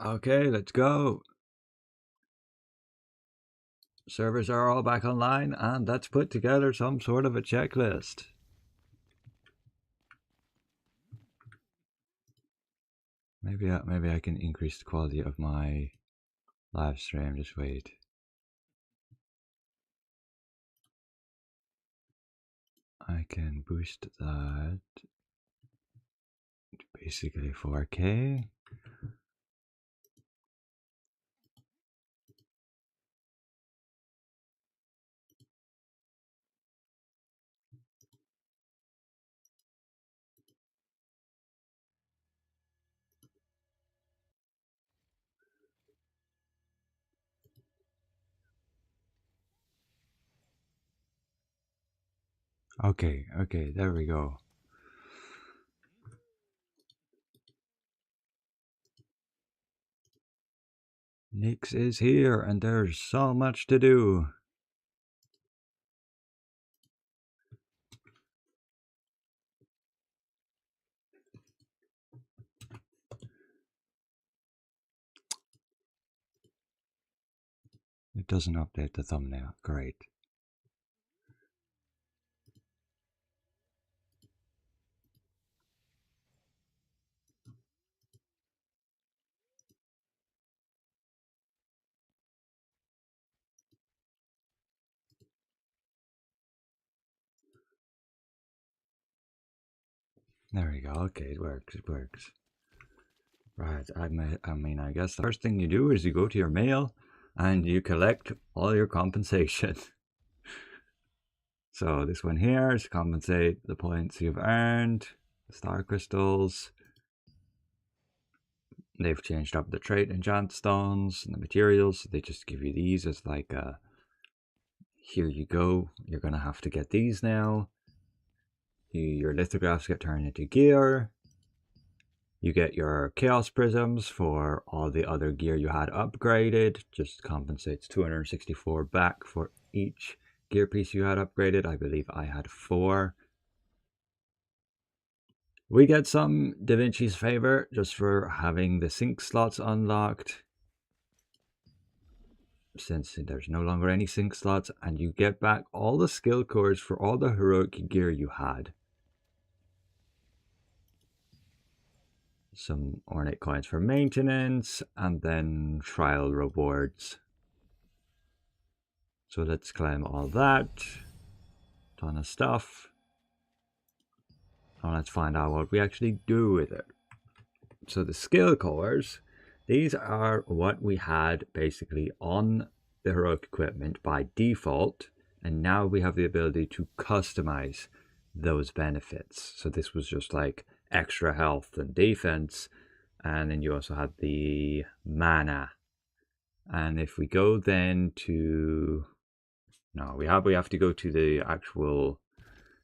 Okay, let's go. Servers are all back online, and let's put together some sort of a checklist. Maybe I can increase the quality of my live stream. Just wait. I can boost that to basically 4K. Okay, there we go. Nix is here, and there's so much to do. It doesn't update the thumbnail. Great. There we go. Okay, it works. It works. Right. I mean, I guess the first thing you do is you go to your mail and you collect all your compensation. So this one here is to compensate the points you've earned, the star crystals. They've changed up the trait enchant stones and the materials. They just give you these as like a, here you go. You're going to have to get these now. Your lithographs get turned into gear. You get your chaos prisms for all the other gear you had upgraded. Just compensates 264 back for each gear piece you had upgraded. I believe I had 4. We get some Da Vinci's favor just for having the sync slots unlocked, since there's no longer any sync slots, and you get back all the skill cores for all the heroic gear you had. Some ornate coins for maintenance, and then trial rewards. So let's claim all that. Ton of stuff. Now let's find out what we actually do with it. So the skill cores, these are what we had basically on the heroic equipment by default, and now we have the ability to customize those benefits. So this was just like extra health and defense, and then you also had the mana. And if we go then to, no, we have to go to the actual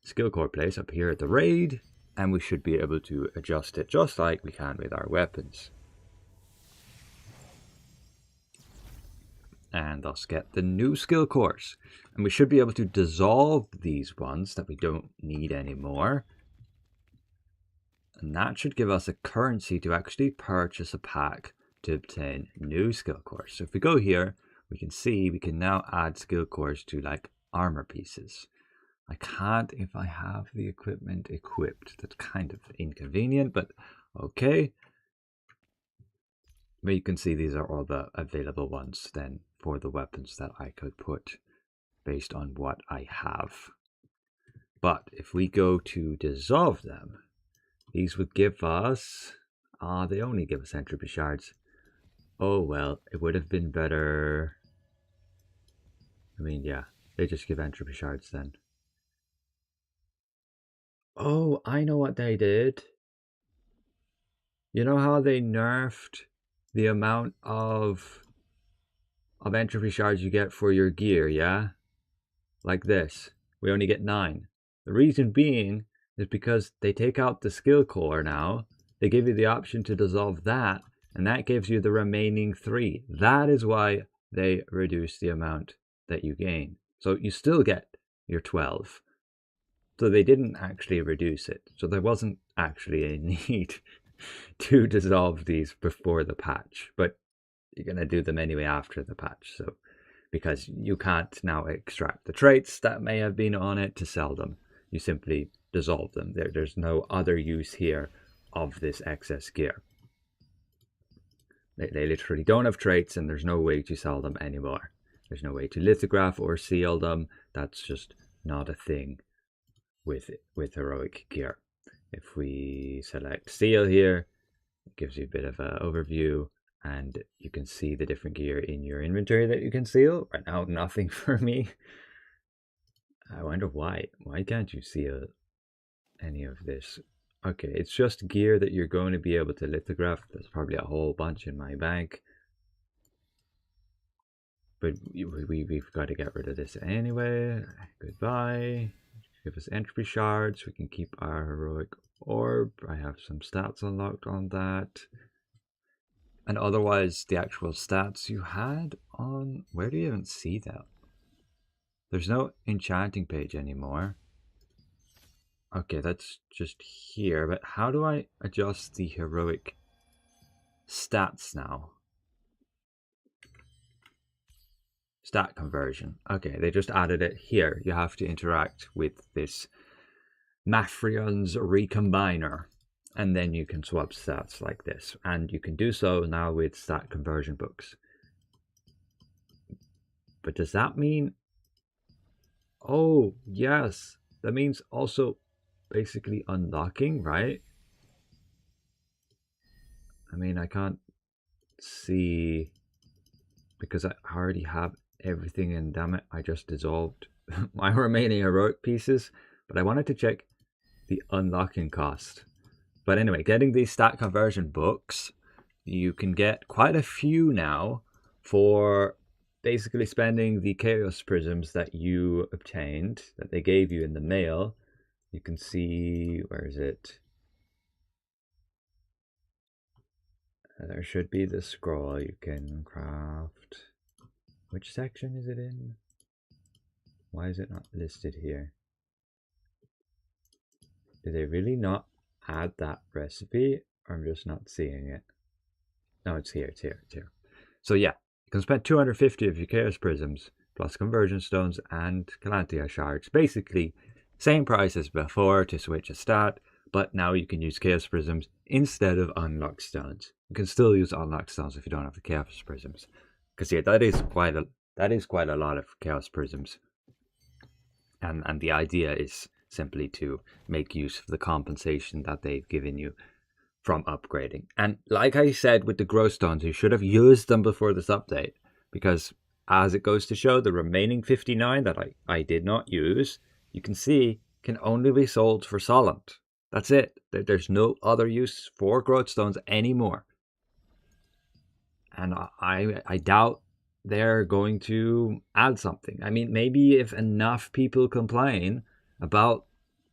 skill core place up here at the raid, and we should be able to adjust it just like we can with our weapons. And thus get the new skill cores. And we should be able to dissolve these ones that we don't need anymore. And that should give us a currency to actually purchase a pack to obtain new skill cores. So if we go here, we can see we can now add skill cores to like armor pieces. I can't if I have the equipment equipped. That's kind of inconvenient, but okay. But you can see these are all the available ones then for the weapons that I could put based on what I have. But if we go to dissolve them, these would give us, they only give us entropy shards. Oh well, it would have been better. I mean, yeah, they just give entropy shards then. Oh, I know what they did. You know how they nerfed the amount of entropy shards you get for your gear, yeah? Like this. We only get 9. The reason being is because they take out the skill core now. They give you the option to dissolve that, and that gives you the remaining 3. That is why they reduce the amount that you gain. So you still get your 12. So they didn't actually reduce it. So there wasn't actually a need to dissolve these before the patch, but you're going to do them anyway after the patch. So because you can't now extract the traits that may have been on it to sell them, you simply dissolve them. There's no other use here of this excess gear. They literally don't have traits, and there's no way to sell them anymore. There's no way to lithograph or seal them. That's just not a thing with heroic gear. If we select seal here, it gives you a bit of an overview, and you can see the different gear in your inventory that you can seal. Right now, nothing for me. I wonder why. Why can't you seal any of this? Okay, it's just gear that you're going to be able to lithograph. There's probably a whole bunch in my bank. But we've got to get rid of this anyway. Goodbye. Give us entropy shards. We can keep our heroic orb. I have some stats unlocked on that. And otherwise, the actual stats you had on... Where do you even see that? There's no enchanting page anymore. Okay, that's just here. But how do I adjust the heroic stats now? Stat conversion. Okay, they just added it here. You have to interact with this Mafrion's Recombiner, and then you can swap stats like this. And you can do so now with stat conversion books. But does that mean... Oh, yes. That means also basically unlocking, right? I mean, I can't see because I already have everything, and damn it, I just dissolved my remaining heroic pieces. But I wanted to check the unlocking cost. But anyway, getting these stat conversion books, you can get quite a few now for basically spending the chaos prisms that you obtained, that they gave you in the mail. You can see, where is it? There should be the scroll you can craft. Which section is it in? Why is it not listed here? Did they really not add that recipe? Or I'm just not seeing it? No, it's here, it's here, it's here. So yeah, you can spend 250 of your chaos prisms, plus conversion stones and Calantia shards. Basically, same price as before to switch a stat, but now you can use chaos prisms instead of unlocked stones. You can still use unlocked stones if you don't have the chaos prisms, because yeah, that is quite a lot of chaos prisms. And the idea is simply to make use of the compensation that they've given you from upgrading. And like I said with the growth stones, you should have used them before this update, because as it goes to show, the remaining 59 that I did not use, you can see, can only be sold for Solent. That's it. There's no other use for growth stones anymore. And I doubt they're going to add something. I mean, maybe if enough people complain about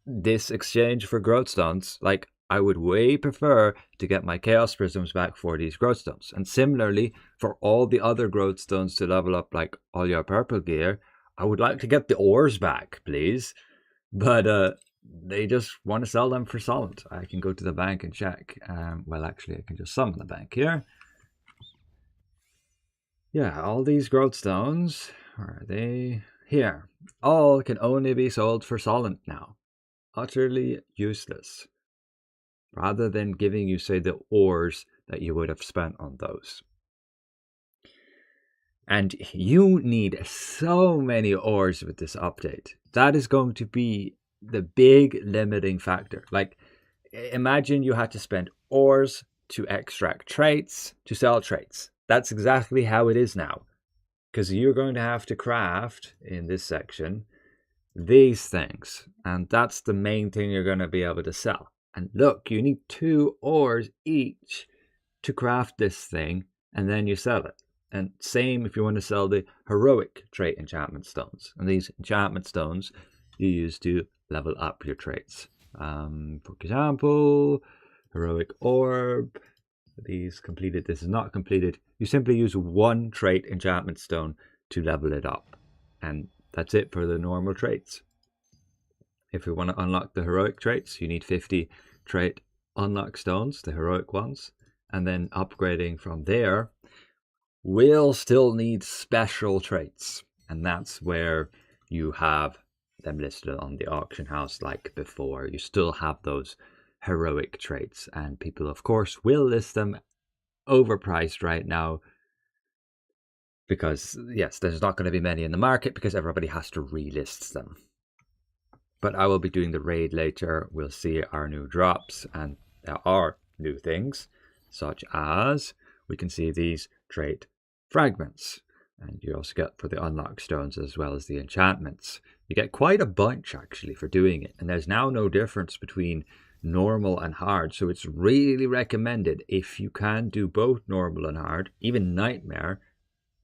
this exchange for growth stones, like, I would way prefer to get my chaos prisms back for these growth stones. And similarly, for all the other growth stones to level up, like all your purple gear, I would like to get the ores back, please. But they just want to sell them for Solent. I can go to the bank and check. Well, actually, I can just summon the bank here. Yeah, all these growth stones, where are they? Here. All can only be sold for Solent now. Utterly useless. Rather than giving you, say, the ores that you would have spent on those. And you need so many ores with this update. That is going to be the big limiting factor. Like, imagine you had to spend ores to extract traits, to sell traits. That's exactly how it is now. Because you're going to have to craft, in this section, these things. And that's the main thing you're going to be able to sell. And look, you need 2 ores each to craft this thing, and then you sell it. And same if you want to sell the heroic trait enchantment stones. And these enchantment stones you use to level up your traits. For example, heroic orb. These completed. This is not completed. You simply use 1 trait enchantment stone to level it up. And that's it for the normal traits. If we want to unlock the heroic traits, you need 50 trait unlock stones, the heroic ones, and then upgrading from there will still need special traits. And that's where you have them listed on the auction house like before. You still have those heroic traits, and people of course will list them overpriced right now because yes, there's not going to be many in the market because everybody has to relist them. But I will be doing the raid later. We'll see our new drops, and there are new things such as we can see these trait fragments, and you also get for the unlock stones as well as the enchantments. You get quite a bunch actually for doing it, and there's now no difference between normal and hard, so it's really recommended if you can do both normal and hard, even nightmare.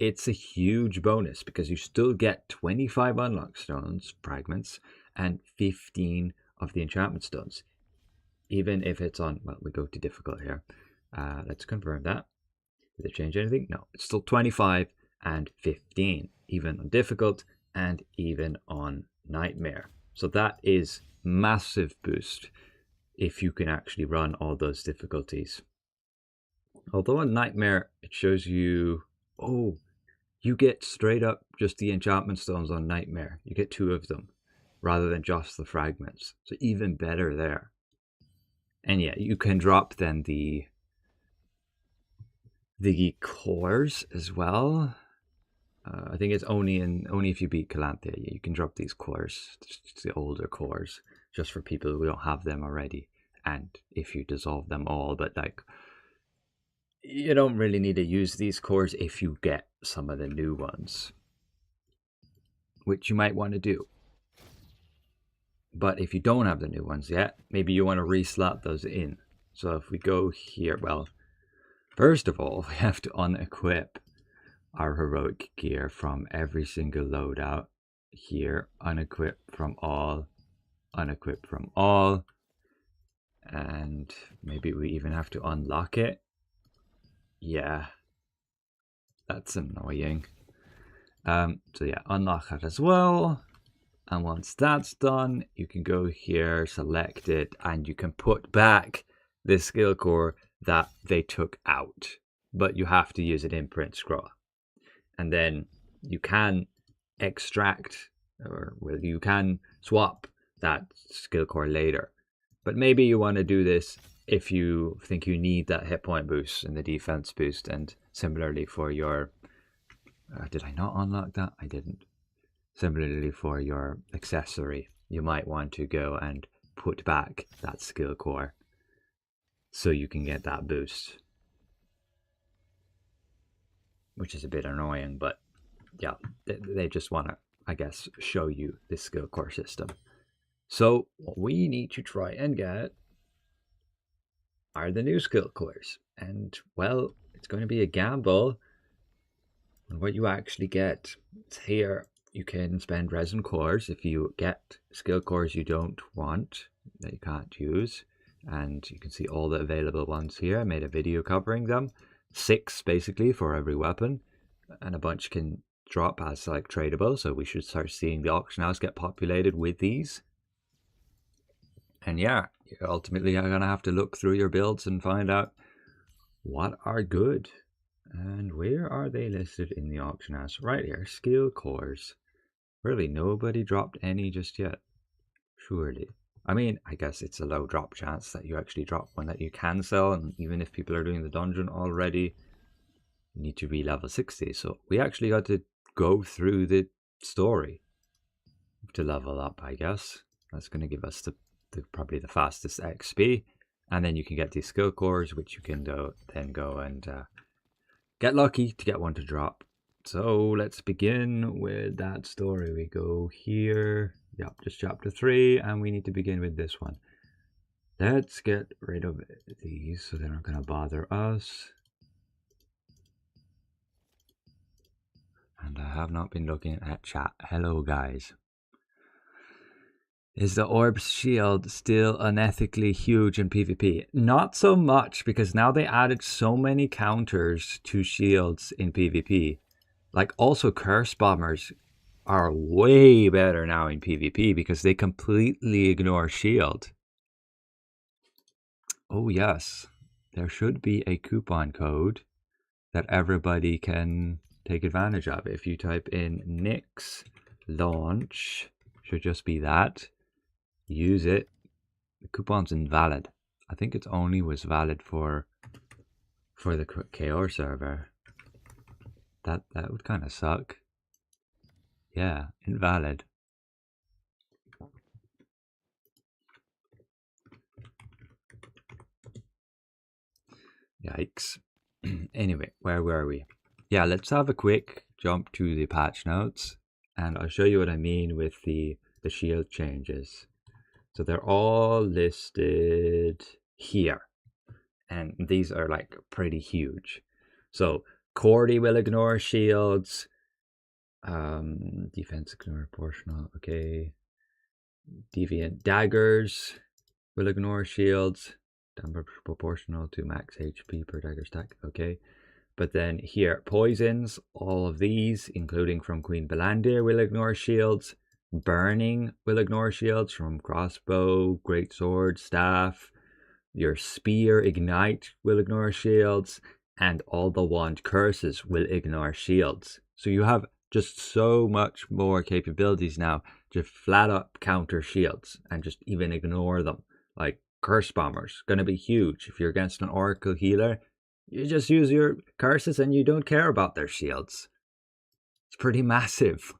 It's a huge bonus because you still get 25 unlock stones fragments and 15 of the enchantment stones, even if it's on, well, we go to difficult here. Let's confirm that. Did it change anything? No, it's still 25 and 15, even on difficult and even on nightmare. So that is massive boost if you can actually run all those difficulties. Although on nightmare, it shows you, oh, you get straight up just the enchantment stones on nightmare. You get 2 of them rather than just the fragments. So even better there. And yeah, you can drop then the cores as well. I think it's only if you beat Calanthea, you can drop these cores, just the older cores, just for people who don't have them already. And if you dissolve them all, but like, you don't really need to use these cores if you get some of the new ones, which you might want to do. But if you don't have the new ones yet, maybe you want to reslot those in. So if we go here, well, first of all, we have to unequip our heroic gear from every single loadout here. Unequip from all, unequip from all. And maybe we even have to unlock it. Yeah, that's annoying. So yeah, unlock it as well. And once that's done, you can go here, select it, and you can put back the skill core that they took out. But you have to use an imprint scroll. And then you can extract, or well, you can swap that skill core later. But maybe you want to do this if you think you need that hit point boost and the defense boost. And similarly for your, did I not unlock that? I didn't. Similarly for your accessory, you might want to go and put back that skill core so you can get that boost, which is a bit annoying, but yeah, they just want to, I guess, show you this skill core system. So what we need to try and get are the new skill cores, and well, it's going to be a gamble on what you actually get. It's here. You can spend resin cores if you get skill cores you don't want, that you can't use. And you can see all the available ones here. I made a video covering them. 6 basically for every weapon. And a bunch can drop as like tradable. So we should start seeing the auction house get populated with these. And yeah, you ultimately are going to have to look through your builds and find out what are good. And where are they listed in the auction house? Right here, skill cores. Really, nobody dropped any just yet. Surely. I mean, I guess it's a low drop chance that you actually drop one that you can sell. And even if people are doing the dungeon already, you need to be level 60. So we actually got to go through the story to level up, I guess. That's going to give us probably the fastest XP. And then you can get these skill cores, which you can then go and get lucky to get one to drop. So let's begin with that story. We go here, yep, just chapter 3, and we need to begin with this one. Let's get rid of these so they're not going to bother us. And I have not been looking at chat. Hello, guys. Is the orb's shield still unethically huge in PvP? Not so much, because now they added so many counters to shields in PvP. Like, also curse bombers are way better now in PvP because they completely ignore shield. Oh yes, there should be a coupon code that everybody can take advantage of. If you type in Nix launch, should just be that. Use it. The coupon's invalid. I think it only was valid for the KR server. That would kind of suck. Yeah, invalid. Yikes. Anyway, where were we? Yeah, let's have a quick jump to the patch notes, and I'll show you what I mean with the shield changes. So they're all listed here, and these are like pretty huge. So Cordy will ignore shields. Defense ignore proportional. Okay. Deviant daggers will ignore shields. Down proportional to max HP per dagger stack. Okay. But then here, poisons, all of these, including from Queen Belandir, will ignore shields. Burning will ignore shields from crossbow, greatsword, staff. Your spear, ignite, will ignore shields. And all the wand curses will ignore shields. So you have just so much more capabilities now to flat up counter shields and just even ignore them. Like curse bombers, going to be huge. If you're against an oracle healer, you just use your curses and you don't care about their shields. It's pretty massive.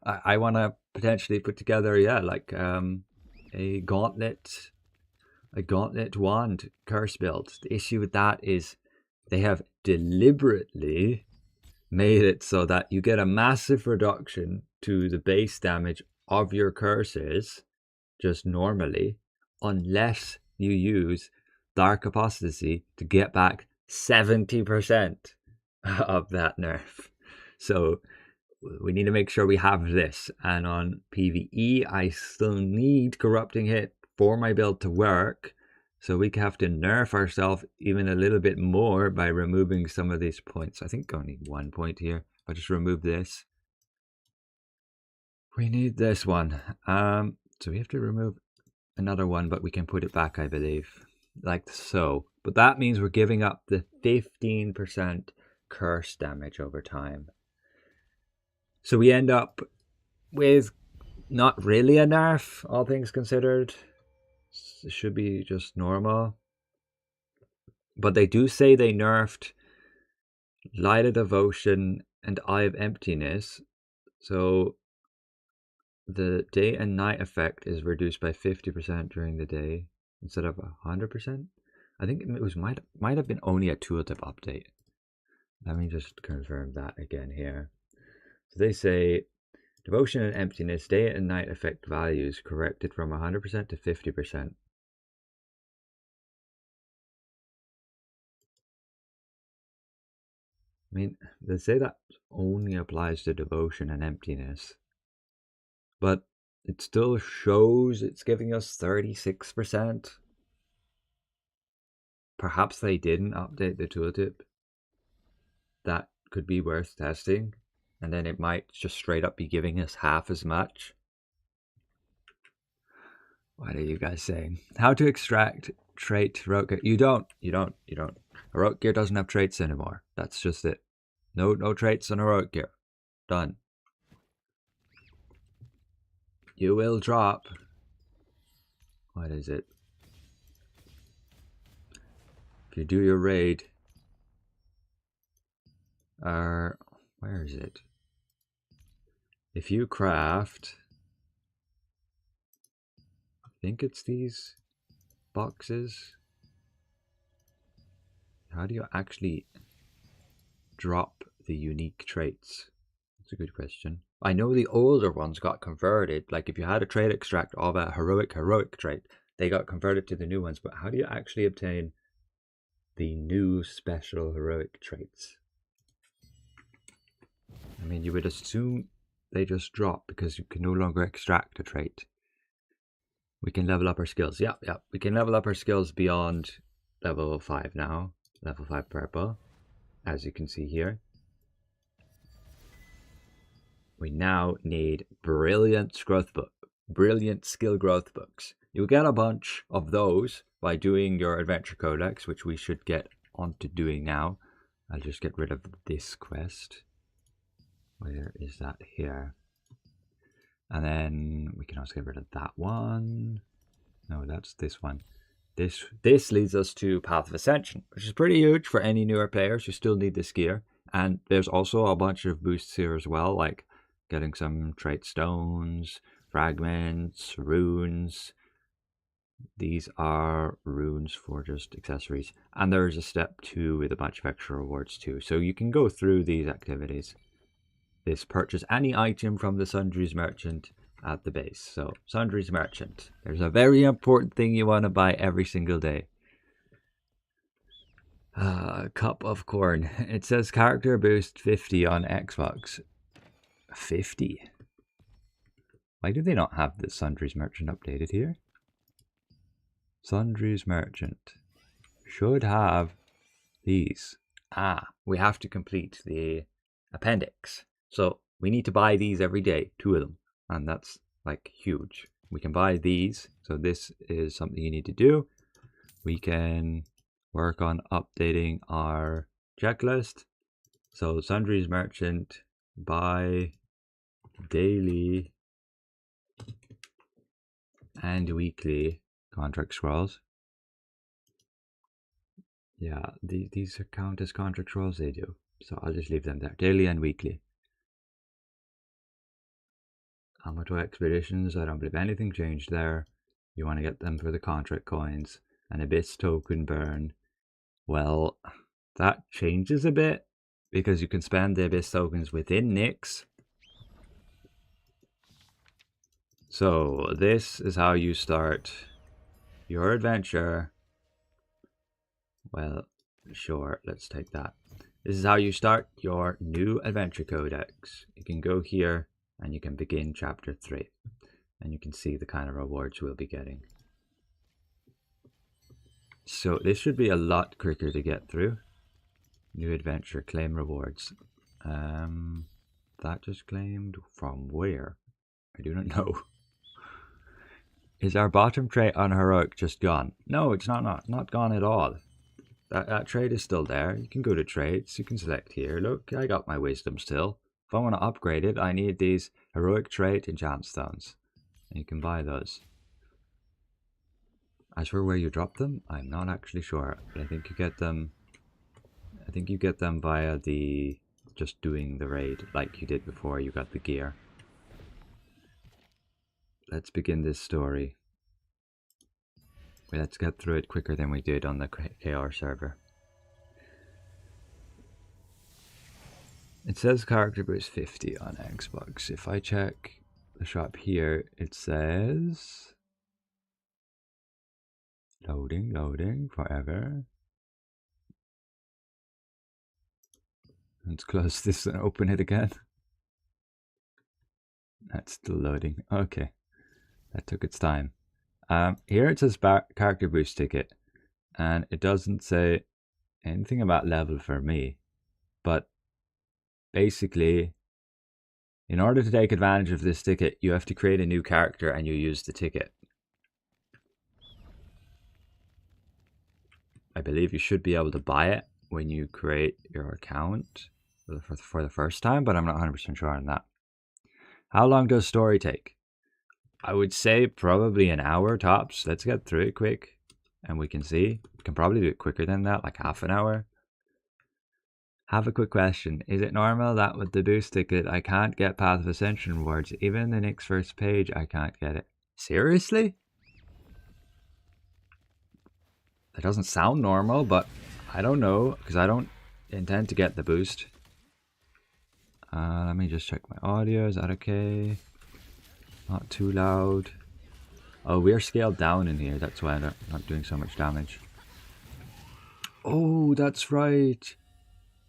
I want to potentially put together, yeah, like a gauntlet wand curse build. The issue with that is they have deliberately made it so that you get a massive reduction to the base damage of your curses just normally, unless you use Dark Apostasy to get back 70% of that nerf. So we need to make sure we have this. And on PvE, I still need Corrupting Hit for my build to work. So we have to nerf ourselves even a little bit more by removing some of these points. I think only 1 point here. I'll just remove this. We need this one. So we have to remove another one, but we can put it back, I believe. Like so. But that means we're giving up the 15% curse damage over time. So we end up with not really a nerf, all things considered. It should be just normal. But they do say they nerfed Light of Devotion and Eye of Emptiness. So the day and night effect is reduced by 50% during the day instead of 100%. I think it was might have been only a tooltip update. Let me just confirm that again here. So they say Devotion and Emptiness day and night effect values corrected from 100% to 50%. I mean, they say that only applies to Devotion and Emptiness, but it still shows it's giving us 36%. Perhaps they didn't update the tooltip. That could be worth testing, and then it might just straight up be giving us half as much. What are you guys saying? How to extract trait heroic gear? You don't. Heroic gear doesn't have traits anymore. That's just it. No traits on heroic gear. Done. You will drop. What is it? If you do your raid, where is it? If you craft, I think it's these boxes. How do you actually drop the unique traits? That's a good question. I know the older ones got converted. Like if you had a trait extract of a heroic trait, they got converted to the new ones. But how do you actually obtain the new special heroic traits? I mean, you would assume they just drop because you can no longer extract a trait. We can level up our skills. Yeah. We can level up our skills beyond level 5 now. Level 5 purple, as you can see here. We now need brilliant skill growth books. You get a bunch of those by doing your adventure codex, which we should get onto doing now. I'll just get rid of this quest. Where is that? Here. And then we can also get rid of that one. No, that's this one. This leads us to Path of Ascension, which is pretty huge for any newer players. You still need this gear. And there's also a bunch of boosts here as well, like getting some trait stones, fragments, runes. These are runes for just accessories. And there's a step 2 with a bunch of extra rewards too. So you can go through these activities. This purchase any item from the Sundries Merchant at the base. So Sundries Merchant. There's a very important thing you want to buy every single day. Cup of corn. It says character boost 50 on Xbox. 50? Why do they not have the Sundries Merchant updated here? Sundries Merchant should have these. We have to complete the appendix. So we need to buy these every day, 2 of them. And that's like huge. We can buy these. So this is something you need to do. We can work on updating our checklist. So Sundries Merchant, buy daily and weekly contract scrolls. Yeah, these count as contract scrolls, they do. So I'll just leave them there, daily and weekly. Amateur expeditions, I don't believe anything changed there. You want to get them for the contract coins. An abyss token burn. Well, that changes a bit because you can spend the abyss tokens within Nyx. So this is how you start your adventure. Well, sure, let's take that. This is how you start your new adventure codex. You can go here and you can begin chapter 3. And you can see the kind of rewards we'll be getting. So this should be a lot quicker to get through. New adventure, claim rewards. That just claimed from where? I do not know. Is our bottom trait on heroic just gone? No, it's not gone at all. That trait is still there. You can go to traits. You can select here. Look, I got my wisdom still. If I want to upgrade it, I need these heroic trait enchant stones. And you can buy those. As for where you drop them, I'm not actually sure. But I think you get them. I think you get them via the just doing the raid like you did before you got the gear. Let's begin this story. Let's get through it quicker than we did on the KR server. It says character boost 50 on Xbox. If I check the shop here, it says loading forever. Let's close this and open it again. That's still loading. Okay, that took its time. Here it says character boost ticket, and it doesn't say anything about level for me, but basically in order to take advantage of this ticket you have to create a new character and you use the ticket. I believe you should be able to buy it when you create your account for the first time, but I'm not 100% sure on that. How long does story take? I would say probably an hour tops. Let's get through it quick and we can see. We can probably do it quicker than that, like half an hour. Have a quick question. Is it normal that with the boost ticket I can't get Path of Ascension rewards? Even the Nyx first page I can't get it. Seriously? That doesn't sound normal, but I don't know because I don't intend to get the boost. Let me just check my audio. Is that okay? Not too loud. Oh, we're scaled down in here. That's why I'm not doing so much damage. Oh, that's right.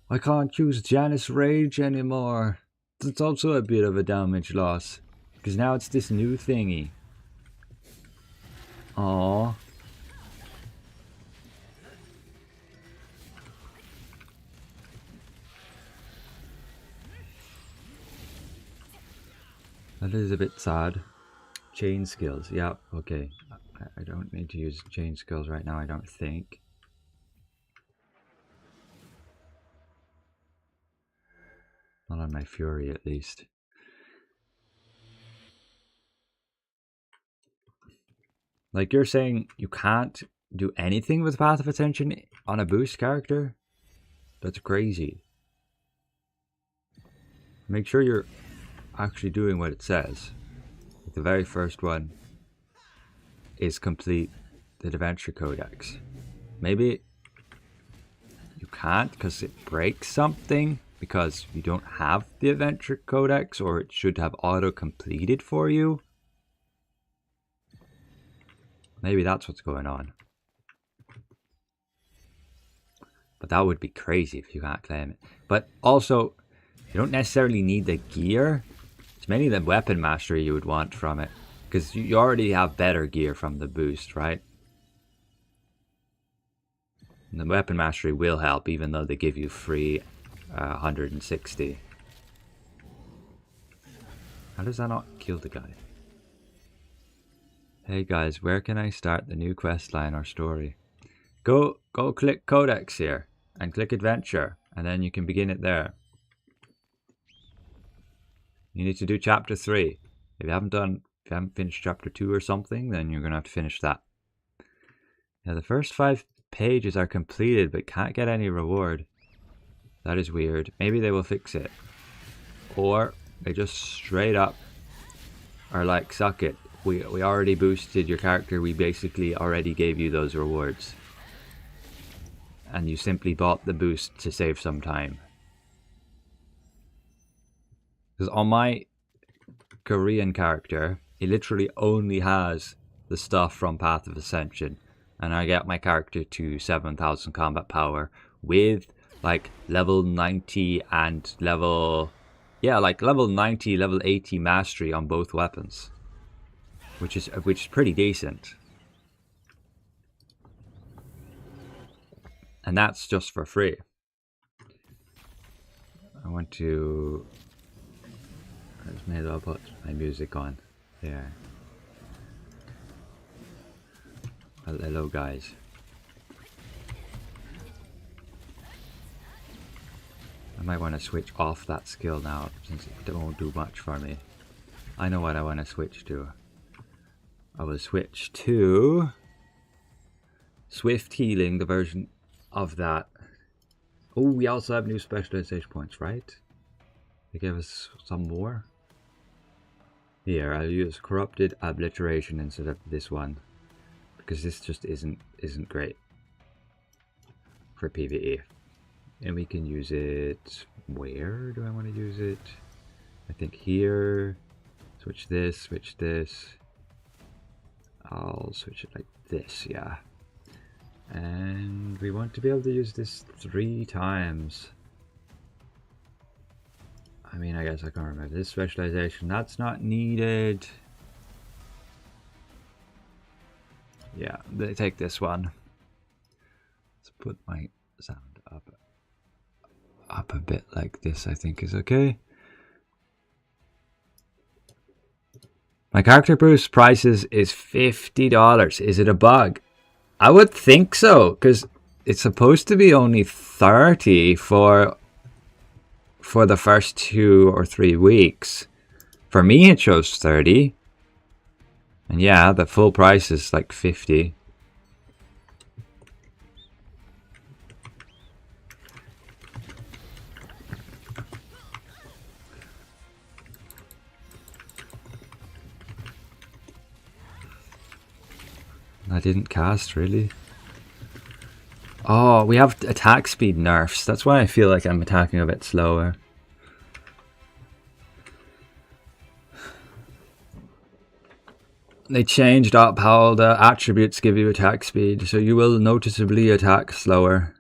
I can't use Janus Rage anymore. That's also a bit of a damage loss. Because now it's this new thingy. Aww. That is a bit sad. Chain skills. Yeah, okay. I don't need to use chain skills right now, I don't think. Not on my fury, at least. Like, you're saying you can't do anything with Path of Ascension on a boost character? That's crazy. Make sure you're actually doing what it says. The very first one is complete the Adventure Codex. Maybe you can't because it breaks something, because you don't have the Adventure Codex, or it should have auto-completed for you. Maybe that's what's going on. But that would be crazy if you can't claim it. But also, you don't necessarily need the gear. It's mainly the weapon mastery you would want from it, because you already have better gear from the boost, right? And the weapon mastery will help, even though they give you free 160. How does that not kill the guy? Hey guys, where can I start the new quest line or story? Go click Codex here and click Adventure, and then you can begin it there. You need to do chapter 3. If you haven't finished chapter 2 or something, then you're gonna have to finish that. Yeah, the first 5 pages are completed but can't get any reward. That is weird. Maybe they will fix it. Or they just straight up are like, suck it. We already boosted your character. We basically already gave you those rewards. And you simply bought the boost to save some time. Because on my Korean character, it literally only has the stuff from Path of Ascension. And I get my character to 7,000 combat power with like level 90 and level 90, level 80 mastery on both weapons. Which is pretty decent. And that's just for free. I want to... Maybe I'll put my music on. There. Hello guys. I might want to switch off that skill now, since it won't do much for me. I know what I want to switch to. I will switch to Swift Healing, the version of that. Oh, we also have new specialization points, right? They gave us some more. Here, I'll use Corrupted Obliteration instead of this one, because this just isn't great for PvE. And we can use it... Where do I want to use it? I think here. Switch this, switch this. I'll switch it like this, yeah. And we want to be able to use this 3 times. I mean, I guess I can't remember. This specialization, that's not needed. Yeah, they take this one. Let's put my sound up a bit like this, I think is okay. My character boost prices is $50. Is it a bug? I would think so, because it's supposed to be only 30 for the first 2 or 3 weeks. For me, it shows 30. And yeah, the full price is like 50. I didn't cast, really. Oh, we have attack speed nerfs. That's why I feel like I'm attacking a bit slower. They changed up how the attributes give you attack speed, so you will noticeably attack slower.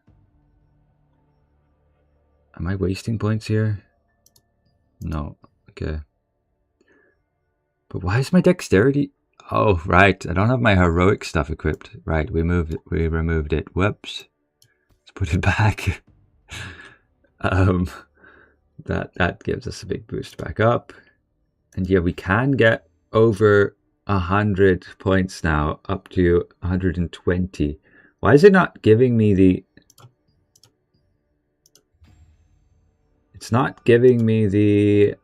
Am I wasting points here? No. Okay. But why is my dexterity... Oh, right. I don't have my heroic stuff equipped. Right, we removed it. Whoops. Let's put it back. That gives us a big boost back up. And yeah, we can get over 100 points now, up to 120. Why is it not giving me the... It's not giving me the...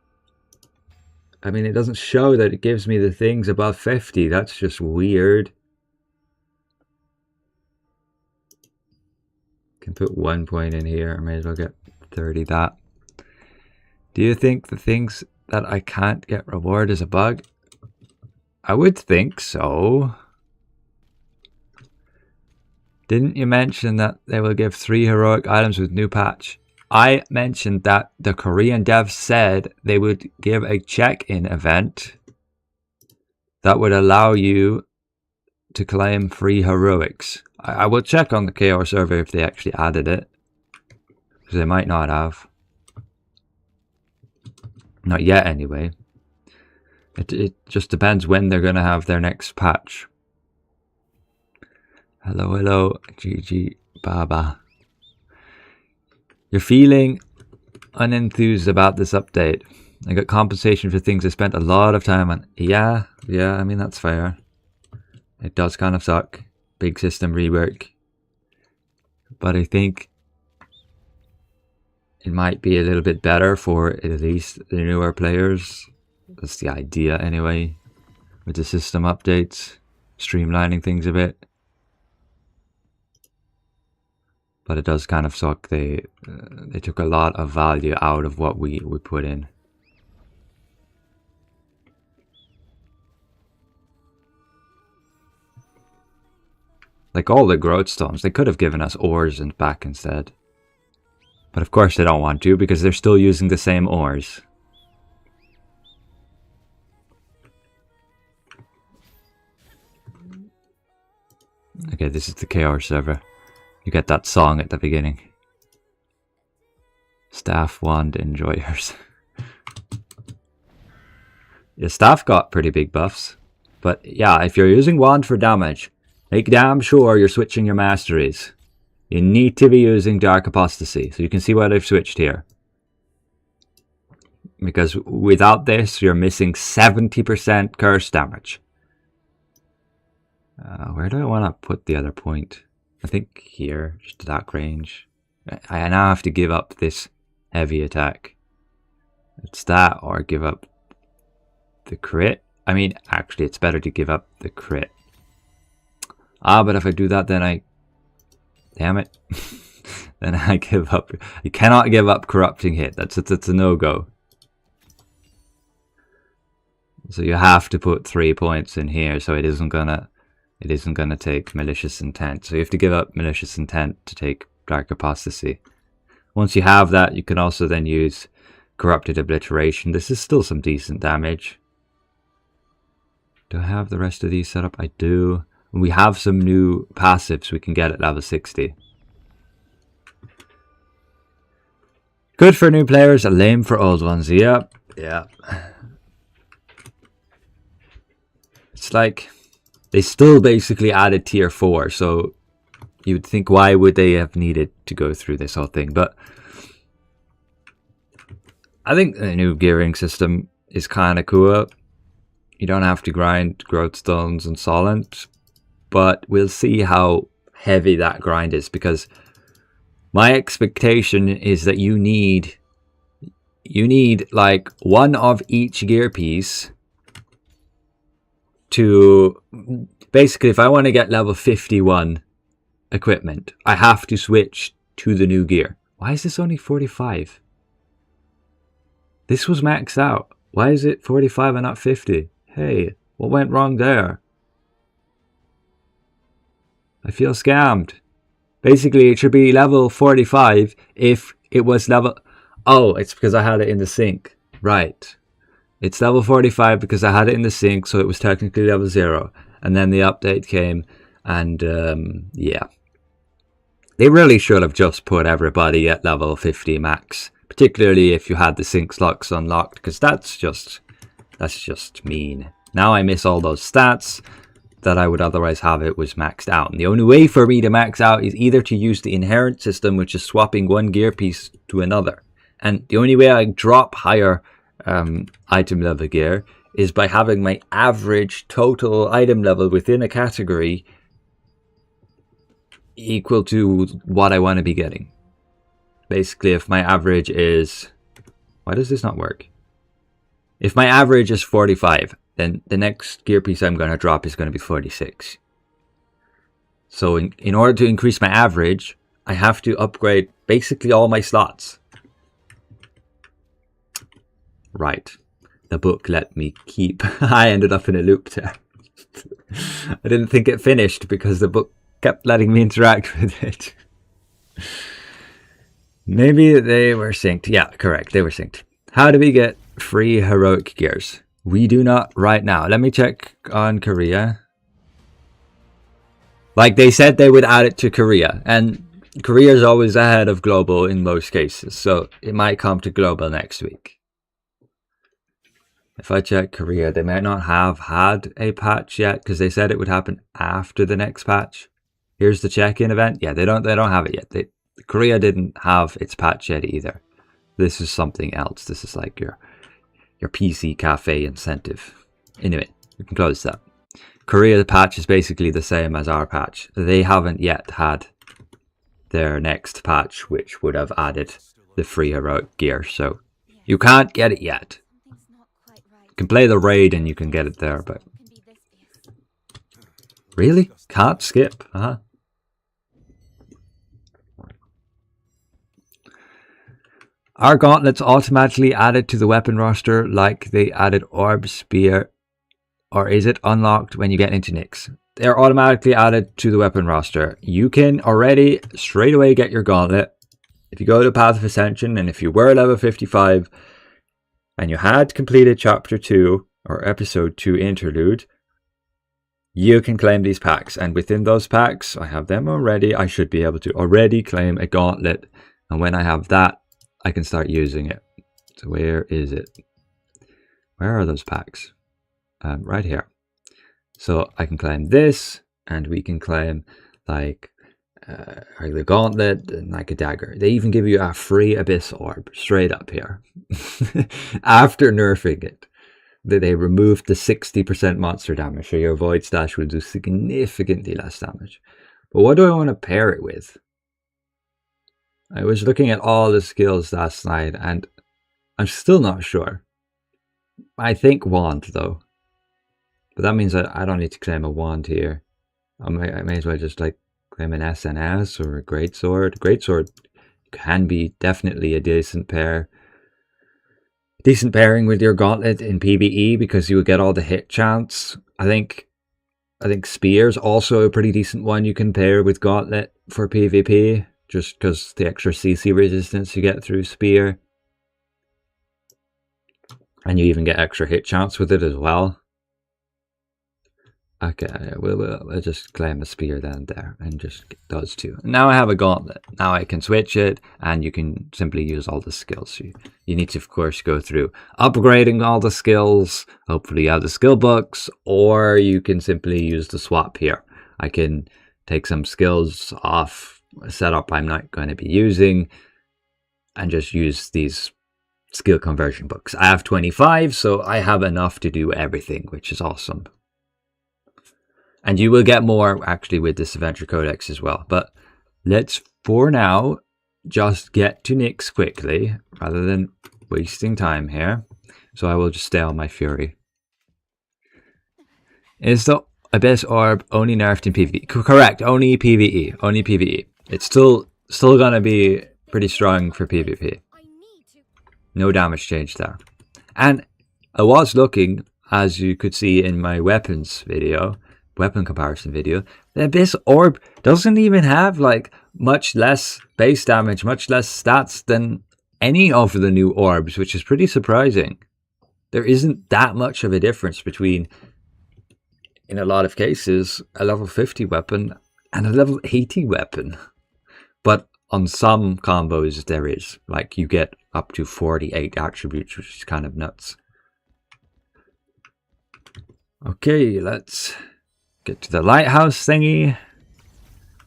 I mean, it doesn't show that it gives me the things above 50. That's just weird. Can put 1 point in here. I may as well get 30 that. Do you think the things that I can't get reward is a bug? I would think so. Didn't you mention that they will give 3 heroic items with new patch? I mentioned that the Korean devs said they would give a check-in event that would allow you to claim free heroics. I will check on the KR server if they actually added it, because they might not have. Not yet anyway. It just depends when they're going to have their next patch. Hello, hello, GG Baba. You're feeling unenthused about this update. I got compensation for things I spent a lot of time on. Yeah, I mean, that's fair. It does kind of suck. Big system rework. But I think it might be a little bit better for at least the newer players. That's the idea anyway. With the system updates. Streamlining things a bit. But it does kind of suck. They took a lot of value out of what we put in. Like all the growth stones, they could have given us ores and back instead. But of course they don't want to, because they're still using the same ores. Okay, this is the KR server. You get that song at the beginning. Staff wand enjoyers. Your staff got pretty big buffs. But yeah, if you're using wand for damage, make damn sure you're switching your masteries. You need to be using Dark Apostasy. So you can see what I've switched here. Because without this, you're missing 70% curse damage. Where do I want to put the other point? I think here, just attack range. I now have to give up this heavy attack. It's that, or give up the crit. I mean, actually, it's better to give up the crit. But if I do that, then I... Damn it. Then I give up... You cannot give up corrupting hit. That's a no-go. So you have to put 3 points in here, so it isn't gonna take malicious intent. So you have to give up malicious intent to take Dark Apostasy. Once you have that, you can also then use Corrupted Obliteration. This is still some decent damage. Do I have the rest of these set up? I do. We have some new passives we can get at level 60. Good for new players, lame for old ones. Yep. Yeah. It's like they still basically added tier 4, so you would think, why would they have needed to go through this whole thing? But I think the new gearing system is kind of cool. You don't have to grind growth stones and solent, but we'll see how heavy that grind is, because my expectation is that you need like one of each gear piece to basically, if I want to get level 51 equipment, I have to switch to the new gear. Why is this only 45? This was maxed out. Why is it 45 and not 50? Hey, what went wrong there? I feel scammed. Basically, it should be level 45 if it was level... Oh, it's because I had it in the sync. Right. It's level 45 because I had it in the sync, so it was technically level 0. And then the update came, and yeah. They really should have just put everybody at level 50 max. Particularly if you had the sync slots unlocked, because that's just mean. Now I miss all those stats that I would otherwise have it was maxed out. And the only way for me to max out is either to use the inherent system, which is swapping one gear piece to another. And the only way I drop higher item level gear is by having my average total item level within a category equal to what I want to be getting. Basically, if my average is... Why does this not work? If my average is 45, then the next gear piece I'm going to drop is going to be 46. So in order to increase my average, I have to upgrade basically all my slots. Right. The book let me keep. I ended up in a loop there. I didn't think it finished because the book kept letting me interact with it. Maybe they were synced. Yeah, correct. They were synced. How do we get free heroic gears? We do not right now. Let me check on Korea. Like they said they would add it to Korea. And Korea is always ahead of global in most cases. So it might come to global next week. If I check Korea, they might not have had a patch yet because they said it would happen after the next patch. Here's the check-in event. Yeah, they don't have it yet. Korea didn't have its patch yet either. This is something else. This is like your PC cafe incentive. Anyway, we can close that. Korea, the patch is basically the same as our patch. They haven't yet had their next patch, which would have added the free heroic gear. So you can't get it yet. You can play the raid and you can get it there, but... Really? Can't skip? Uh-huh. Are gauntlets automatically added to the weapon roster like they added orb, spear, or is it unlocked when you get into Nyx? They're automatically added to the weapon roster. You can already straight away get your gauntlet. If you go to Path of Ascension and if you were level 55 and you had completed chapter 2 or episode 2 interlude, you can claim these packs. And within those packs, I have them already. I should be able to already claim a gauntlet. And when I have that, I can start using it. So where is it? Where are those packs? Right here. So I can claim this, and we can claim like the gauntlet and like a dagger. They even give you a free abyss orb straight up here. After nerfing it, they removed the 60% monster damage, so your void stash will do significantly less damage. But what do I want to pair it with? I was looking at all the skills last night and I'm still not sure. I think wand though. But that means that I don't need to claim a wand here. I may as well just like claim an SNS or a greatsword. Greatsword can be definitely a decent pair. Decent pairing with your gauntlet in PvE because you will get all the hit chance. I think spear's also a pretty decent one you can pair with gauntlet for PvP. Just because the extra CC resistance you get through spear. And you even get extra hit chance with it as well. Okay, we'll just claim a spear then there and just get those two. Now I have a gauntlet. Now I can switch it and you can simply use all the skills. You need to, of course, go through upgrading all the skills. Hopefully you have the skill books, or you can simply use the swap here. I can take some skills off a setup I'm not going to be using and just use these skill conversion books. I have 25, so I have enough to do everything, which is awesome. And you will get more actually with this adventure codex as well. But let's for now just get to Nyx quickly rather than wasting time here. So I will just stay on my fury. Is the abyss orb only nerfed in PvE? Correct, only PvE. Only PvE. It's still gonna be pretty strong for PvP. No damage change there. And I was looking, as you could see in my weapons video, weapon comparison video, the Abyss Orb doesn't even have like much less base damage, much less stats than any of the new orbs, which is pretty surprising. There isn't that much of a difference between, in a lot of cases, a level 50 weapon and a level 80 weapon. But on some combos there is, like you get up to 48 attributes, which is kind of nuts. Okay, let's get to the lighthouse thingy.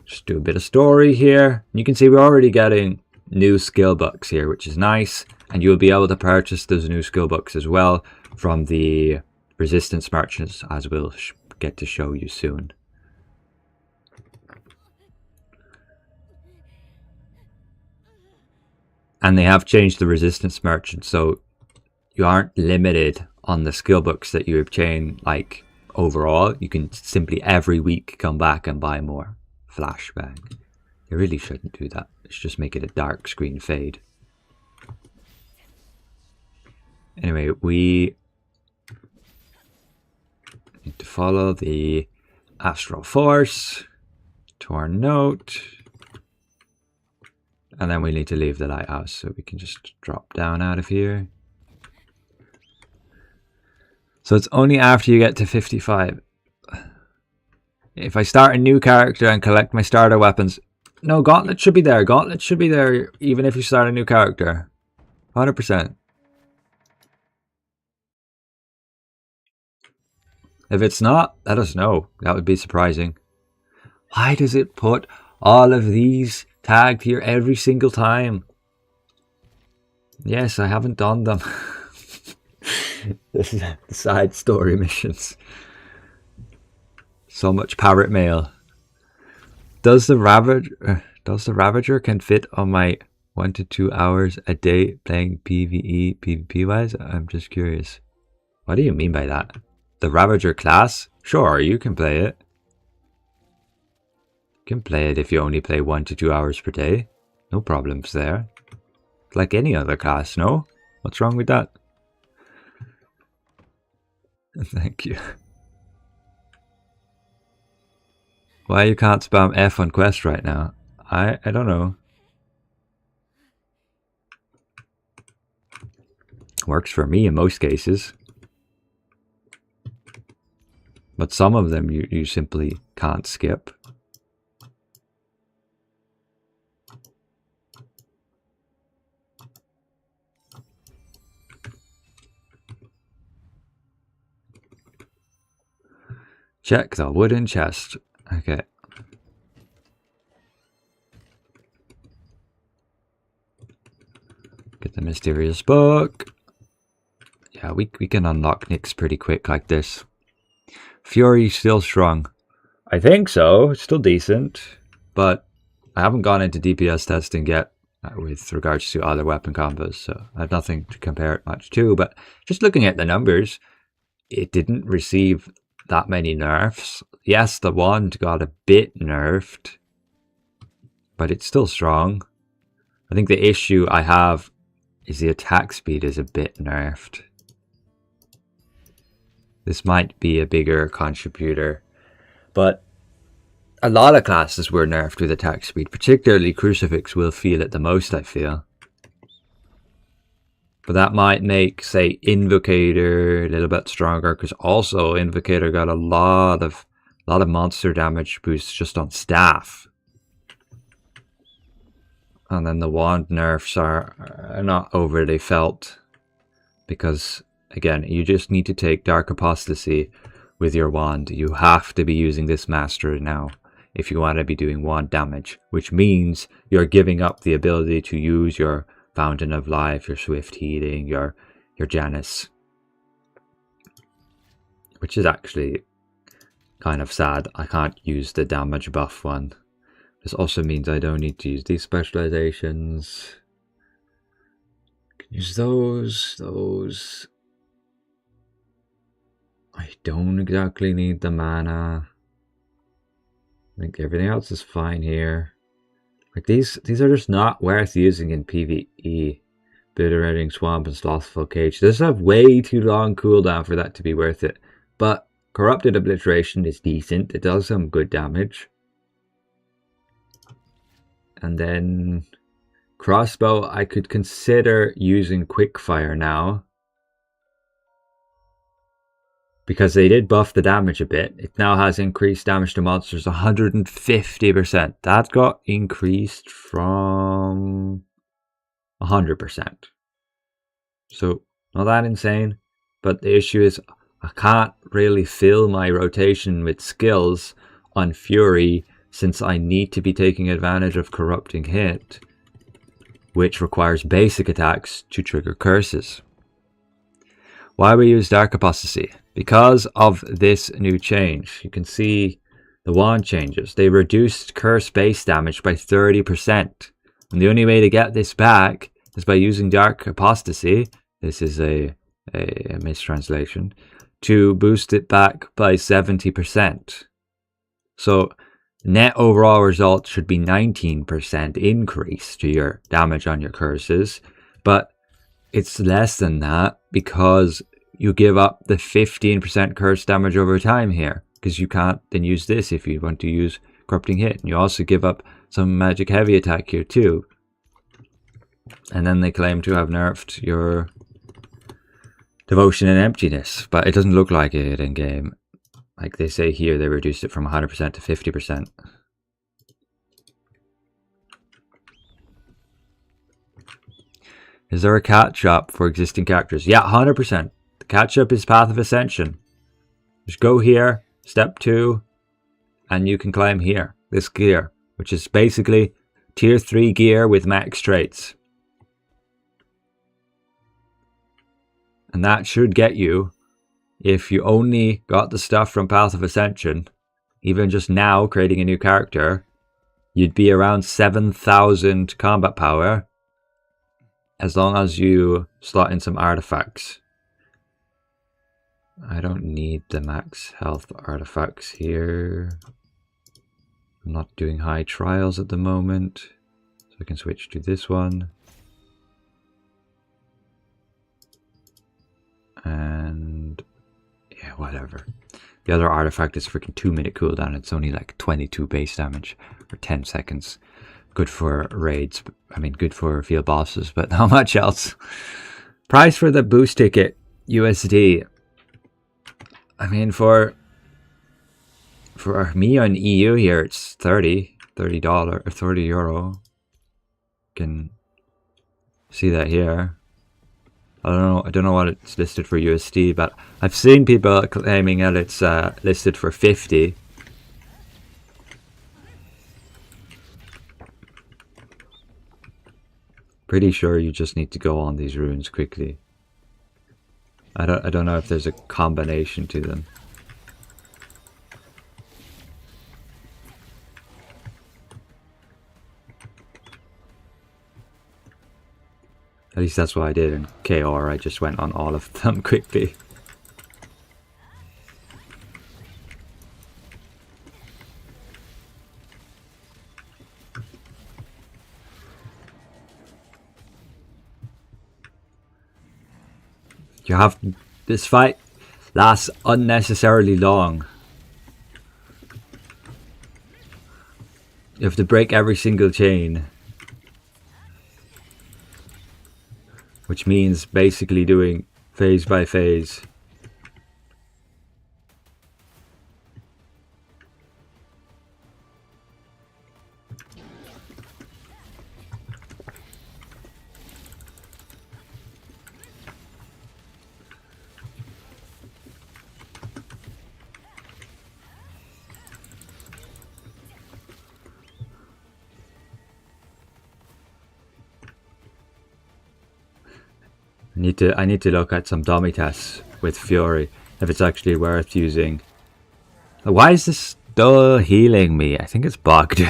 Just do a bit of story here. You can see we're already getting new skill books here, which is nice. And you'll be able to purchase those new skill books as well from the resistance merchants, as we'll get to show you soon. And they have changed the resistance merchant, so you aren't limited on the skill books that you obtain. Like overall, you can simply every week come back and buy more. Flashbang. You really shouldn't do that. Let's just make it a dark screen fade. Anyway, we need to follow the astral force to our note. And then we need to leave the lighthouse, so we can just drop down out of here. So it's only after you get to 55. If I start a new character and collect my starter weapons... No, Gauntlet should be there. Gauntlet should be there even if you start a new character. 100%. If it's not, let us know. That would be surprising. Why does it put all of these tagged here every single time? Yes, I haven't done them. This is the side story missions. So much parrot mail. Does the Ravager can fit on my 1 to 2 hours a day playing PvE, PvP wise? I'm just curious. What do you mean by that? The Ravager class? Sure, you can play it. You can play it if you only play 1 to 2 hours per day. No problems there. Like any other class, no? What's wrong with that? Thank you. Why you can't spam F on quest right now? I don't know. Works for me in most cases. But some of them you simply can't skip. Check the wooden chest. Okay. Get the mysterious book. Yeah, we can unlock Nyx pretty quick like this. Fury's still strong. I think so. It's still decent. But I haven't gone into DPS testing yet with regards to other weapon combos. So I have nothing to compare it much to. But just looking at the numbers, it didn't receive that many nerfs. Yes, the wand got a bit nerfed, but it's still strong. I think the issue I have is the attack speed is a bit nerfed. This might be a bigger contributor, but a lot of classes were nerfed with attack speed, particularly Crucifix will feel it the most, I feel. But that might make, say, Invocator a little bit stronger, because also Invocator got a lot of monster damage boosts just on staff. And then the wand nerfs are not overly felt, because again, you just need to take Dark Apostasy with your wand. You have to be using this master now if you want to be doing wand damage, which means you're giving up the ability to use your Fountain of Life, your Swift Healing, your Janus, which is actually kind of sad. I can't use the damage buff one. This also means I don't need to use these specializations. I can use those. I don't exactly need the mana. I think everything else is fine here. Like these are just not worth using in PvE. Obliterating Swamp and Slothful Cage. This have way too long cooldown for that to be worth it. But Corrupted Obliteration is decent. It does some good damage. And then Crossbow, I could consider using Quickfire now, because they did buff the damage a bit. It now has increased damage to monsters 150%. That got increased from 100%. So not that insane, but the issue is I can't really fill my rotation with skills on Fury, since I need to be taking advantage of Corrupting Hit, which requires basic attacks to trigger curses. Why we use Dark Apostasy? because of this new change, you can see the wand changes. They reduced curse base damage by 30%. And the only way to get this back is by using Dark Apostasy. This is a mistranslation. To boost it back by 70%. So net overall result should be 19% increase to your damage on your curses. But it's less than that because you give up the 15% curse damage over time here, because you can't then use this if you want to use Corrupting Hit. And you also give up some magic heavy attack here too. And then they claim to have nerfed your Devotion and Emptiness, but it doesn't look like it in game. Like they say here, they reduced it from 100% to 50%. Is there a catch-up for existing characters? Yeah, 100%. The catch-up is Path of Ascension. Just go here, step 2, and you can climb here. This gear, which is basically tier 3 gear with max traits. And that should get you, if you only got the stuff from Path of Ascension, even just now creating a new character, you'd be around 7,000 combat power, as long as you slot in some artifacts. I don't need the max health artifacts here. I'm not doing high trials at the moment, so I can switch to this one. And yeah, whatever. The other artifact is freaking 2-minute cooldown. It's only like 22 base damage for 10 seconds. Good for raids. I mean, good for field bosses, but not much else. Price for the boost ticket, USD. I mean, for me on EU here, it's $30 or €30. You can see that here. I don't know what it's listed for USD, but I've seen people claiming that it's listed for 50. Pretty sure you just need to go on these runes quickly. I don't know if there's a combination to them. At least that's what I did in KR. I just went on all of them quickly. You have this fight lasts unnecessarily long. You have to break every single chain, which means basically doing phase by phase. I need to look at some dummy tests with Fury, if it's actually worth using. Why is this still healing me? I think it's bugged.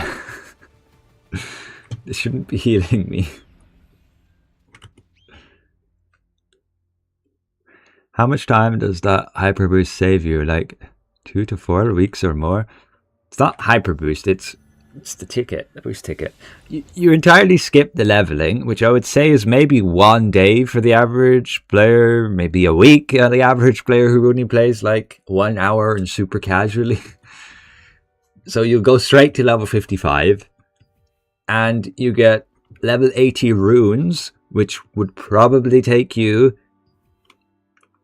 This shouldn't be healing me. How much time does that hyper boost save you? Like 2 to 4 weeks or more? It's not hyper boost, it's the ticket, the boost ticket. You entirely skip the leveling, which I would say is maybe 1 day for the average player, maybe a week on the average player who only plays like 1 hour and super casually. So you'll go straight to level 55 and you get level 80 runes, which would probably take you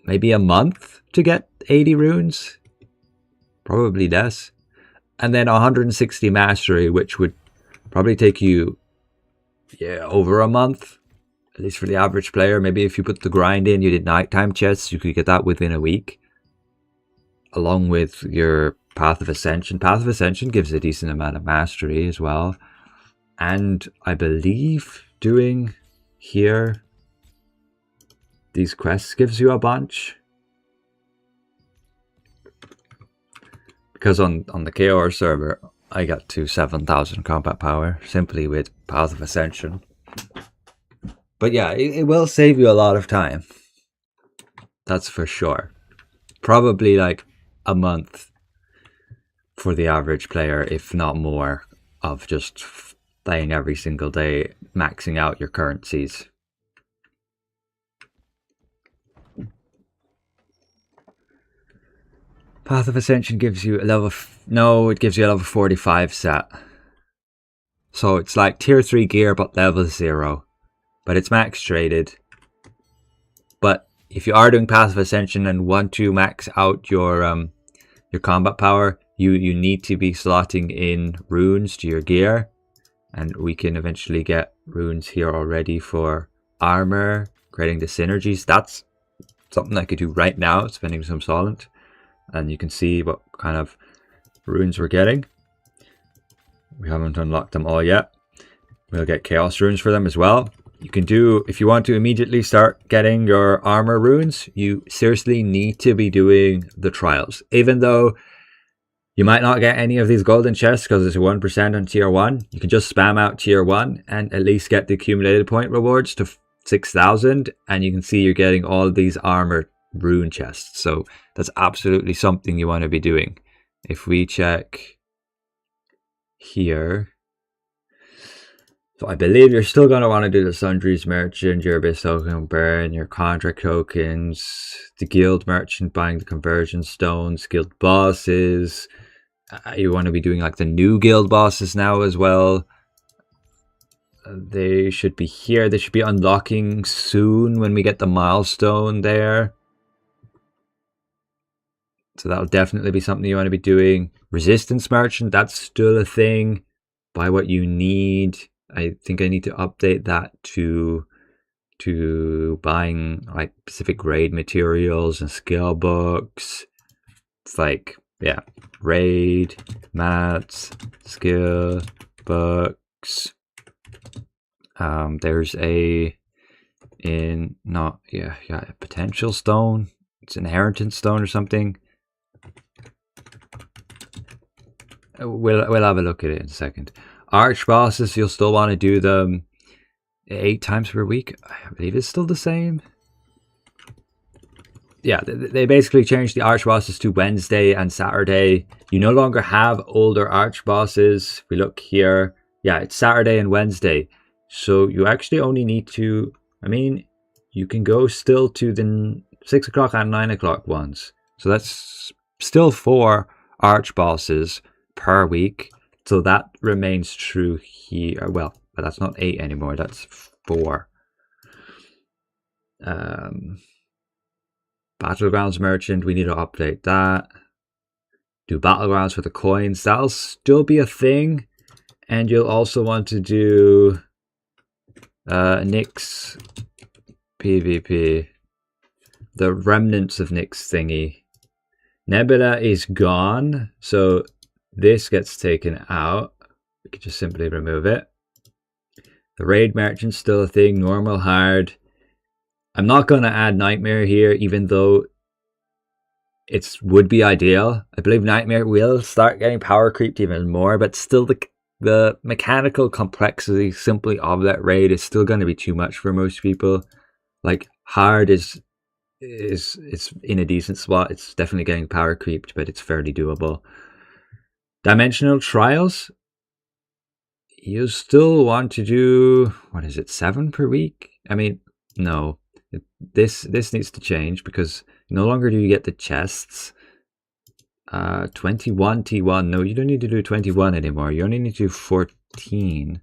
maybe a month to get 80 runes, probably less. And then 160 mastery, which would probably take you, over a month, at least for the average player. Maybe if you put the grind in, you did nighttime chests, you could get that within a week, along with your Path of Ascension. Path of Ascension gives a decent amount of mastery as well. And I believe doing here these quests gives you a bunch. because on the KOR server, I got to 7,000 combat power simply with Path of Ascension. But yeah, it will save you a lot of time. That's for sure. Probably like a month for the average player, if not more, of just playing every single day, maxing out your currencies. Path of Ascension gives you a level... No, it gives you a level 45 set. So it's like tier 3 gear, but level 0. But it's max traded. But if you are doing Path of Ascension and want to max out your combat power, you need to be slotting in runes to your gear. And we can eventually get runes here already for armor, creating the synergies. That's something I could do right now, spending some solent. And you can see what kind of runes we're getting. We haven't unlocked them all yet. We'll get chaos runes for them as well. You can do, if you want to immediately start getting your armor runes, you seriously need to be doing the trials. Even though you might not get any of these golden chests because it's 1% on tier 1, you can just spam out tier 1 and at least get the accumulated point rewards to 6,000. And you can see you're getting all these armor rune chests. So that's absolutely something you want to be doing. If we check here, so I believe you're still going to want to do the Sundries Merchant, your Abyss Token Burn, your Contract Tokens, the Guild Merchant buying the Conversion Stones, Guild Bosses. You want to be doing like the new Guild Bosses now as well. They should be here. They should be unlocking soon when we get the milestone there. So that'll definitely be something you want to be doing. Resistance Merchant, that's still a thing. Buy what you need. I think I need to update that to buying like specific raid materials and skill books. It's like, yeah, raid, mats, skill books. There's a potential stone. It's inheritance stone or something. We'll have a look at it in a second. Arch bosses, you'll still want to do them 8 times per week. I believe it's still the same. Yeah, they basically changed the arch bosses to Wednesday and Saturday. You no longer have older arch bosses. If we look here, yeah, it's Saturday and Wednesday. So you actually only need to, I mean, you can go still to the 6 o'clock and 9 o'clock ones. So that's still 4 arch bosses per week. So that remains true here. Well, but that's not 8 anymore. That's 4. Battlegrounds Merchant, we need to update that. Do Battlegrounds for the coins. That'll still be a thing. And you'll also want to do Nyx PvP. The remnants of Nyx thingy. Nebula is gone. So this gets taken out. We can just simply remove it. The raid merchant's still a thing. Normal, hard. I'm not going to add Nightmare here, even though it would be ideal. I believe Nightmare will start getting power creeped even more, but still the mechanical complexity simply of that raid is still going to be too much for most people. Like, hard is in a decent spot. It's definitely getting power creeped, but it's fairly doable. Dimensional Trials, you still want to do, what is it, 7 per week? I mean, no. This needs to change because no longer do you get the chests. 21 T1. No, you don't need to do 21 anymore. You only need to do 14.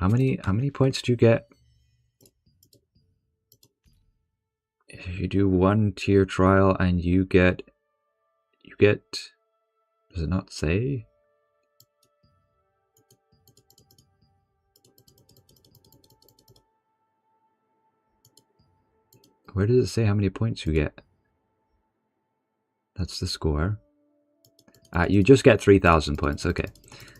How many points do you get? If you do 1 tier trial and you get, does it not say? Where does it say how many points you get? That's the score. You just get 3,000 points. Okay.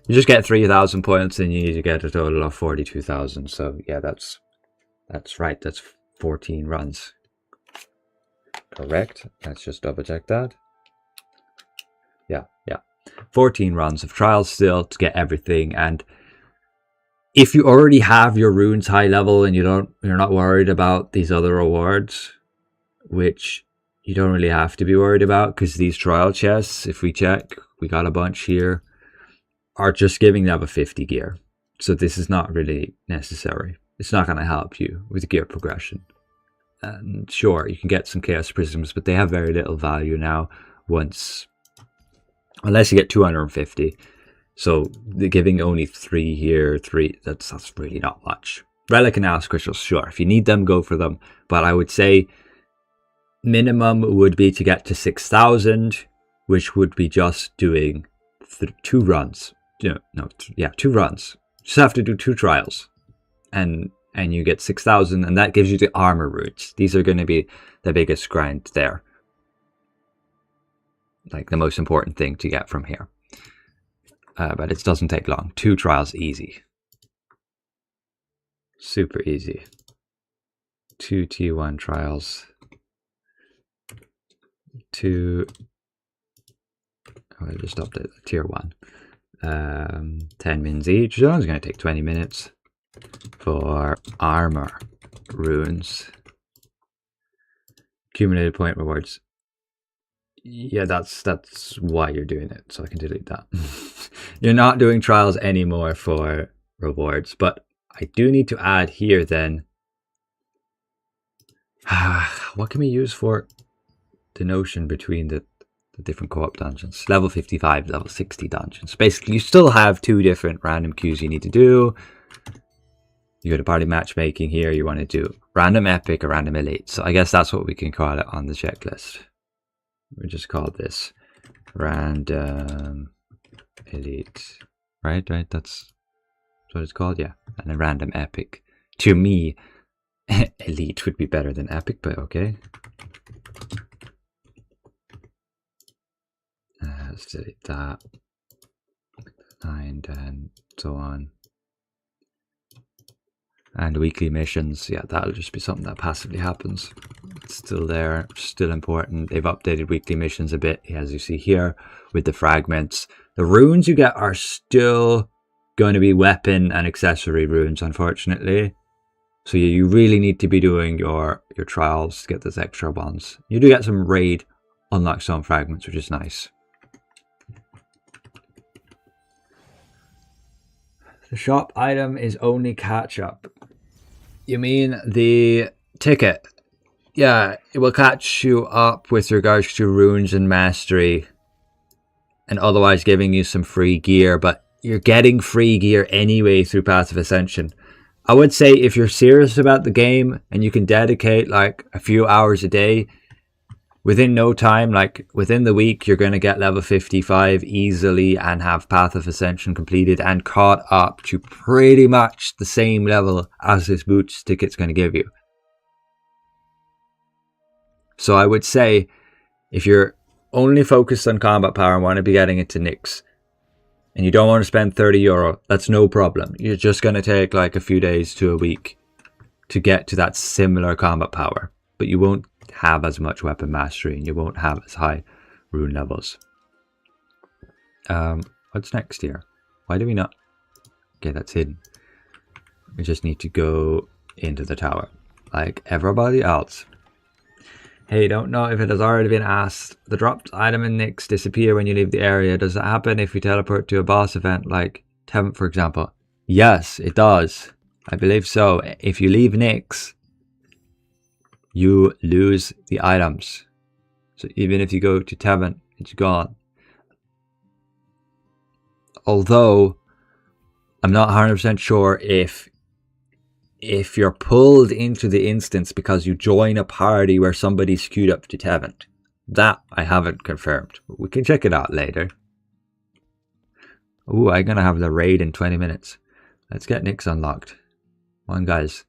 You just get 3,000 points and you need to get a total of 42,000. So yeah, that's right. That's 14 runs. Correct. Let's just double check that. Yeah. 14 runs of trials still to get everything. And if you already have your runes high level and you're not worried about these other rewards, which you don't really have to be worried about, because these trial chests, if we check, we got a bunch here, are just giving level 50 gear. So this is not really necessary. It's not going to help you with gear progression. And sure, you can get some chaos prisms, but they have very little value now unless you get 250. So they're giving only 3 here, 3, that's really not much. Relic and Alice crystals, sure, if you need them, go for them. But I would say minimum would be to get to 6,000, which would be just doing 2 runs. 2 runs. Just have to do 2 trials. And you get 6,000, and that gives you the armor runes. These are going to be the biggest grind there. Like the most important thing to get from here. But it doesn't take long. 2 trials, easy. Super easy. 2 T1 trials. 2... I'll just update the tier 1. 10 mins each. So it's going to take 20 minutes for armor runes. Accumulated point rewards. Yeah, that's why you're doing it, so I can delete that. You're not doing trials anymore for rewards, but I do need to add here then. What can we use for the notion between the different co-op dungeons? Level 55, level 60 dungeons. Basically, you still have 2 different random queues you need to do. You go to party matchmaking here, you want to do random epic or random elite. So I guess that's what we can call it on the checklist. We just call this random elite. Right? That's what it's called, yeah. And a random epic. To me, elite would be better than epic, but okay. Let's delete that. 9, 10, so on. And weekly missions, yeah, that'll just be something that passively happens. It's still there, still important. They've updated weekly missions a bit, as you see here, with the fragments. The runes you get are still going to be weapon and accessory runes, unfortunately. So you really need to be doing your trials to get those extra ones. You do get some raid unlock zone fragments, which is nice. The shop item is only catch up. You mean the ticket? Yeah, it will catch you up with regards to runes and mastery, and otherwise giving you some free gear, but you're getting free gear anyway through Path of Ascension. I would say if you're serious about the game and you can dedicate like a few hours a day, within no time, like within the week, you're going to get level 55 easily and have Path of Ascension completed and caught up to pretty much the same level as this boots ticket's going to give you. So I would say if you're only focused on combat power and want to be getting into Nyx, and you don't want to spend €30, that's no problem. You're just going to take like a few days to a week to get to that similar combat power, but you won't have as much weapon mastery and you won't have as high rune levels. What's next here? Why do we not? Okay, that's hidden. We just need to go into the tower like everybody else. Hey, don't know if it has already been asked. The dropped item in Nyx disappear when you leave the area. Does it happen if you teleport to a boss event like Tevent, for example? Yes, it does. I believe so. If you leave Nyx, you lose the items. So even if you go to Tevent, it's gone. Although, I'm not 100% sure if you're pulled into the instance because you join a party where somebody's queued up to Tevent. That I haven't confirmed. We can check it out later. Ooh, I'm going to have the raid in 20 minutes. Let's get Nyx unlocked. Come on, guys.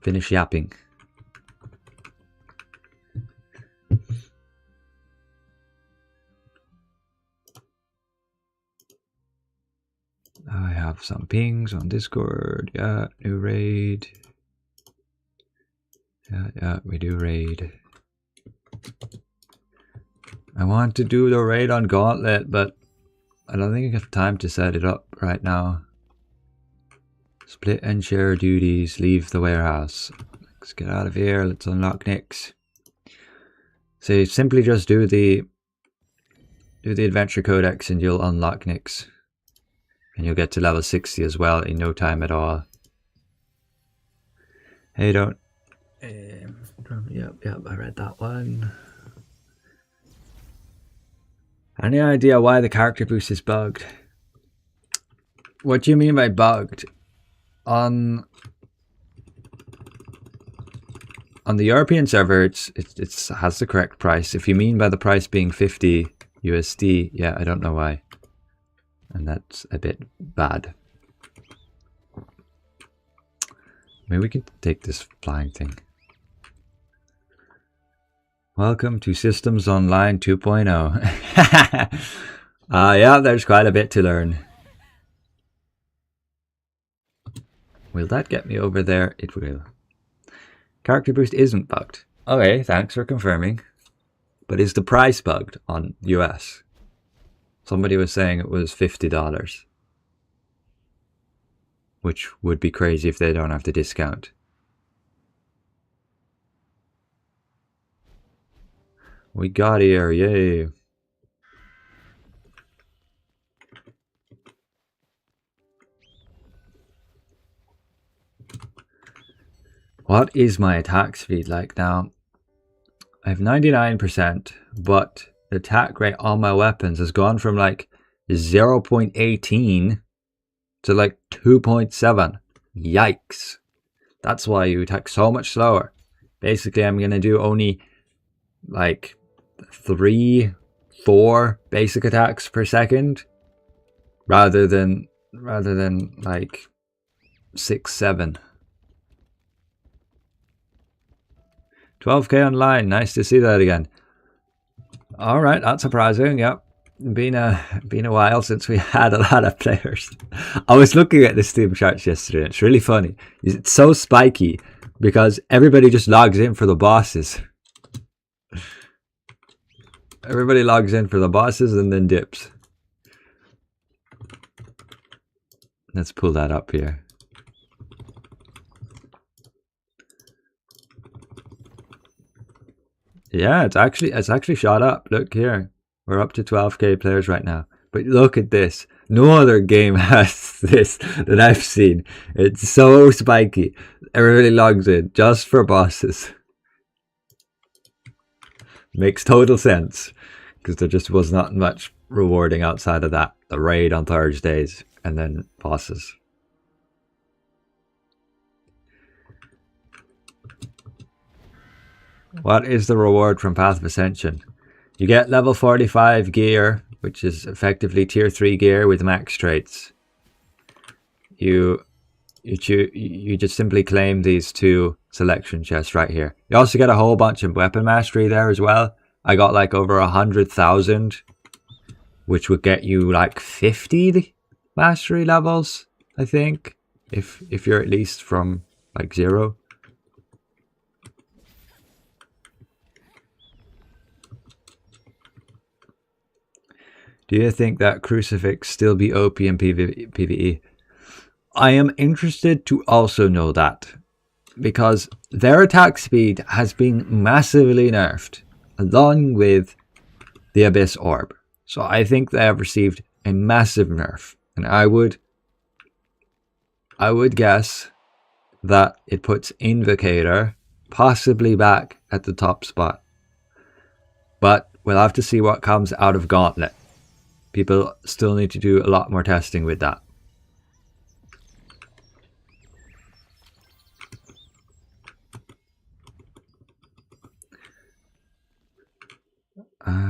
Finish yapping. I have some pings on Discord. Yeah, new raid. Yeah, we do raid. I want to do the raid on Gauntlet, but I don't think I have time to set it up right now. Split and share duties, leave the warehouse. Let's get out of here, let's unlock Nyx. So simply just do the adventure codex and you'll unlock Nyx. And you'll get to level 60 as well in no time at all. Hey, don't... Yep, I read that one. Any idea why the character boost is bugged? What do you mean by bugged? On the European server, it has the correct price. If you mean by the price being 50 USD, yeah, I don't know why. And that's a bit bad. Maybe we can take this flying thing. Welcome to Systems Online 2.0. Yeah, there's quite a bit to learn. Will that get me over there? It will. Character boost isn't bugged. Okay, thanks for confirming. But is the price bugged on US? Somebody was saying it was $50. Which would be crazy if they don't have the discount. We got here, yay. What is my attack speed like now? I have 99%, but the attack rate on my weapons has gone from like 0.18 to like 2.7. Yikes. That's why you attack so much slower. Basically, I'm going to do only like 3, 4 basic attacks per second rather than like 6, 7. 12k online, nice to see that again. Alright, that's surprising, yep. Been a while since we had a lot of players. I was looking at the Steam charts yesterday, it's really funny. It's so spiky because everybody just logs in for the bosses. Everybody logs in for the bosses and then dips. Let's pull that up here. Yeah, it's actually shot up. Look here. We're up to 12k players right now. But look at this. No other game has this that I've seen. It's so spiky. Everybody logs in just for bosses. Makes total sense. Because there just was not much rewarding outside of that. The raid on Thursdays and then bosses. What is the reward from Path of Ascension? You get level 45 gear, which is effectively tier 3 gear with max traits. You just simply claim these 2 selection chests right here. You also get a whole bunch of weapon mastery there as well. I got like over 100,000, which would get you like 50 mastery levels, I think, if you're at least from like 0. Do you think that Crucifix still be OP in PvE? I am interested to also know that, because their attack speed has been massively nerfed, along with the Abyss Orb. So I think they have received a massive nerf, and I would guess that it puts Invocator possibly back at the top spot. But we'll have to see what comes out of Gauntlet. People still need to do a lot more testing with that.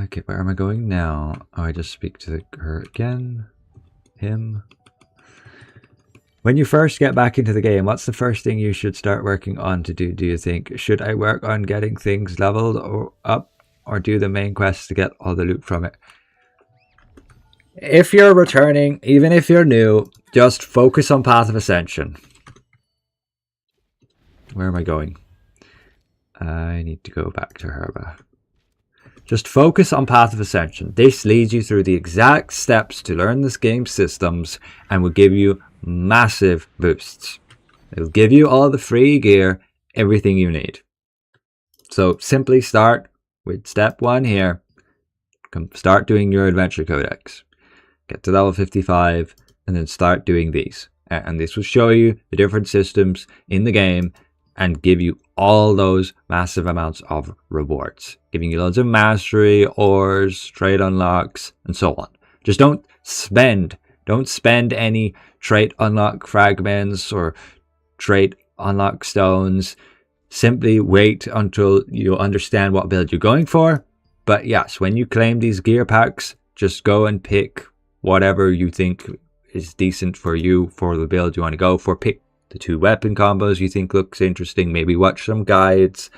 Okay, where am I going now? Oh, I just speak to her again. Him. When you first get back into the game, what's the first thing you should start working on to do you think? Should I work on getting things leveled or up, or do the main quest to get all the loot from it? If you're returning, even if you're new, just focus on Path of Ascension. Where am I going? I need to go back to Herba. Just focus on Path of Ascension. This leads you through the exact steps to learn this game's systems and will give you massive boosts. It will give you all the free gear, everything you need. So simply start with step 1 here. Start doing your adventure codex. Get to level 55 and then start doing these. And this will show you the different systems in the game and give you all those massive amounts of rewards, giving you loads of mastery, ores, trade unlocks, and so on. Just don't spend any trait unlock fragments or trait unlock stones. Simply wait until you understand what build you're going for. But yes, when you claim these gear packs, just go and pick whatever you think is decent for you for the build you want to go for. Pick the 2 weapon combos you think looks interesting. Maybe watch some guides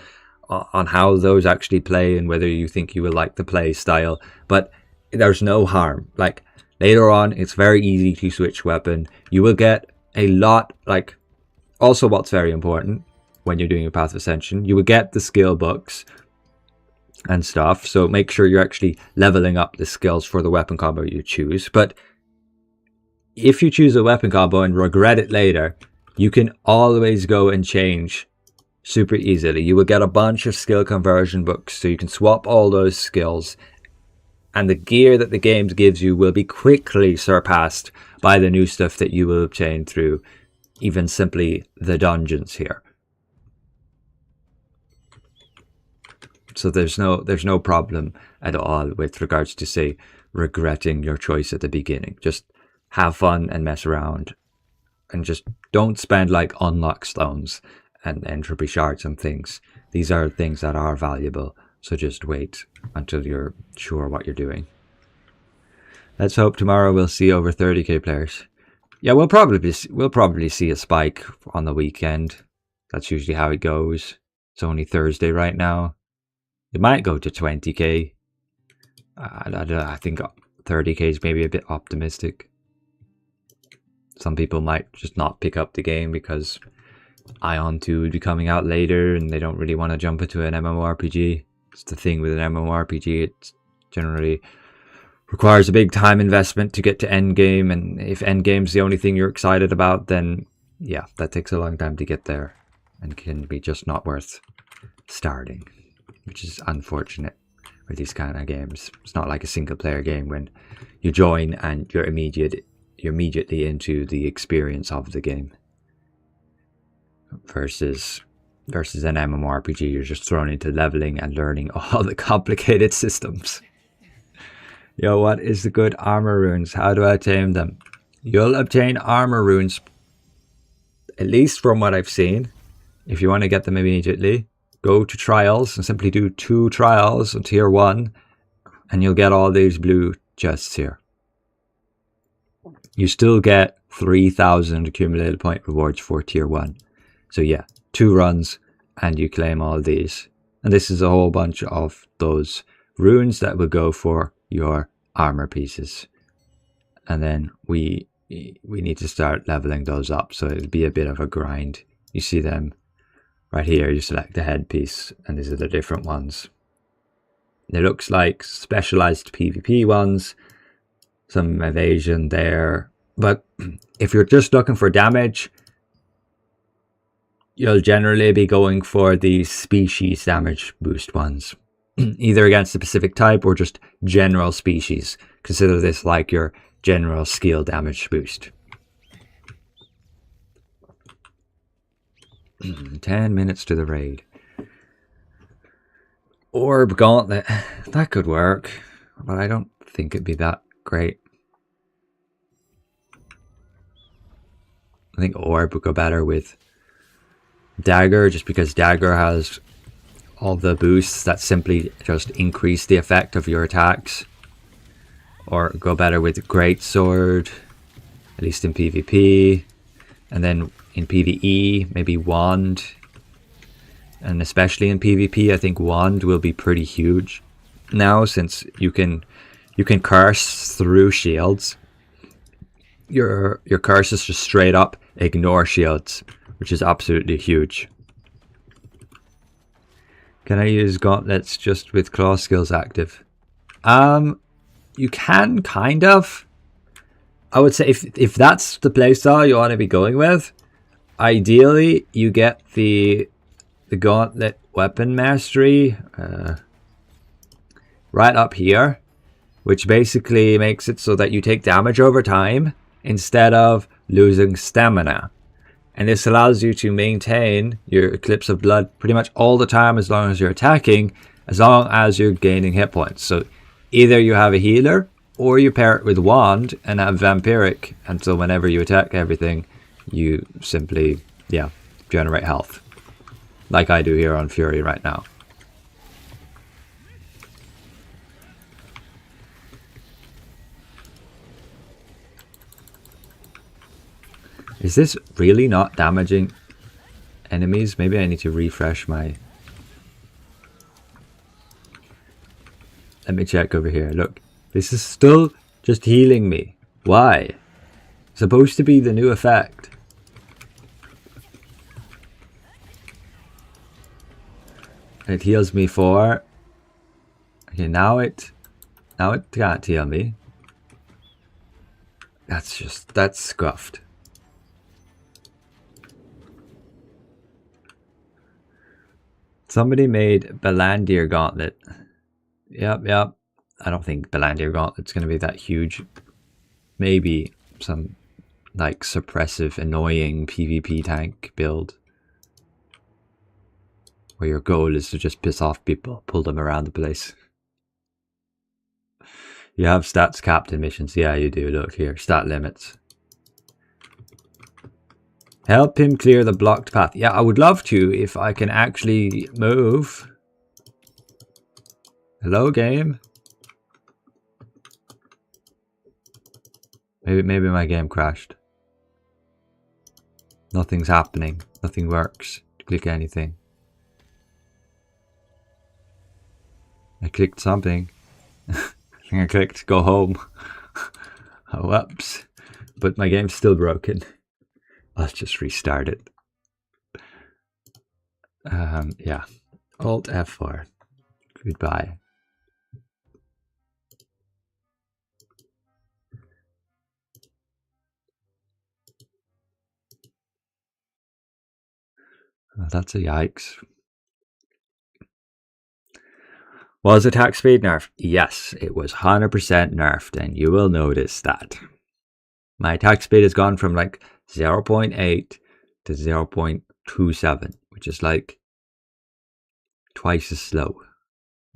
on how those actually play and whether you think you will like the play style. But there's no harm. Like later on, it's very easy to switch weapon. You will get a lot. Like also, what's very important when you're doing a Path of Ascension, you will get the skill books and stuff. So make sure you're actually leveling up the skills for the weapon combo you choose. But if you choose a weapon combo and regret it later, you can always go and change super easily. You will get a bunch of skill conversion books, so you can swap all those skills. And the gear that the game gives you will be quickly surpassed by the new stuff that you will obtain through even simply the dungeons here. So there's no problem at all with regards to, say, regretting your choice at the beginning. Just have fun and mess around. And just don't spend like unlock stones and entropy shards and things. These are things that are valuable. So just wait until you're sure what you're doing. Let's hope tomorrow we'll see over 30k players. Yeah, we'll probably see a spike on the weekend. That's usually how it goes. It's only Thursday right now. It might go to 20k. I think 30k is maybe a bit optimistic. Some people might just not pick up the game because Ion 2 will be coming out later and they don't really want to jump into an MMORPG. It's the thing with an MMORPG, it generally requires a big time investment to get to Endgame, and if Endgame's the only thing you're excited about, then yeah, that takes a long time to get there and can be just not worth starting, which is unfortunate with these kind of games. It's not like a single player game when you join and you're immediately into the experience of the game. Versus an MMORPG, you're just thrown into leveling and learning all the complicated systems. Yo, what is the good armor runes? How do I obtain them? You'll obtain armor runes, at least from what I've seen. If you want to get them immediately, go to trials and simply do 2 trials on tier 1 and you'll get all these blue chests here. You still get 3,000 accumulated point rewards for tier 1. So yeah, 2 runs and you claim all these. And this is a whole bunch of those runes that will go for your armor pieces. And then we need to start leveling those up. So it'll be a bit of a grind. You see them right here. You select the headpiece and these are the different ones. It looks like specialized PvP ones. Some evasion there. But if you're just looking for damage, you'll generally be going for the species damage boost ones. Either against a specific type or just general species. Consider this like your general skill damage boost. 10 minutes to the raid. Orb Gauntlet. That could work, but I don't think it'd be that great. I think Orb would go better with Dagger, just because Dagger has all the boosts that simply just increase the effect of your attacks. Or go better with Greatsword, at least in PvP. And then in PvE, maybe Wand. And especially in PvP, I think Wand will be pretty huge now, since you can curse through shields. Your curses just straight up ignore shields, which is absolutely huge. Can I use gauntlets just with claw skills active? You can, kind of. I would say if that's the playstyle you want to be going with, ideally you get the gauntlet weapon mastery right up here, which basically makes it so that you take damage over time instead of losing stamina. And this allows you to maintain your Eclipse of Blood pretty much all the time as long as you're attacking, as long as you're gaining hit points. So either you have a healer or you pair it with Wand and have Vampiric, and so whenever you attack everything, you simply, generate health. Like I do here on Fury right now. Is this really not damaging enemies? Maybe I need to refresh my... Let me check over here. Look, this is still just healing me. Why? It's supposed to be the new effect. It heals me for... Okay, now it can't heal me. That's scuffed. Somebody made Belandir Gauntlet. Yep. I don't think Belandir Gauntlet's going to be that huge. Maybe some, like, suppressive, annoying PvP tank build. Where your goal is to just piss off people, pull them around the place. You have stats capped in missions. Yeah, you do. Look here. Stat limits. Help him clear the blocked path. Yeah, I would love to if I can actually move. Hello, game. Maybe my game crashed. Nothing's happening. Nothing works. Click anything. I clicked something. I think I clicked go home. Oh, whoops. But my game's still broken. I'll just restart it. Yeah. Alt F4. Goodbye. Oh, that's a yikes. Was attack speed nerfed? Yes, it was 100% nerfed, and you will notice that. My attack speed has gone from like 0.8 to 0.27, which is like twice as slow.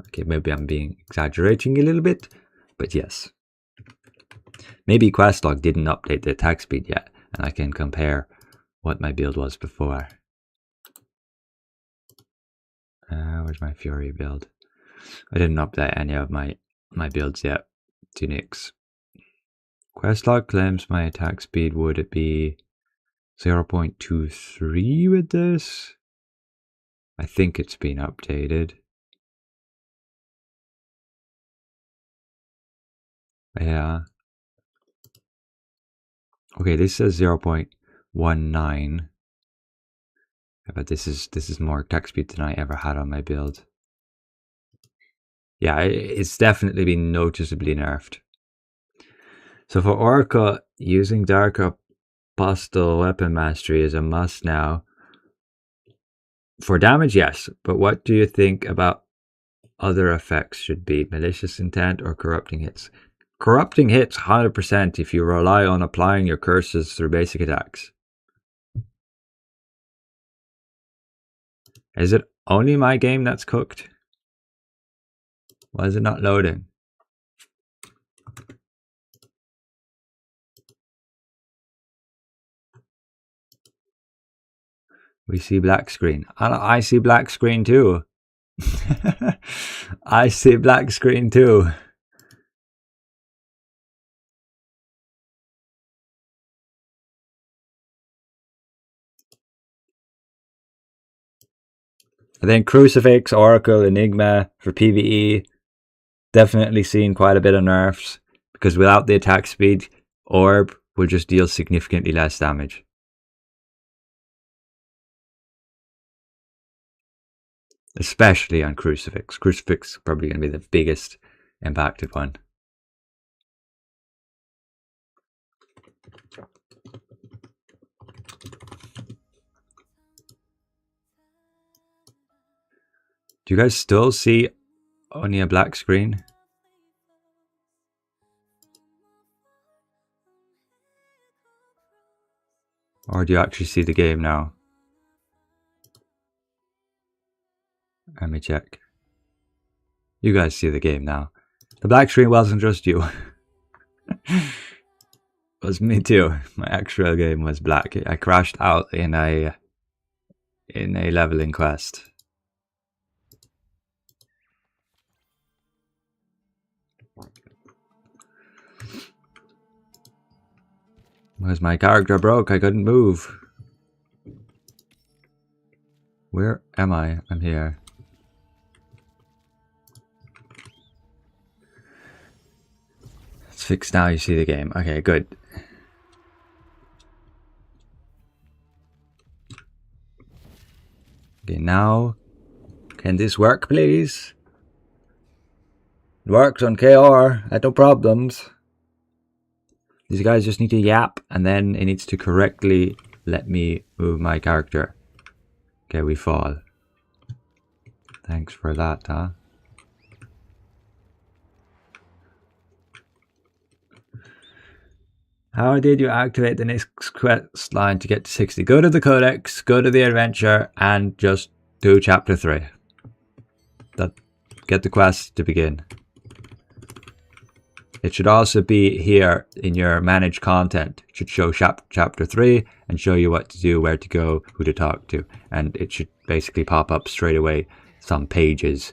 Okay, maybe I'm being exaggerating a little bit, but yes. Maybe Questlog didn't update the attack speed yet, and I can compare what my build was before. Where's my Fury build? I didn't update any of my builds yet. To nix. Questlog claims my attack speed would it be 0.23 with this? I think it's been updated. Yeah. Okay, this says 0.19. But this is more attack speed than I ever had on my build. Yeah, it's definitely been noticeably nerfed. So for Orca, using Dark Apostle Weapon Mastery is a must now. For damage, yes. But what do you think about other effects should be? Malicious Intent or Corrupting Hits? Corrupting Hits 100% if you rely on applying your curses through basic attacks. Is it only my game that's cooked? Why is it not loading? We see black screen. I see black screen too. I see black screen too. I think Crucifix, Oracle, Enigma for PvE definitely seen quite a bit of nerfs because without the attack speed, Orb will just deal significantly less damage. especially on Crucifix. Crucifix is probably going to be the biggest impacted one. Do you guys still see only a black screen? Or do you actually see the game now? Let me check. You guys see the game now. The black screen wasn't just you. It was me too. My actual game was black. I crashed out in a leveling quest. Was my character broke? I couldn't move. Where am I? I'm here. It's fixed now, you see the game. Okay, good. Okay, now, can this work, please? It works on KR, I had no problems. These guys just need to yap, and then it needs to correctly let me move my character. Okay, we fall. Thanks for that, huh? How did you activate the next quest line to get to 60? Go to the codex, go to the adventure, and just do chapter 3. Get the quest to begin. It should also be here in your manage content. It should show chapter 3 and show you what to do, where to go, who to talk to. And it should basically pop up straight away some pages.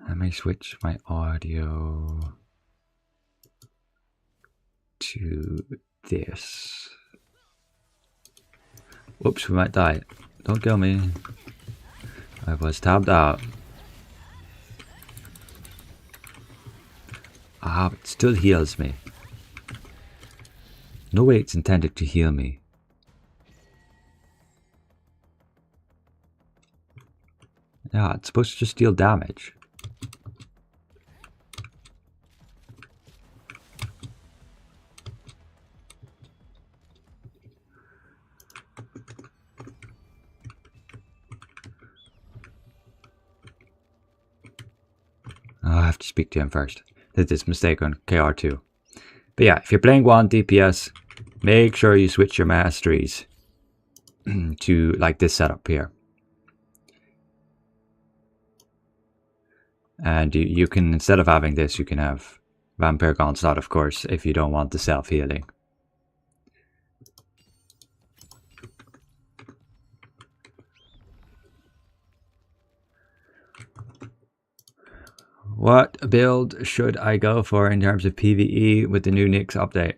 Let me switch my audio to this. Whoops, we might die. Don't kill me. I was tabbed out. Ah, it still heals me. No way it's intended to heal me. Yeah, it's supposed to just deal damage. Oh, I have to speak to him first. Did this mistake on KR2. But yeah, if you're playing 1 DPS, make sure you switch your masteries to like this setup here. And you can, instead of having this, you can have Vampire Onslaught, of course, if you don't want the self-healing. What build should I go for in terms of PvE with the new Nyx update?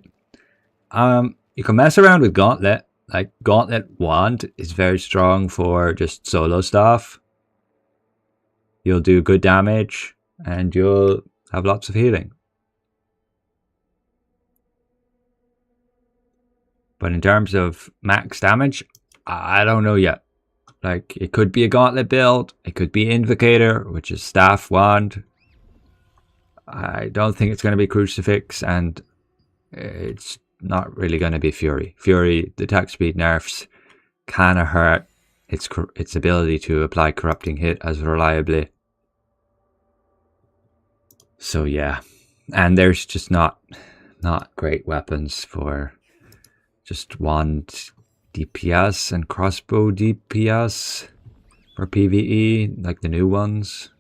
You can mess around with Gauntlet. Like, Gauntlet Wand is very strong for just solo stuff. You'll do good damage, and you'll have lots of healing. But in terms of max damage, I don't know yet. Like, it could be a Gauntlet build. It could be Invocator, which is Staff Wand. I don't think it's going to be Crucifix, and it's not really going to be Fury. Fury, the attack speed nerfs kind of hurt its ability to apply Corrupting Hit as reliably. So yeah, and there's just not great weapons for just wand DPS and crossbow DPS for PvE, like the new ones.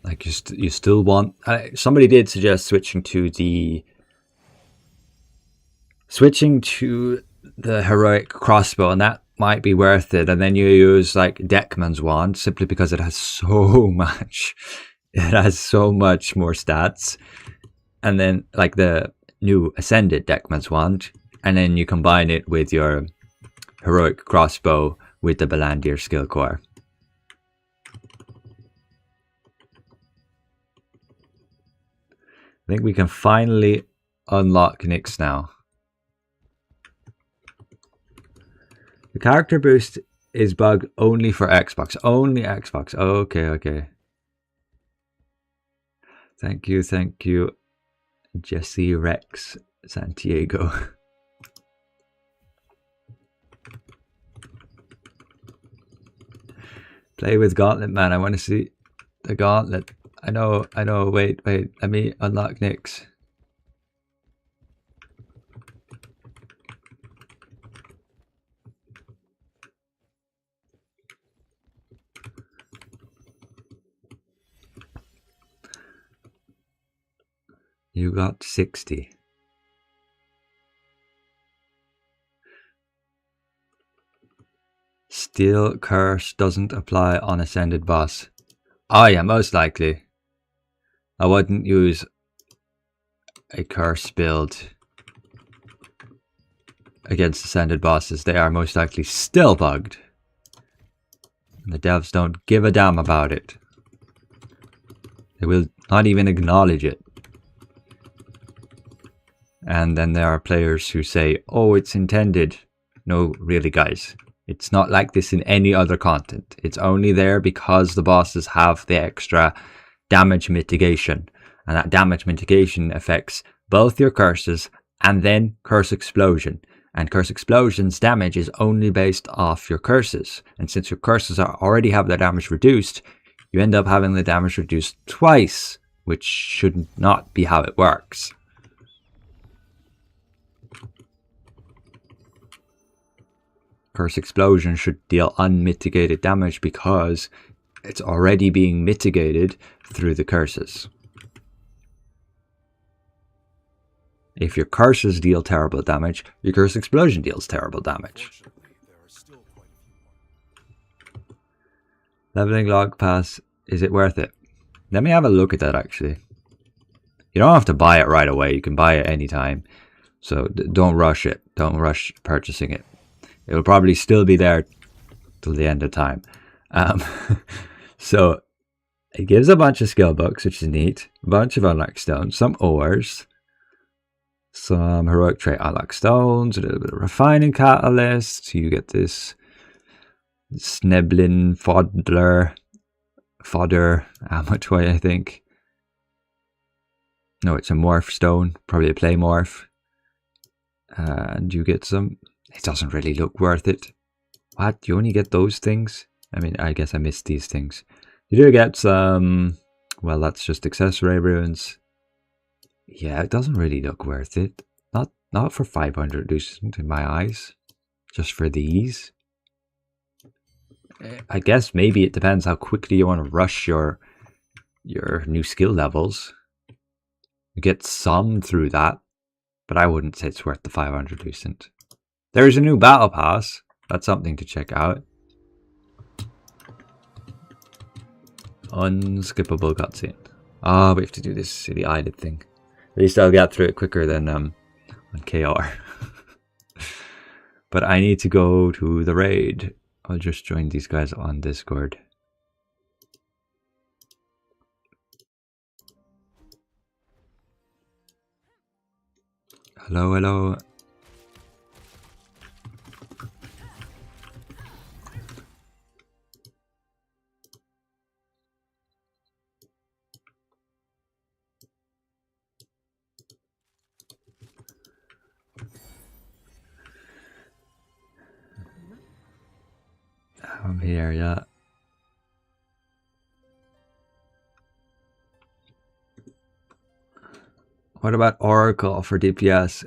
Like you still want. Somebody did suggest switching to the heroic crossbow, and that might be worth it. And then you use like Deckman's wand simply because it has so much. It has so much more stats. and then like the new Ascended Deckman's Wand, and then you combine it with your Heroic Crossbow with the Balandir skill core. I think we can finally unlock Nyx now. The character boost is bugged only for Xbox. Only Xbox. Okay, okay. Thank you, Jesse Rex Santiago. Play with Gauntlet, man. I want to see the Gauntlet. I know. Wait. Let me unlock Nyx. You got 60. Steel Curse doesn't apply on Ascended boss. Oh yeah, most likely. I wouldn't use a curse build against Ascended bosses. They are most likely still bugged. And the devs don't give a damn about it. They will not even acknowledge it. And then there are players who say, oh, it's intended. No, really, guys. It's not like this in any other content. It's only there because the bosses have the extra damage mitigation. And that damage mitigation affects both your curses and then Curse Explosion. And Curse Explosion's damage is only based off your curses. And since your curses already have their damage reduced, you end up having the damage reduced twice, which should not be how it works. Curse Explosion should deal unmitigated damage because it's already being mitigated through the curses. If your curses deal terrible damage, your Curse Explosion deals terrible damage. Leveling log pass, is it worth it? Let me have a look at that actually. You don't have to buy it right away, you can buy it anytime. So don't rush it, don't rush purchasing it. It will probably still be there till the end of time. So it gives a bunch of skill books, which is neat. A bunch of unlock stones, some ores, some heroic trait unlock stones, a little bit of refining catalyst. You get this Sneblin fodder Amatoi, I think. No, it's a morph stone, probably a play morph. And you get some. It doesn't really look worth it. What? You only get those things? I mean, I guess I missed these things. You do get some... Well, that's just accessory runes. Yeah, it doesn't really look worth it. Not for 500 decent in my eyes. Just for these. I guess maybe it depends how quickly you want to rush your new skill levels. You get some through that. But I wouldn't say it's worth the 500 decent. There is a new battle pass. That's something to check out. Unskippable cutscene. Ah, we have to do this silly eyelid thing. At least I'll get through it quicker than on KR. But I need to go to the raid. I'll just join these guys on Discord. Hello, hello. I'm here, yeah. What about Oracle for DPS?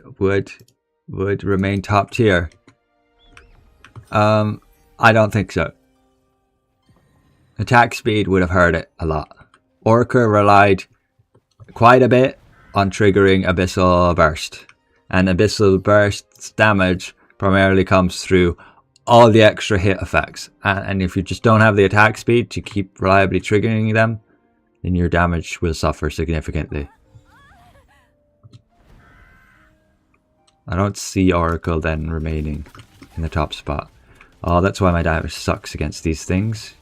Would remain top tier? I don't think so. Attack speed would have hurt it a lot. Oracle relied quite a bit on triggering Abyssal Burst. And Abyssal Burst's damage primarily comes through all the extra hit effects. And if you just don't have the attack speed to keep reliably triggering them, then your damage will suffer significantly. I don't see Oracle then remaining in the top spot. Oh, that's why my damage sucks against these things.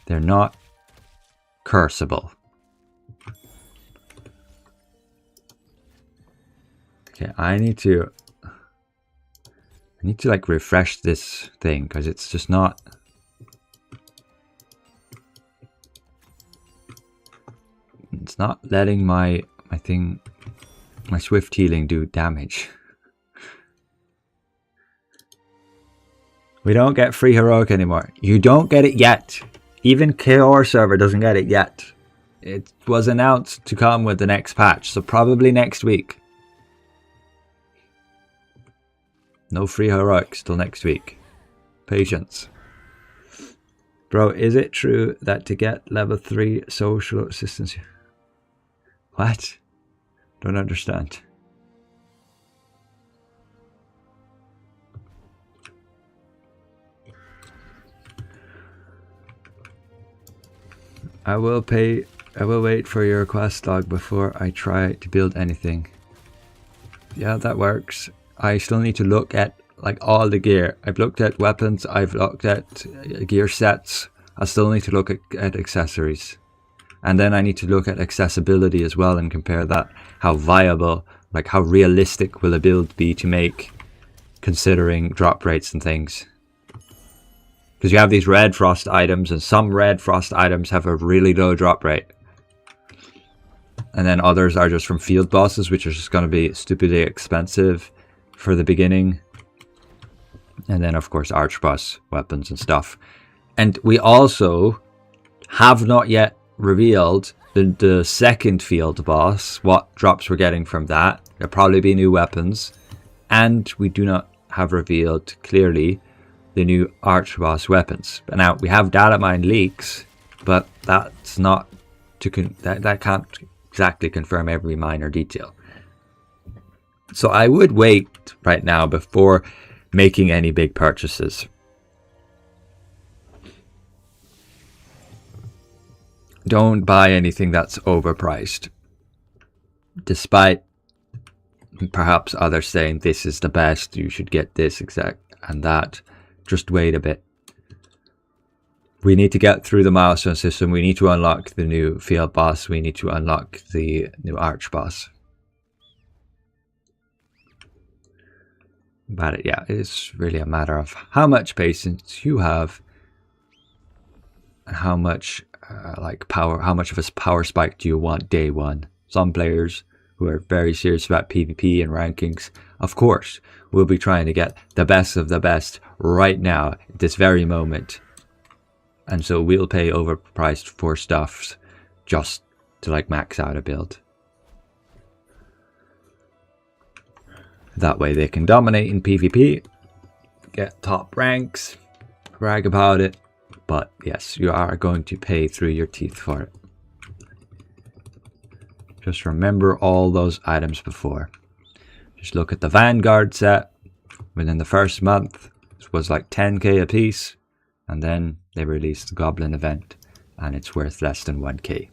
They're not curseable. Okay, I need to like refresh this thing because it's just not. It's not letting my swift healing do damage. We don't get free heroic anymore. You don't get it yet. Even KR server doesn't get it yet. It was announced to come with the next patch, so probably next week. No free heroics till next week. Patience. Bro, is it true that to get level 3 social assistance... What? Don't understand. I will wait for your quest log before I try to build anything. Yeah, that works. I still need to look at like all the gear. I've looked at weapons, I've looked at gear sets. I still need to look at accessories. And then I need to look at accessibility as well and compare that. How viable, like how realistic will a build be to make considering drop rates and things. Because you have these red frost items and some red frost items have a really low drop rate. And then others are just from field bosses, which are just going to be stupidly expensive for the beginning. And then of course arch boss weapons and stuff. And we also have not yet revealed the second field boss, what drops we're getting from that. There'll probably be new weapons. And we do not have revealed clearly the new arch boss weapons. But now we have data mine leaks, but that's not to that can't exactly confirm every minor detail. So I would wait right now before making any big purchases. Don't buy anything that's overpriced. Despite perhaps others saying this is the best, you should get this exact and that. Just wait a bit. We need to get through the milestone system. We need to unlock the new field boss. We need to unlock the new arch boss. But yeah, it's really a matter of how much patience you have and how much like power, how much of a power spike do you want day one. Some players who are very serious about PvP and rankings, of course, will be trying to get the best of the best right now, at this very moment. And so we'll pay overpriced for stuff just to like max out a build. That way they can dominate in PvP, get top ranks, brag about it. But yes, you are going to pay through your teeth for it. Just remember all those items before. Just look at the Vanguard set. Within the first month, it was like 10k a piece. And then they released the Goblin event. And it's worth less than 1k.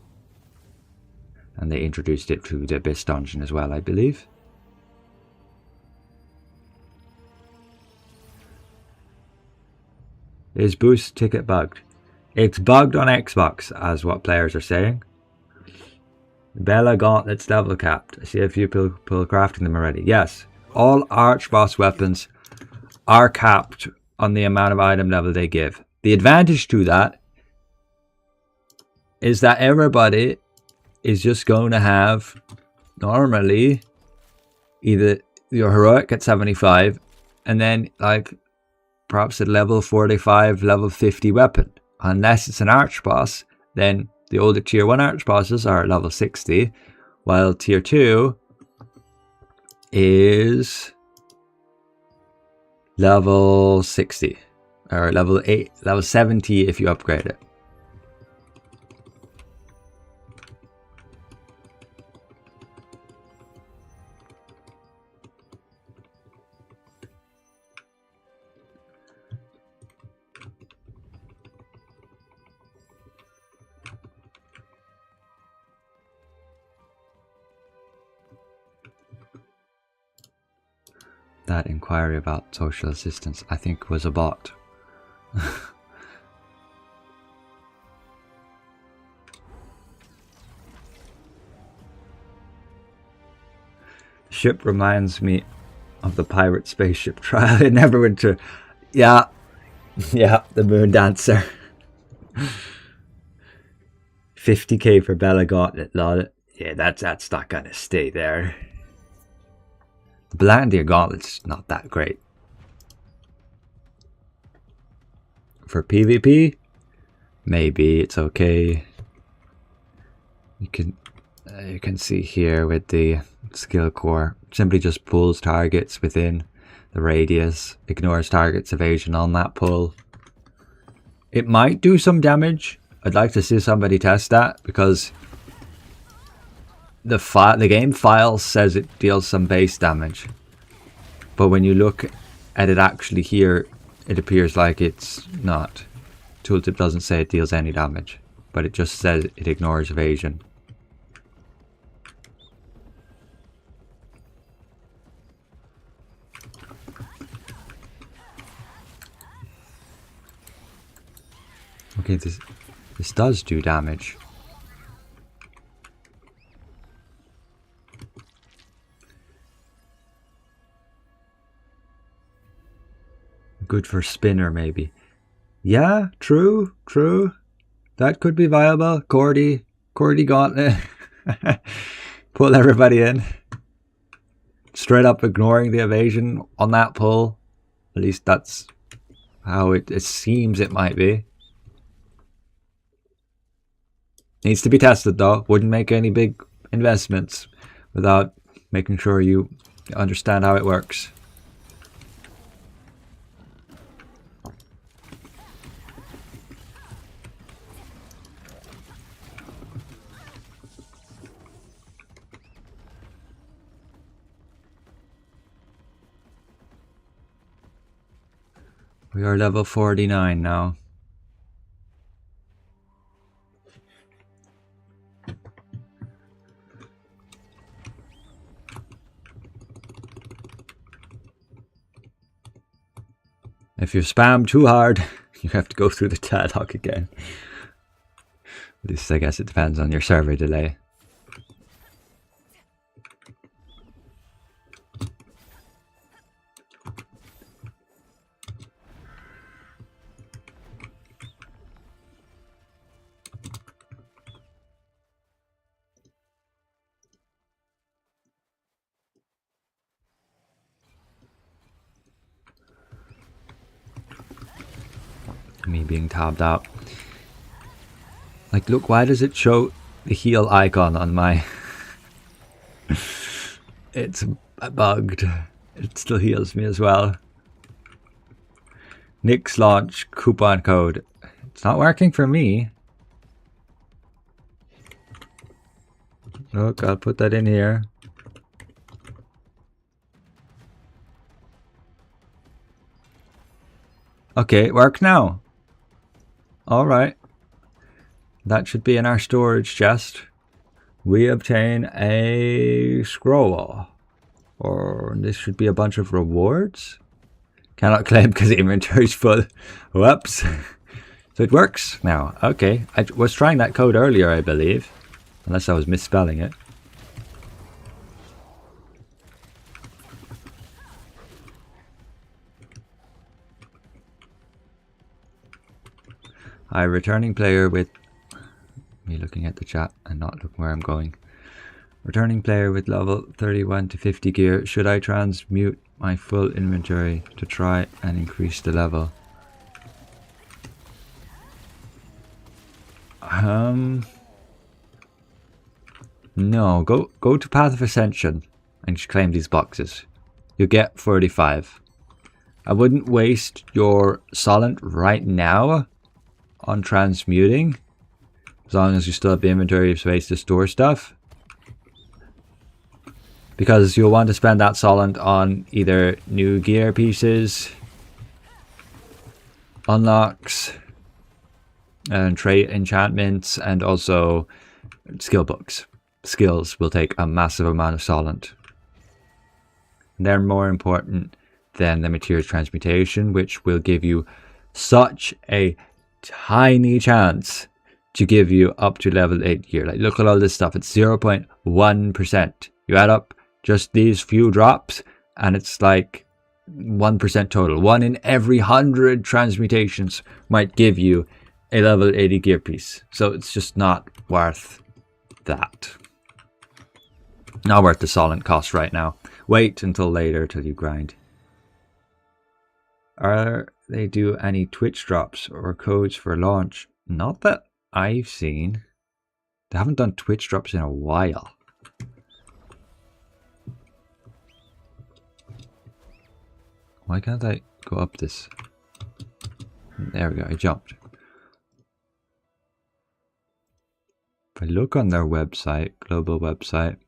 And they introduced it to the Abyss Dungeon as well, I believe. Is boost ticket bugged? It's bugged on Xbox, as what players are saying. Bella Gauntlet's level capped. I see a few people crafting them already. Yes, all arch boss weapons are capped on the amount of item level they give. The advantage to that is that everybody is just going to have normally either your heroic at 75 and then like perhaps a level 45, level 50 weapon. Unless it's an arch boss, then the older tier 1 arch bosses are level 60, while tier 2 is level 60, or level 70 if you upgrade it. That inquiry about social assistance, I think, was a bot. The ship reminds me of the pirate spaceship trial. It never went to... Yeah. Yeah, the Moon Dancer. 50k for Bella Gauntlet, lol. Yeah, that's not gonna stay there. The Blandia Gauntlet's not that great. For PvP, maybe it's okay. You can see here with the skill core, simply just pulls targets within the radius, ignores targets evasion on that pull. It might do some damage. I'd like to see somebody test that, because the game file says it deals some base damage, but when you look at it actually here, it appears like it's not. Tooltip doesn't say it deals any damage, but it just says it ignores evasion. Okay, this does do damage. Good for spinner, maybe. Yeah, true. That could be viable. Cordy Gauntlet. Pull everybody in. Straight up ignoring the evasion on that pull. At least that's how it seems it might be. Needs to be tested though. Wouldn't make any big investments without making sure you understand how it works. We are level 49 now. If you spam too hard, you have to go through the dialogue again. At least I guess it depends on your server delay. Me being tabbed out. Like, look, why does it show the heal icon on my... It's bugged. It still heals me as well. Nick's launch coupon code. It's not working for me. Look, I'll put that in here. Okay, it works now. Alright. That should be in our storage chest. We obtain a scroll. Or this should be a bunch of rewards. Cannot claim because the inventory's full. Whoops. So it works now. Okay. I was trying that code earlier, I believe. Unless I was misspelling it. Hi, returning player with... Me looking at the chat and not looking where I'm going. Returning player with level 31 to 50 gear. Should I transmute my full inventory to try and increase the level? No, go to Path of Ascension and just claim these boxes. You get 45. I wouldn't waste your Solent right now on transmuting, as long as you still have the inventory space to store stuff, because you'll want to spend that Solent on either new gear pieces, unlocks, and trait enchantments, and also skill books. Skills will take a massive amount of Solent. They're more important than the materials transmutation, which will give you such a tiny chance to give you up to level 8 here. Like, look at all this stuff. It's 0.1%. You add up just these few drops and it's like 1% total. 1 in every 100 transmutations might give you a level 80 gear piece. So it's just not worth that. Not worth the solid cost right now. Wait until later till you grind. Are they do any Twitch drops or codes for launch? Not that I've seen. They haven't done Twitch drops in a while. Why can't I go up this? There we go, I jumped. If I look on their website, global website,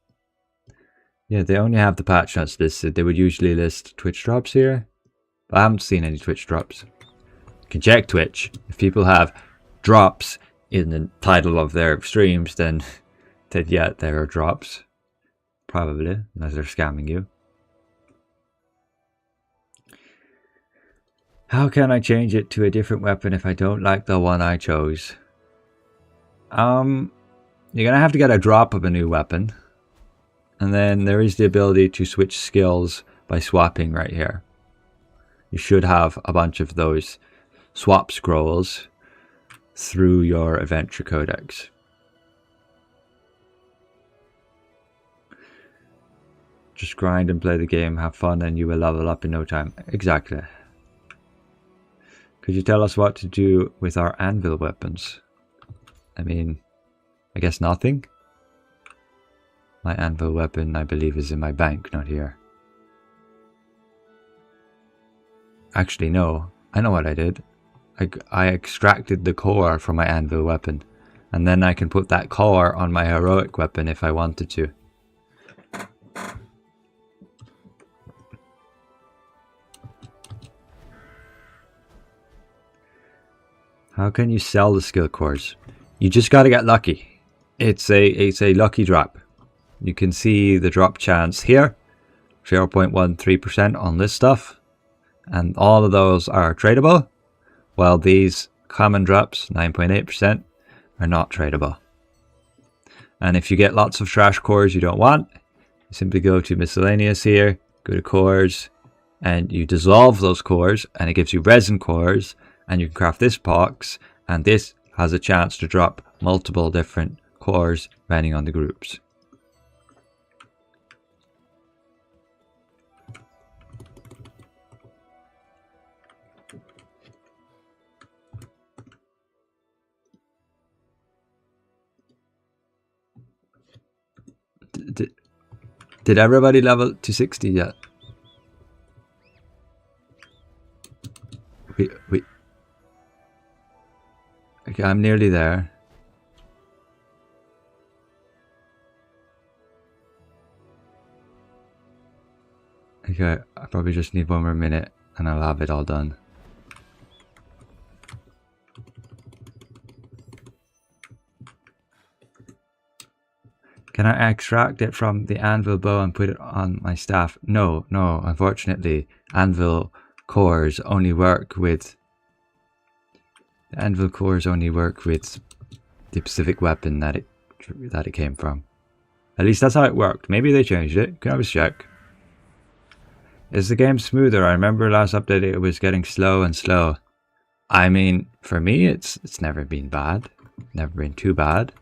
yeah, they only have the patch notes listed. They would usually list Twitch drops here, but I haven't seen any Twitch drops. You can check Twitch. If people have drops in the title of their streams, then yeah, there are drops. Probably, unless they're scamming you. How can I change it to a different weapon if I don't like the one I chose? You're gonna have to get a drop of a new weapon. And then there is the ability to switch skills by swapping right here. You should have a bunch of those swap scrolls through your adventure codex. Just grind and play the game, have fun, and you will level up in no time. Exactly. Could you tell us what to do with our anvil weapons? I mean, I guess nothing. My anvil weapon, I believe, is in my bank, not here. Actually, no. I know what I did. I extracted the core from my anvil weapon. And then I can put that core on my heroic weapon if I wanted to. How can you sell the skill cores? You just gotta get lucky. It's a lucky drop. You can see the drop chance here. 0.13% on this stuff. And all of those are tradable. While these common drops, 9.8%, are not tradable. And if you get lots of trash cores you don't want, you simply go to miscellaneous here, go to cores, and you dissolve those cores, and it gives you resin cores, and you can craft this box, and this has a chance to drop multiple different cores depending on the groups. Did everybody level to 60 yet? We okay, I'm nearly there. Okay, I probably just need one more minute and I'll have it all done. Can I extract it from the anvil bow and put it on my staff? No, unfortunately, anvil cores only work with the specific weapon that it came from. At least that's how it worked. Maybe they changed it. You can always check. Is the game smoother? I remember last update it was getting slow and slow. I mean, for me, it's never been bad. Never been too bad.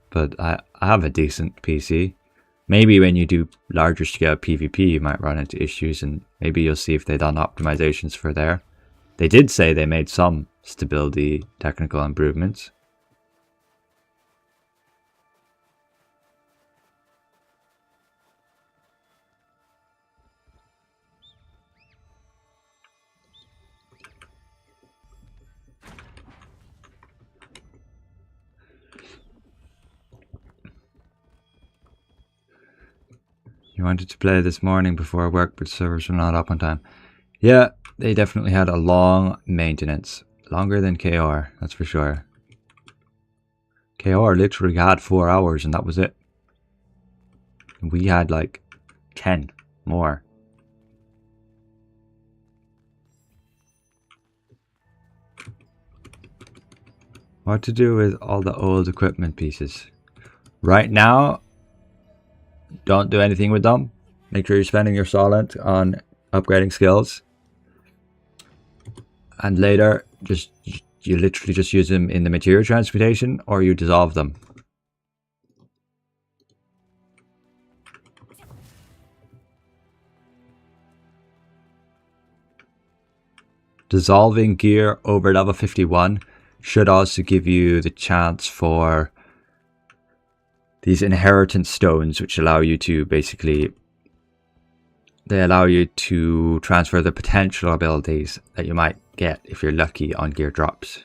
But I have a decent PC. Maybe when you do larger scale PvP you might run into issues, and maybe you'll see if they've done optimizations for there. They did say they made some stability technical improvements. You wanted to play this morning before work, but servers were not up on time. Yeah, they definitely had a long maintenance. Longer than KR, that's for sure. KR literally had 4 hours and that was it. We had like 10. More. What to do with all the old equipment pieces? Right now, don't do anything with them. Make sure you're spending your solent on upgrading skills. And later, you literally just use them in the material transmutation, or you dissolve them. Dissolving gear over level 51 should also give you the chance for these inheritance stones, which allow you to basically, they allow you to transfer the potential abilities that you might get if you're lucky on gear drops.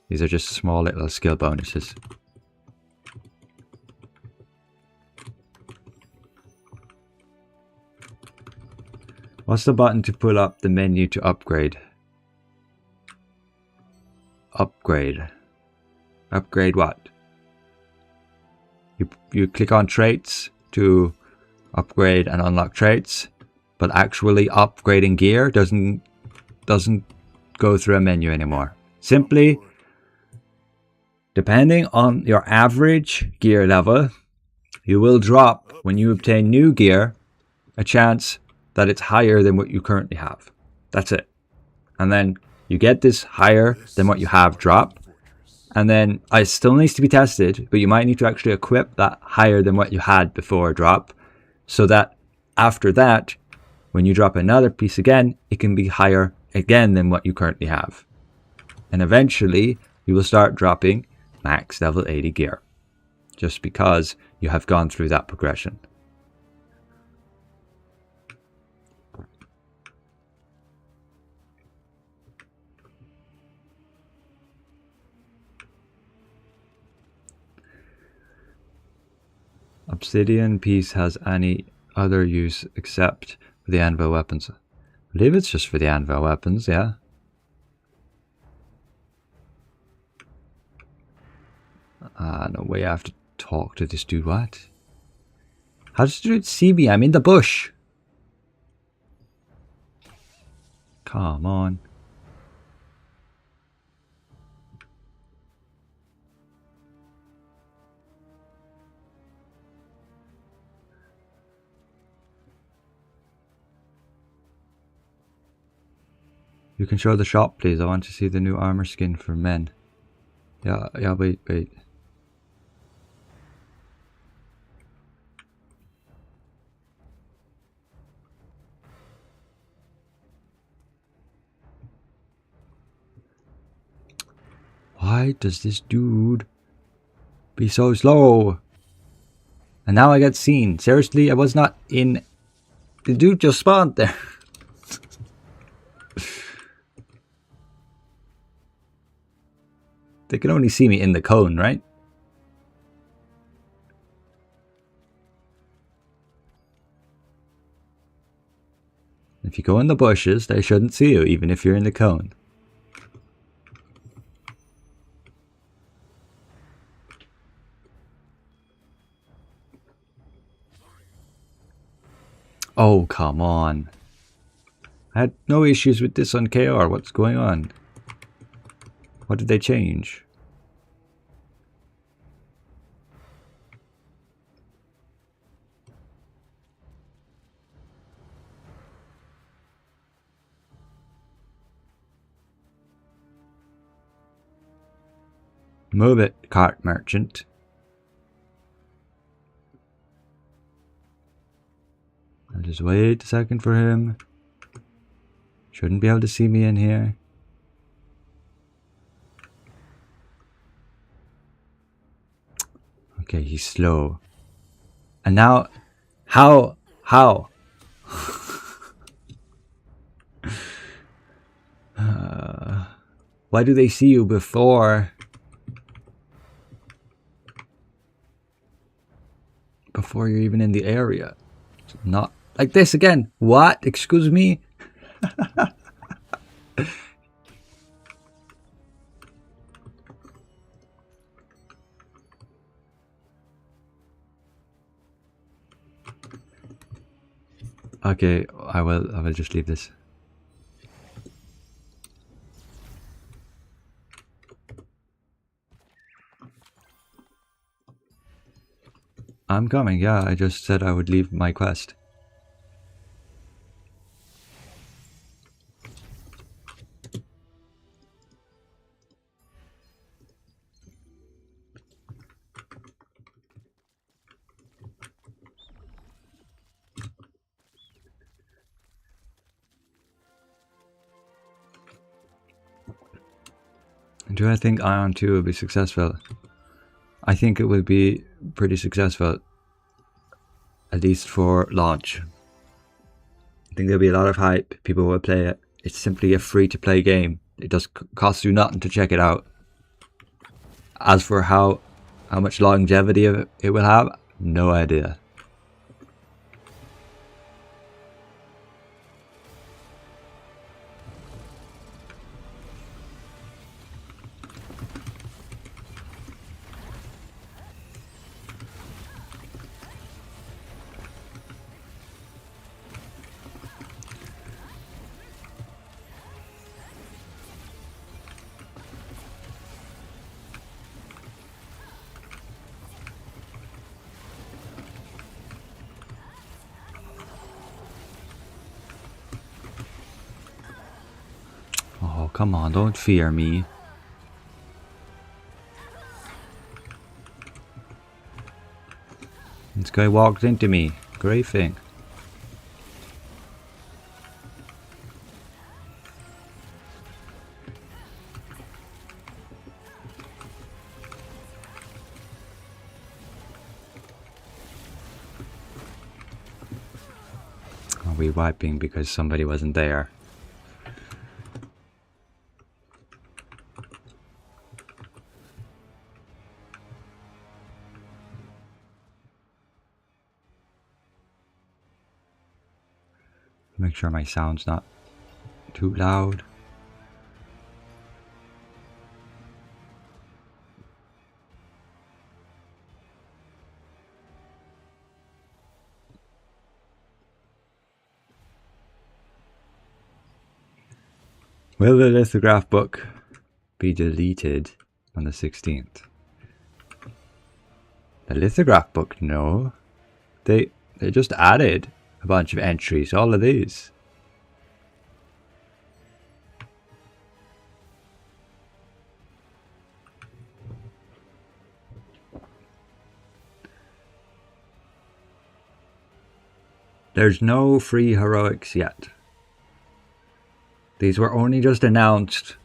These are just small little skill bonuses. What's the button to pull up the menu to upgrade? Upgrade. Upgrade what? You click on traits to upgrade and unlock traits, but actually upgrading gear doesn't go through a menu anymore. Simply, depending on your average gear level, you will drop, when you obtain new gear, a chance that it's higher than what you currently have. That's it. And then you get this higher than what you have drop. And then it still needs to be tested, but you might need to actually equip that higher than what you had before drop, so that after that, when you drop another piece again, it can be higher again than what you currently have. And eventually, you will start dropping max level 80 gear, just because you have gone through that progression. Obsidian piece has any other use except for the anvil weapons? I believe it's just for the anvil weapons, yeah. No way I have to talk to this dude, what? How does the dude see me? I'm in the bush. Come on. You can show the shop, please. I want to see the new armor skin for men. Yeah, wait. Why does this dude be so slow? And now I get seen. Seriously, I was not in... The dude just spawned there. They can only see me in the cone, right? If you go in the bushes, they shouldn't see you, even if you're in the cone. Oh, come on. I had no issues with this on KR. What's going on? What did they change? Move it, cart merchant. I'll just wait a second for him. Shouldn't be able to see me in here. Okay, he's slow. And now, how? Why do they see you before you're even in the area? It's not like this again. What? Excuse me? Okay, I will just leave this. I'm coming, yeah, I just said I would leave my quest. Do I think Ion 2 will be successful? I think it will be pretty successful, at least for launch. I think there'll be a lot of hype, people will play it. It's simply a free to play game. It does cost you nothing to check it out. As for how much longevity it will have, no idea. Oh, come on, don't fear me. This guy walked into me. Great thing. Are we wiping because somebody wasn't there? Make sure my sound's not too loud. Will the lithograph book be deleted on the 16th? The lithograph book, no. They just added a bunch of entries, all of these. There's no free heroics yet. These were only just announced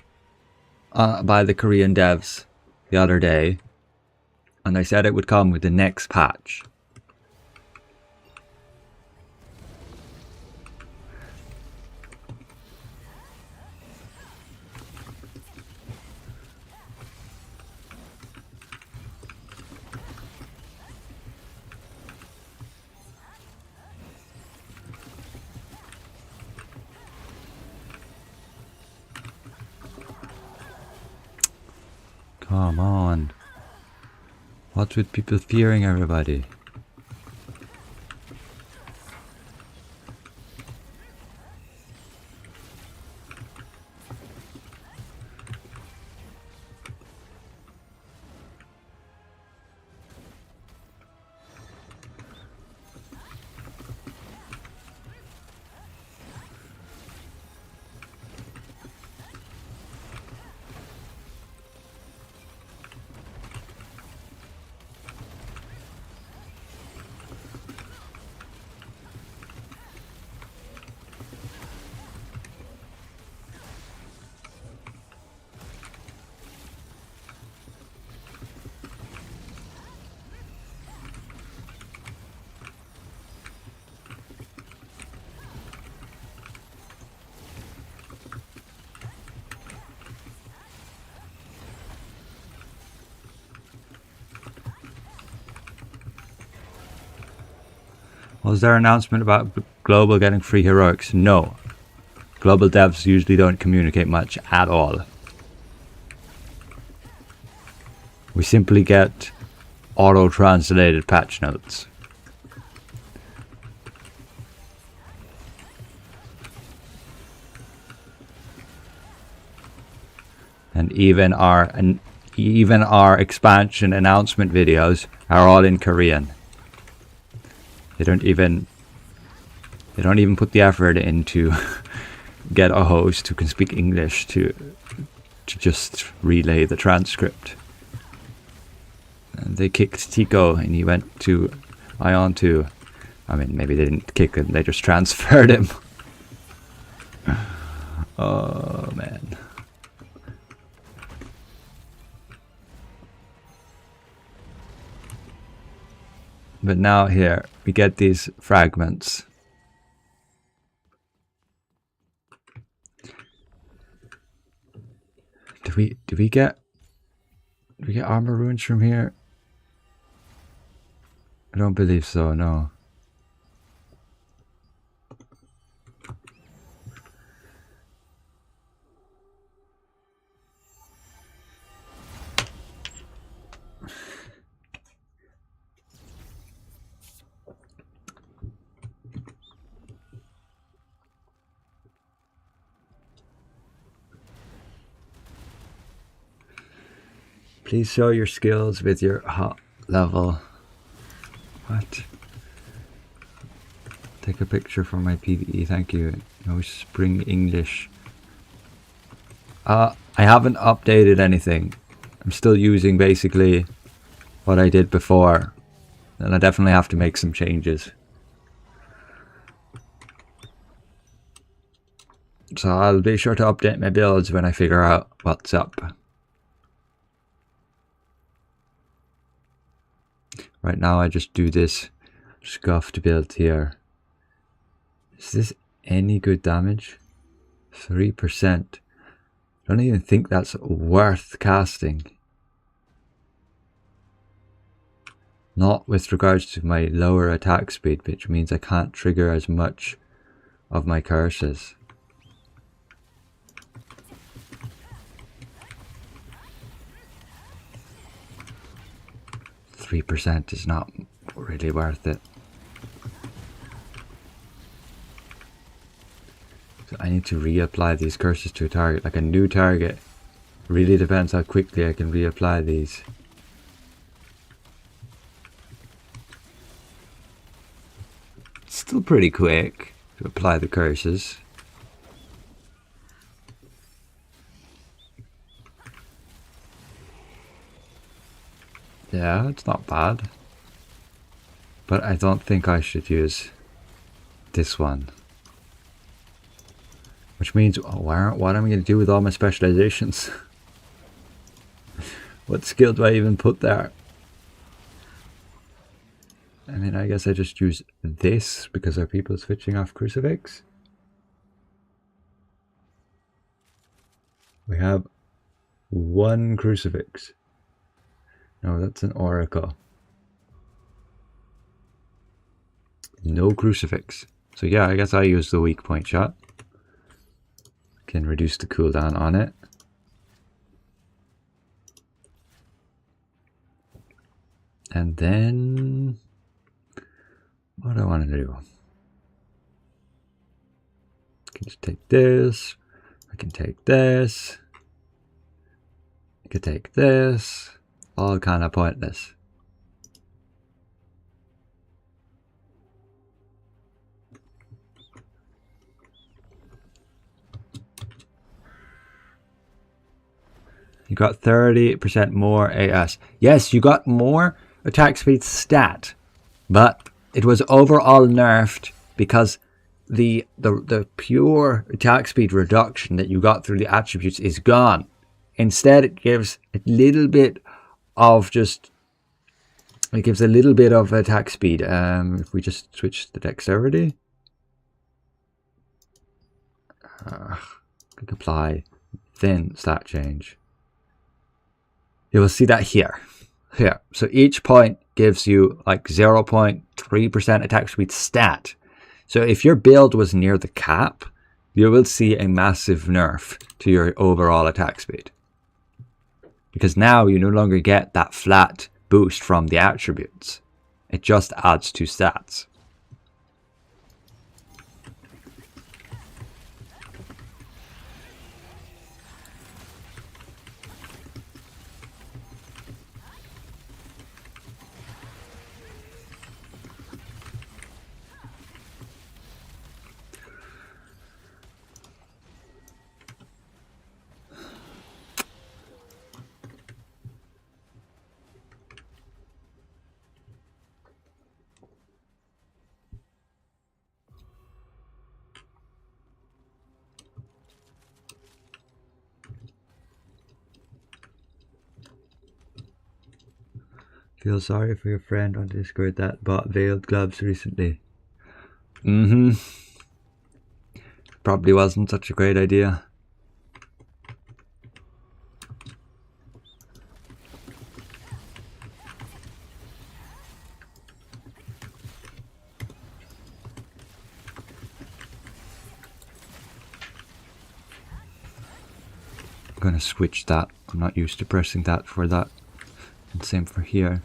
by the Korean devs the other day, and they said it would come with the next patch. Come on. What's with people fearing everybody? Was there an announcement about Global getting free heroics? No. Global devs usually don't communicate much at all. We simply get auto-translated patch notes. And even our expansion announcement videos are all in Korean. They don't even put the effort into get a host who can speak English to just relay the transcript. And they kicked Tico and he went to Ion 2. I mean, maybe they didn't kick him, they just transferred him. Oh man. But now here we get these fragments. Do we get armor runes from here? I don't believe so, no. Please show your skills with your hot level. What? Take a picture for my PvE, thank you. No spring English. I haven't updated anything. I'm still using basically what I did before. And I definitely have to make some changes. So I'll be sure to update my builds when I figure out what's up. Right now I just do this scuffed build here. Is this any good damage? 3%. I don't even think that's worth casting. Not with regards to my lower attack speed, which means I can't trigger as much of my curses. %3 is not really worth it. So I need to reapply these curses to a target, like a new target. Really depends how quickly I can reapply these. It's still pretty quick to apply the curses. Yeah, it's not bad. But I don't think I should use this one. Which means, what am I going to do with all my specializations? What skill do I even put there? I mean, I guess I just use this because are people switching off Crucifix? We have one Crucifix. No, that's an Oracle. No Crucifix. So yeah, I guess I use the weak point shot. Can reduce the cooldown on it. And then what do I want to do? I can just take this. I can take this. I can take this. All kind of pointless. You got 30% more AS. Yes, you got more attack speed stat, but it was overall nerfed because the pure attack speed reduction that you got through the attributes is gone. Instead, it gives a little bit of it gives a little bit of attack speed. If we just switch the dexterity, click apply, then stat change. You will see that here. So each point gives you like 0.3% attack speed stat. So if your build was near the cap, you will see a massive nerf to your overall attack speed. Because now you no longer get that flat boost from the attributes. It just adds to stats. Feel sorry for your friend on Discord that bought veiled gloves recently. Probably wasn't such a great idea. I'm gonna switch that. I'm not used to pressing that for that. And same for here.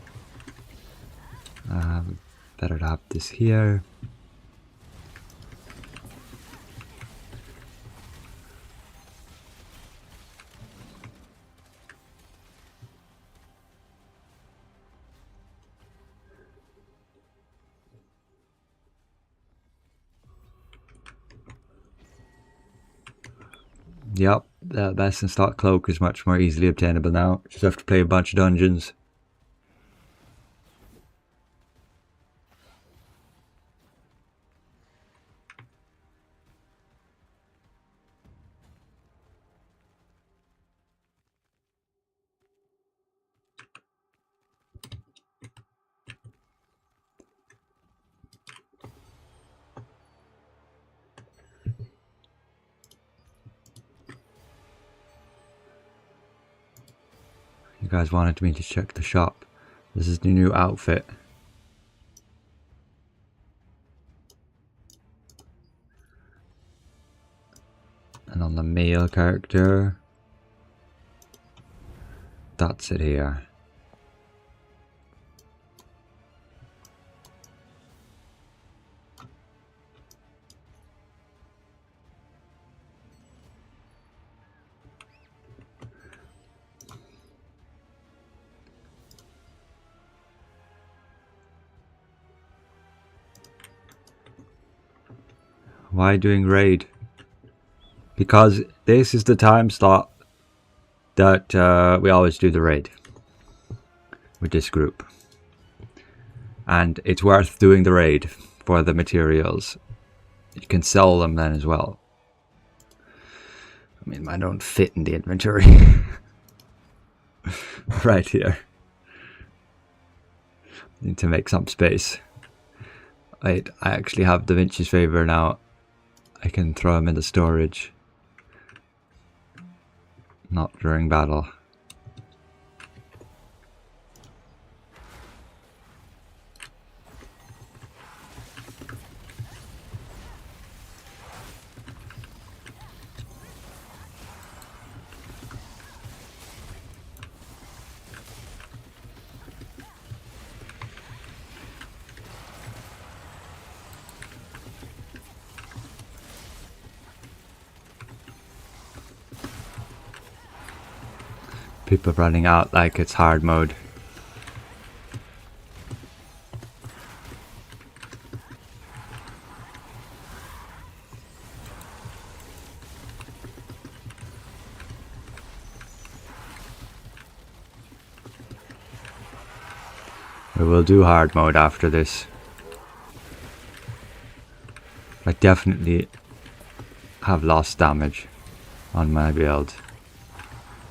Better to have this here. Yep, the best in stock cloak is much more easily obtainable now. Just have to play a bunch of dungeons. You guys wanted me to check the shop. This is the new outfit. And on the male character, that's it here. Why doing raid? Because this is the time slot that we always do the raid with this group. And it's worth doing the raid for the materials. You can sell them then as well. I mean, mine don't fit in the inventory. Right here. Need to make some space. Wait, I actually have Da Vinci's favor now. I can throw him in the storage. Not during battle. People running out like it's hard mode. We will do hard mode after this. I definitely have lost damage on my build.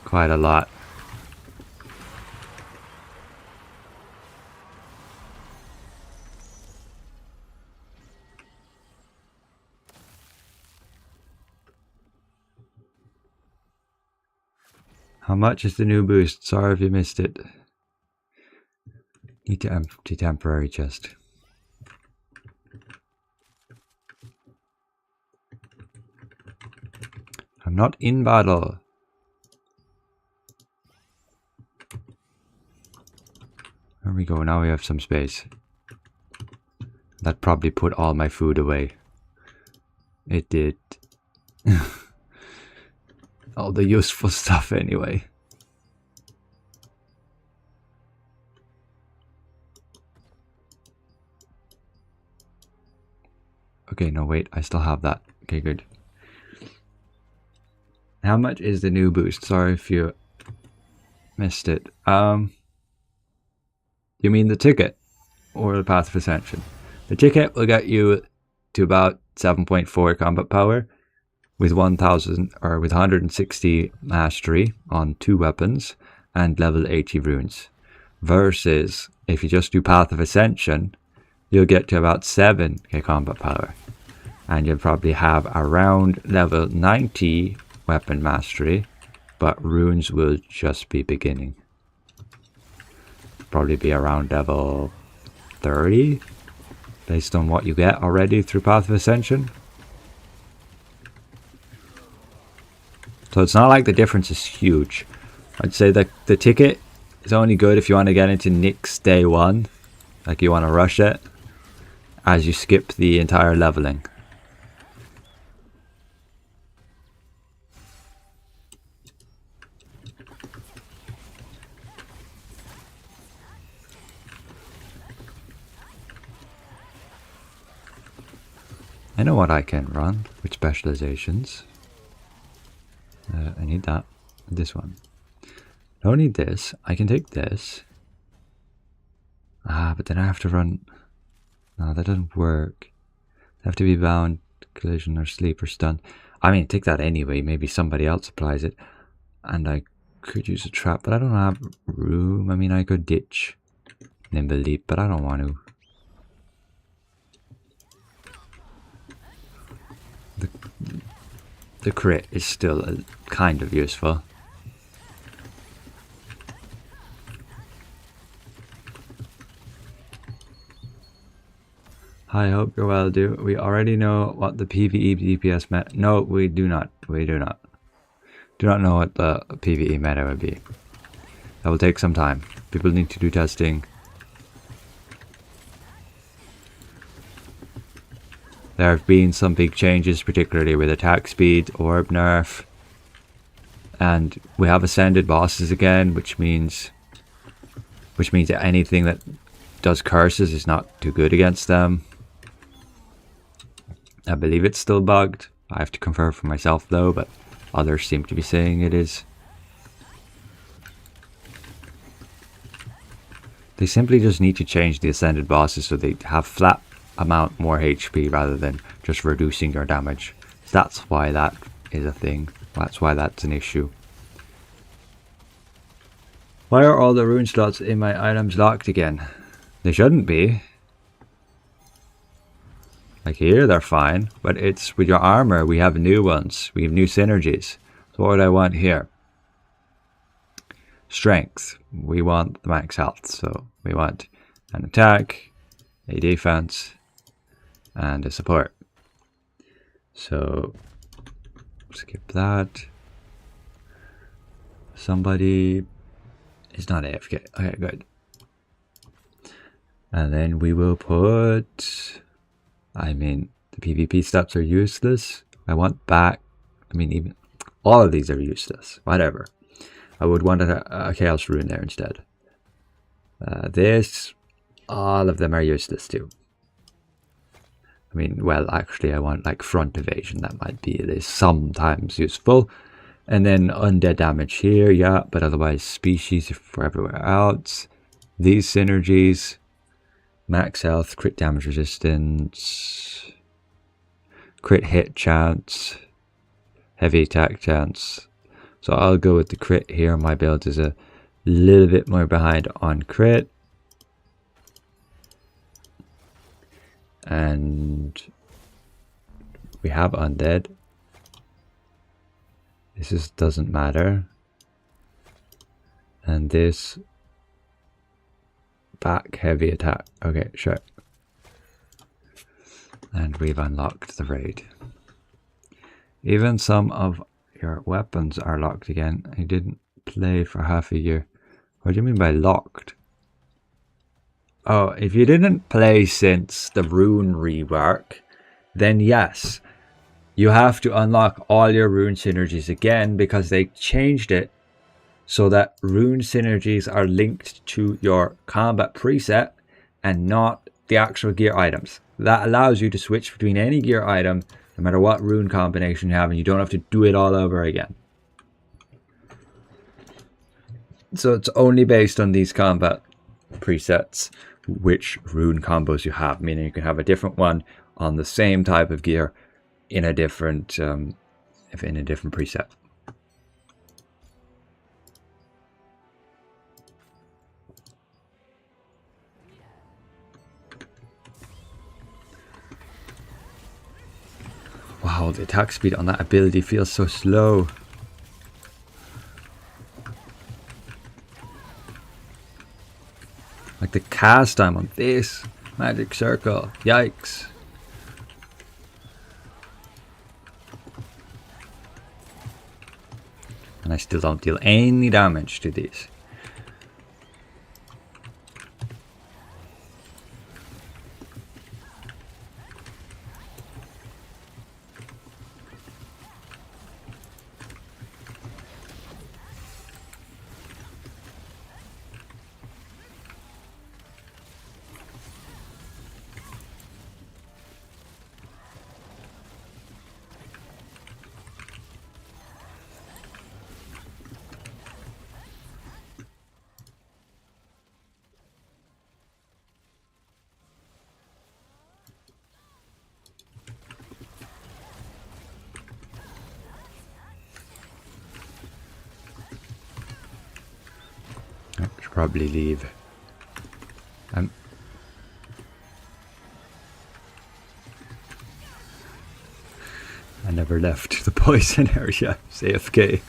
Quite a lot. How much is the new boost? Sorry if you missed it. Need to empty temporary chest. I'm not in battle. There we go, now we have some space. That probably put all my food away. It did. All the useful stuff anyway. Okay, no wait, I still have that. Okay, good. How much is the new boost? Sorry if you missed it. You mean the ticket or the Path of Ascension? The ticket will get you to about 7.4 combat power with 1000 or with 160 mastery on 2 weapons and level 80 runes, versus if you just do Path of Ascension, you'll get to about 7k combat power. And you'll probably have around level 90 weapon mastery, but runes will just be beginning. Probably be around level 30, based on what you get already through Path of Ascension. So it's not like the difference is huge. I'd say that the ticket is only good if you want to get into Nyx day 1, like you want to rush it, as you skip the entire leveling. I know what I can run, which specializations. I need that. This one. I don't need this. I can take this. But then I have to run. No, that doesn't work. I have to be bound, collision, or sleep, or stun. I mean, take that anyway. Maybe somebody else applies it. And I could use a trap, but I don't have room. I mean, I could ditch Nimble Leap, but I don't want to. The crit is still kind of useful. I hope you're well, do. We already know what the PvE DPS meta... No, we do not. We do not. Do not know what the PvE meta would be. That will take some time. People need to do testing. There have been some big changes, particularly with attack speed, orb nerf. And we have ascended bosses again, which means that anything that does curses is not too good against them. I believe it's still bugged. I have to confirm for myself though, but others seem to be saying it is. They simply just need to change the ascended bosses so they have flat amount more HP rather than just reducing your damage. That's why that is a thing. That's why that's an issue. Why are all the rune slots in my items locked again? They shouldn't be. Like here they're fine, but it's with your armor we have new ones. We have new synergies. So what would I want here? Strength. We want the max health. So we want an attack, a defense, and a support. So skip that. Somebody is not AFK. Okay, good. And then we will put, I mean, the PvP stats are useless. I want back, I mean, even all of these are useless. Whatever. I would want a Chaos Rune there instead. This, all of them are useless too. I mean, well, actually, I want like front evasion. That might be at least sometimes useful. And then undead damage here, yeah, but otherwise species for everywhere else. These synergies, max health, crit damage resistance, crit hit chance, heavy attack chance. So I'll go with the crit here. My build is a little bit more behind on crit. And we have undead. This just doesn't matter. And this back heavy attack. Okay, sure. And we've unlocked the raid. Even some of your weapons are locked again. I didn't play for half a year. What do you mean by locked? Oh, if you didn't play since the rune rework, then yes, you have to unlock all your rune synergies again because they changed it so that rune synergies are linked to your combat preset and not the actual gear items. That allows you to switch between any gear item no matter what rune combination you have, and you don't have to do it all over again. So it's only based on these combat presets which rune combos you have, meaning you can have a different one on the same type of gear in a different preset. Oh, the attack speed on that ability feels so slow. Like the cast time on this magic circle. Yikes. And I still don't deal any damage to these. I should probably leave. I never left the poison area. AFK.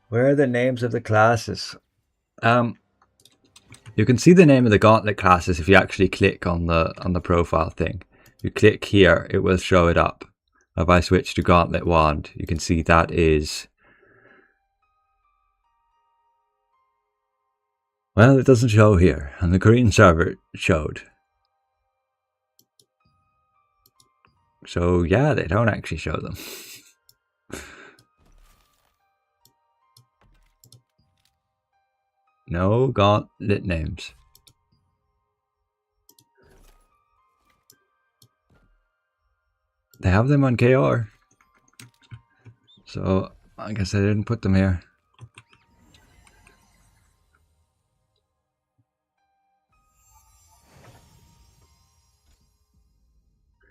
Where are the names of the classes? You can see the name of the gauntlet classes if you actually click on the profile thing. You click here, it will show it up. If I switch to Gauntlet Wand, you can see that is... Well, it doesn't show here. On the Korean server, it showed. So yeah, they don't actually show them. No gauntlet names. They have them on KR. So I guess I didn't put them here.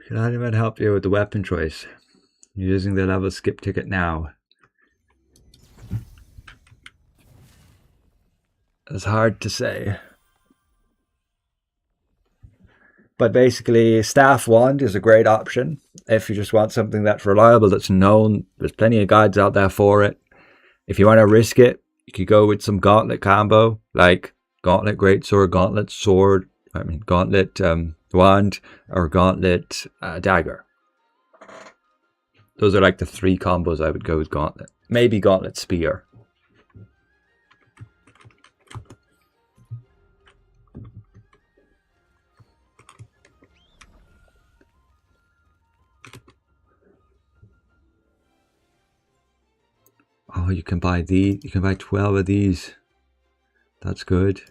Can anyone help you with the weapon choice? You're using the level skip ticket now. It's hard to say. But basically, Staff Wand is a great option if you just want something that's reliable, that's known. There's plenty of guides out there for it. If you want to risk it, you could go with some Gauntlet combo, like Gauntlet Greatsword, Gauntlet Wand, or Gauntlet Dagger. Those are like the 3 combos I would go with Gauntlet. Maybe Gauntlet Spear. Oh, you can buy 12 of these. That's good.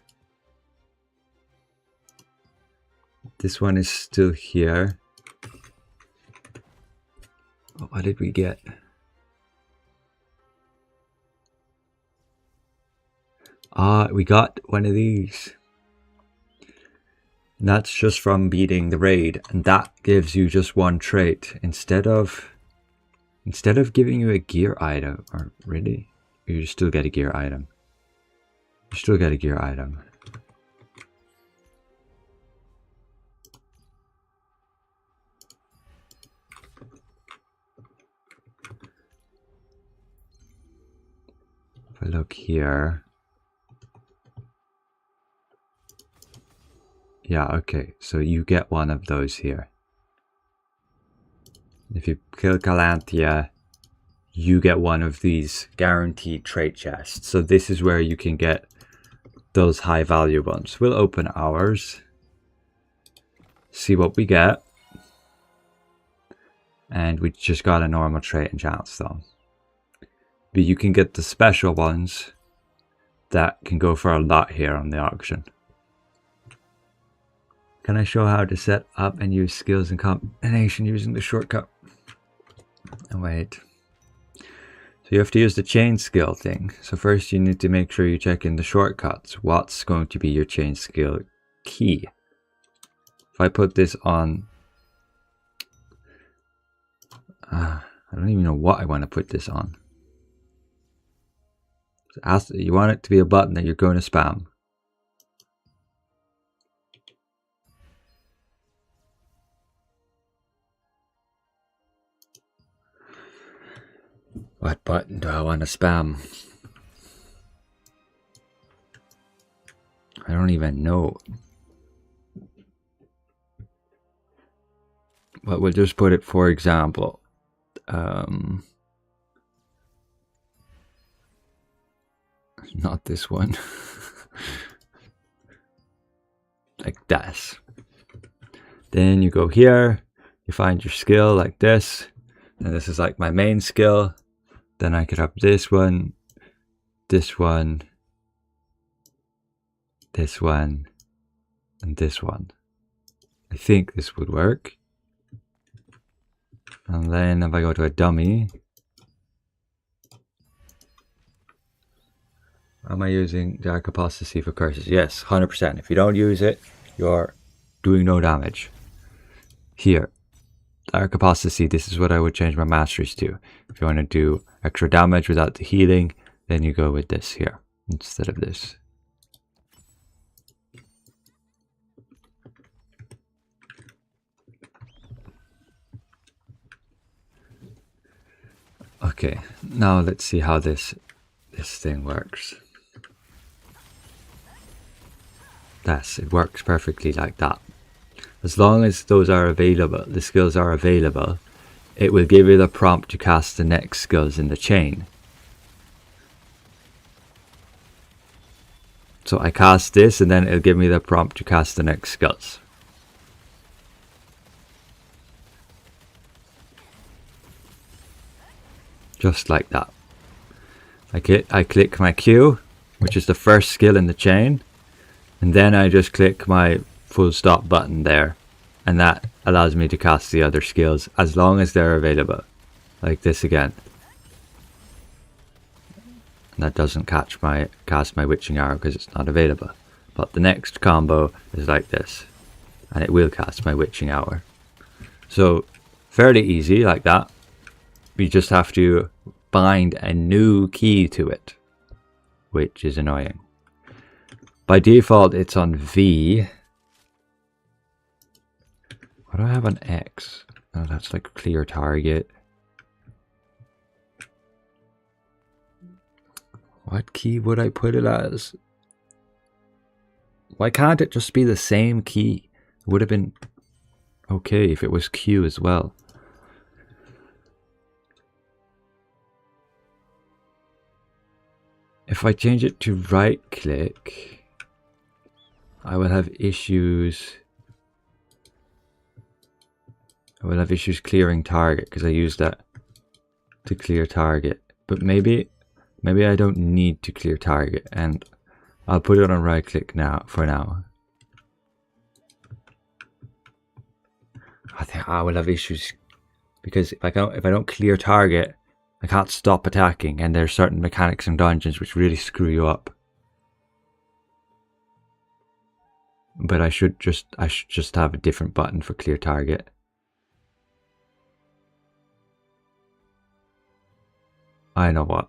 This one is still here. Oh, what did we get? We got one of these. And that's just from beating the raid, and that gives you just 1 trait instead of giving you a gear item. Or really, you still get a gear item. You still get a gear item. If I look here. Yeah, okay, so you get one of those here. If you kill Galantia, you get one of these guaranteed trait chests. So this is where you can get those high value ones. We'll open ours, see what we get. And we just got a normal trait and chance though. But you can get the special ones that can go for a lot here on the auction. Can I show how to set up and use skills in combination using the shortcut? Oh, wait. So you have to use the chain skill thing. So first you need to make sure you check in the shortcuts. What's going to be your chain skill key? If I put this on I don't even know what I want to put this on. You want it to be a button that you're going to spam. What button do I want to spam? I don't even know. But we'll just put it, for example, not this one. Like this. Then you go here, you find your skill like this, and this is like my main skill. Then I could have this one, this one, this one, and this one. I think this would work. And then if I go to a dummy, am I using dark apostasy for curses? Yes, 100%. If you don't use it, you're doing no damage. Here, dark apostasy, this is what I would change my masteries to. If you want to do extra damage without the healing, then you go with this here instead of this. Okay, now let's see how this thing works. It works perfectly like that. As long as those are available, the skills are available, it will give you the prompt to cast the next skills in the chain. So I cast this and then it'll give me the prompt to cast the next skills. Just like that. I click my Q, which is the first skill in the chain, and then I just click my full stop button there, and that allows me to cast the other skills as long as they're available. Like this again. And that doesn't cast my witching hour because it's not available. But the next combo is like this, and it will cast my witching hour. So fairly easy like that. You just have to bind a new key to it, which is annoying. By default, it's on V. What do I have on X? Oh, that's like clear target. What key would I put it as? Why can't it just be the same key? It would have been okay if it was Q as well. If I change it to right click, I will have issues. I will have issues clearing target because I used that to clear target. But maybe I don't need to clear target, and I'll put it on right click now for now. I think I will have issues because if I don't clear target, I can't stop attacking, and there's certain mechanics in dungeons which really screw you up. But I should just have a different button for clear target. I know what.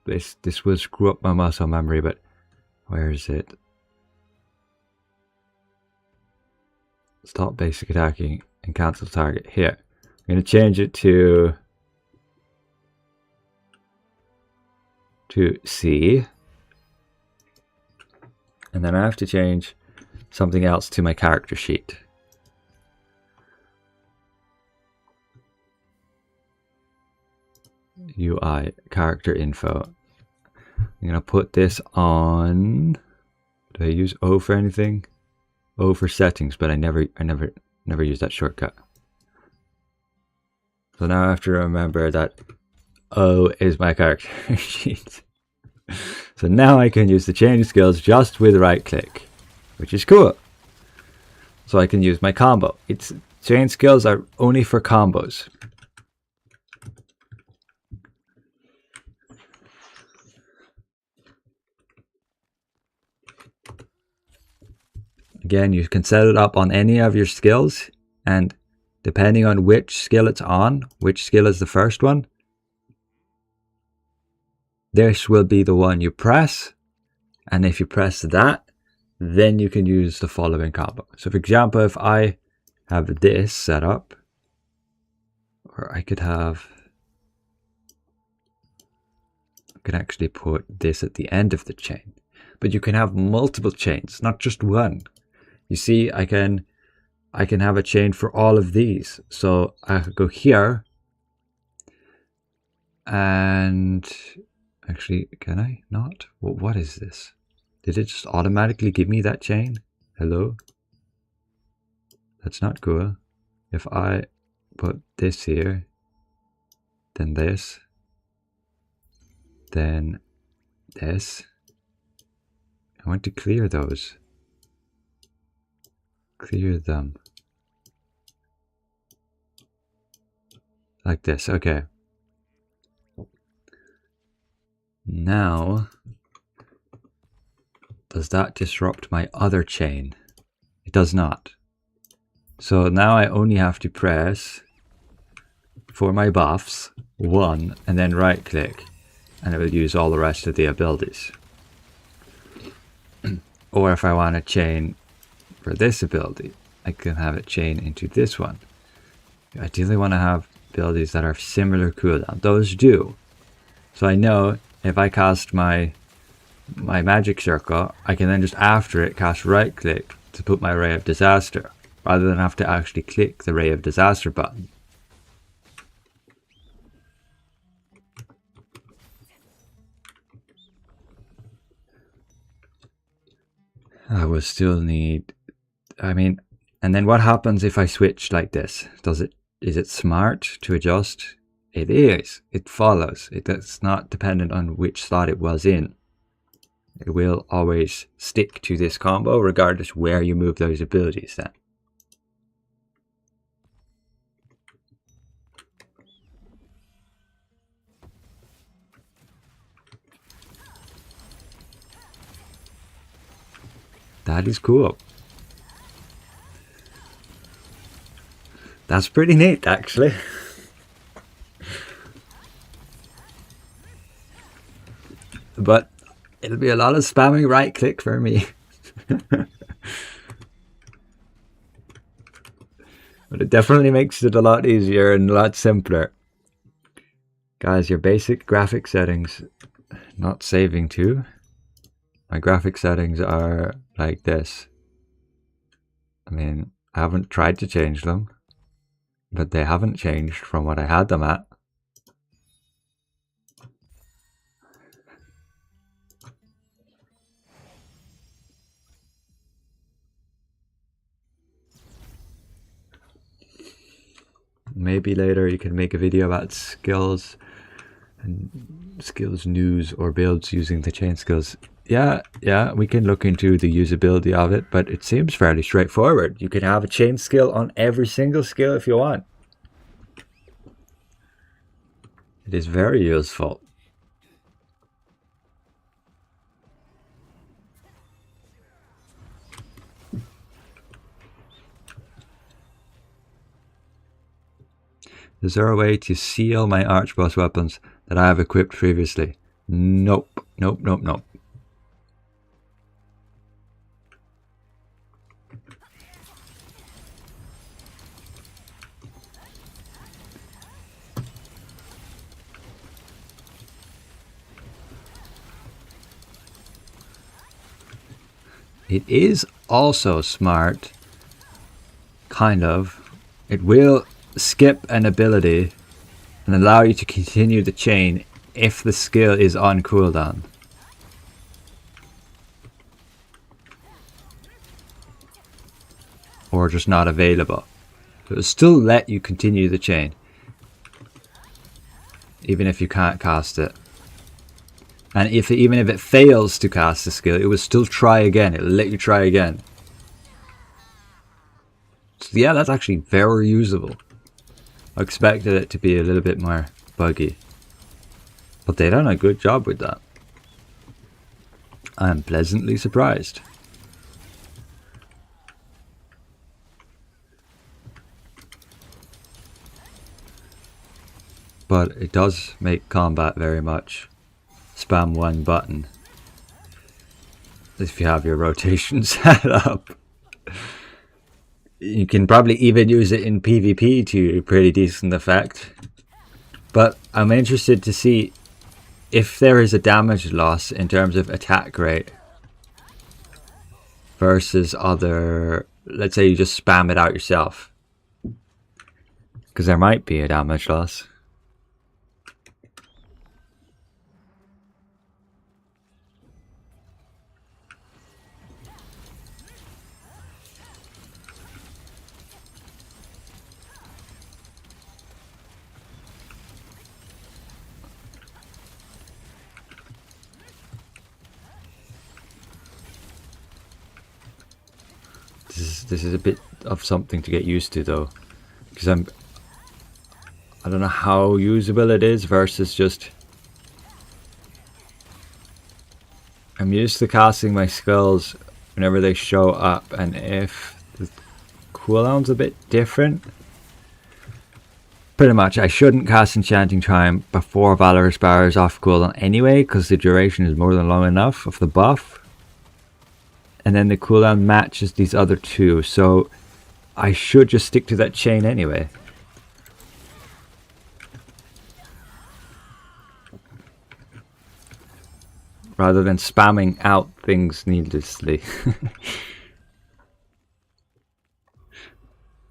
This will screw up my muscle memory, but where is it? Stop basic attacking and cancel target. Here. I'm going to change it to C. And then I have to change something else to my character sheet. UI, character info. I'm going to put this on. Do I use O for anything? O for settings, but I never use that shortcut. So now I have to remember that O is my character sheet. So now I can use the change skills just with right click, which is cool. So I can use my combo. Change skills are only for combos. Again, you can set it up on any of your skills, and depending on which skill it's on, which skill is the first one, this will be the one you press. And if you press that, then you can use the following combo. So for example, if I have this set up, or I could actually put this at the end of the chain. But you can have multiple chains, not just one. You see, I can have a chain for all of these. So I could go here, and actually, can I not? What is this? Did it just automatically give me that chain? Hello? That's not cool. If I put this here, then this, then this. I want to clear those. Clear them. Like this, okay. Now, does that disrupt my other chain? It does not. So now I only have to press for my buffs 1 and then right click, and it will use all the rest of the abilities. Or if I want a chain for this ability, I can have it chain into this one. I ideally want to have abilities that are similar cooldown. Those do. So I know if I cast my magic circle, I can then just after it cast right click to put my ray of disaster, rather than have to actually click the ray of disaster button. I will still need, and then what happens if I switch like this? Is it smart to adjust? It is. It follows. It's not dependent on which slot it was in. It will always stick to this combo regardless where you move those abilities then. That is cool. That's pretty neat, actually. But it'll be a lot of spamming right click for me. But it definitely makes it a lot easier and a lot simpler. Guys, your basic graphic settings, not saving to. My graphic settings are like this. I haven't tried to change them, but they haven't changed from what I had them at. Maybe later you can make a video about skills and skills news or builds using the chain skills. Yeah, we can look into the usability of it, but it seems fairly straightforward. You can have a chain skill on every single skill if you want. It is very useful. Is there a way to seal my archboss weapons that I have equipped previously? Nope. It is also smart, kind of. It will skip an ability and allow you to continue the chain if the skill is on cooldown. Or just not available. So it'll still let you continue the chain, even if you can't cast it. And even if it fails to cast the skill, it will still try again. It'll let you try again. So yeah, that's actually very usable. I expected it to be a little bit more buggy, but they done a good job with that. I am pleasantly surprised. but it does make combat very much spam one button if you have your rotation set up. You can probably even use it in PvP to a pretty decent effect. But I'm interested to see if there is a damage loss in terms of attack rate versus other, let's say you just spam it out yourself. Because there might be a damage loss. This is a bit of something to get used to though, because I don't know how usable it is versus just I'm used to casting my skills whenever they show up, and if the cooldown's a bit different, pretty much I shouldn't cast Enchanting Charm before Valorous Bar is off cooldown anyway, because the duration is more than long enough of the buff. And then the cooldown matches these other two, so I should just stick to that chain anyway. Rather than spamming out things needlessly.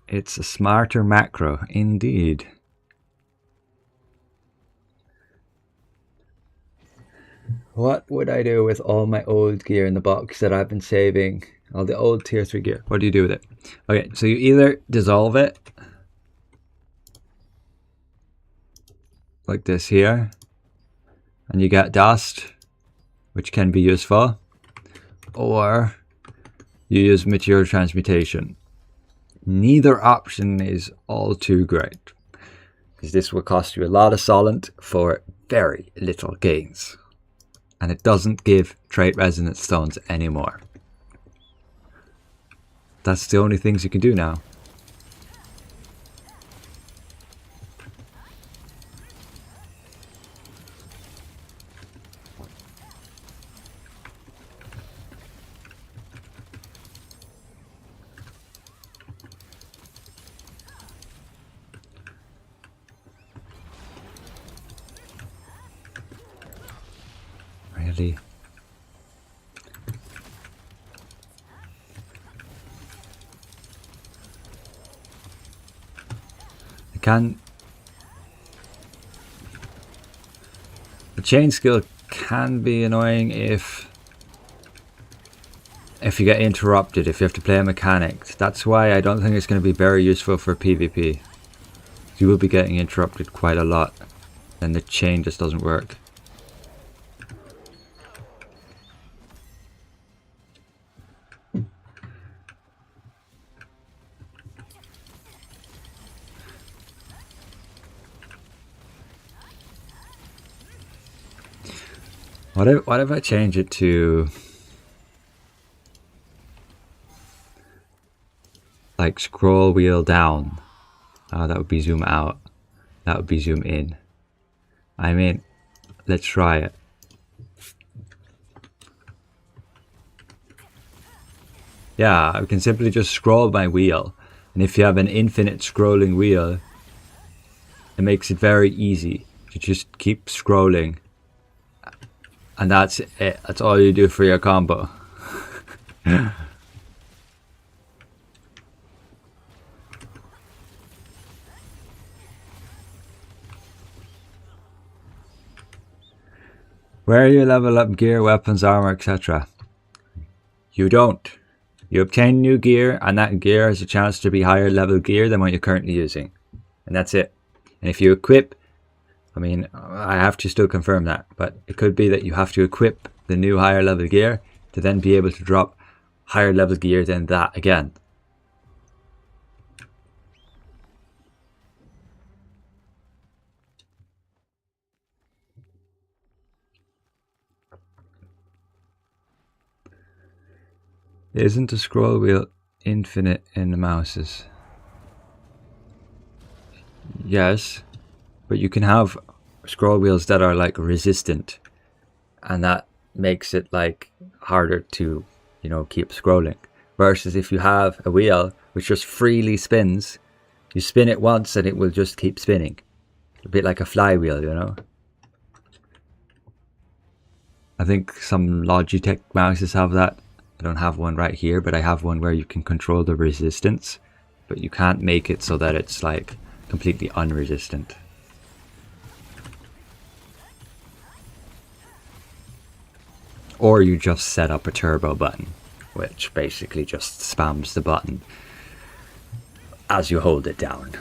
It's a smarter macro, indeed. What would I do with all my old gear in the box that I've been saving? All the old tier 3 gear. What do you do with it? Okay, so you either dissolve it. Like this here. And you get dust, which can be useful. Or you use material transmutation. Neither option is all too great, because this will cost you a lot of solent for very little gains. And it doesn't give trait resonant stones anymore. That's the only things you can do now. Really? The chain skill can be annoying if you get interrupted, if you have to play a mechanic. That's why I don't think it's going to be very useful for PvP. You will be getting interrupted quite a lot, and the chain just doesn't work. What if I change it to like scroll wheel down? That would be zoom out. That would be zoom in. I mean, let's try it. Yeah, I can simply just scroll my wheel. And if you have an infinite scrolling wheel, it makes it very easy to just keep scrolling. And that's it. That's all you do for your combo. Where you level up gear, weapons, armor, etc. You don't. You obtain new gear, and that gear has a chance to be higher level gear than what you're currently using. And that's it. And if you equip, I mean, I have to still confirm that, but it could be that you have to equip the new higher level gear to then be able to drop higher level gear than that again. Isn't the scroll wheel infinite in the mouses? Yes. But you can have scroll wheels that are like resistant, and that makes it like harder to, you know, keep scrolling. Versus if you have a wheel which just freely spins, you spin it once and it will just keep spinning. A bit like a flywheel, you know. I think some Logitech mouses have that. I don't have one right here, but I have one where you can control the resistance, but you can't make it so that it's like completely unresistant. Or you just set up a turbo button, which basically just spams the button as you hold it down.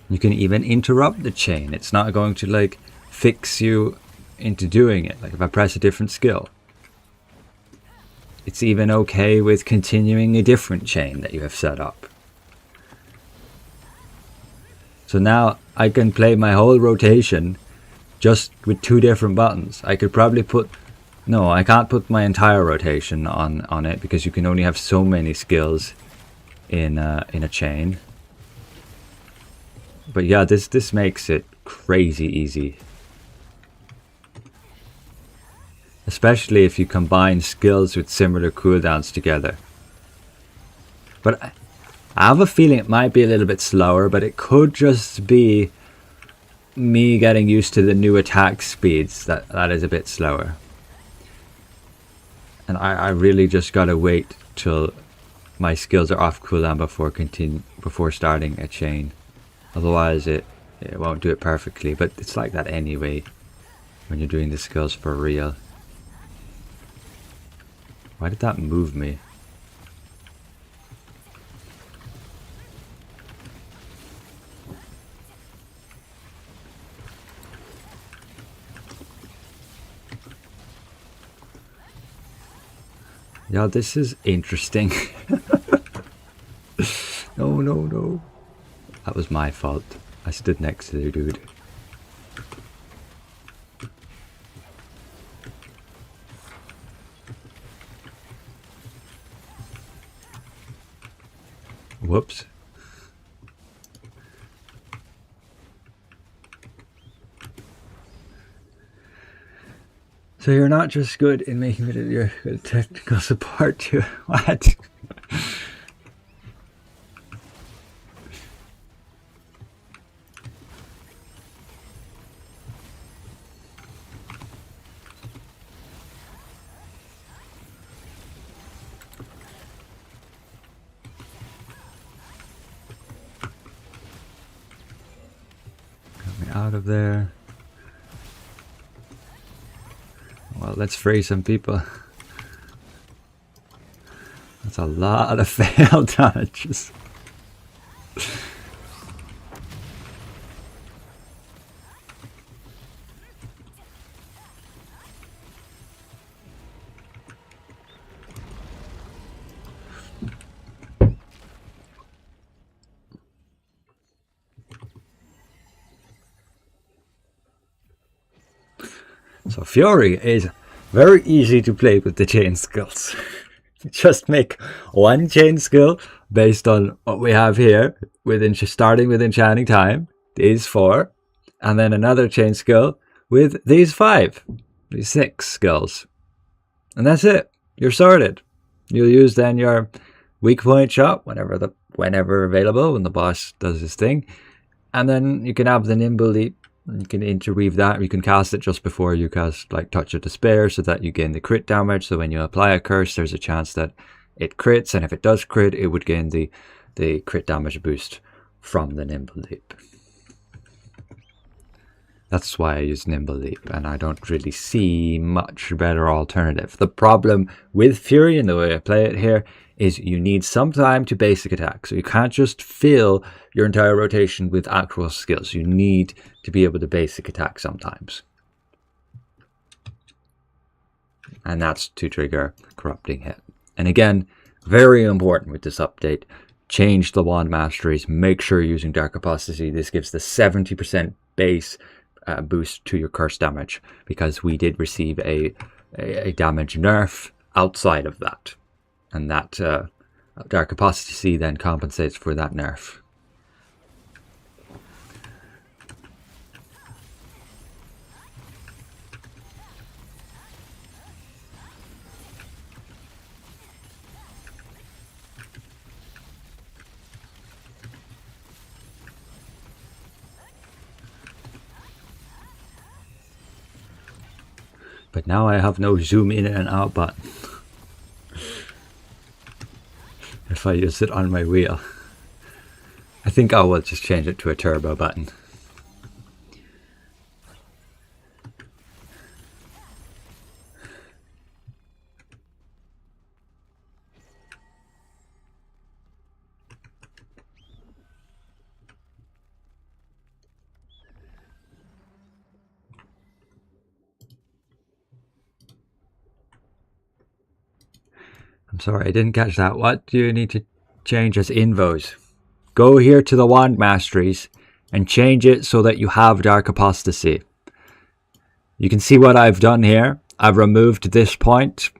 You can even interrupt the chain. It's not going to like fix you into doing it. Like if I press a different skill, it's even okay with continuing a different chain that you have set up. So now I can play my whole rotation just with 2 different buttons. I could probably put, no, I can't put my entire rotation on it because you can only have so many skills in a chain. But yeah, this makes it crazy easy. Especially if you combine skills with similar cooldowns together. But I have a feeling it might be a little bit slower, but it could just be me getting used to the new attack speeds that is a bit slower. And I really just gotta wait till my skills are off cooldown before starting a chain. Otherwise it won't do it perfectly, but it's like that anyway when you're doing the skills for real. Why did that move me? Yeah, this is interesting. No. That was my fault. I stood next to the dude. Whoops. So you're not just good in making videos, you're good at technical support too. What? Out of there. Well, let's free some people. That's a lot of failed damages. So Fury is very easy to play with the chain skills. Just make one chain skill based on what we have here, starting with enchanting time, these 4, and then another chain skill with these 5, these 6 skills. And that's it. You're sorted. You'll use then your weak point shot whenever available when the boss does his thing. And then you can have the nimble leap. You can interweave that. You can cast it just before you cast like Touch of Despair so that you gain the crit damage. So when you apply a curse, there's a chance that it crits. And if it does crit, it would gain the crit damage boost from the nimble leap. That's why I use nimble leap, and I don't really see much better alternative. The problem with Fury and the way I play it here is you need some time to basic attack. So you can't just fill your entire rotation with actual skills. You need to be able to basic attack sometimes. And that's to trigger Corrupting Hit. And again, very important with this update, change the wand masteries. Make sure you're using Dark Apostasy. This gives the 70% base boost to your curse damage, because we did receive a damage nerf outside of that, and that Dark Apostasy then compensates for that nerf. But now I have no zoom in and out button if I use it on my wheel. I think I will just change it to a turbo button. I'm sorry, I didn't catch that. What do you need to change as invos? Go here to the wand masteries and change it so that you have Dark Apostasy. You can see what I've done here. I've removed this point,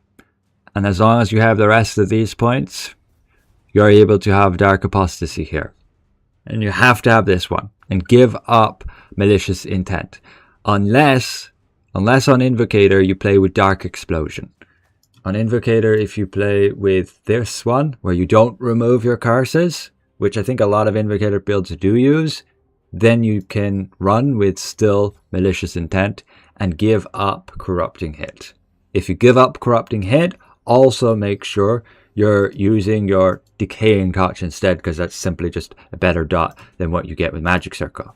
and as long as you have the rest of these points, you're able to have Dark Apostasy here. And you have to have this one, and give up Malicious Intent. Unless on Invocator you play with Dark Explosion. On Invocator, if you play with this one, where you don't remove your curses, which I think a lot of Invocator builds do use, then you can run with still Malicious Intent and give up Corrupting Hit. If you give up Corrupting Hit, also make sure you're using your Decaying Touch instead, because that's simply just a better dot than what you get with Magic Circle.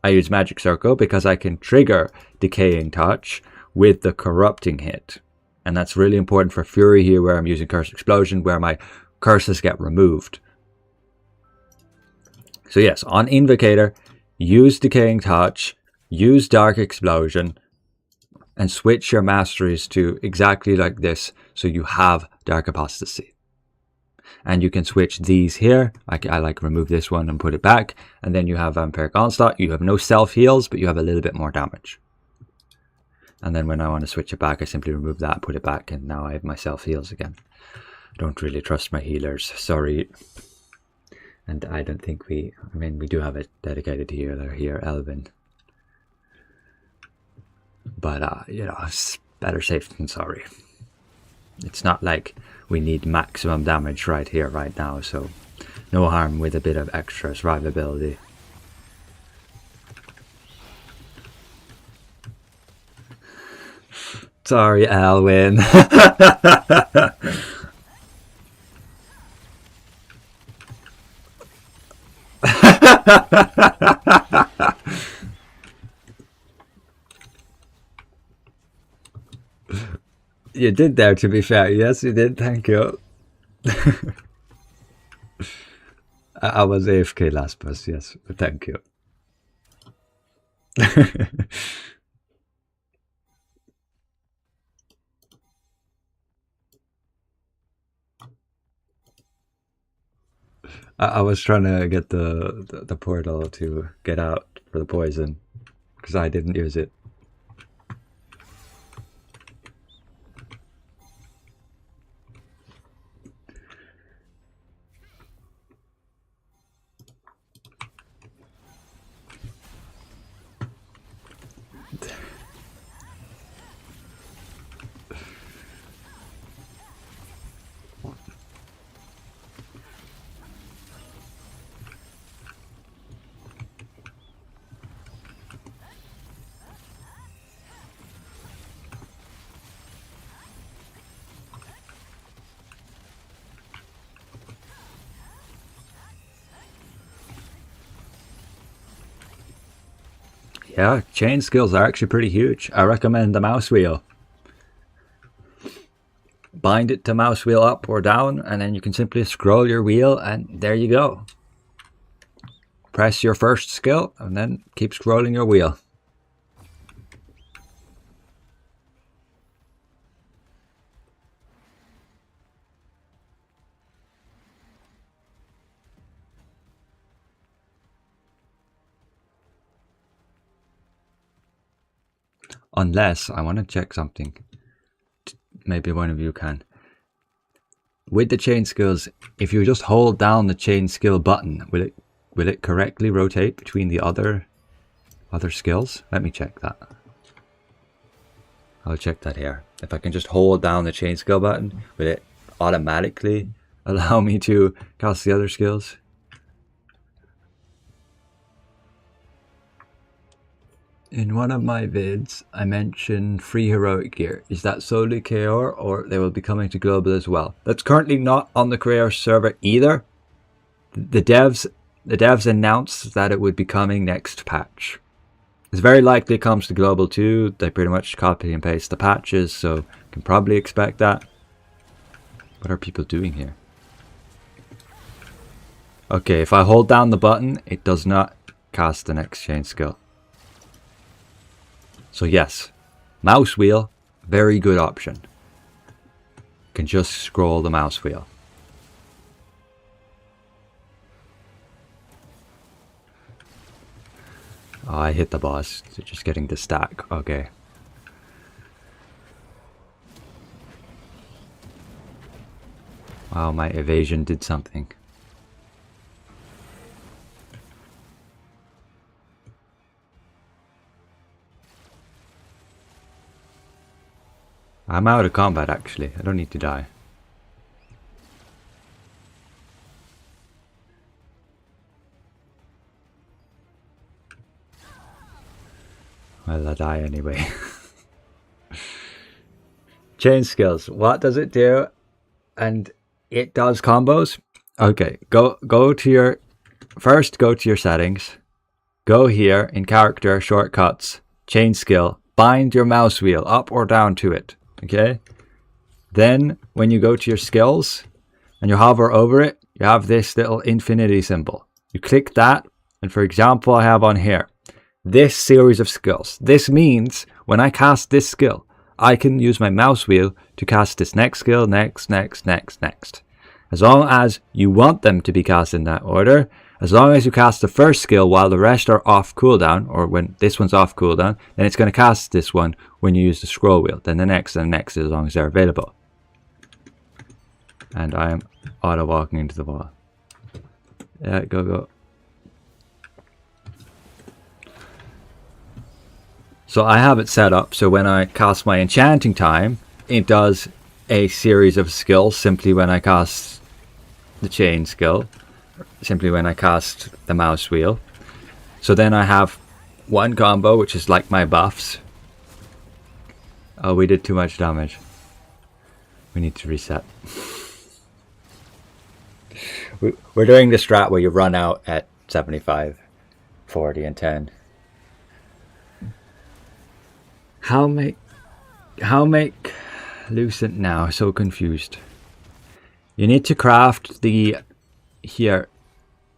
I use Magic Circle because I can trigger Decaying Touch with the Corrupting Hit, and that's really important for Fury here, where I'm using Curse Explosion, where my curses get removed. So yes, on Invocator, use Decaying Touch, use Dark Explosion, and switch your masteries to exactly like this, so you have Dark Apostasy. And you can switch these here. I like remove this one and put it back, and then you have Vampiric Onslaught. You have no self heals, but you have a little bit more damage. And then when I want to switch it back, I simply remove that, put it back, and now I have my self heals again. I don't really trust my healers, sorry. And I don't think we do have a dedicated healer here, Elvin. But, you know, it's better safe than sorry. It's not like we need maximum damage right here, right now, so no harm with a bit of extra survivability. Sorry, Alwyn. You did there, to be fair. Yes, you did. Thank you. I was AFK last bus, yes. Thank you. I was trying to get the portal to get out for the poison, because I didn't use it. Yeah, chain skills are actually pretty huge. I recommend the mouse wheel. Bind it to mouse wheel up or down, and then you can simply scroll your wheel, and there you go. Press your first skill, and then keep scrolling your wheel. Unless, I want to check something. Maybe one of you can. With the chain skills, if you just hold down the chain skill button, will it correctly rotate between the other skills? Let me check that. I'll check that here. If I can just hold down the chain skill button, will it automatically allow me to cast the other skills? In one of my vids, I mentioned free heroic gear. Is that solely KR, or they will be coming to global as well? That's currently not on the KR server either. The devs announced that it would be coming next patch. It's very likely it comes to global too. They pretty much copy and paste the patches, so you can probably expect that. What are people doing here? Okay, if I hold down the button, it does not cast the next chain skill. So yes, mouse wheel, very good option. Can just scroll the mouse wheel. Oh, I hit the boss. So just getting the stack. Okay. Wow, my evasion did something. I'm out of combat actually. I don't need to die. Well, I die anyway. Chain skills. What does it do? And it does combos. Okay, go to your go to your settings. Go here in character shortcuts, chain skill, bind your mouse wheel up or down to it. Okay. Then when you go to your skills and you hover over it, you have this little infinity symbol. You click that, and for example, I have on here this series of skills. This means when I cast this skill, I can use my mouse wheel to cast this next skill, next. As long as you want them to be cast in that order, as long as you cast the first skill while the rest are off cooldown, or when this one's off cooldown, then it's going to cast this one when you use the scroll wheel. Then the next and the next as long as they're available. And I am auto walking into the wall. Yeah, go. So I have it set up so when I cast my enchanting time, it does a series of skills simply when I cast the chain skill, simply when I cast the mouse wheel. So then I have one combo, which is like my buffs. Oh, we did too much damage. We need to reset. We're doing the strat where you run out at 75, 40, and 10. How make Lucent now? So confused. You need to craft the here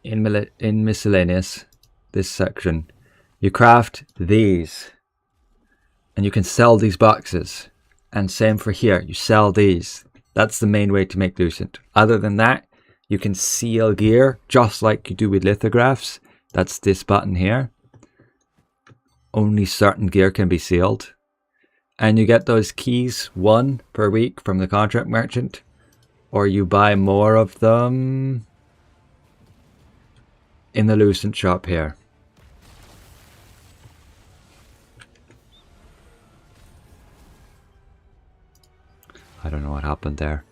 in miscellaneous, this section. You craft these, and you can sell these boxes. And same for here. You sell these. That's the main way to make Lucent. Other than that, you can seal gear just like you do with lithographs. That's this button here. Only certain gear can be sealed. And you get those keys 1 per week from the contract merchant, or you buy more of them in the Lucent shop here. I don't know what happened there.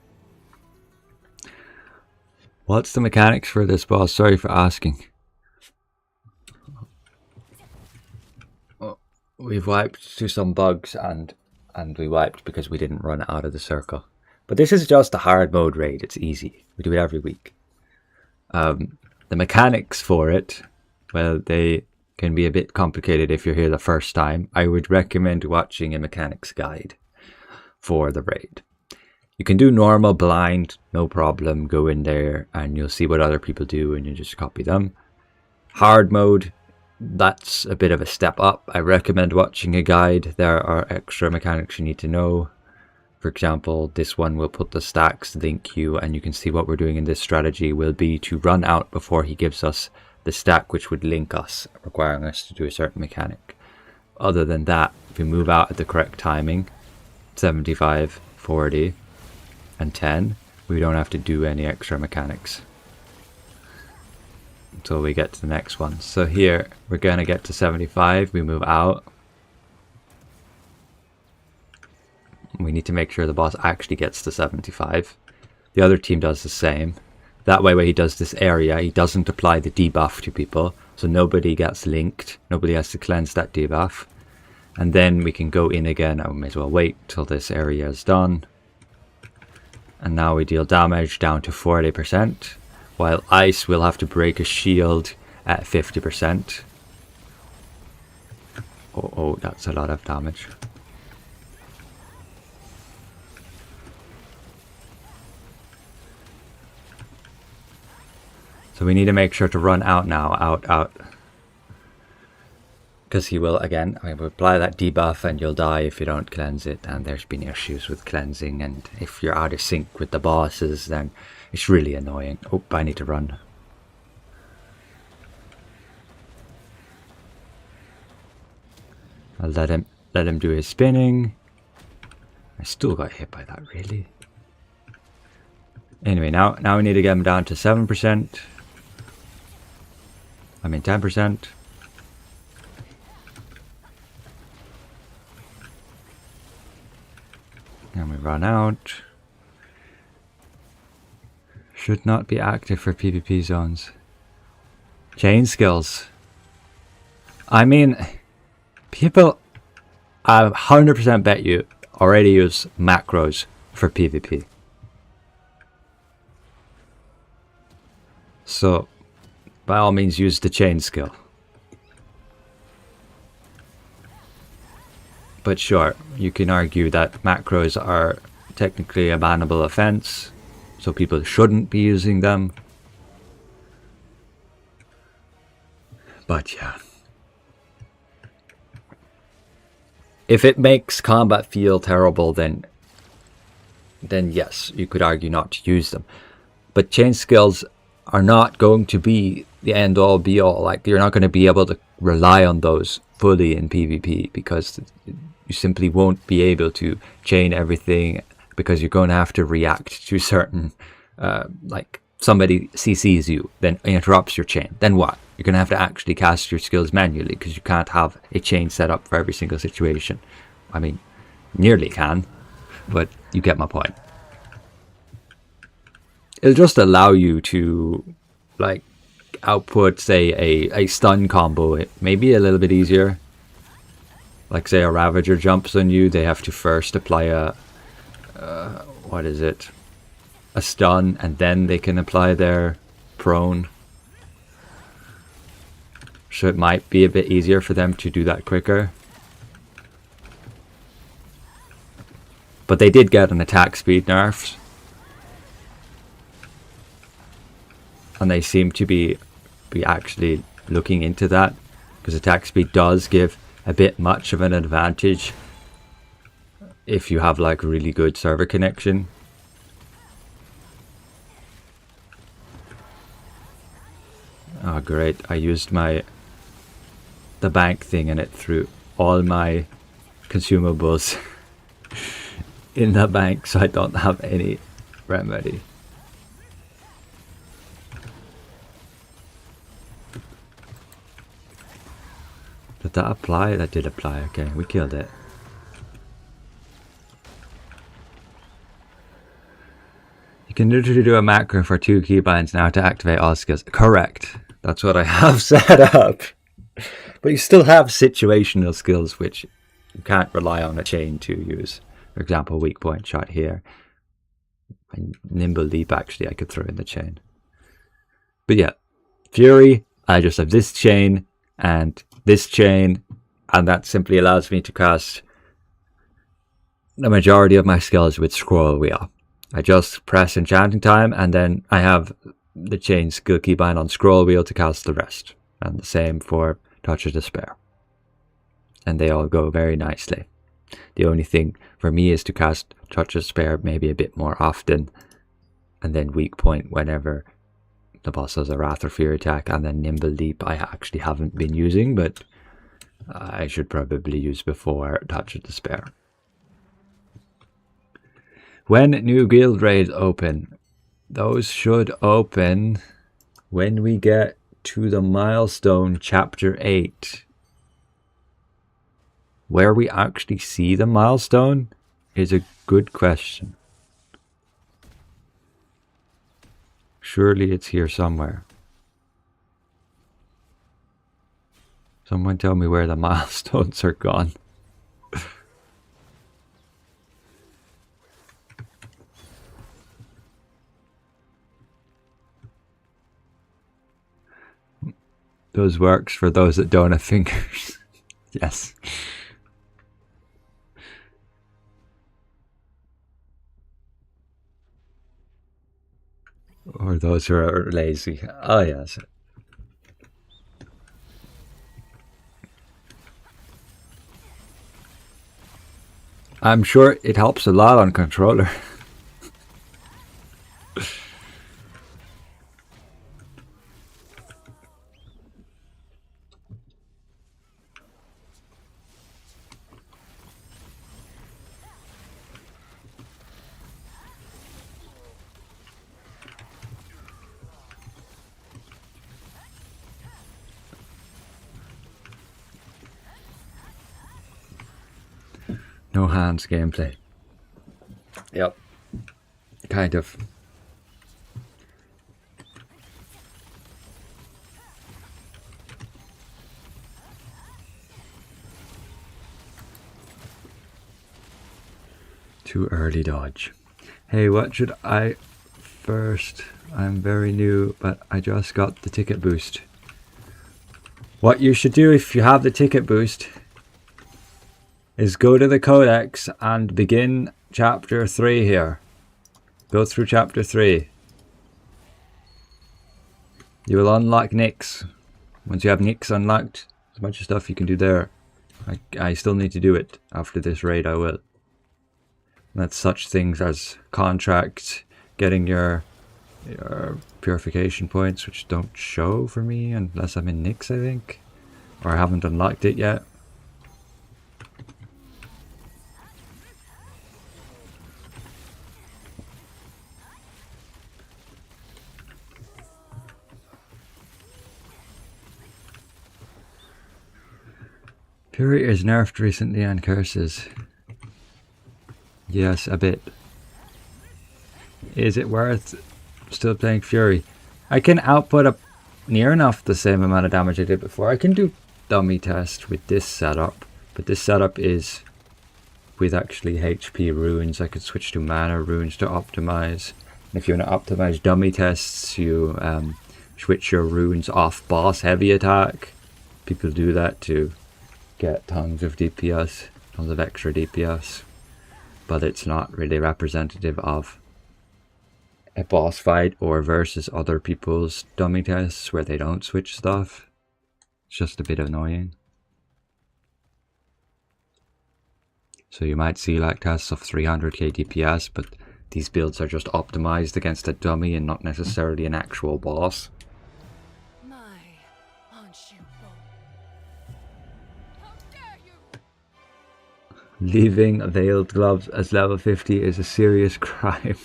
What's the mechanics for this boss? Sorry for asking. We've wiped to some bugs and we wiped because we didn't run out of the circle. But this is just a hard mode raid. It's easy. We do it every week. The mechanics for it, well, they can be a bit complicated if you're here the first time. I would recommend watching a mechanics guide for the raid. You can do normal blind, no problem. Go in there and you'll see what other people do and you just copy them. Hard mode, that's a bit of a step up. I recommend watching a guide. There are extra mechanics you need to know. For example, this one will put the stacks link you, and you can see what we're doing in this strategy will be to run out before he gives us the stack which would link us, requiring us to do a certain mechanic. other than that, if we move out at the correct timing, 75, 40, and 10, we don't have to do any extra mechanics until we get to the next one. So here, we're going to get to 75, we move out. We need to make sure the boss actually gets to 75. The other team does the same. That way, when he does this area, he doesn't apply the debuff to people. So nobody gets linked. Nobody has to cleanse that debuff. And then we can go in again. I may as well wait till this area is done. And now we deal damage down to 40%. While ice will have to break a shield at 50%. Oh, that's a lot of damage. So we need to make sure to run out now, out. Because he will, again, I will apply that debuff and you'll die if you don't cleanse it. And there's been issues with cleansing. And if you're out of sync with the bosses, then it's really annoying. Oh, I need to run. I'll let him do his spinning. I still got hit by that, really. Anyway, now we need to get him down to 7%. I mean 10%. And we run out. Should not be active for PvP zones. Chain skills. I mean, people, I 100% bet you, already use macros for PvP. So, by all means, use the chain skill. But sure, you can argue that macros are technically a bannable offense, so people shouldn't be using them. But yeah. If it makes combat feel terrible, then yes, you could argue not to use them. But chain skills are not going to be the end all be all. Like, you're not going to be able to rely on those fully in PvP because you simply won't be able to chain everything, because you're going to have to react to certain, like somebody CCs you, then interrupts your chain. Then what? You're going to have to actually cast your skills manually because you can't have a chain set up for every single situation. I mean, nearly can, but you get my point. It'll just allow you to, like, output, say, a stun combo, maybe a little bit easier. Like, say, a Ravager jumps on you, they have to first apply a, what is it? A stun, and then they can apply their prone. So it might be a bit easier for them to do that quicker. But they did get an attack speed nerf. And they seem to be actually looking into that, because attack speed does give a bit much of an advantage if you have like a really good server connection. Oh great, I used the bank thing and it threw all my consumables in the bank, so I don't have any remedy. Did that apply? That did apply. Okay, we killed it. You can literally do a macro for 2 keybinds now to activate all skills. Correct. That's what I have set up. But you still have situational skills which you can't rely on a chain to use. For example, weak point shot here. And nimble leap, actually, I could throw in the chain. But yeah, Fury, I just have this chain and this chain, and that simply allows me to cast the majority of my skills with scroll wheel. I just press enchanting time, and then I have the chain skill keybind on scroll wheel to cast the rest. And the same for Touch of Despair. And they all go very nicely. The only thing for me is to cast Touch of Despair maybe a bit more often, and then weak point whenever the boss has a Wrath or Fear attack, and then Nimble Leap I actually haven't been using, but I should probably use before Touch of Despair. When new guild raids open, those should open when we get to the milestone chapter 8. Where we actually see the milestone is a good question. Surely it's here somewhere. Someone tell me where the milestones are gone. Those works for those that don't have fingers. Yes. Or those who are lazy. Oh yes. I'm sure it helps a lot on controller. No hands gameplay. Yep. Kind of. Too early dodge. Hey, what should I first? I'm very new, but I just got the ticket boost. What you should do if you have the ticket boost is go to the codex and begin chapter 3 here. Go through chapter 3. You will unlock Nyx. Once you have Nyx unlocked, there's a bunch of stuff you can do there. I still need to do it. After this raid I will. And that's such things as contract, getting your purification points, which don't show for me unless I'm in Nyx, I think. Or I haven't unlocked it yet. Fury is nerfed recently and curses. Yes, a bit. Is it worth still playing Fury? I can output up near enough the same amount of damage I did before. I can do dummy test with this setup, but this setup is with actually HP runes. I could switch to mana runes to optimize. And if you want to optimize dummy tests, you switch your runes off boss heavy attack. People do that to get tons of DPS, tons of extra DPS, but it's not really representative of a boss fight or versus other people's dummy tests where they don't switch stuff. It's just a bit annoying. So you might see like tests of 300k DPS, but these builds are just optimized against a dummy and not necessarily an actual boss. Leaving veiled gloves as level 50 is a serious crime.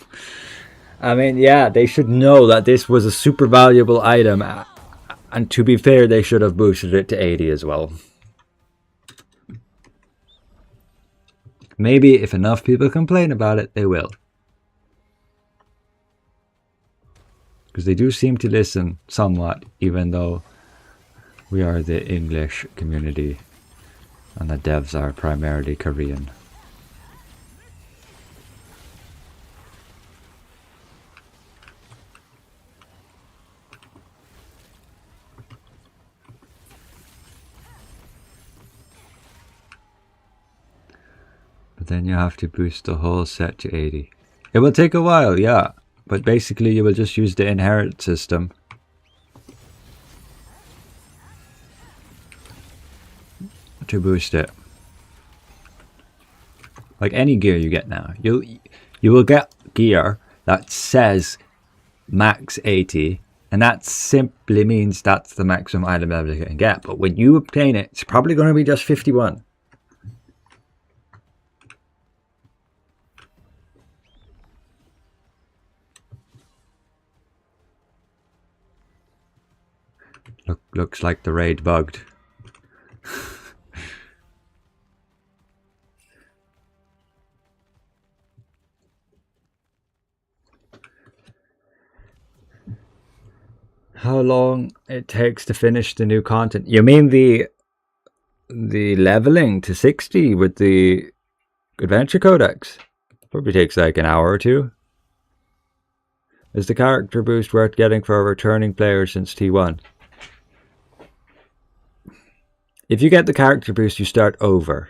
I mean, yeah, they should know that this was a super valuable item, and to be fair, they should have boosted it to 80 as well. Maybe if enough people complain about it, they will. Because they do seem to listen somewhat, even though we are the English community and the devs are primarily Korean. But then you have to boost the whole set to 80. It will take a while, yeah, but basically you will just use the inherit system. To boost it. Like any gear you get now, you will get gear that says max 80 And that simply means that's the maximum item level you can get. But when you obtain it, it's probably going to be just 51. Looks like the raid bugged. How long it takes to finish the new content? You mean the leveling to 60 with the adventure codex? Probably takes like an hour or two. Is the character boost worth getting for a returning player since T1? If you get the character boost, you start over.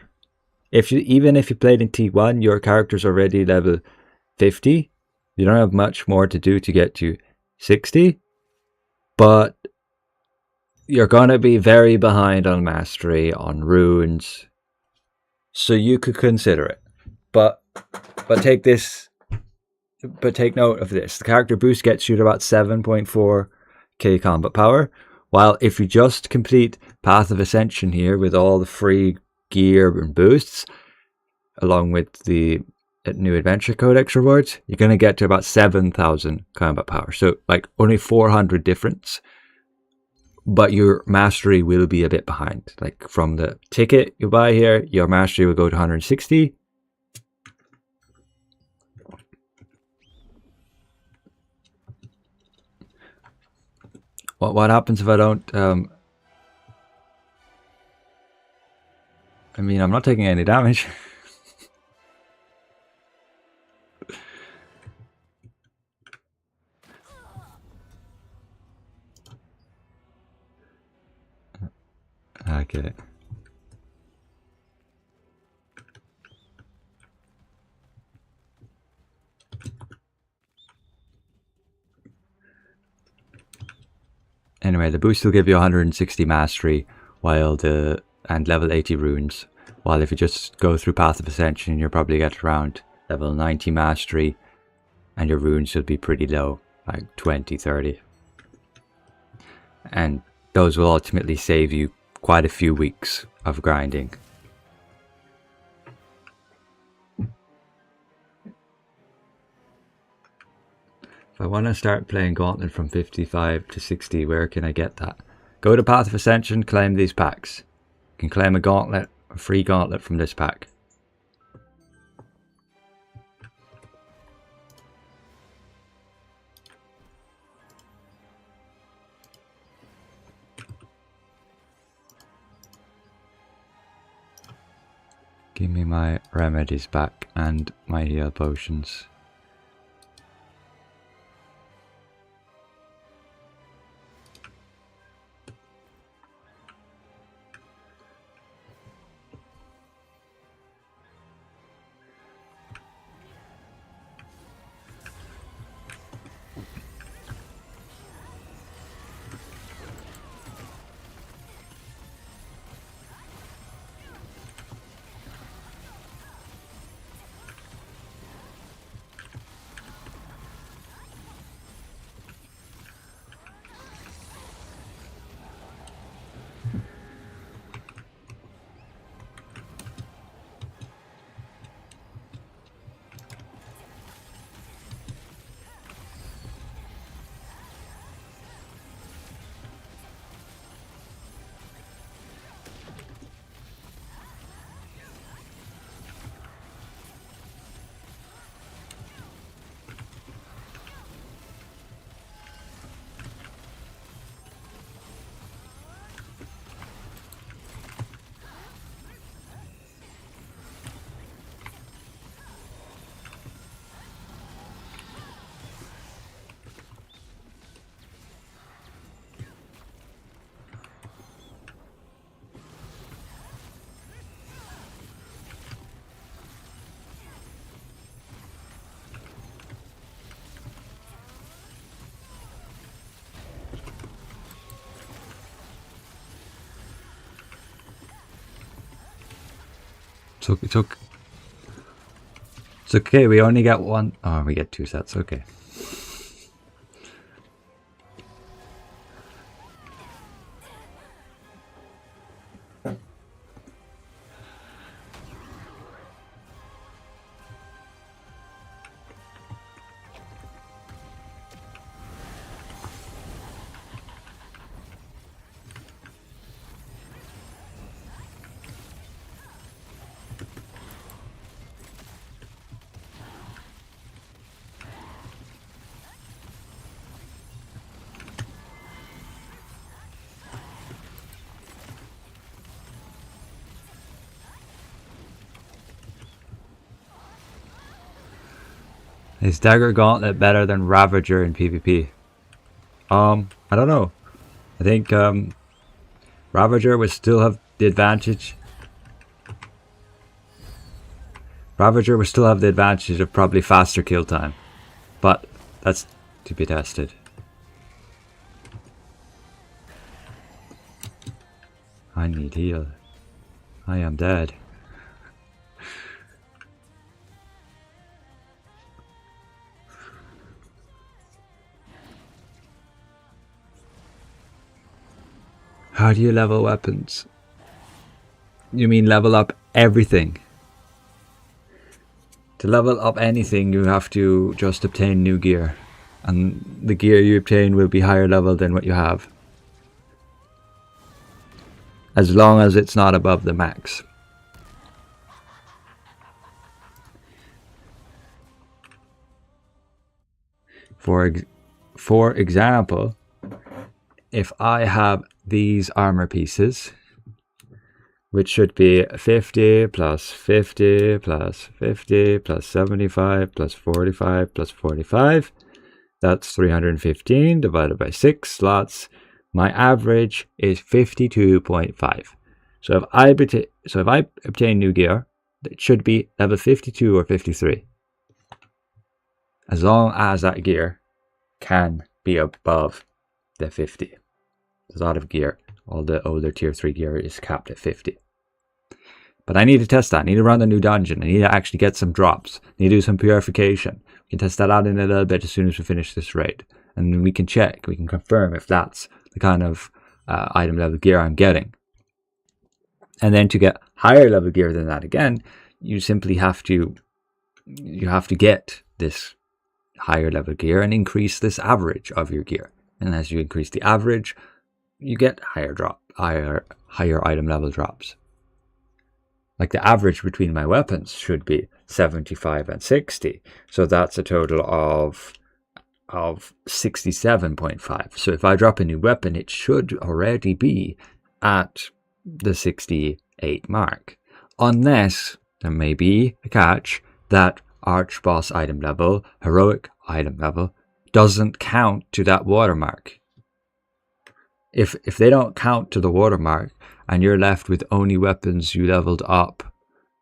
Even if you played in T1, your character's already level 50. You don't have much more to do to get to 60. But you're going to be very behind on mastery, on runes. So you could consider it. But take note of this. The character boost gets you to about 7.4k combat power. While if you just complete Path of Ascension here with all the free gear and boosts, along with the new Adventure Codex rewards, you're going to get to about 7,000 combat power. So like only 400 difference. But your mastery will be a bit behind. Like from the ticket you buy here, your mastery will go to 160. What happens if I don't... I mean, I'm not taking any damage. Okay. Anyway, the boost will give you 160 mastery and level 80 runes. While if you just go through Path of Ascension, you'll probably get around level 90 mastery, and your runes will be pretty low, like 20, 30. And those will ultimately save you quite a few weeks of grinding. If I want to start playing Gauntlet from 55 to 60, where can I get that? Go to Path of Ascension, claim these packs. You can claim a free gauntlet from this pack. Give me my remedies back and my heal potions. It's okay, we only get one. Oh, we get two sets, okay. Is Dagger Gauntlet better than Ravager in PvP? I don't know. I think Ravager would still have the advantage. Ravager would still have the advantage of probably faster kill time. But that's to be tested. I need heal. I am dead. How do you level weapons? You mean level up everything? To level up anything, you have to just obtain new gear. And the gear you obtain will be higher level than what you have. As long as it's not above the max. For example, if I have these armor pieces, which should be 50 plus 50 plus 50 plus 75 plus 45 plus 45, that's 315 divided by 6 slots. My average is 52.5. So if I obtain new gear, it should be level 52 or 53. As long as that gear can be above the 50. There's a lot of gear. All the older tier 3 gear is capped at 50. But I need to test that. I need to run the new dungeon. I need to actually get some drops. I need to do some purification. We can test that out in a little bit as soon as we finish this raid. And we can check, we can confirm if that's the kind of item level gear I'm getting. And then to get higher level gear than that again, you simply have to get this higher level gear and increase this average of your gear. And as you increase the average, you get higher item level drops. Like the average between my weapons should be 75 and 60. So that's a total of 67.5. So if I drop a new weapon, it should already be at the 68 mark. Unless there may be a catch that arch boss item level, heroic item level, doesn't count to that watermark. If they don't count to the watermark and you're left with only weapons you leveled up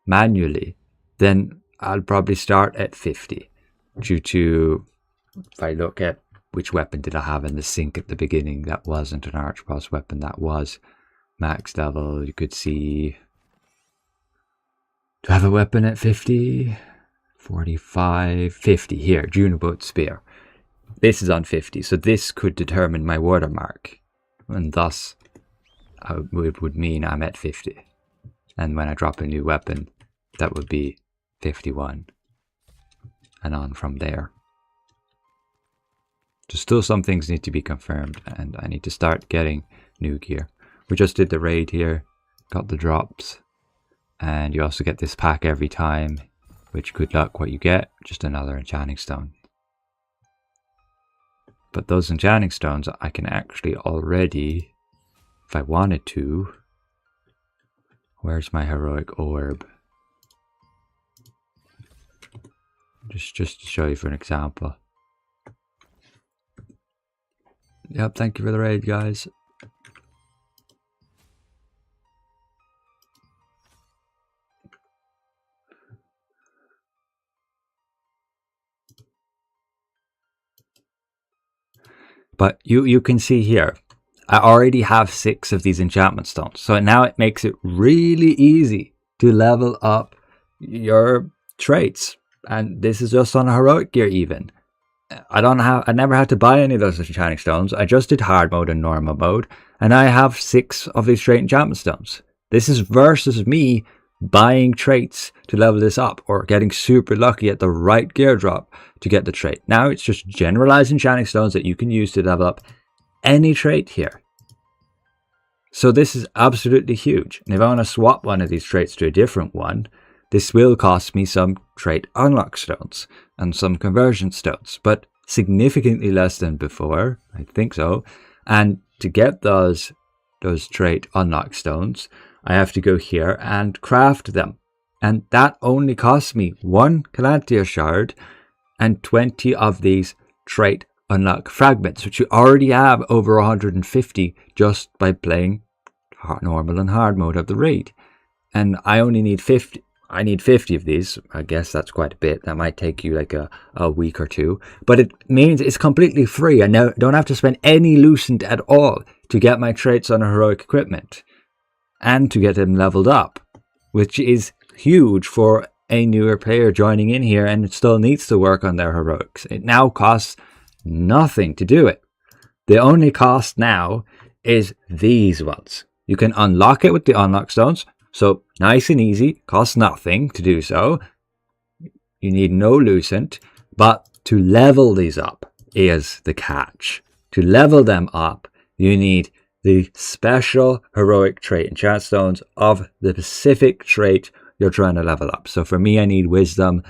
manually, then I'll probably start at 50. Due to, if I look at which weapon did I have in the sink at the beginning that wasn't an arch boss weapon, that was max level, you could see, do I have a weapon at 50? 45, 50 here, Juniboat Spear. This is on 50, so this could determine my watermark. And thus, it would mean I'm at 50. And when I drop a new weapon, that would be 51. And on from there. So still some things need to be confirmed, and I need to start getting new gear. We just did the raid here, got the drops, and you also get this pack every time, which good luck what you get, just another enchanting stone. But those enchanting stones I can actually already, if I wanted to, where's my heroic orb? Just to show you for an example. Yep, thank you for the raid, guys. But you can see here, I already have 6 of these enchantment stones. So now it makes it really easy to level up your traits. And this is just on heroic gear even. I never had to buy any of those enchanting stones. I just did hard mode and normal mode. And I have 6 of these trait enchantment stones. This is versus me buying traits to level this up, or getting super lucky at the right gear drop to get the trait. Now it's just generalized enchanting stones that you can use to level up any trait here. So this is absolutely huge. And if I want to swap one of these traits to a different one, this will cost me some trait unlock stones and some conversion stones, but significantly less than before, I think so. And to get those trait unlock stones, I have to go here and craft them. And that only costs me 1 Calantia shard and 20 of these trait unlock fragments, which you already have over 150 just by playing normal and hard mode of the raid. And I only need 50. I need 50 of these. I guess that's quite a bit. That might take you like a week or two. But it means it's completely free. I now don't have to spend any lucent at all to get my traits on a heroic equipment and to get them leveled up, which is huge for a newer player joining in here and it still needs to work on their heroics. It now costs nothing to do it. The only cost now is these ones. You can unlock it with the unlock stones. So nice and easy, costs nothing to do so. You need no lucent, but to level these up is the catch. To level them up, you need the special heroic trait enchant stones of the specific trait you're trying to level up. So for me, I need wisdom.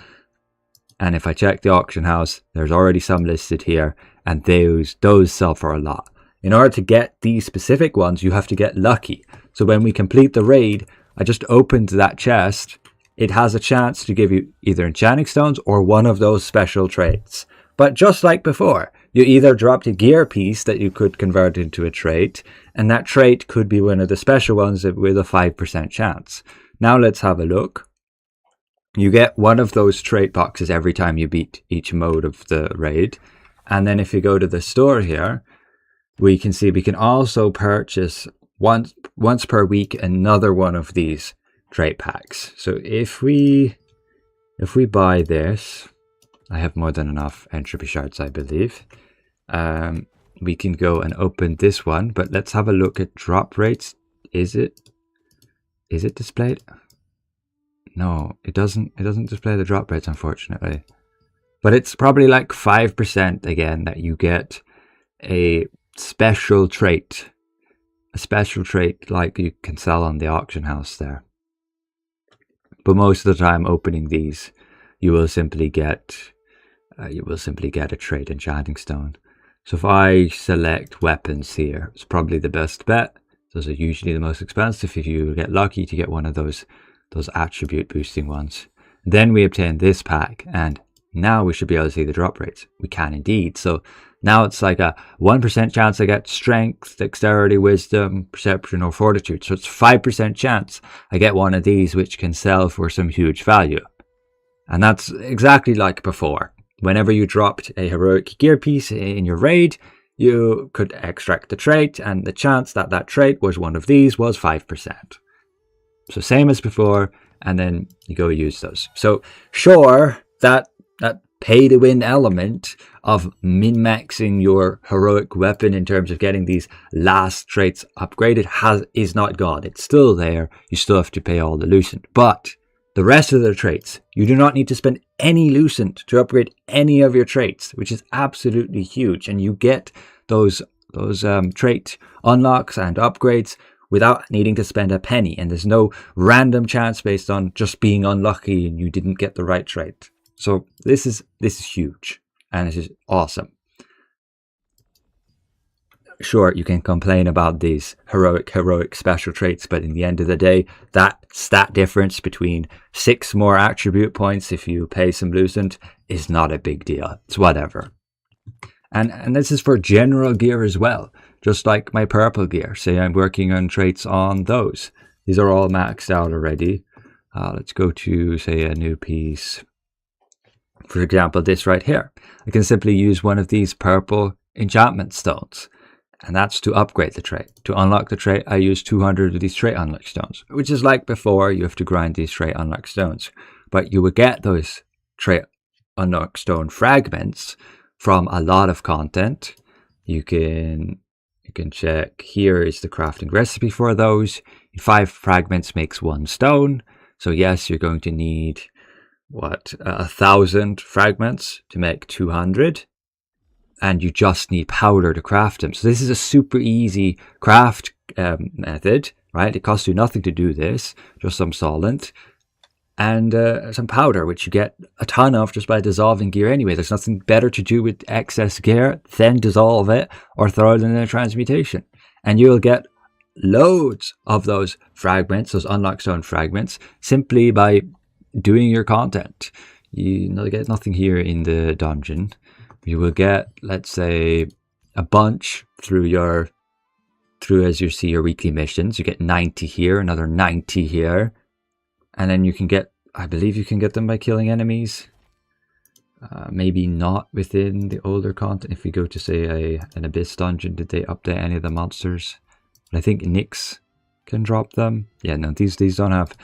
And if I check the auction house, there's already some listed here, and those sell for a lot. In order to get these specific ones, you have to get lucky. So when we complete the raid, I just opened that chest. It has a chance to give you either enchanting stones or one of those special traits. But just like before, you either dropped a gear piece that you could convert into a trait, and that trait could be one of the special ones with a 5% chance. Now let's have a look. You get one of those trait boxes every time you beat each mode of the raid. And then if you go to the store here, we can see we can also purchase once per week another one of these trait packs. So if we buy this, I have more than enough entropy shards, I believe. We can go and open this one, but let's have a look at drop rates. Is it displayed? No, it doesn't display the drop rates, unfortunately. But it's probably like 5% again that you get a special trait. A special trait like you can sell on the auction house there. But most of the time opening these, you will simply get a trait enchanting stone. So if I select weapons here, it's probably the best bet. Those are usually the most expensive if you get lucky to get one of those attribute boosting ones. Then we obtain this pack, and now we should be able to see the drop rates. We can indeed. So now it's like a 1% chance I get strength, dexterity, wisdom, perception, or fortitude. So it's 5% chance I get one of these, which can sell for some huge value. And that's exactly like before. Whenever you dropped a heroic gear piece in your raid, you could extract the trait, and the chance that that trait was one of these was 5%. So same as before, and then you go use those. So sure, that pay-to-win element of min-maxing your heroic weapon in terms of getting these last traits upgraded is not gone. It's still there. You still have to pay all the lucent. But the rest of the traits, you do not need to spend any lucent to upgrade any of your traits, which is absolutely huge. And you get those trait unlocks and upgrades without needing to spend a penny. And there's no random chance based on just being unlucky and you didn't get the right trait. So this is huge, and this is awesome. Sure, you can complain about these heroic special traits, but in the end of the day, that stat difference between 6 more attribute points if you pay some lucent is not a big deal. It's whatever. And this is for general gear as well, just like my purple gear. Say I'm working on traits on those. These are all maxed out already. Let's go to, say, a new piece. For example, this right here. I can simply use one of these purple enchantment stones. And that's to upgrade the trait. To unlock the trait, I use 200 of these trait unlock stones. Which is like before, you have to grind these trait unlock stones. But you will get those trait unlock stone fragments from a lot of content. You can check, here is the crafting recipe for those. 5 fragments makes 1 stone. So yes, you're going to need 1,000 fragments to make 200, and you just need powder to craft them. So this is a super easy craft method, right? It costs you nothing to do this, just some solent and some powder, which you get a ton of just by dissolving gear anyway. There's nothing better to do with excess gear than dissolve it or throw it in a transmutation, and you'll get loads of those fragments, those unlock stone fragments, simply by doing your content. You get nothing here in the dungeon. You will get, let's say, a bunch through as you see your weekly missions. You get 90 here, another 90 here, and then you can get, I believe you can get them by killing enemies. Maybe not within the older content. If we go to say an Abyss dungeon, did they update any of the monsters? But I think Nyx can drop them. Yeah, no, these don't have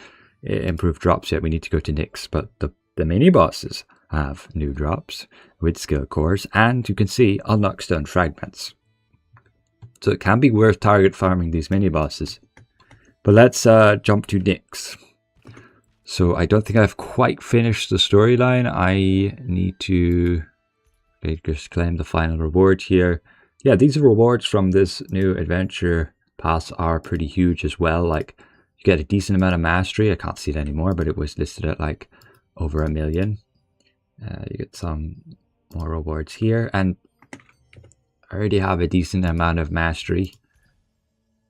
improved drops yet. We need to go to Nyx, but the mini bosses have new drops with skill cores, and you can see unlock stone fragments. So it can be worth target farming these mini bosses. But let's jump to Nyx. So I don't think I've quite finished the storyline. I need to just claim the final reward here. Yeah, these rewards from this new adventure pass are pretty huge as well. Like, you get a decent amount of mastery. I can't see it anymore, but it was listed at like over 1 million. You get some more rewards here, and I already have a decent amount of mastery.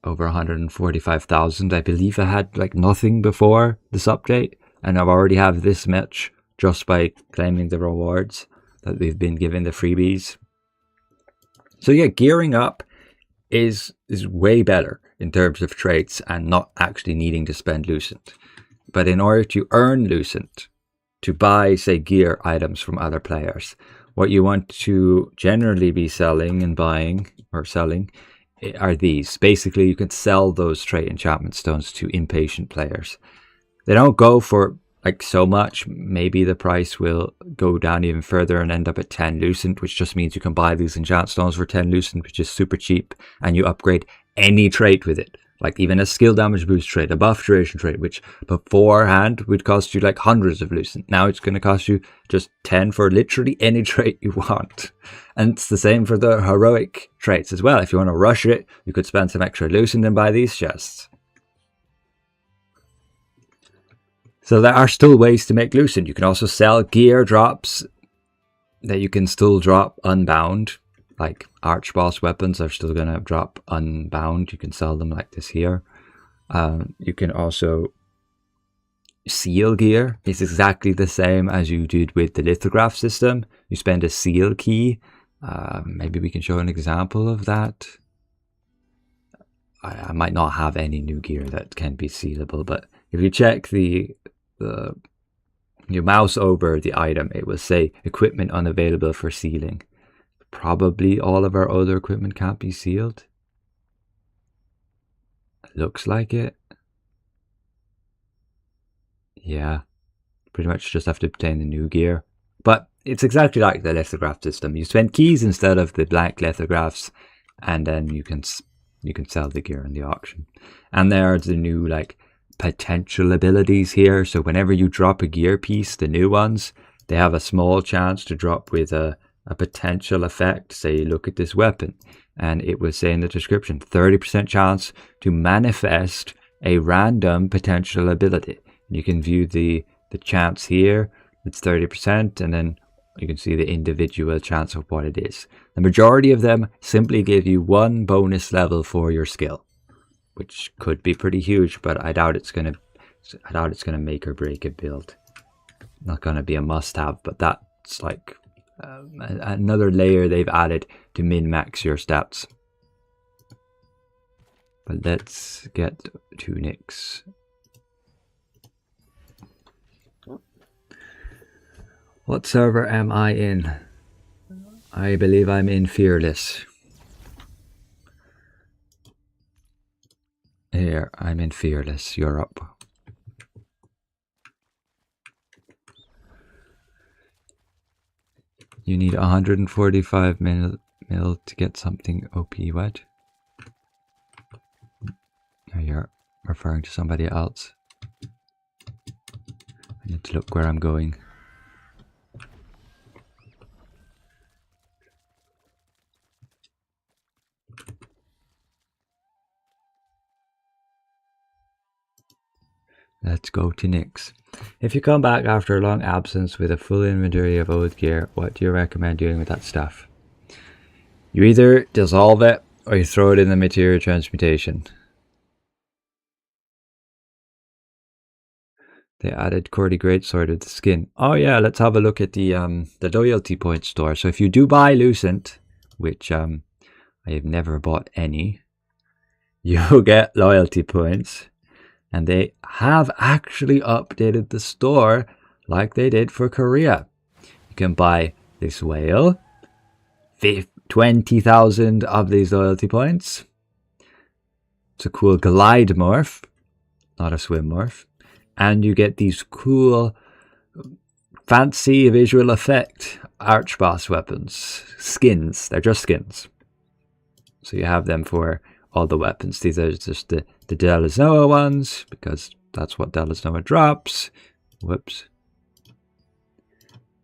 Over 145,000. I believe I had like nothing before this update, and I've already have this much just by claiming the rewards that we've been given, the freebies. So yeah, gearing up is way better in terms of traits and not actually needing to spend Lucent. But in order to earn Lucent, to buy, say, gear items from other players, what you want to generally be selling and buying or selling are these. Basically, you can sell those trait enchantment stones to impatient players. They don't go for like so much. Maybe the price will go down even further and end up at 10 Lucent, which just means you can buy these enchant stones for 10 Lucent, which is super cheap, and you upgrade any trait with it. Like even a skill damage boost trait, a buff duration trait, which beforehand would cost you like hundreds of Lucent. Now it's going to cost you just 10 for literally any trait you want. And it's the same for the heroic traits as well. If you want to rush it, you could spend some extra Lucent and buy these chests. So there are still ways to make Lucent. You can also sell gear drops that you can still drop unbound. Like archboss weapons are still going to drop unbound. You can sell them like this here. You can also seal gear. It's exactly the same as you did with the lithograph system. You spend a seal key. Maybe we can show an example of that. I might not have any new gear that can be sealable, but if you check you mouse over the item, it will say equipment unavailable for sealing. Probably all of our other equipment can't be sealed. Looks like it. Yeah, pretty much just have to obtain the new gear. But it's exactly like the lithograph system. You spend keys instead of the blank lithographs, and then you can sell the gear in the auction. And there are the new like potential abilities here. So whenever you drop a gear piece, the new ones, they have a small chance to drop with a potential effect. Say, look at this weapon, and it will say in the description 30% chance to manifest a random potential ability. You can view the chance here. It's 30%, and then you can see the individual chance of what it is. The majority of them simply give you 1 bonus level for your skill, which could be pretty huge, but I doubt it's gonna make or break a build. Not gonna be a must-have, but that's like another layer they've added to min-max your stats. But let's get to Nyx. What server am I in? I believe I'm in Fearless. Here, I'm in Fearless, Europe. You need 145 mil to get something OP. What? Oh, you're referring to somebody else. I need to look where I'm going. Let's go to Nyx. If you come back after a long absence with a full inventory of old gear, what do you recommend doing with that stuff? You either dissolve it or you throw it in the material transmutation. They added Cordy Greatsword with the skin. Oh yeah, let's have a look at the loyalty point store. So if you do buy Lucent, which I have never bought any, you'll get loyalty points. And they have actually updated the store like they did for Korea. You can buy this whale, 20,000 of these loyalty points. It's a cool glide morph, not a swim morph. And you get these cool, fancy visual effect archboss weapons. Skins. They're just skins. So you have them for all the weapons. These are just the Delos Noah ones, because that's what Delos Noah drops. Whoops.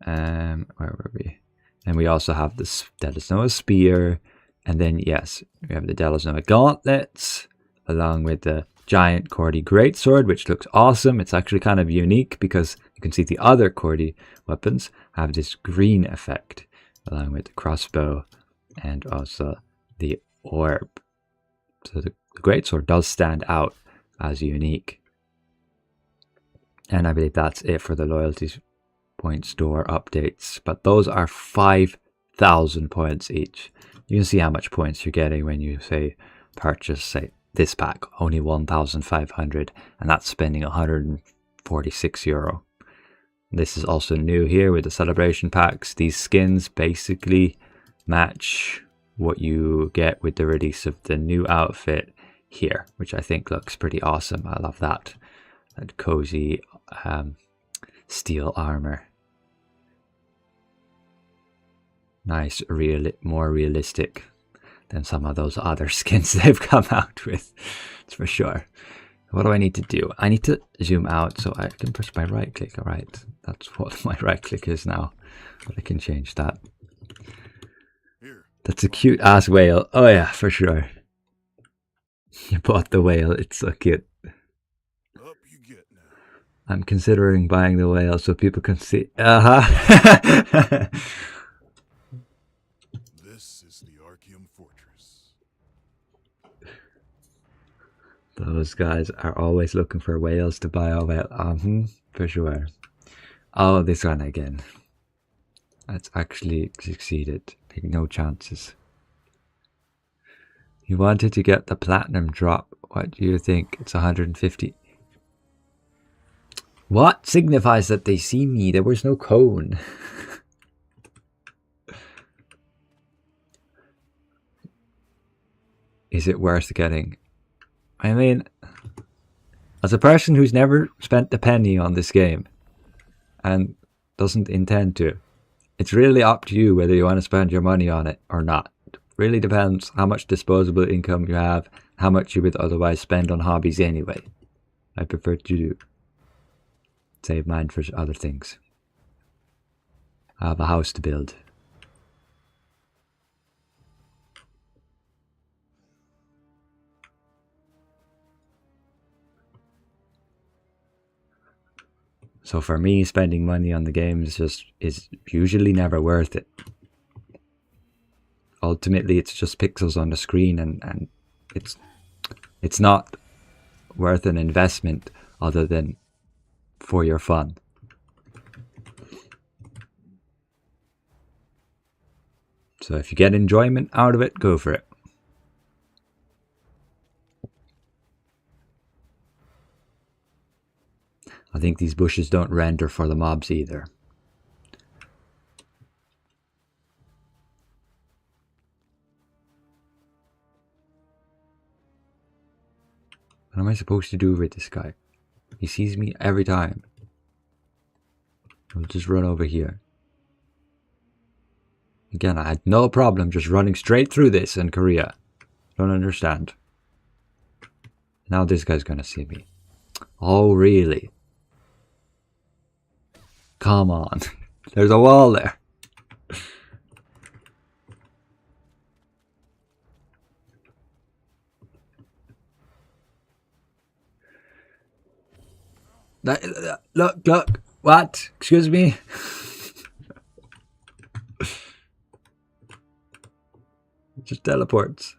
Where were we? And we also have this Delos Noah spear. And then, yes, we have the Delos Noah gauntlets, along with the giant Cordy Greatsword, which looks awesome. It's actually kind of unique because you can see the other Cordy weapons have this green effect, along with the crossbow and also the orb. So the Greatsword does stand out as unique. And I believe that's it for the loyalty point store updates. But those are 5,000 points each. You can see how much points you're getting when you say purchase, say, this pack, only 1,500, and that's spending €146. This is also new here with the celebration packs. These skins basically match what you get with the release of the new outfit here, which I think looks pretty awesome. I love that. That cozy steel armor. Nice, more realistic than some of those other skins they've come out with. It's for sure. What do I need to do? I need to zoom out so I can press my right click. All right, that's what my right click is now. But I can change that. That's a cute ass whale. Oh yeah, for sure. You bought the whale. It's so cute. Up you get now. I'm considering buying the whale so people can see. Uh-huh. This is the Archeum Fortress. Those guys are always looking for whales to buy a whale. For sure. Oh, this one again. That's actually succeeded. Take no chances. You wanted to get the platinum drop. What do you think? It's 150. What signifies that they see me? There was no cone. Is it worth getting? I mean, as a person who's never spent a penny on this game and doesn't intend to, it's really up to you whether you want to spend your money on it or not. It really depends how much disposable income you have, how much you would otherwise spend on hobbies anyway. I prefer to save mine for other things. I have a house to build. So for me, spending money on the games is usually never worth it. Ultimately, it's just pixels on the screen, and it's not worth an investment other than for your fun. So if you get enjoyment out of it, go for it. I think these bushes don't render for the mobs either. What am I supposed to do with this guy? He sees me every time. I'll just run over here. Again, I had no problem just running straight through this in Korea. Don't understand. Now this guy's gonna see me. Oh, really? Come on. There's a wall there. Look. What? Excuse me? It just teleports.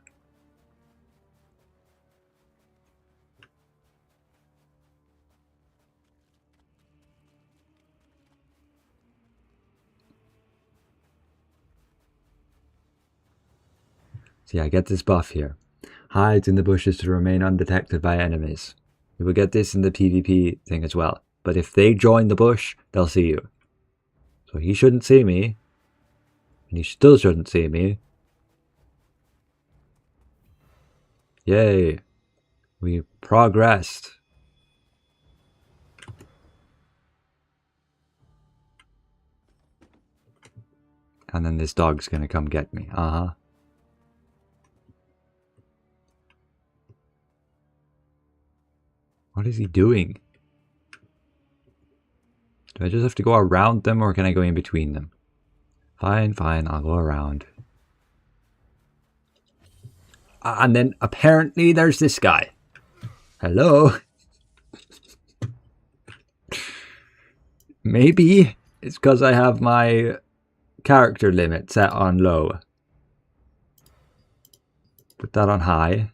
So yeah, get this buff here. Hides in the bushes to remain undetected by enemies. You will get this in the PvP thing as well. But if they join the bush, they'll see you. So he shouldn't see me. And he still shouldn't see me. Yay. We progressed. And then this dog's gonna come get me. Uh-huh. What is he doing? Do I just have to go around them or can I go in between them? Fine, fine, I'll go around. And then apparently there's this guy. Hello? Maybe it's because I have my character limit set on low. Put that on high.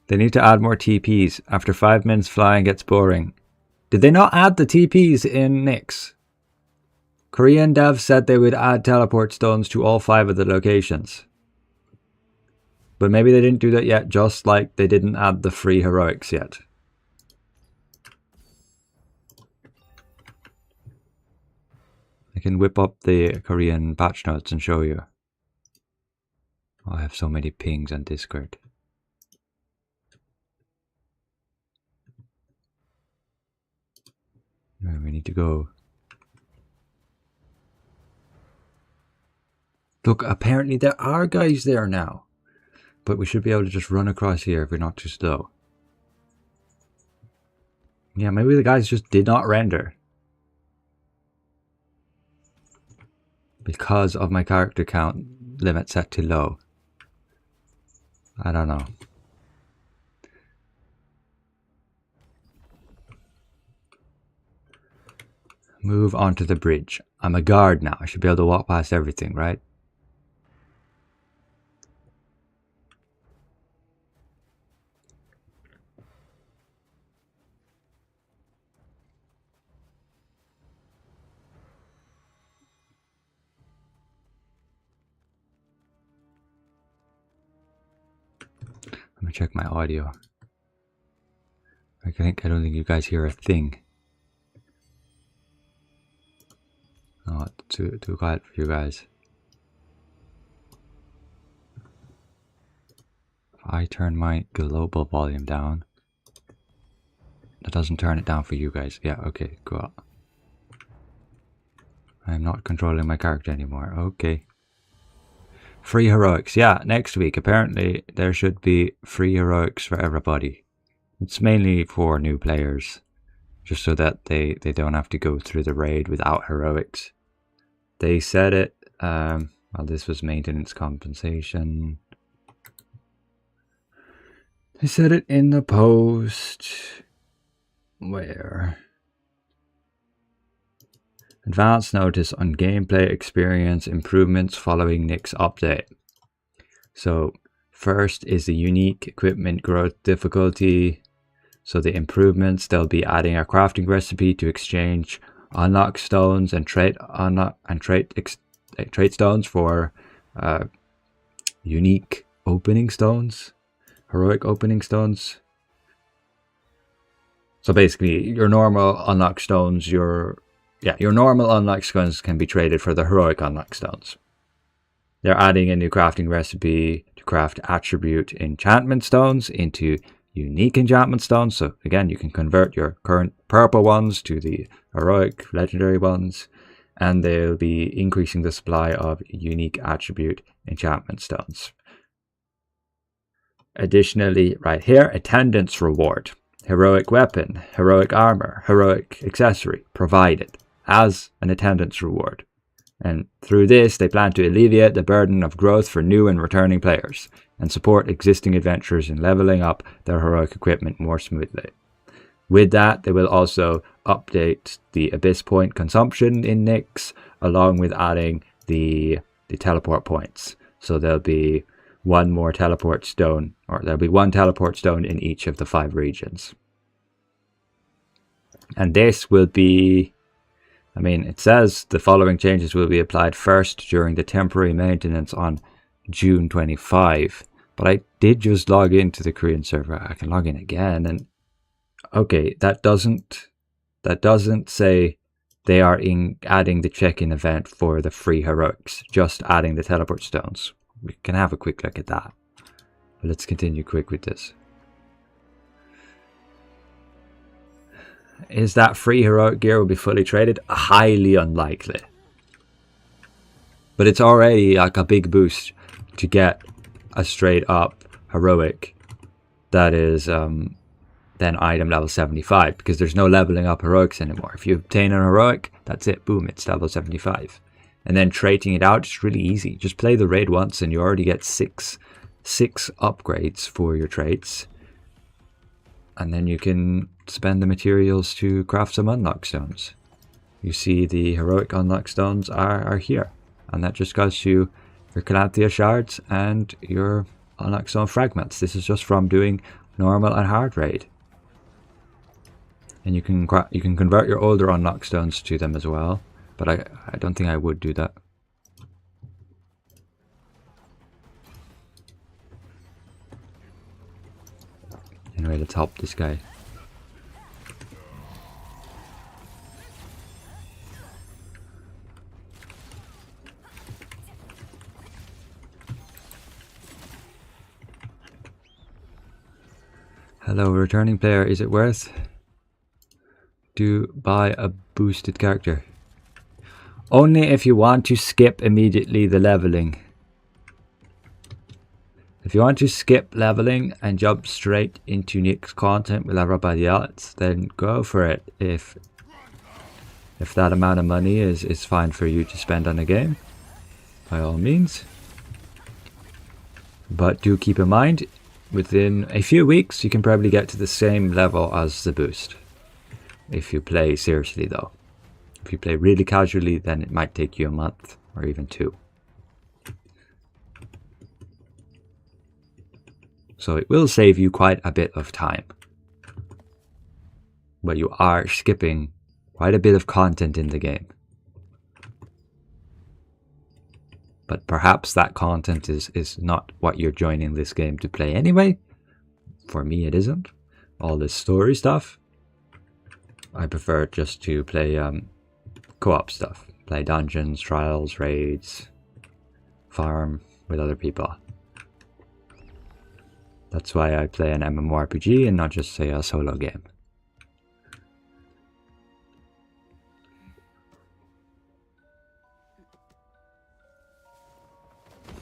They need to add more TPs. After 5 minutes flying gets boring. Did they not add the TPs in Nyx? Korean devs said they would add teleport stones to all 5 of the locations. But maybe they didn't do that yet, just like they didn't add the free heroics yet. I can whip up the Korean patch notes and show you. Oh, I have so many pings on Discord. Where we need to go. Look, apparently there are guys there now. But we should be able to just run across here if we're not too slow. Yeah, maybe the guys just did not render. Because of my character count limit set to low. I don't know. Move onto the bridge. I'm a guard now. I should be able to walk past everything, right? Let me check my audio. I don't think you guys hear a thing. Oh, too quiet for you guys. If I turn my global volume down, that doesn't turn it down for you guys. Yeah, okay, cool. I'm not controlling my character anymore. Okay. Free heroics. Yeah, next week. Apparently, there should be free heroics for everybody. It's mainly for new players. Just so that they don't have to go through the raid without heroics. They said it. Well, this was maintenance compensation. They said it in the post. Where? Advance notice on gameplay experience improvements following Nyx update. So first is the unique equipment growth difficulty. So the improvements, they'll be adding a crafting recipe to exchange unlock stones and trait stones for unique opening stones, heroic opening stones. So basically, your normal unlock stones, your normal unlock stones can be traded for the heroic unlock stones. They're adding a new crafting recipe to craft attribute enchantment stones into unique enchantment stones. So again, you can convert your current purple ones to the heroic legendary ones, and they'll be increasing the supply of unique attribute enchantment stones. Additionally, right here, attendance reward. Heroic weapon, heroic armor, heroic accessory provided as an attendance reward. And through this, they plan to alleviate the burden of growth for new and returning players and support existing adventurers in leveling up their heroic equipment more smoothly. With that, they will also update the Abyss point consumption in Nyx, along with adding the teleport points. So there'll be one more teleport stone, or there'll be one teleport stone in each of the 5 regions. And this will be, I mean, it says the following changes will be applied first during the temporary maintenance on June 25. But I did just log into the Korean server. I can log in again, and okay, that doesn't say they are adding the check-in event for the free heroics, just adding the teleport stones. We can have a quick look at that. But let's continue quick with this. Is that free heroic gear will be fully traded? Highly unlikely. But it's already like a big boost to get a straight up heroic that is then item level 75, because there's no leveling up heroics anymore. If you obtain an heroic, that's it, boom, it's level 75. And then trading it out is really easy. Just play the raid once and you already get six upgrades for your traits. And then you can spend the materials to craft some unlock stones. You see the heroic unlock stones are here. And that just got you your Calanthea shards and your unlock stone fragments. This is just from doing normal and hard raid. And you can convert your older unlock stones to them as well. But I don't think I would do that. Anyway, let's help this guy. Hello, returning player. Is it worth to buy a boosted character? Only if you want to skip immediately the leveling. If you want to skip leveling and jump straight into next content with everybody else, then go for it. If that amount of money is fine for you to spend on a game, by all means. But do keep in mind, within a few weeks you can probably get to the same level as the boost. If you play seriously though. If you play really casually, then it might take you a month or even 2. So it will save you quite a bit of time. But you are skipping quite a bit of content in the game. But perhaps that content is not what you're joining this game to play anyway. For me it isn't. All this story stuff. I prefer just to play co-op stuff. Play dungeons, trials, raids, farm with other people. That's why I play an MMORPG and not just say a solo game.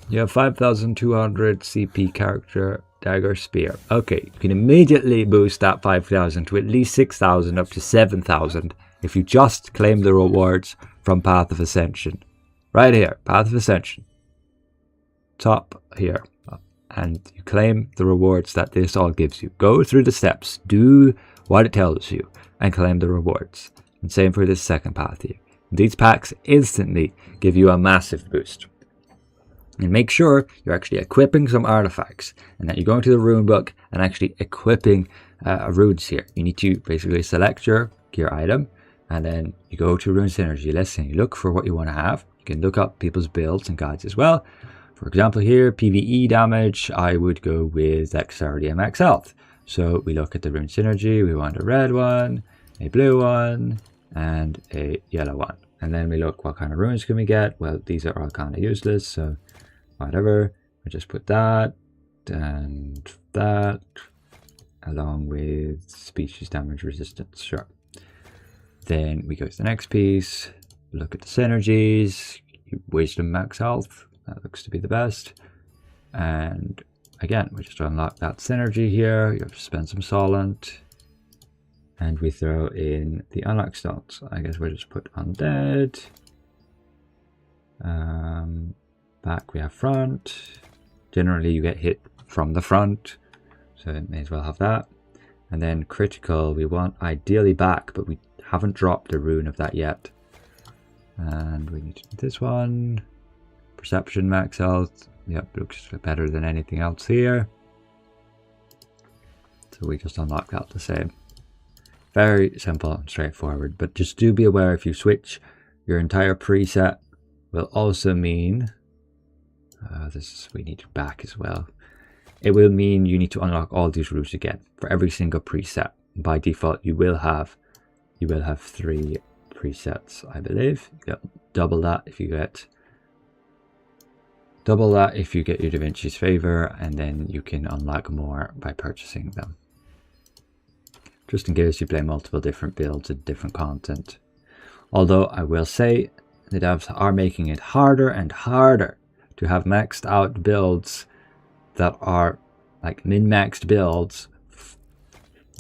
You have 5,200 CP character dagger spear. Okay, you can immediately boost that 5,000 to at least 6,000 up to 7,000 if you just claim the rewards from Path of Ascension. Right here, Path of Ascension. Top here. And you claim the rewards that this all gives you. Go through the steps, do what it tells you, and claim the rewards. And same for this second path here. These packs instantly give you a massive boost. And make sure you're actually equipping some artifacts, and that you go into the rune book and actually equipping runes here. You need to basically select your gear item, and then you go to Rune Synergy list and you look for what you want to have. You can look up people's builds and guides as well. For example here, PvE damage, I would go with Dexterity and Max Health. So we look at the Rune Synergy, we want a red one, a blue one, and a yellow one. And then we look what kind of runes can we get. Well, these are all kind of useless, so whatever. We just put that and that along with species damage resistance, sure. Then we go to the next piece, look at the synergies, wisdom max health. That looks to be the best. And again, we just unlock that synergy here. You have to spend some solent. And we throw in the unlock stones. I guess we'll just put undead. Back we have front. Generally you get hit from the front, so it may as well have that. And then critical, we want ideally back, but we haven't dropped the rune of that yet. And we need to do this one. Perception max health. Yep, looks better than anything else here. So we just unlock that the same. Very simple and straightforward, but just do be aware if you switch your entire preset will also mean, we need back as well. It will mean you need to unlock all these routes again for every single preset. By default, you will have 3 presets, I believe. You get double that if you get your Da Vinci's Favor, and then you can unlock more by purchasing them. Just in case you play multiple different builds and different content. Although I will say the devs are making it harder and harder to have maxed out builds that are like min-maxed builds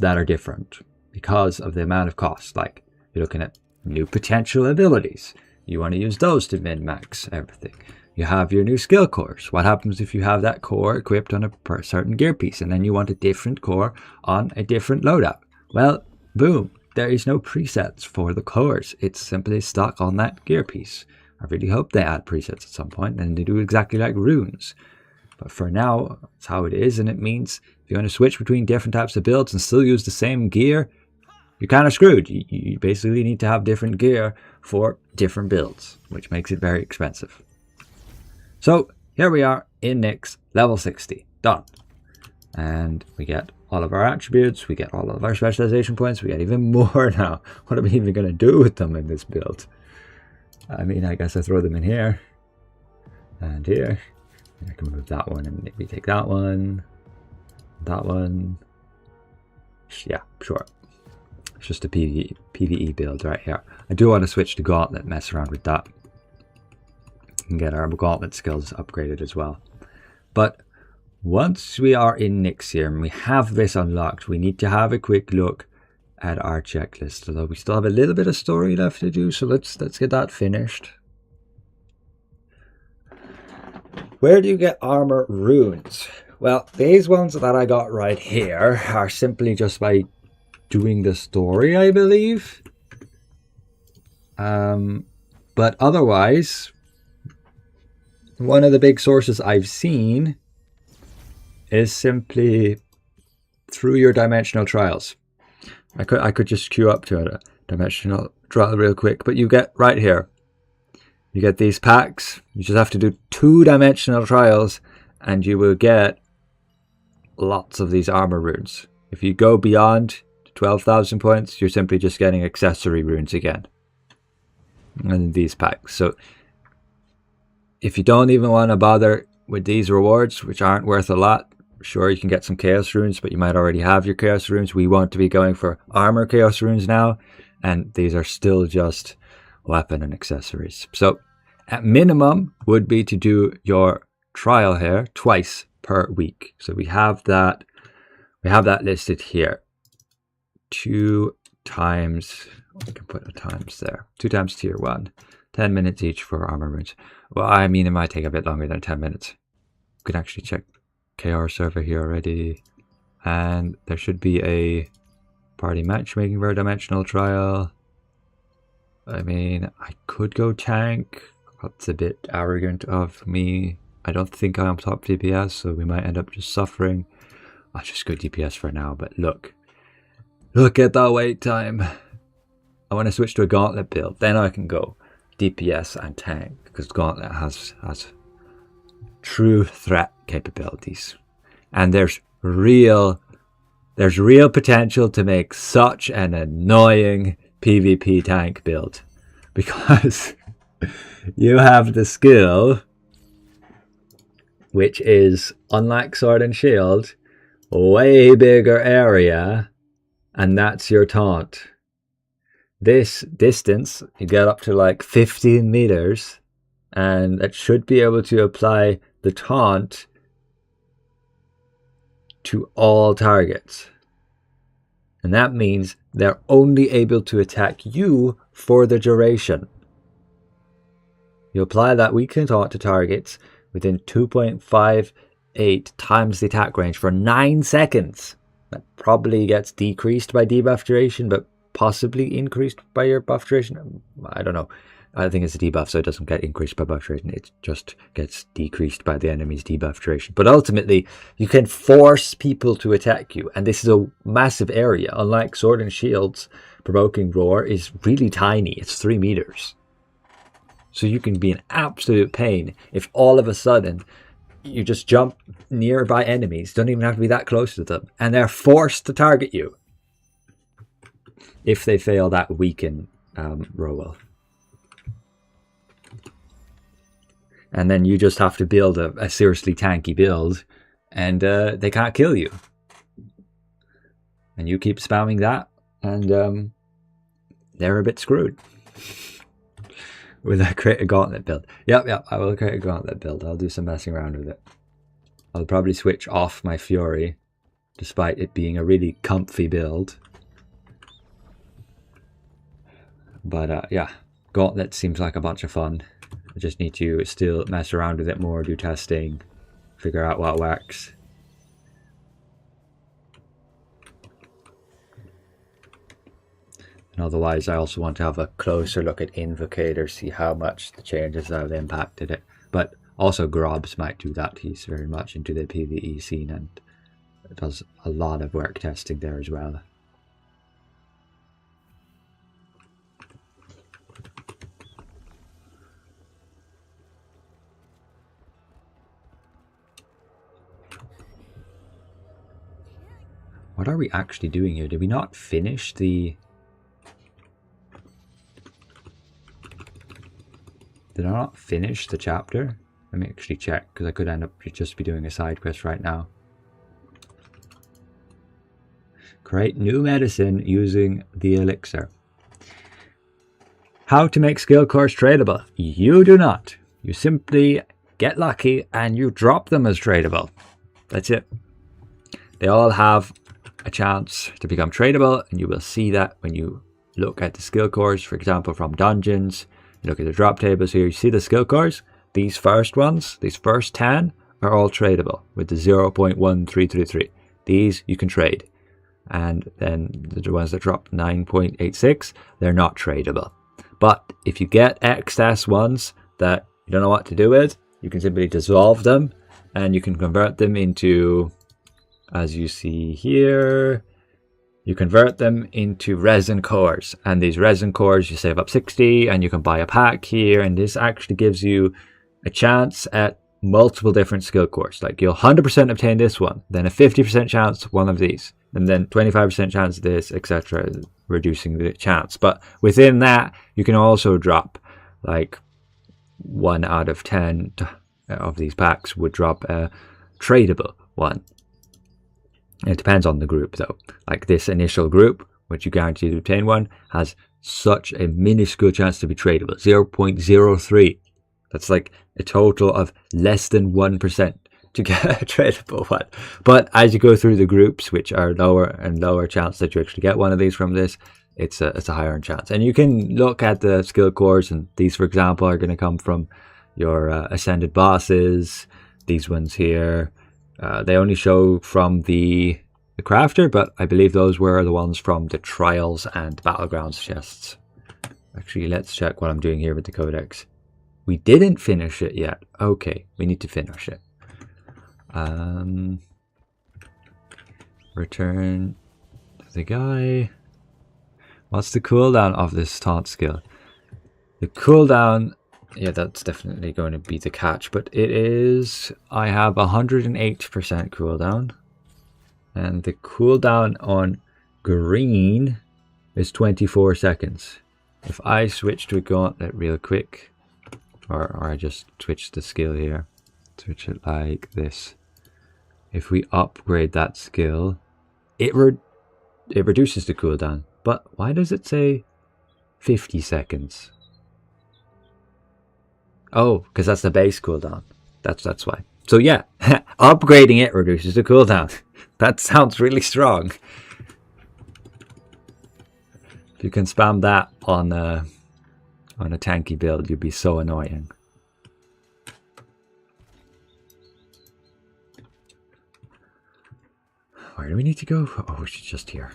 that are different because of the amount of cost. Like you're looking at new potential abilities. You want to use those to min-max everything. You have your new skill cores. What happens if you have that core equipped on a certain gear piece and then you want a different core on a different loadout? Well, boom, there is no presets for the cores. It's simply stuck on that gear piece. I really hope they add presets at some point and they do exactly like runes. But for now, that's how it is, and it means if you want to switch between different types of builds and still use the same gear, you're kind of screwed. You basically need to have different gear for different builds, which makes it very expensive. So here we are in Nyx, level 60, done. And we get all of our attributes, we get all of our specialization points, we get even more now. What are we even going to do with them in this build? I mean, I guess I throw them in here and here. I can move that one and maybe take that one. Yeah, sure. It's just a PvE build right here. I do want to switch to Gauntlet, mess around with that. And get our Gauntlet skills upgraded as well. But once we are in Nyx here and we have this unlocked, we need to have a quick look at our checklist. Although we still have a little bit of story left to do, so let's get that finished. Where do you get armor runes? Well, these ones that I got right here are simply just by doing the story, I believe. But otherwise, one of the big sources I've seen is simply through your dimensional trials. I could just queue up to a dimensional trial real quick, but you get right here. You get these packs. You just have to do 2 dimensional trials and you will get lots of these armor runes. If you go beyond 12,000 points, you're simply just getting accessory runes again. And these packs. So if you don't even want to bother with these rewards, which aren't worth a lot, sure, you can get some chaos runes, but you might already have your chaos runes. We want to be going for armor chaos runes now, and these are still just weapon and accessories. So at minimum would be to do your trial here twice per week. So we have that listed here. 2 times, we can put a times there. 2 times tier 1. 10 minutes each for armor runes. Well, I mean, it might take a bit longer than 10 minutes. You can actually check KR server here already. And there should be a party matchmaking for a dimensional trial. I mean, I could go tank. That's a bit arrogant of me. I don't think I'm top DPS, so we might end up just suffering. I'll just go DPS for now, but look at that wait time. I want to switch to a Gauntlet build. Then I can go DPS and tank, because Gauntlet has true threat capabilities. And there's real potential to make such an annoying PvP tank build, because you have the skill, which is, unlike Sword and Shield, way bigger area, and that's your taunt. This distance, you get up to like 15 meters, and it should be able to apply the taunt to all targets. And that means they're only able to attack you for the duration. You apply that weakened taunt to targets within 2.58 times the attack range for 9 seconds. That probably gets decreased by debuff duration, but possibly increased by your buff duration. I don't know. I think it's a debuff, so it doesn't get increased by buff duration. It just gets decreased by the enemy's debuff duration. But ultimately, you can force people to attack you, and this is a massive area. Unlike Sword and Shield's Provoking Roar is really tiny. It's 3 meters. So you can be an absolute pain if all of a sudden you just jump nearby enemies, don't even have to be that close to them, and they're forced to target you if they fail that weaken roll. And then you just have to build a seriously tanky build, and they can't kill you. And you keep spamming that, and they're a bit screwed. Will I create a gauntlet build? Yep, I will create a gauntlet build. I'll do some messing around with it. I'll probably switch off my Fury, despite it being a really comfy build. But yeah, gauntlet seems like a bunch of fun. I just need to still mess around with it more, do testing, figure out what works. And otherwise, I also want to have a closer look at Invocator, see how much the changes have impacted it. But also Grobs might do that. He's very much into the PvE scene and does a lot of work testing there as well. What are we actually doing here? Did we not finish the... Did I not finish the chapter? Let me actually check, because I could end up just be doing a side quest right now. Create new medicine using the elixir. How to make skill cores tradable? You do not. You simply get lucky and you drop them as tradable. That's it. They all have a chance to become tradable, and you will see that when you look at the skill cores, for example, from dungeons. You look at the drop tables here, you see the skill cores. These first ones, these first 10, are all tradable with the 0.1333. These you can trade. And then the ones that drop 9.86, they're not tradable. But if you get excess ones that you don't know what to do with, you can simply dissolve them, and you can convert them into, as you see here, you convert them into resin cores. And these resin cores, you save up 60, and you can buy a pack here, and this actually gives you a chance at multiple different skill cores. Like you'll 100% obtain this one, then a 50% chance one of these, and then 25% chance of this, etc., reducing the chance. But within that, you can also drop like 1 out of 10 of these packs would drop a tradable one. It depends on the group though. Like this initial group, which you guarantee to obtain one, has such a minuscule chance to be tradable, 0.03. That's like a total of less than 1% to get a tradable one. But as you go through the groups, which are lower and lower chance that you actually get one of these from this, it's a higher chance. And you can look at the skill cores, and these, for example, are going to come from your ascended bosses. These ones here, they only show from the crafter, but I believe those were the ones from the trials and battlegrounds chests. Actually, let's check what I'm doing here with the codex. We didn't finish it yet. Okay, we need to finish it. Return to the guy. What's the cooldown of this taunt skill? The cooldown, yeah, that's definitely going to be the catch, but it is, I have 108% cooldown, and the cooldown on green is 24 seconds. If I switch to a gauntlet real quick, or I just switch the skill here, switch it like this. If we upgrade that skill, it reduces the cooldown. But why does it say 50 seconds? Oh, because that's the base cooldown. That's why. So yeah, upgrading it reduces the cooldown. That sounds really strong. If you can spam that on a tanky build, you'd be so annoying. Where do we need to go? Oh, it's just here.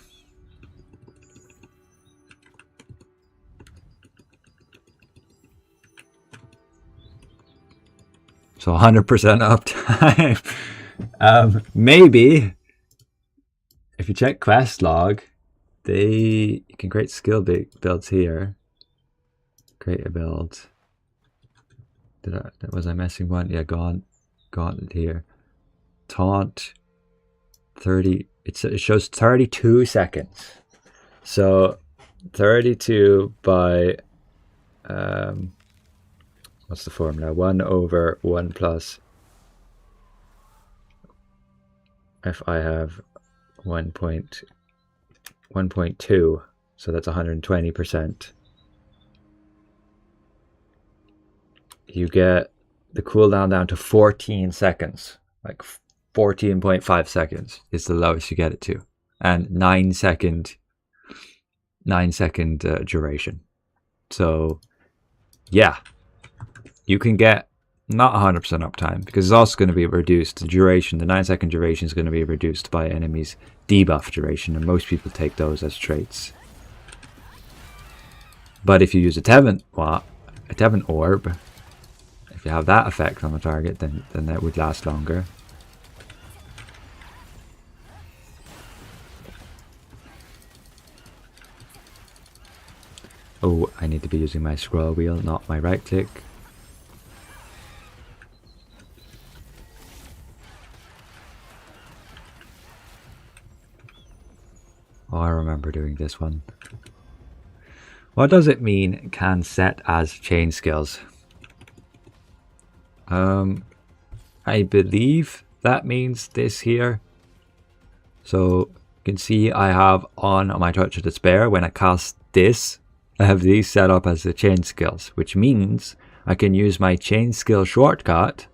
So 100% uptime. Maybe if you check quest log, you can create skill builds here. Create a build. Was I missing one? Yeah, gauntlet here. Taunt 30. It shows 32 seconds. So 32 by what's the formula? 1 over 1 plus, if I have 1.2, so that's 120%. You get the cooldown down to 14 seconds, like 14.5 seconds is the lowest you get it to, and 9 second duration. So yeah, you can get not 100% uptime, because it's also going to be reduced. The duration, the 9-second duration, is going to be reduced by enemies' debuff duration, and most people take those as traits. But if you use a Tevant orb, if you have that effect on the target, then that would last longer. Oh, I need to be using my scroll wheel, not my right click. Oh, I remember doing this one. What does it mean, can set as chain skills? I believe that means this here. So you can see I have on my Touch of Despair, when I cast this, I have these set up as the chain skills, which means I can use my chain skill shortcut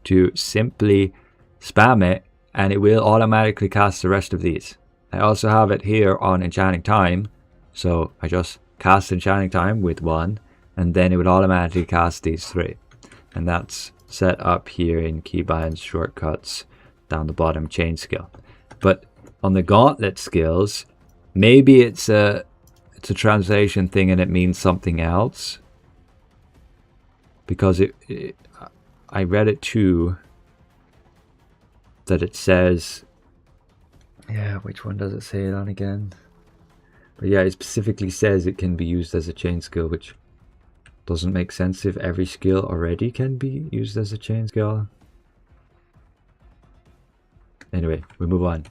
to simply spam it, and it will automatically cast the rest of these. I also have it here on Enchanting Time, so I just cast Enchanting Time with 1, and then it would automatically cast these 3. And that's set up here in keybinds shortcuts down the bottom, chain skill. But on the gauntlet skills, maybe it's a translation thing and it means something else, because I read it too, that it says, yeah, which one does it say it on again? But yeah, it specifically says it can be used as a chain skill, which doesn't make sense if every skill already can be used as a chain skill. Anyway, we move on.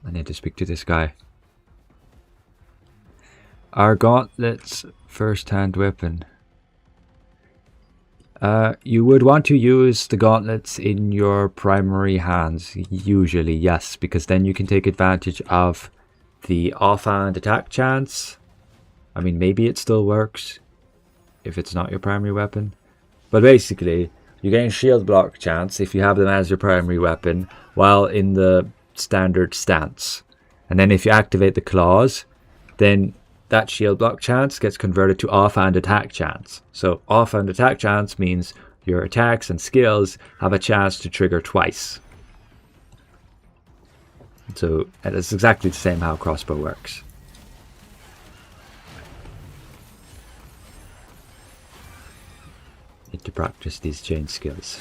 I need to speak to this guy. Our gauntlets first-hand weapon. You would want to use the gauntlets in your primary hands, usually, yes, because then you can take advantage of the offhand attack chance. I mean, maybe it still works if it's not your primary weapon, but basically you gain shield block chance if you have them as your primary weapon while in the standard stance, and then if you activate the claws, then that shield block chance gets converted to offhand attack chance. So offhand attack chance means your attacks and skills have a chance to trigger twice. So it's exactly the same how crossbow works. Need to practice these chain skills.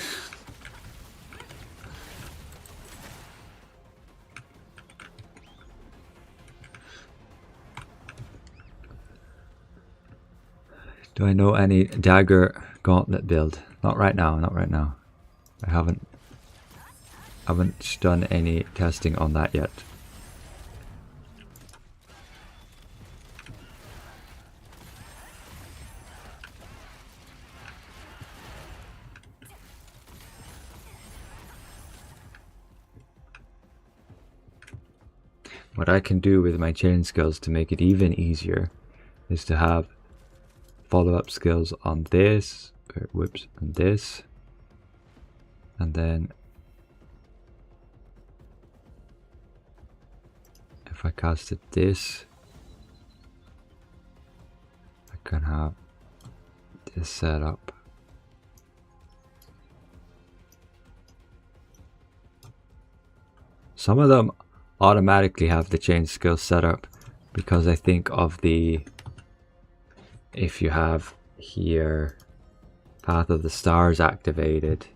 Do I know any dagger gauntlet build? Not right now, not right now. I haven't done any testing on that yet. What I can do with my chain skills to make it even easier is to have follow-up skills on this, whoops, and this, and then if I casted this, I can have this set up. Some of them automatically have the chain skill set up because I think of the, if you have here Path of the Stars activated.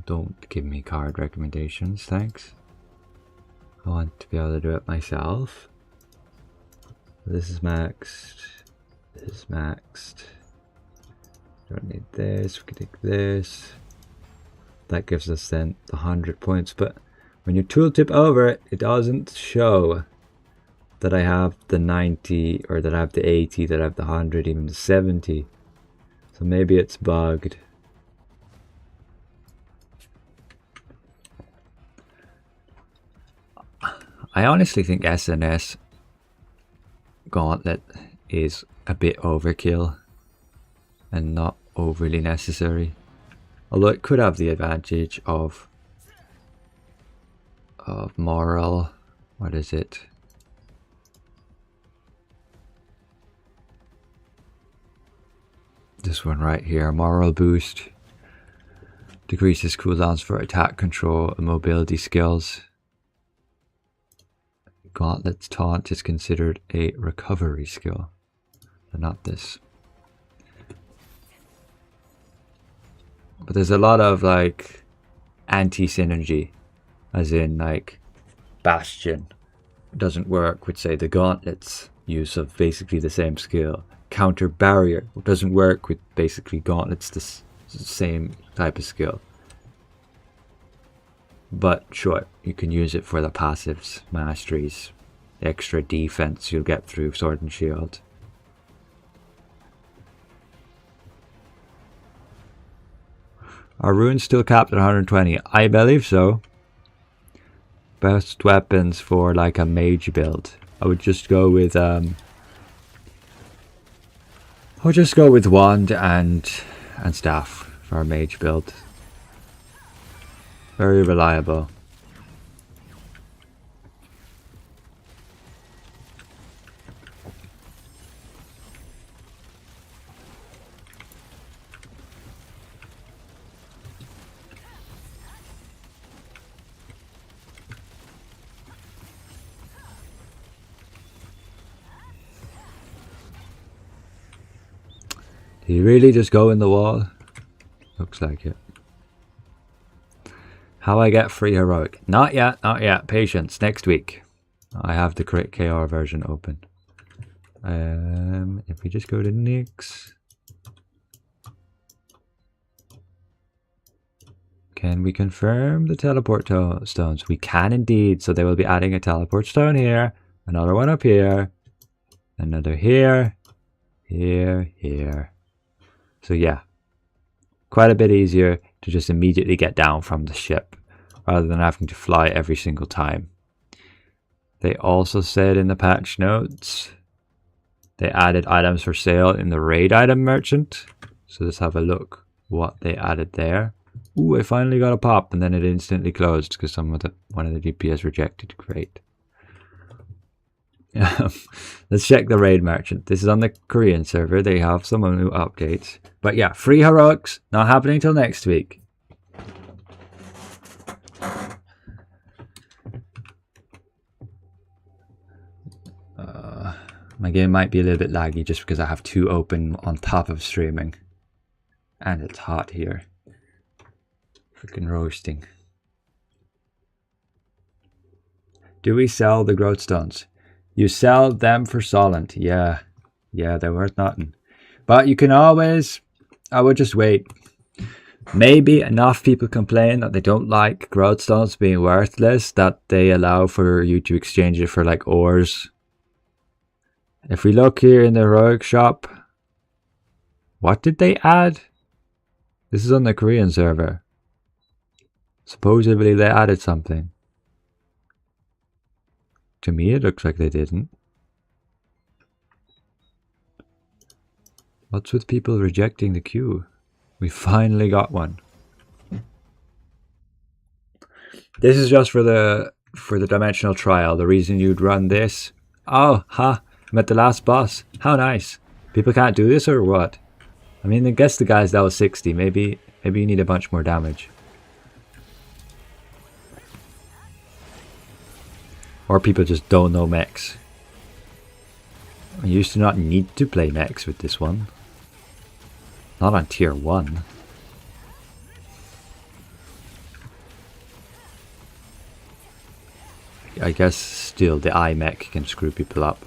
Don't give me card recommendations, thanks. I want to be able to do it myself. This is maxed. This is maxed. Don't need this. We can take this. That gives us then the 100 points. But when you tooltip over it, it doesn't show that I have the 90 or that I have the 80, that I have the 100, even the 70. So maybe it's bugged. I honestly think SNS Gauntlet is a bit overkill and not overly necessary. Although it could have the advantage of moral. What is it? This one right here, moral boost. Decreases cooldowns for attack control and mobility skills. Gauntlet's taunt is considered a recovery skill, but not this. But there's a lot of like anti-synergy, as in like Bastion doesn't work with say the Gauntlet's use of basically the same skill. Counter Barrier doesn't work with basically Gauntlet's the same type of skill. But sure, you can use it for the passives, masteries, extra defense you'll get through Sword and Shield. Are runes still capped at 120? I believe so. Best weapons for like a mage build. I would just go with wand and staff for a mage build. Very reliable. Do you really just go in the wall? Looks like it. How I get free heroic? Not yet, not yet. Patience. Next week. I have the crit KR version open. If we just go to Nyx. Can we confirm the teleport stones? We can indeed. So they will be adding a teleport stone here. Another one up here. Another here. Here. So yeah. Quite a bit easier to just immediately get down from the ship rather than having to fly every single time. They also said in the patch notes they added items for sale in the raid item merchant. So let's have a look what they added there. Ooh, I finally got a pop and then it instantly closed because one of the DPS rejected. Great. Let's check the raid merchant. This is on the Korean server. They have some new updates. But yeah, free heroics not happening till next week. My game might be a little bit laggy just because I have two open on top of streaming. And it's hot here. Freaking roasting. Do we sell the growth stones? You sell them for Solent. Yeah, they're worth nothing. But you can always... I would just wait. Maybe enough people complain that they don't like growth stones being worthless that they allow for you to exchange it for like ores. If we look here in the heroic shop, what did they add? This is on the Korean server. Supposedly they added something. To me it looks like they didn't. What's with people rejecting the queue? We finally got one. This is just for the dimensional trial. The reason you'd run this. Oh, ha! I'm at the last boss. How nice. People can't do this or what? I mean, I guess the guy's level 60. Maybe you need a bunch more damage. Or people just don't know mechs. I used to not need to play mechs with this one. Not on tier 1. I guess still the iMech can screw people up.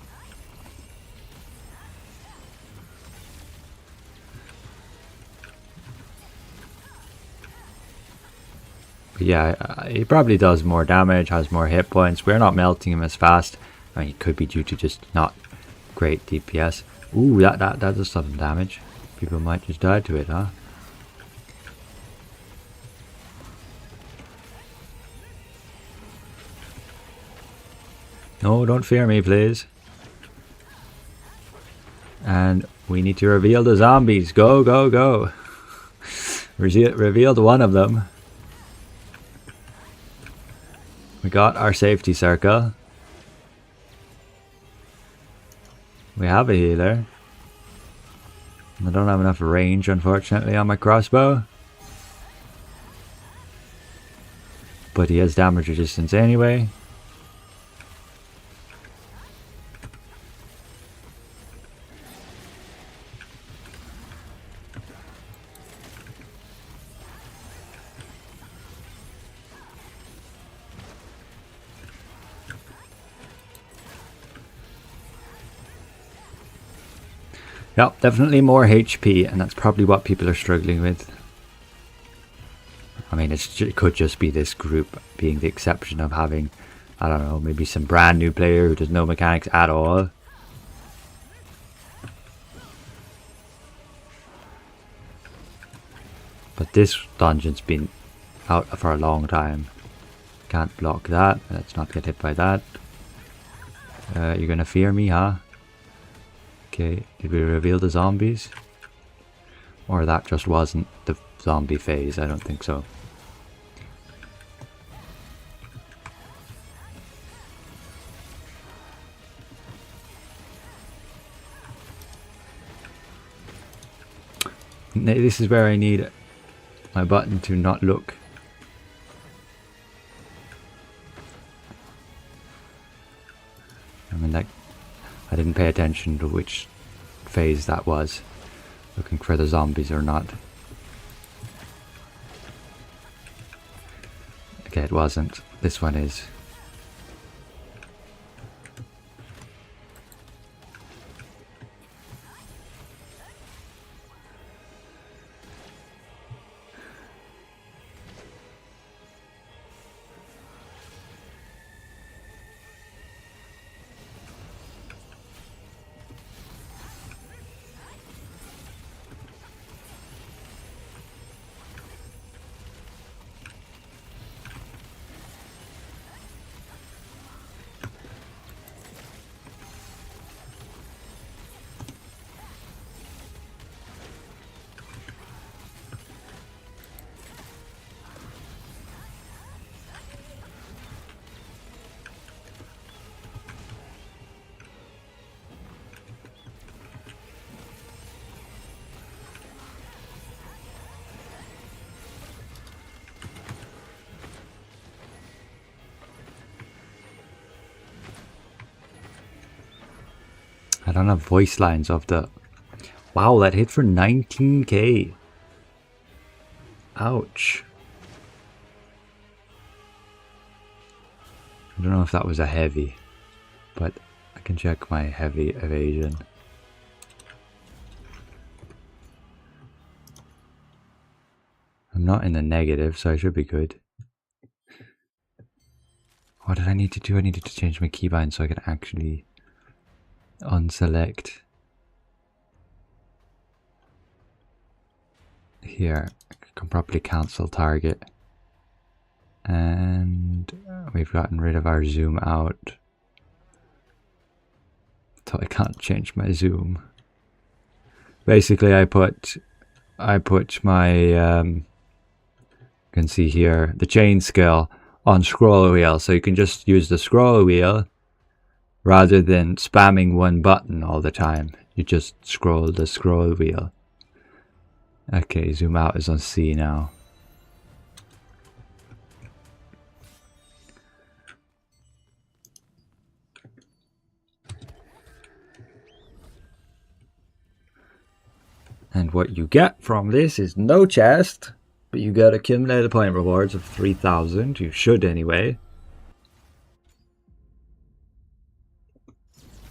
But yeah, he probably does more damage, has more hit points. We're not melting him as fast. I mean, it could be due to just not great DPS. Ooh, that does some damage. People might just die to it, huh? No, don't fear me, please. And we need to reveal the zombies. Go, go, go. Revealed one of them. We got our safety circle. We have a healer. I don't have enough range, unfortunately, on my crossbow. But he has damage resistance anyway. Yep, definitely more HP, and that's probably what people are struggling with. I mean, it could just be this group being the exception of having, I don't know, maybe some brand new player who does no mechanics at all. But this dungeon's been out for a long time. Can't block that. Let's not get hit by that. You're gonna fear me, huh? Okay, did we reveal the zombies? Or that just wasn't the zombie phase? I don't think so. This is where I need my button to not look. I mean, like, I didn't pay attention to which phase that was. Looking for the zombies or not. Okay, it wasn't. This one is. I don't have voice lines of the... Wow, that hit for 19k. Ouch. I don't know if that was a heavy, but I can check my heavy evasion. I'm not in the negative, so I should be good. What did I need to do? I needed to change my keybind so I could actually unselect. Here, I can probably cancel target. And we've gotten rid of our zoom out. So I can't change my zoom. Basically, I put my you can see here the chain scale on scroll wheel, so you can just use the scroll wheel rather than spamming one button all the time. You just scroll the scroll wheel. Okay, zoom out is on C now. And what you get from this is no chest, but you get accumulated point rewards of 3,000. You should anyway.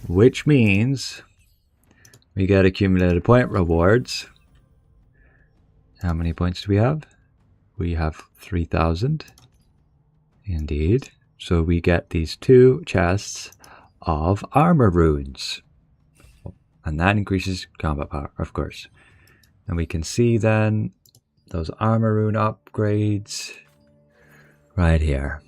Which means we get accumulated point rewards. How many points do we have? We have 3,000. Indeed. So we get these 2 chests of armor runes. And that increases combat power, of course. And we can see then those armor rune upgrades right here.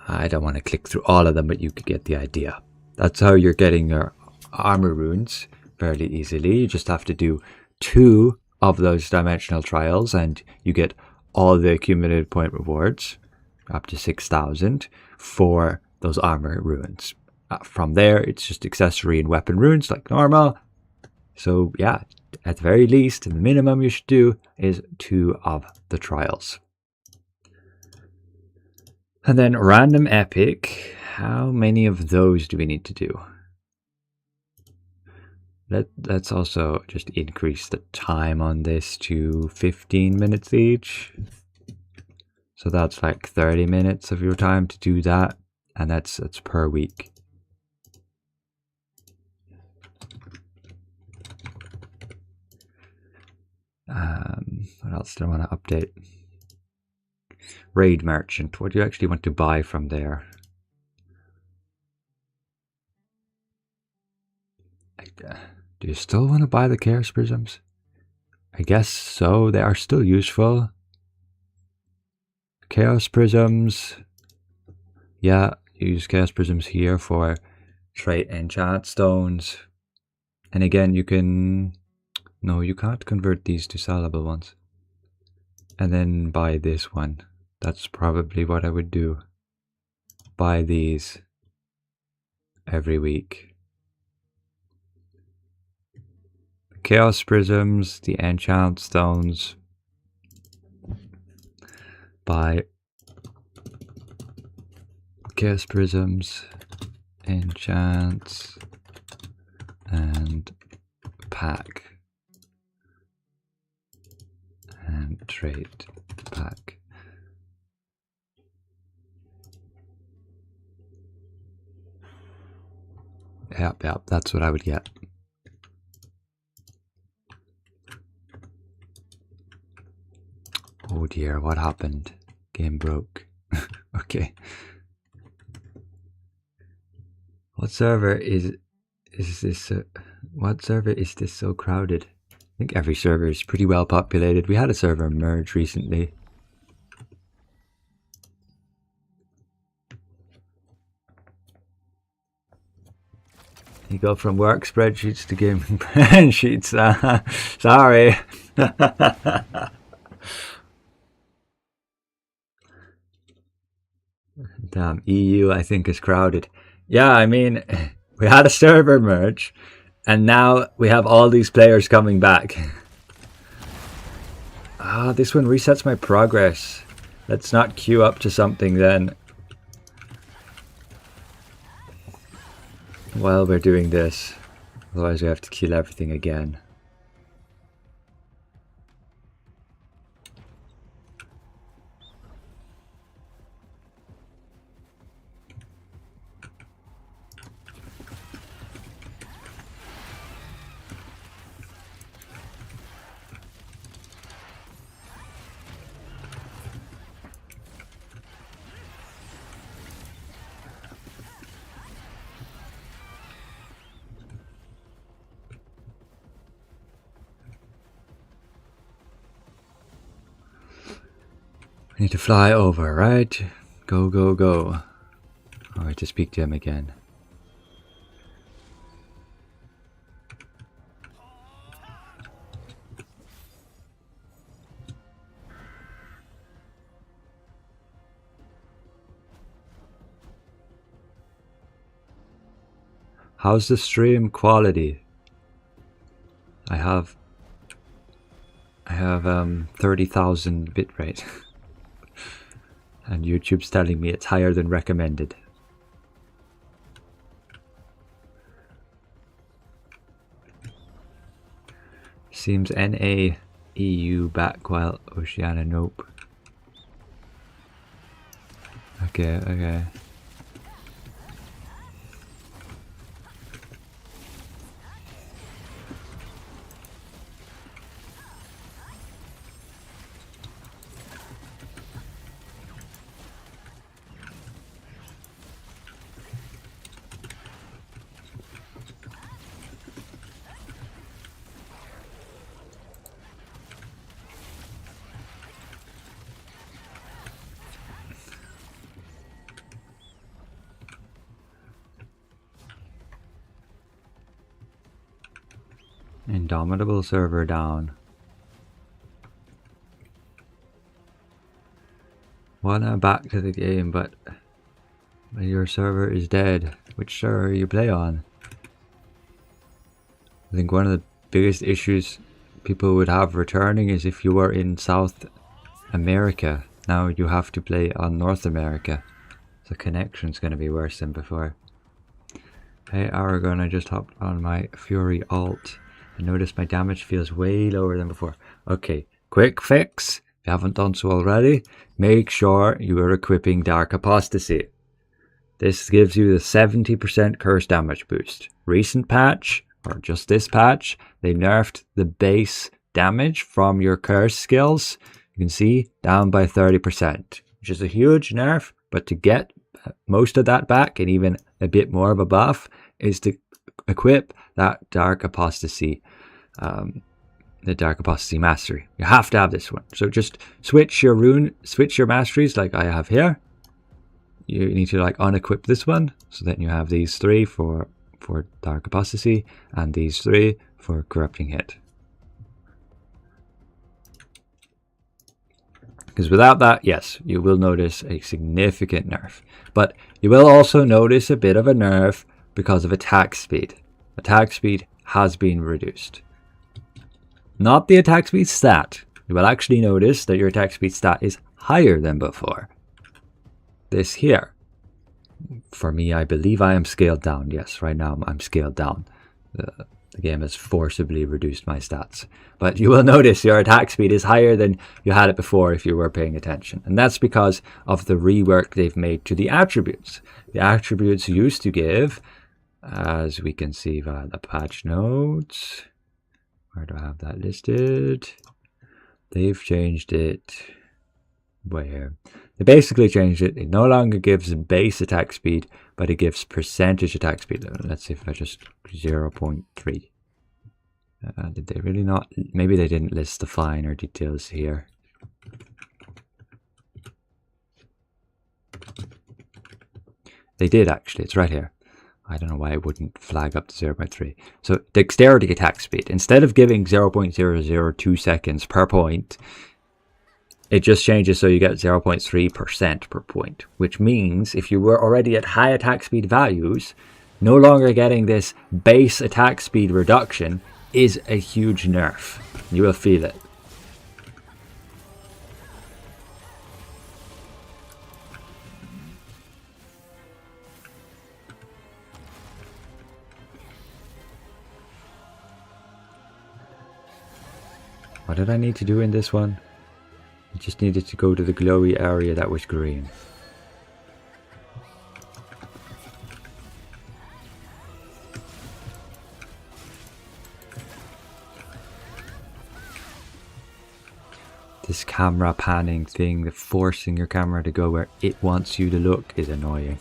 I don't want to click through all of them, but you could get the idea. That's how you're getting your armor runes fairly easily. You just have to do 2 of those dimensional trials and you get all the accumulated point rewards, up to 6,000 for those armor runes. From there, it's just accessory and weapon runes like normal. So yeah, at the very least, the minimum you should do is 2 of the trials. And then random epic. How many of those do we need to do? Let's also just increase the time on this to 15 minutes each. So that's like 30 minutes of your time to do that. And that's per week. What else do I want to update? Raid merchant. What do you actually want to buy from there? Do you still want to buy the chaos prisms? I guess so. They are still useful. Chaos prisms. Yeah, use chaos prisms here for trait enchant stones. And again, you can... No, you can't convert these to sellable ones. And then buy this one. That's probably what I would do. Buy these every week. The chaos prisms, the enchant stones. Buy chaos prisms, enchants, and pack. And trade pack. Yep, that's what I would get. Oh dear, what happened? Game broke. Okay. What server is this? What server is this so crowded? I think every server is pretty well populated. We had a server merge recently. You go from work spreadsheets to gaming spreadsheets. Sorry. Damn, EU I think is crowded. Yeah, I mean, we had a server merge, and now we have all these players coming back. This one resets my progress. Let's not queue up to something then. While we're doing this. Otherwise we have to kill everything again. I need to fly over, right? Go, go, go. Alright, to speak to him again. How's the stream quality? I have 30,000 bitrate. And YouTube's telling me it's higher than recommended. seems NA EU back while Oceania nope. Okay, okay. Indomitable server down. Wanna back to the game, but your server is dead. Which server you play on? I think one of the biggest issues people would have returning is if you were in South America. Now you have to play on North America. So connection's gonna be worse than before. Hey Aragon, I just hopped on my Fury alt. I noticed my damage feels way lower than before. Okay, quick fix. If you haven't done so already, make sure you are equipping Dark Apostasy. This gives you the 70% curse damage boost. Recent patch, or just this patch, they nerfed the base damage from your curse skills. You can see down by 30%, which is a huge nerf, but to get most of that back and even a bit more of a buff is to equip that Dark Apostasy, the Dark Apostasy Mastery. You have to have this one. So just switch your masteries like I have here. You need to like unequip this one, so that you have these three for Dark Apostasy and these three for Corrupting Hit. Because without that, yes, you will notice a significant nerf. But you will also notice a bit of a nerf because of attack speed. Attack speed has been reduced. Not the attack speed stat. You will actually notice that your attack speed stat is higher than before. This here. For me, I believe I am scaled down. Yes, right now I'm scaled down. The game has forcibly reduced my stats. But you will notice your attack speed is higher than you had it before if you were paying attention. And that's because of the rework they've made to the attributes. The attributes used to give, as we can see via the patch notes. Where do I have that listed? They've changed it. Where? They basically changed it. It no longer gives base attack speed, but it gives percentage attack speed. Let's see if I just 0.3. Did they really not? Maybe they didn't list the finer details here. They did actually. It's right here. I don't know why it wouldn't flag up to 0.3. So dexterity attack speed. Instead of giving 0.002 seconds per point, it just changes so you get 0.3% per point, which means if you were already at high attack speed values, no longer getting this base attack speed reduction is a huge nerf. You will feel it. What did I need to do in this one? I just needed to go to the glowy area that was green. This camera panning thing, the forcing your camera to go where it wants you to look, is annoying.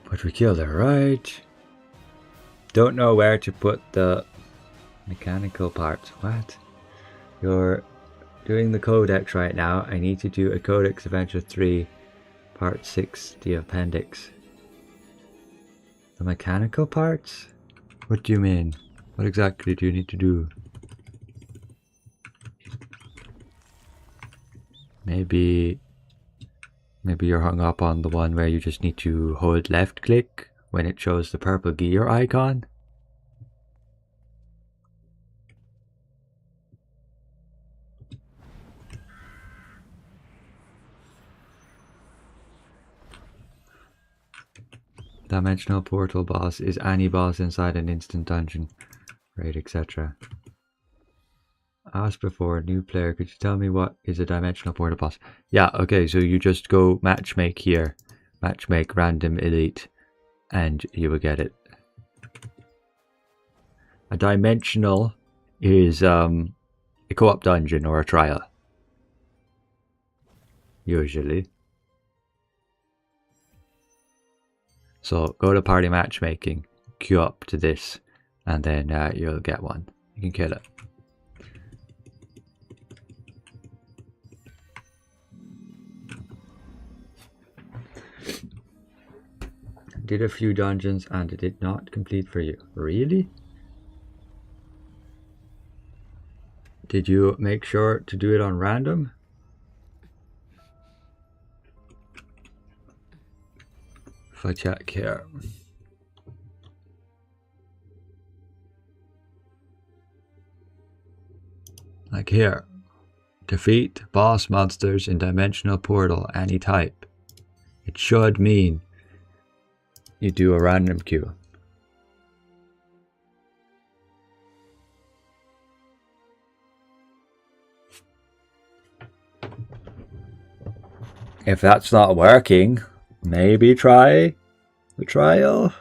But we killed it, right? Don't know where to put the mechanical parts. What? You're doing the codex right now. I need to do a Codex Adventure 3 Part 6, the appendix. The mechanical parts? What do you mean? What exactly do you need to do? Maybe you're hung up on the one where you just need to hold left click when it shows the purple gear icon. Dimensional portal boss is any boss inside an instant dungeon, raid, etc. Asked before, new player, could you tell me what is a dimensional portal boss? Yeah, okay, so you just go matchmake here, matchmake random elite, and you will get it. A dimensional is a co-op dungeon or a trial, usually. So go to party matchmaking, queue up to this, and then you'll get one. You can kill it. Did a few dungeons and it did not complete for you. Really? Did you make sure to do it on random? If I check here. Like here. Defeat boss monsters in dimensional portal any type. It should mean you do a random queue. If that's not working, maybe try the trial.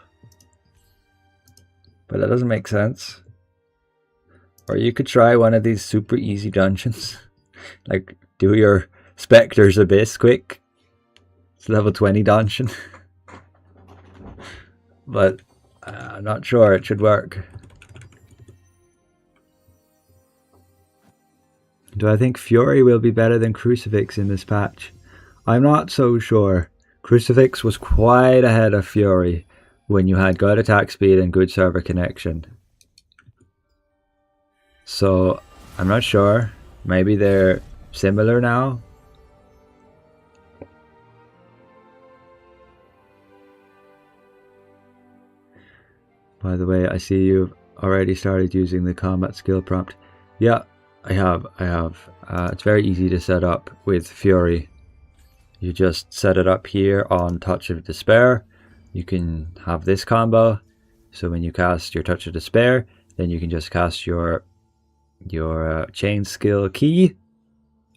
But that doesn't make sense. Or you could try one of these super easy dungeons. Like, do your Spectre's Abyss quick. It's level 20 dungeon. But I'm not sure it should work. Do I think Fury will be better than Crucifix in this patch? I'm not so sure. Crucifix was quite ahead of Fury when you had good attack speed and good server connection. So I'm not sure. Maybe they're similar now. By the way, I see you've already started using the combat skill prompt. Yeah, I have. It's very easy to set up with Fury. You just set it up here on Touch of Despair. You can have this combo. So when you cast your Touch of Despair, then you can just cast your chain skill key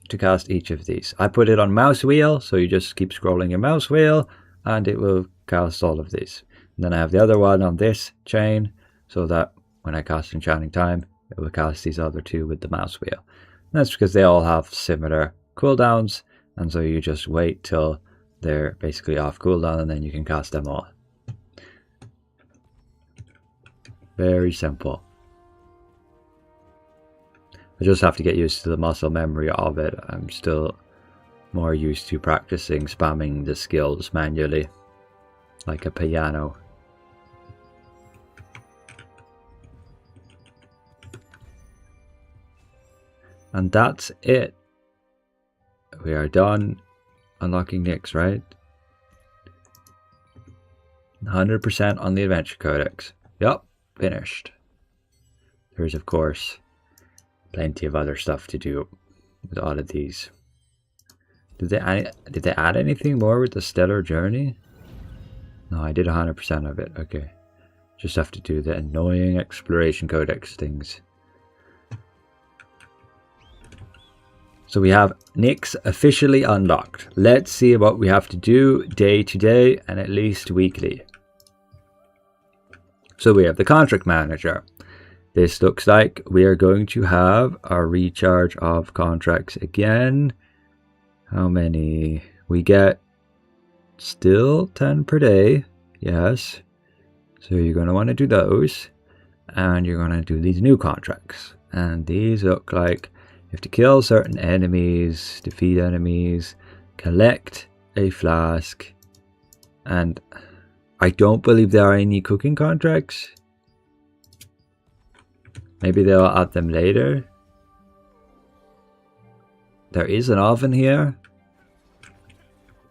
to cast each of these. I put it on mouse wheel, so you just keep scrolling your mouse wheel and it will cast all of these. And then I have the other one on this chain, so that when I cast Enchanting Time, it will cast these other two with the mouse wheel. And that's because they all have similar cooldowns, and so you just wait till they're basically off cooldown and then you can cast them all. Very simple. I just have to get used to the muscle memory of it. I'm still more used to practicing spamming the skills manually, like a piano. And that's it. We are done unlocking Nyx, right? 100% on the Adventure Codex. Yup, finished. There's, of course, plenty of other stuff to do with all of these. Did they add anything more with the Stellar Journey? No, I did 100% of it. Okay. Just have to do the annoying Exploration Codex things. So we have Nyx officially unlocked. Let's see what we have to do day to day and at least weekly. So we have the Contract Manager. This looks like we are going to have our recharge of contracts again. How many? We get still 10 per day. Yes. So you're going to want to do those. And you're going to do these new contracts. And these look like you have to kill certain enemies, defeat enemies, collect a flask. And I don't believe there are any cooking contracts. Maybe they'll add them later. There is an oven here.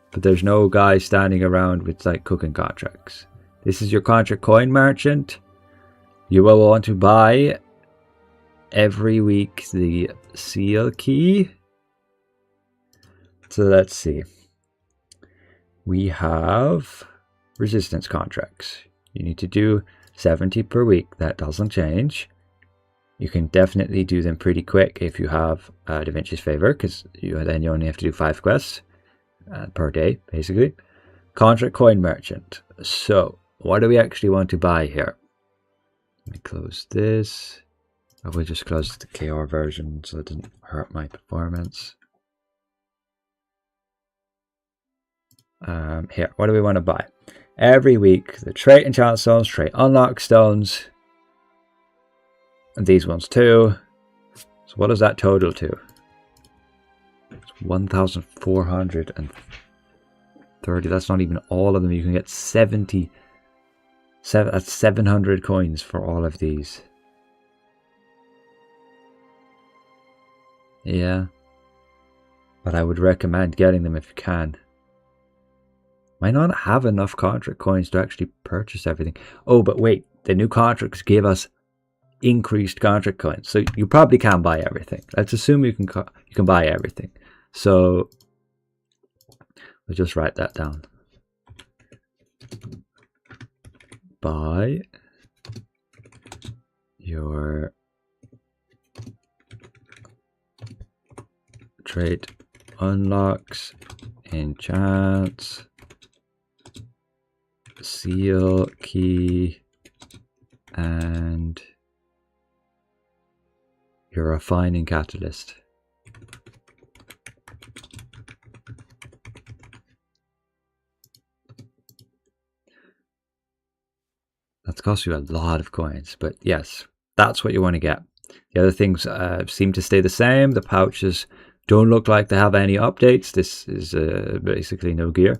But there's no guy standing around with like cooking contracts. This is your contract coin merchant. You will want to buy every week the seal key. So let's see. We have resistance contracts. You need to do 70 per week. That doesn't change. You can definitely do them pretty quick if you have Da Vinci's favor, because then you only have to do 5 quests per day, basically. Contract coin merchant. So, what do we actually want to buy here? Let me close this. I will just close the KR version so it doesn't hurt my performance. Here, what do we want to buy? Every week, the trait enchant stones, trait unlock stones, and these ones too. So what does that total to? It's 1,430. That's not even all of them. You can get 70. That's 700 coins for all of these. Yeah. But I would recommend getting them if you can. Might not have enough contract coins to actually purchase everything. Oh, but wait. The new contracts give us increased contract coins. So you probably can buy everything. Let's assume you can buy everything. So we'll just write that down. Buy your trait unlocks, enchants, seal, key, and your refining catalyst. That's cost you a lot of coins, but yes, that's what you want to get. The other things seem to stay the same. The pouches don't look like they have any updates. This is basically no gear,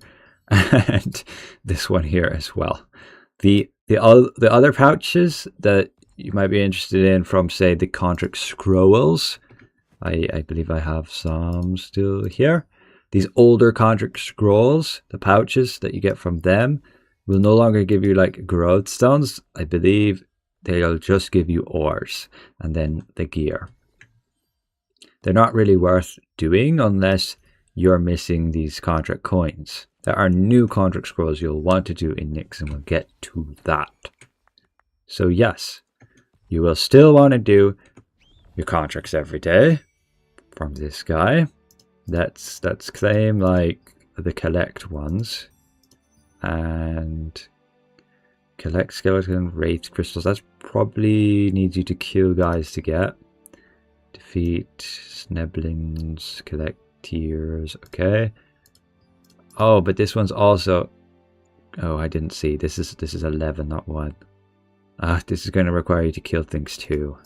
and this one here as well. The other pouches that you might be interested in from, say, the contract scrolls. I believe I have some still here. These older contract scrolls, the pouches that you get from them, will no longer give you like growth stones. I believe they'll just give you ores and then the gear. They're not really worth doing unless you're missing these contract coins. There are new contract scrolls you'll want to do in Nyx, and we'll get to that. So yes, you will still want to do your contracts every day from this guy. Let's claim like the collect ones. And collect skeleton wraith crystals. That's probably needs you to kill guys to get. Defeat sneblins, collect tears. Okay. Oh, but this one's also. Oh, I didn't see. This is 11, not 1. This is going to require you to kill things too.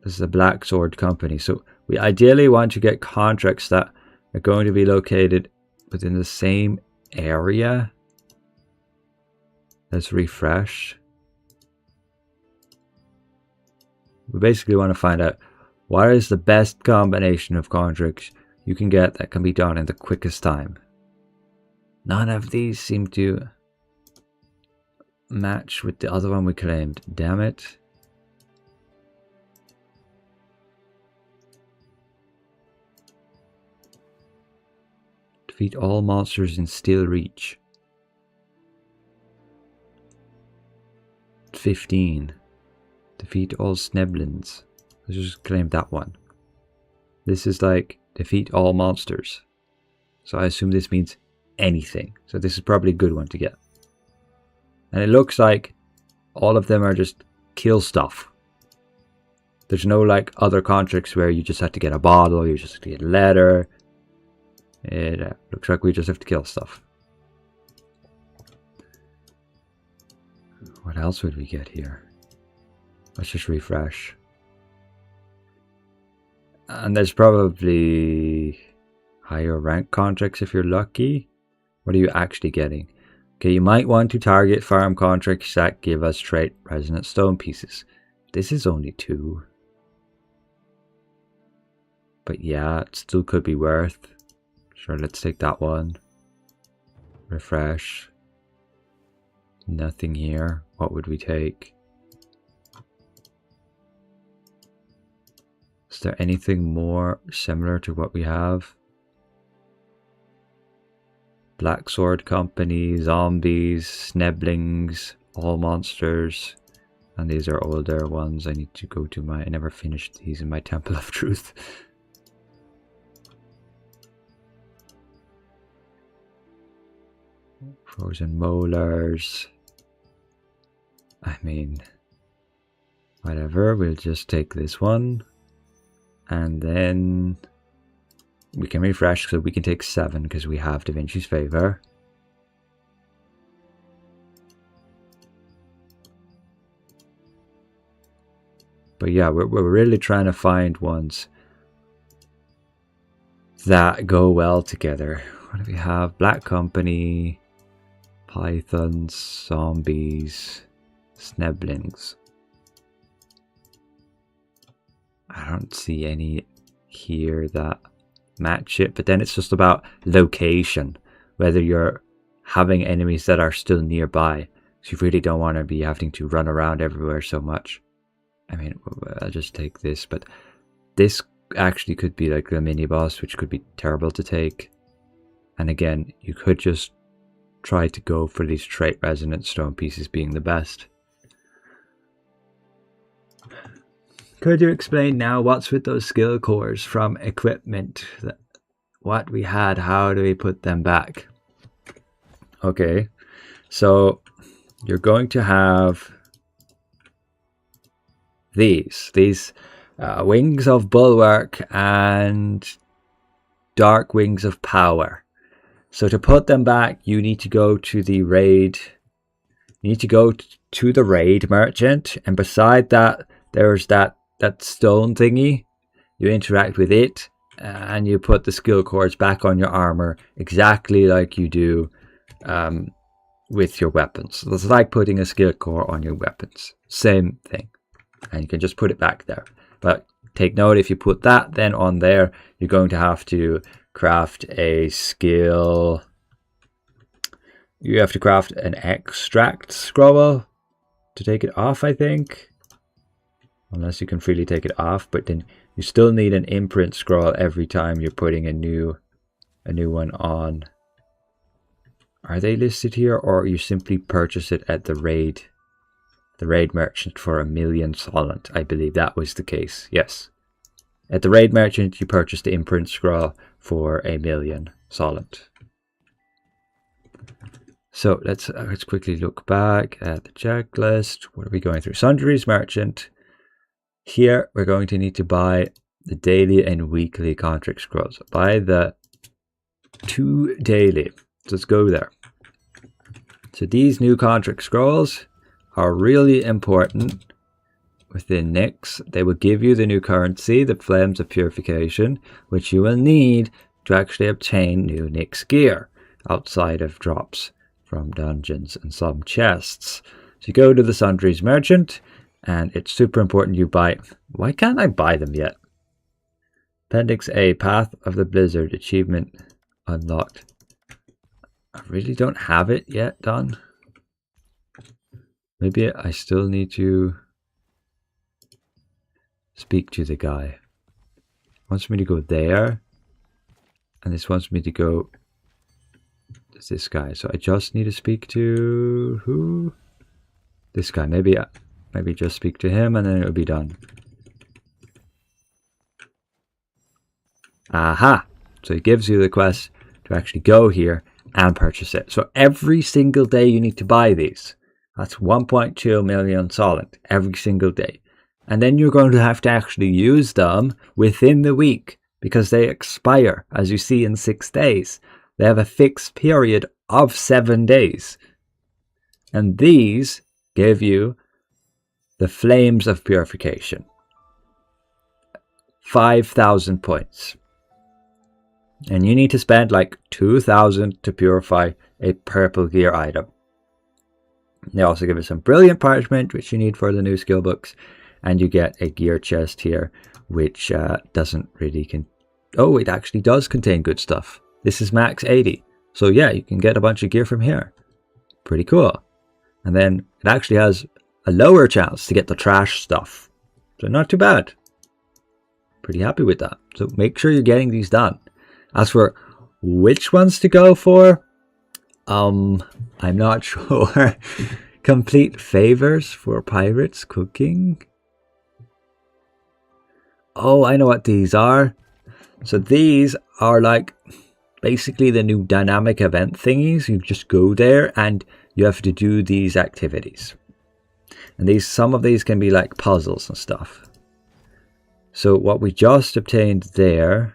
This is a Black Sword company, so we ideally want to get contracts that are going to be located within the same area. Let's refresh. We basically want to find out what is the best combination of contracts you can get that can be done in the quickest time. None of these seem to match with the other one we claimed. Damn it. Defeat all monsters in Steel Reach. 15. Defeat all Sneblins. Let's just claim that one. This is like defeat all monsters. So I assume this means anything. So this is probably a good one to get. And it looks like all of them are just kill stuff. There's no like other contracts where you just have to get a bottle, you just have to get a letter. It looks like we just have to kill stuff. What else would we get here? Let's just refresh. And there's probably higher rank contracts if you're lucky. What are you actually getting? Okay, you might want to target farm contracts that give us trait resonant stone pieces. This is only 2. But yeah, it still could be worth. Sure, let's take that one. Refresh. Nothing here. What would we take? Is there anything more similar to what we have? Black Sword Company, zombies, sneblings, all monsters. And these are older ones. I need to go to my... I never finished these in my Temple of Truth. Frozen molars. I mean, whatever. We'll just take this one. And then we can refresh, so we can take 7 because we have Da Vinci's Favor. But yeah, we're really trying to find ones that go well together. What do we have? Black Company, pythons, zombies, sneblings. I don't see any here that match it, but then it's just about location, whether you're having enemies that are still nearby, so you really don't want to be having to run around everywhere so much. I mean, I'll just take this, but this actually could be like the mini boss, which could be terrible to take. And again, you could just try to go for these trait resonant stone pieces being the best. Could you explain now what's with those skill cores from equipment? What we had, how do we put them back? Okay, so you're going to have these wings of bulwark and dark wings of power. So to put them back, you need to go to the raid. You need to go to the raid merchant, and beside that, there's that stone thingy. You interact with it, and you put the skill cores back on your armor, exactly like you do with your weapons. So it's like putting a skill core on your weapons. Same thing. And you can just put it back there. But take note, if you put that then on there, you're going to have to craft a skill. You have to craft an extract scroll to take it off, I think. Unless you can freely take it off, but then you still need an imprint scroll every time you're putting a new one on. Are they listed here, or you simply purchase it at the raid merchant for 1,000,000 solent? I believe that was the case. Yes, at the raid merchant you purchased the imprint scroll for 1,000,000 solent. So let's quickly look back at the checklist. What are we going through? Sundries merchant. Here we're going to need to buy the daily and weekly contract scrolls. Buy the 2 daily. Let's go there. So these new contract scrolls are really important within Nyx. They will give you the new currency, the Flames of Purification, which you will need to actually obtain new Nyx gear outside of drops from dungeons and some chests. So you go to the Sundries merchant, and it's super important you buy... Why can't I buy them yet? Appendix A, Path of the Blizzard, achievement unlocked. I really don't have it yet done. Maybe I still need to speak to the guy. He wants me to go there, and this wants me to go to this guy. So I just need to speak to who? This guy. Maybe just speak to him, and then it'll be done. Aha! So it gives you the quest to actually go here and purchase it. So every single day you need to buy these. That's 1.2 million solent every single day. And then you're going to have to actually use them within the week, because they expire, as you see, in 6 days. They have a fixed period of 7 days. And these give you the Flames of Purification. 5,000 points. And you need to spend like 2,000 to purify a purple gear item. They also give us some brilliant parchment, which you need for the new skill books. And you get a gear chest here, which doesn't really... Oh, it actually does contain good stuff. This is max 80. So yeah, you can get a bunch of gear from here. Pretty cool. And then it actually has a lower chance to get the trash stuff. So not too bad. Pretty happy with that. So make sure you're getting these done. As for which ones to go for, I'm not sure. Complete favors for pirates cooking. Oh, I know what these are. So these are like basically the new dynamic event thingies. You just go there and you have to do these activities. And some of these can be like puzzles and stuff. So what we just obtained there,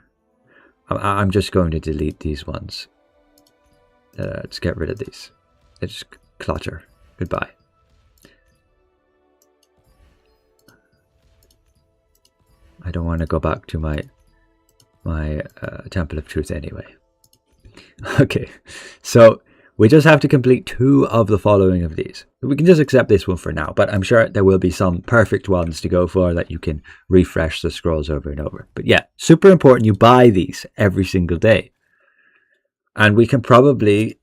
I'm just going to delete these ones. Let's get rid of these. It's clutter. Goodbye. I don't want to go back to my Temple of Truth anyway. Okay, so we just have to complete 2 of the following of these. We can just accept this one for now, but I'm sure there will be some perfect ones to go for that you can refresh the scrolls over and over. But yeah, super important you buy these every single day. And we can probably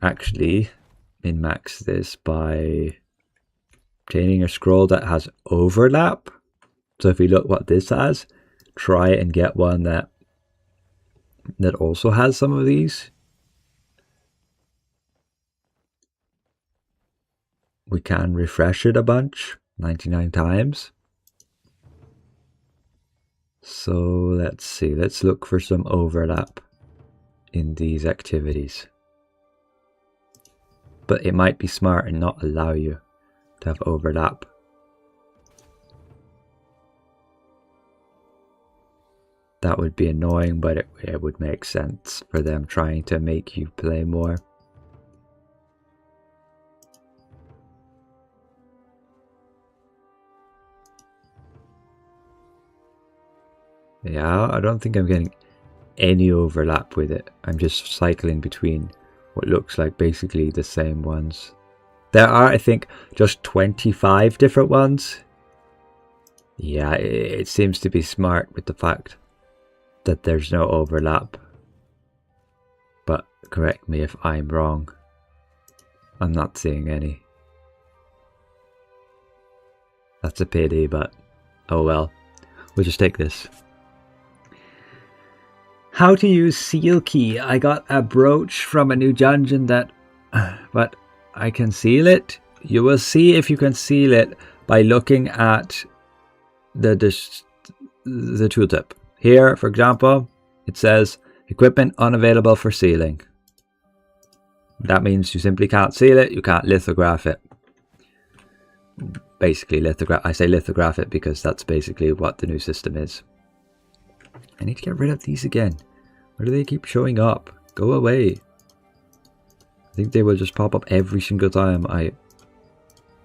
actually min-max this by obtaining a scroll that has overlap. So if we look what this has, try and get one that also has some of these. We can refresh it a bunch, 99 times. So let's see, let's look for some overlap in these activities. But it might be smart and not allow you to have overlap. That would be annoying, but it would make sense for them trying to make you play more. Yeah, I don't think I'm getting any overlap with it. I'm just cycling between what looks like basically the same ones. There are, I think, just 25 different ones. Yeah, it seems to be smart with the fact that there's no overlap. But correct me if I'm wrong. I'm not seeing any. That's a pity, but oh well. We'll just take this. How to use seal key. I got a brooch from a new dungeon that, but I can seal it. You will see if you can seal it by looking at the tooltip. Here, for example, it says equipment unavailable for sealing. That means you simply can't seal it. You can't lithograph it. Basically, I say lithograph it because that's basically what the new system is. I need to get rid of these again. Why do they keep showing up? Go away. I think they will just pop up every single time I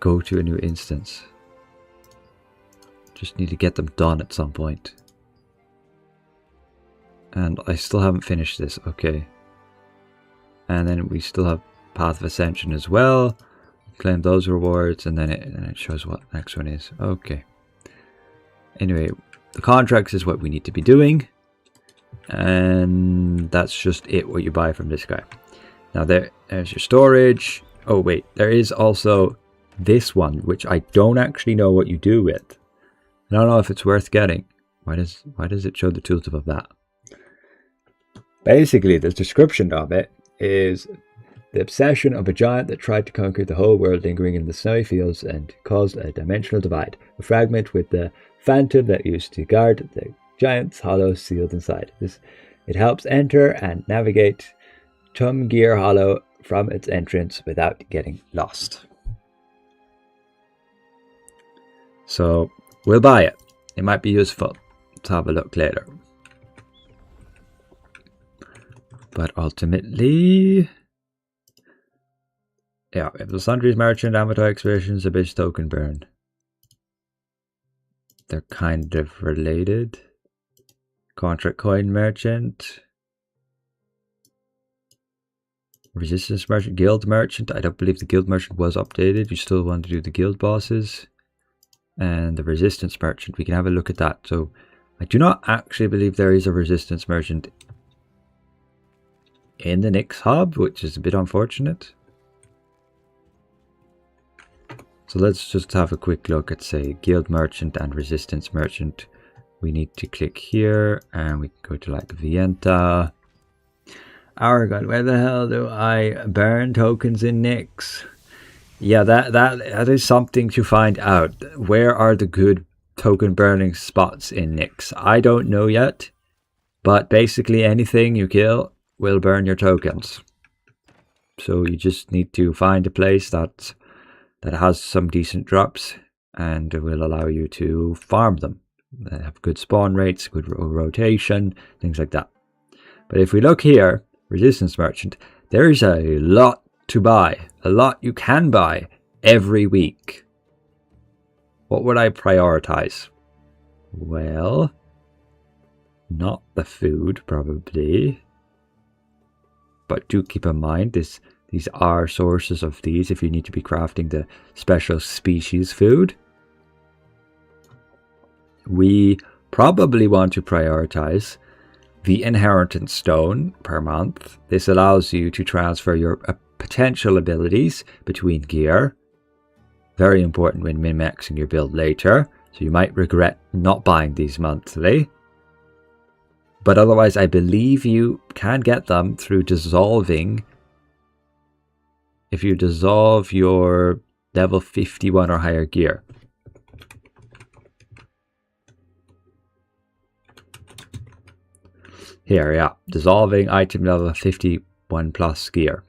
go to a new instance. Just need to get them done at some point. And I still haven't finished this. Okay. And then we still have Path of Ascension as well. Claim those rewards and then it shows what the next one is. Okay. Anyway, the contracts is what we need to be doing. And that's just it, what you buy from this guy. Now there's your storage. Oh wait, there is also this one, which I don't actually know what you do with. I don't know if it's worth getting. Why does it show the tooltip of that? Basically, the description of it is the obsession of a giant that tried to conquer the whole world, lingering in the snowy fields and caused a dimensional divide. A fragment with the phantom that used to guard the giant's hollow sealed inside. It helps enter and navigate Tumgear Hollow from its entrance without getting lost. So we'll buy it. It might be useful. Let's have a look later. But ultimately, yeah, if the Sundries Merchant, Amateur Expeditions, Abyss Token Burn. They're kind of related. Contract Coin Merchant. Resistance Merchant, Guild Merchant. I don't believe the Guild Merchant was updated. You still want to do the Guild Bosses. And the Resistance Merchant, we can have a look at that. So, I do not actually believe there is a Resistance Merchant in the Nyx hub, which is a bit unfortunate. So let's just have a quick look at, say, Guild Merchant and Resistance Merchant. We need to click here and we can go to like Vienta. Aragon, where the hell do I burn tokens in Nyx? Yeah, that is something to find out. Where are the good token burning spots in Nyx? I don't know yet, but basically anything you kill will burn your tokens. So you just need to find a place that has some decent drops and will allow you to farm them. They have good spawn rates, good rotation, things like that. But if we look here, Resistance Merchant, there's a lot to buy. A lot you can buy every week. What would I prioritize? Well, not the food, probably. But do keep in mind, these are sources of these if you need to be crafting the special species food. We probably want to prioritize the Inheritance Stone per month. This allows you to transfer your potential abilities between gear. Very important when min-maxing your build later, so you might regret not buying these monthly. But otherwise, I believe you can get them through dissolving. If you dissolve your level 51 or higher gear. Here, yeah. Dissolving item level 51 plus gear.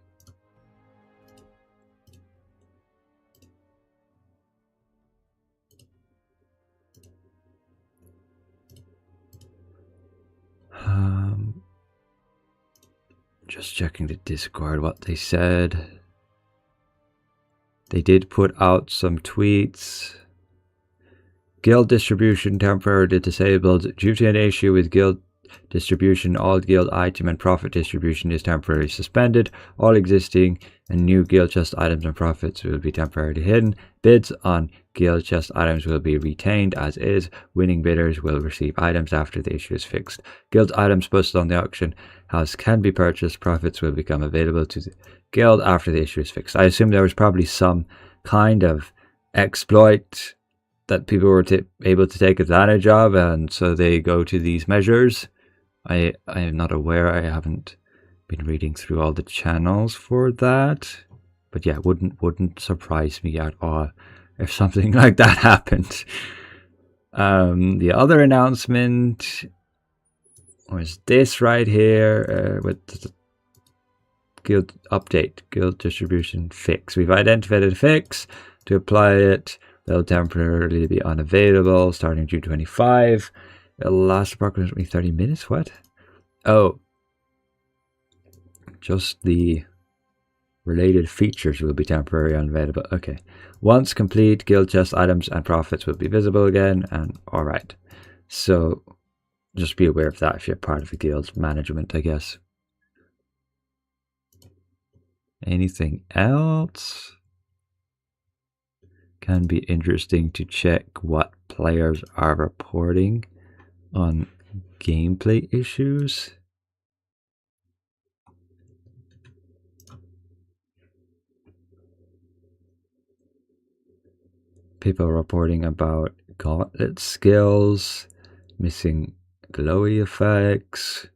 Just checking the Discord what they said. They did put out some tweets. Guild distribution temporarily disabled. Due to an issue with guild distribution, all guild item and profit distribution is temporarily suspended. All existing and new guild chest items and profits will be temporarily hidden. Bids on guild chest items will be retained as is. Winning bidders will receive items after the issue is fixed. Guild items posted on the auction house can be purchased. Profits will become available to the guild after the issue is fixed. I assume there was probably some kind of exploit that people were able to take advantage of, and so they go to these measures. I am not aware. I haven't been reading through all the channels for that, but yeah, wouldn't surprise me at all if something like that happened. The other announcement was this right here with the guild update, guild distribution fix. We've identified a fix. To apply it, they'll temporarily be unavailable starting June 25. It'll last approximately 30 minutes. What? Oh, just the related features will be temporarily unavailable. Okay. Once complete, guild chest items and profits will be visible again. And all right. So just be aware of that if you're part of the guild management, I guess. Anything else? Can be interesting to check what players are reporting on gameplay issues. People reporting about gauntlet skills, missing glowy effects,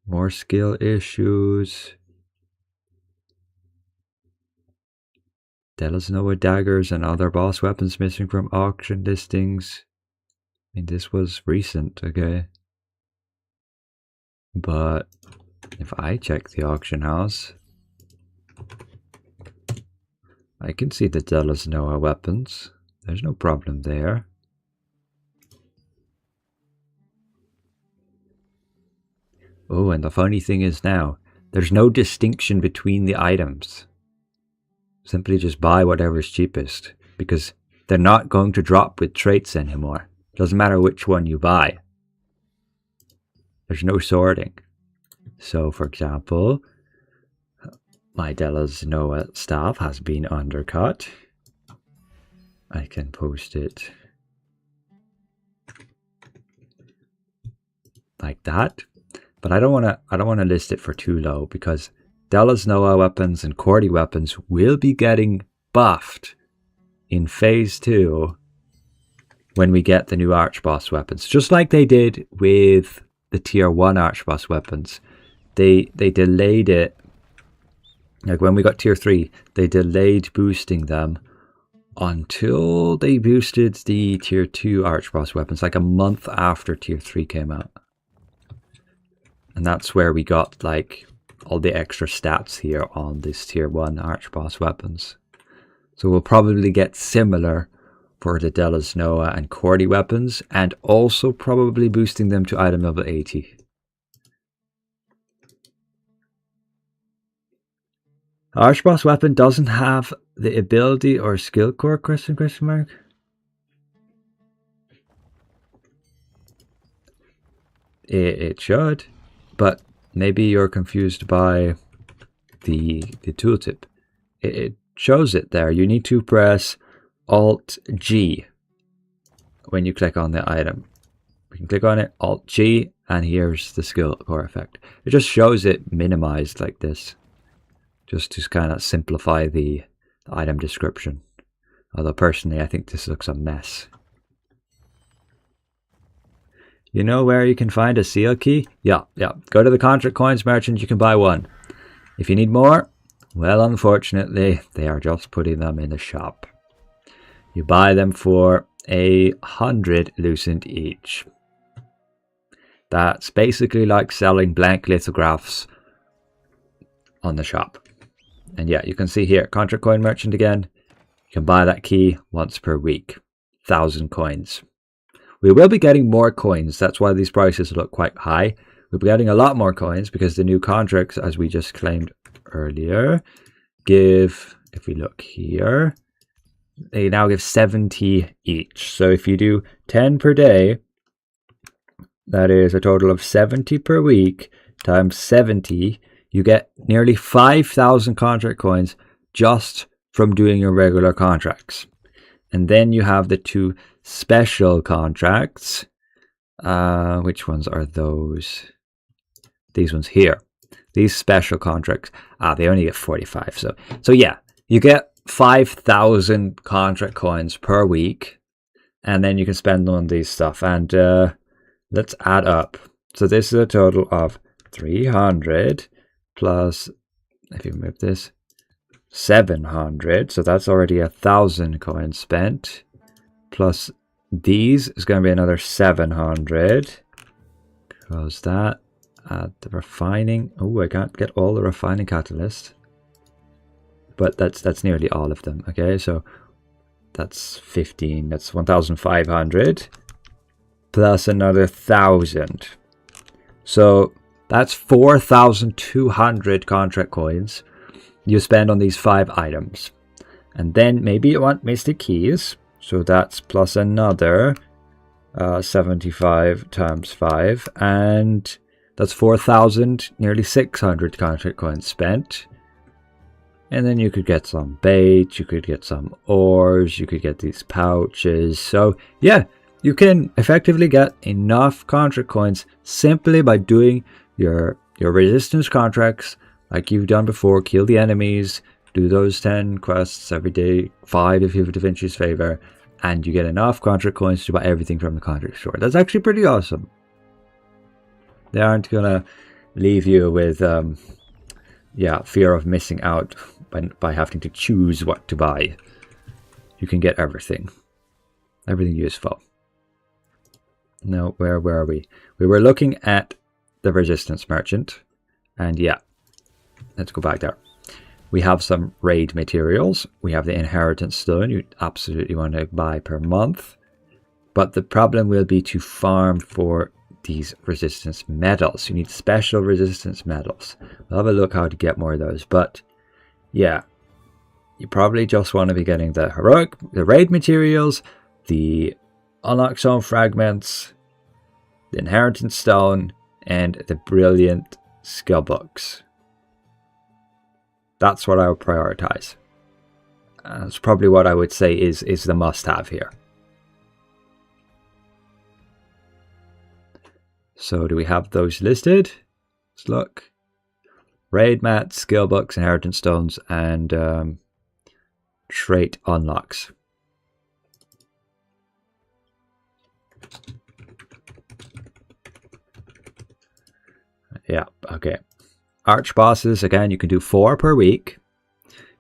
more skill issues. Delos Noah daggers and other boss weapons missing from auction listings. I mean, this was recent, okay? But if I check the auction house, I can see the Delos Noah weapons. There's no problem there. Oh, and the funny thing is now, there's no distinction between the items. Simply just buy whatever's cheapest, because they're not going to drop with traits anymore. Doesn't matter which one you buy. There's no sorting. So, for example, my Delos Noah staff has been undercut. I can post it like that, but I don't want to list it for too low, because Delos Noah weapons and Cordy weapons will be getting buffed in phase 2 when we get the new Archboss weapons, just like they did with the tier 1 archboss weapons. They delayed it. Like when we got tier 3, they delayed boosting them until they boosted the tier 2 archboss weapons, like a month after tier 3 came out. And that's where we got like all the extra stats here on this tier 1 archboss weapons. So we'll probably get similar for the Delos Noah and Cordy weapons, and also probably boosting them to item level 80. Archboss weapon doesn't have the ability or skill core question mark? It should, but maybe you're confused by the tooltip. It shows it there. You need to press Alt G when you click on the item. We can click on it, Alt G, and here's the skill core effect. It just shows it minimized like this, just to kind of simplify the item description. Although personally, I think this looks a mess. You know where you can find a seal key? Yeah. Go to the contract coins merchant, you can buy one. If you need more, well, unfortunately, they are just putting them in the shop. You buy them for 100 lucent each. That's basically like selling blank lithographs on the shop. And yeah, you can see here, contract coin merchant again. You can buy that key once per week. 1,000 coins. We will be getting more coins. That's why these prices look quite high. We'll be getting a lot more coins because the new contracts, as we just claimed earlier, give, if we look here, they now give 70 each. So if you do 10 per day, that is a total of 70 per week times 70. You get nearly 5,000 contract coins just from doing your regular contracts. And then you have the 2 special contracts. Which ones are those? These ones here. These special contracts. They only get 45. So yeah, you get 5,000 contract coins per week. And then you can spend them on these stuff. And let's add up. So this is a total of 300 plus, if you move this, 700. So that's already 1,000 coins spent. Plus these is going to be another 700. Close that. Add the refining. Oh, I can't get all the refining catalyst. But that's nearly all of them. Okay, so that's 15. That's 1,500. Plus another 1,000. So that's 4,200 contract coins you spend on these 5 items. And then maybe you want Mystic Keys. So that's plus another 75 times 5. And that's 4,000, nearly 600 contract coins spent. And then you could get some bait, you could get some ores, you could get these pouches. So yeah, you can effectively get enough contract coins simply by doing your resistance contracts like you've done before. Kill the enemies, do those 10 quests every day, 5 if you have Da Vinci's favor, and you get enough contract coins to buy everything from the contract store. That's actually pretty awesome. They aren't gonna leave you with fear of missing out by having to choose what to buy. You can get everything useful. Now, where were we? We were looking at the resistance merchant, and yeah, let's go back there. We have some raid materials. We have the inheritance stone you absolutely want to buy per month, but the problem will be to farm for these resistance medals. You need special resistance medals. We'll have a look how to get more of those, but yeah, you probably just want to be getting the raid materials, the unlock zone fragments, the inheritance stone, and the brilliant skill books. That's what I would prioritize. That's probably what I would say is the must-have here. So do we have those listed? Let's look. Raid mats, skill books, inheritance stones, and trait unlocks. Yeah, okay. Arch bosses, again, you can do 4 per week.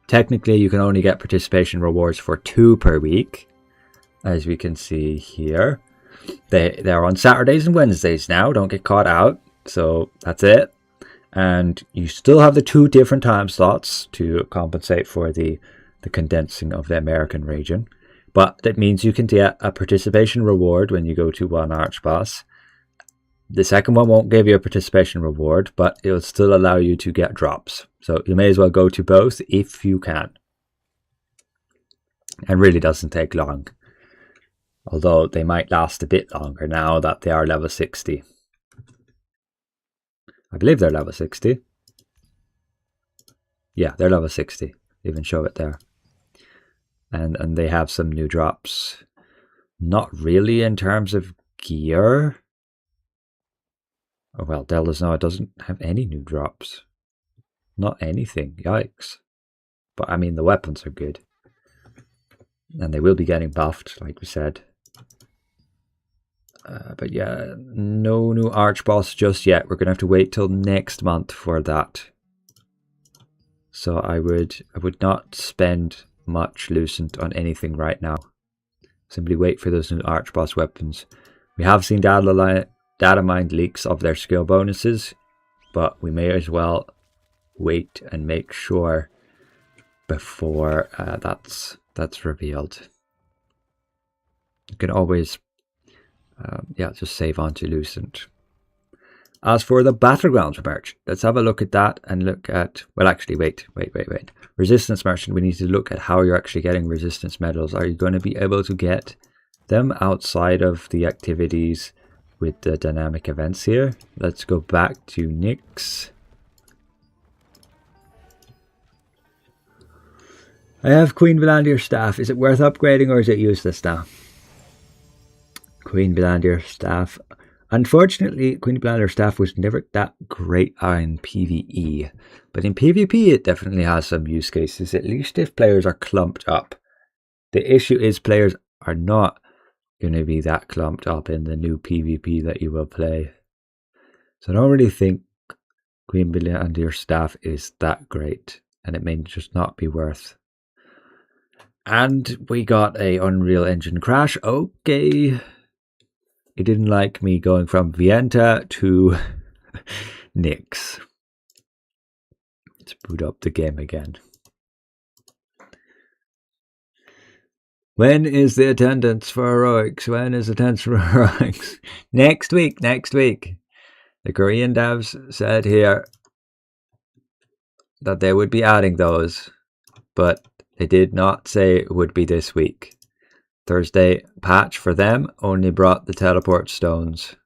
Technically, you can only get participation rewards for 2 per week, as we can see here. They're on Saturdays and Wednesdays now, don't get caught out. So that's it. And you still have the 2 different time slots to compensate for the condensing of the American region. But that means you can get a participation reward when you go to one arch boss. The second one won't give you a participation reward, but it'll still allow you to get drops. So you may as well go to both if you can. And really doesn't take long. Although they might last a bit longer now that they are level 60. I believe they're level 60. Yeah, they're level 60. They even show it there. And they have some new drops. Not really in terms of gear. Oh, well, Delta's now, it doesn't have any new drops. Not anything. Yikes. But I mean, the weapons are good. And they will be getting buffed, like we said. But yeah, no new arch boss just yet. We're going to have to wait till next month for that. So I would not spend much Lucent on anything right now. Simply wait for those new arch boss weapons. We have seen data mined leaks of their skill bonuses, but we may as well wait and make sure before that's revealed. You can always just save on to Lucent. As for the Battlegrounds merch, let's have a look at that and look at, well, actually, wait. Resistance merchant, we need to look at how you're actually getting resistance medals. Are you going to be able to get them outside of the activities with the dynamic events here? Let's go back to Nyx. I have Queen Valandir staff. Is it worth upgrading or is it useless now? Queen Valandir staff. Unfortunately, Queen Valandir staff was never that great in PvE, but in PvP it definitely has some use cases, at least if players are clumped up. The issue is players are not going to be that clumped up in the new PvP that you will play. So I don't really think Queen Valandir staff is that great, and it may just not be worth. And we got a Unreal Engine crash. Okay. It didn't like me going from Vienta to Nyx. Let's boot up the game again. When is the attendance for heroics? When is attendance for heroics? Next week. The Korean devs said here that they would be adding those, but they did not say it would be this week. Thursday patch for them only brought the teleport stones.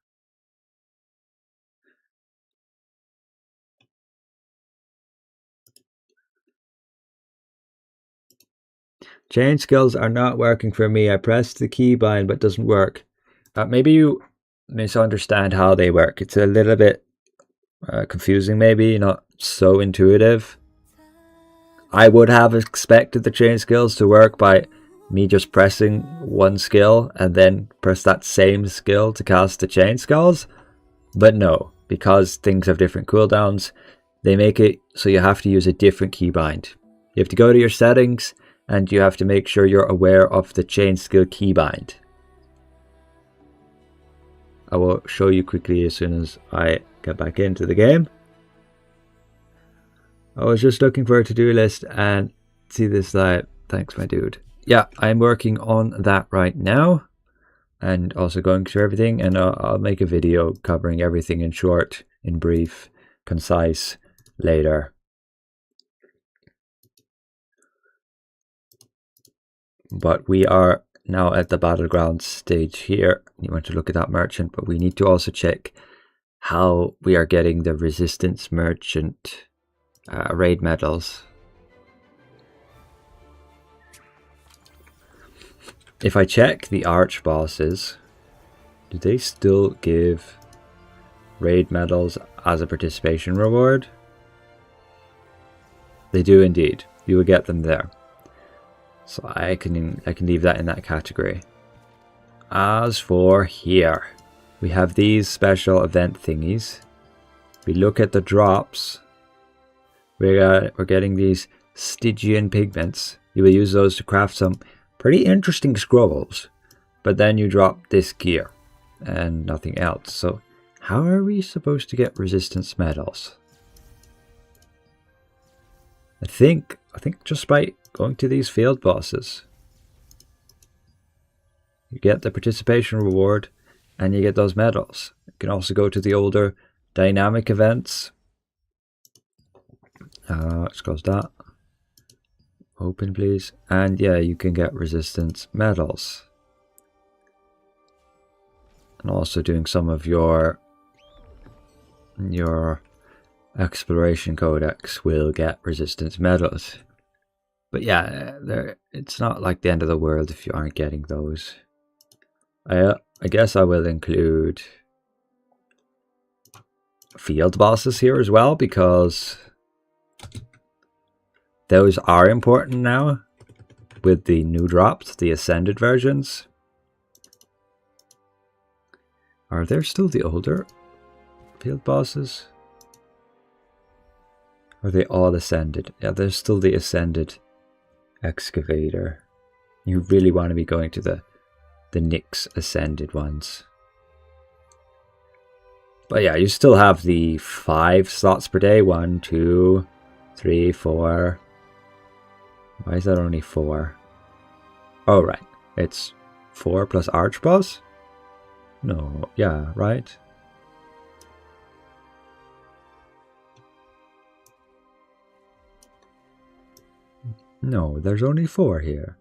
Chain skills are not working for me. I pressed the keybind but it doesn't work. Maybe you misunderstand how they work. It's a little bit confusing, maybe not so intuitive. I would have expected the chain skills to work by me just pressing one skill and then press that same skill to cast the chain skills, but no, because things have different cooldowns, they make it so you have to use a different keybind. You have to go to your settings and you have to make sure you're aware of the chain skill keybind. I will show you quickly as soon as I get back into the game. I was just looking for a to-do list and see this slide. Thanks, my dude. Yeah, I'm working on that right now and also going through everything, and I'll make a video covering everything in short, in brief, concise later. But we are now at the battleground stage here. You want to look at that merchant, but we need to also check how we are getting the resistance merchant raid medals. If I check the arch bosses, do they still give raid medals as a participation reward? They do indeed. You will get them there. So I can leave that in that category. As for here, we have these special event thingies. we look at the drops, we're getting these Stygian pigments. You will use those to craft some pretty interesting scrolls, but then you drop this gear and nothing else. So how are we supposed to get resistance medals? I think just by going to these field bosses. You get the participation reward and you get those medals. You can also go to the older dynamic events. Let's close that. Open, please. And yeah, you can get resistance medals. And also doing some of your exploration codex will get resistance medals. But yeah, it's not like the end of the world if you aren't getting those. I guess I will include field bosses here as well, because those are important now with the new drops, the ascended versions. Are there still the older field bosses? Are they all ascended? Yeah, there's still the ascended excavator. You really want to be going to the Nyx ascended ones. But yeah, you still have the 5 slots per day. 1, 2, 3, 4. Why is that only 4? Oh, right. It's 4 plus Archboss? No, yeah, right. No, there's only 4 here.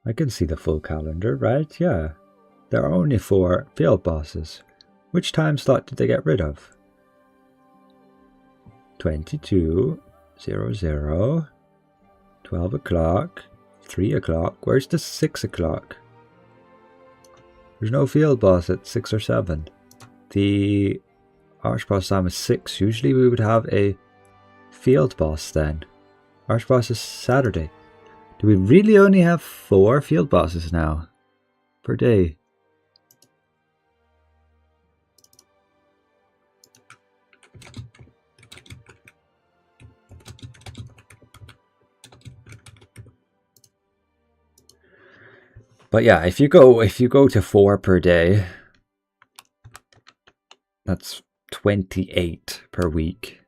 I can see the full calendar, right? Yeah. There are only 4 field bosses. Which time slot did they get rid of? 22:00, 12 o'clock, 3 o'clock. Where's the 6 o'clock? There's no field boss at 6 or 7. The Archboss time is 6. Usually we would have a field boss then. Archboss is Saturday. Do we really only have 4 field bosses now per day? But yeah, if you go to 4 per day, that's 28 per week.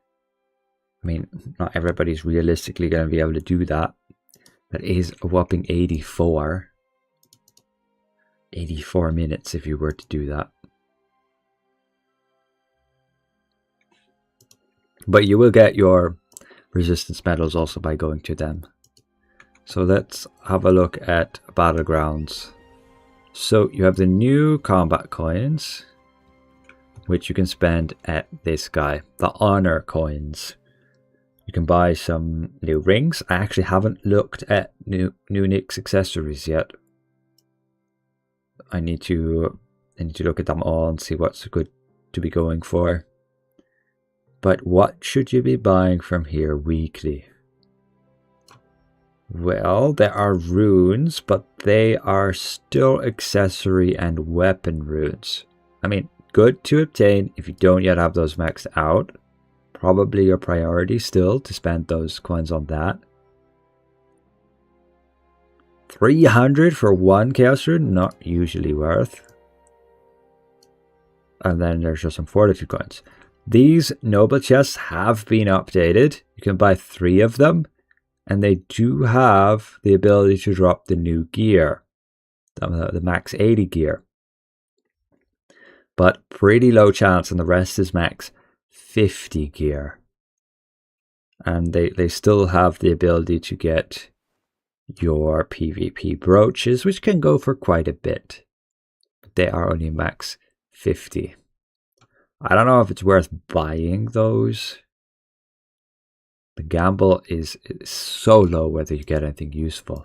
I mean, not everybody's realistically going to be able to do that. That is a whopping 84 minutes if you were to do that. But you will get your resistance medals also by going to them. So let's have a look at Battlegrounds. So you have the new combat coins, which you can spend at this guy, the honor coins. You can buy some new rings. I actually haven't looked at new Nyx accessories yet. I need to look at them all and see what's good to be going for. But what should you be buying from here weekly? Well, there are runes, but they are still accessory and weapon runes. I mean, good to obtain if you don't yet have those maxed out. Probably your priority still to spend those coins on that. 300 for 1 chaos rune, not usually worth. And then there's just some fortitude coins. These noble chests have been updated. You can buy 3 of them. And they do have the ability to drop the new gear. The max 80 gear. But pretty low chance, and the rest is max 50 gear. And they still have the ability to get your PvP brooches, which can go for quite a bit. But they are only max 50. I don't know if it's worth buying those. The gamble is so low whether you get anything useful.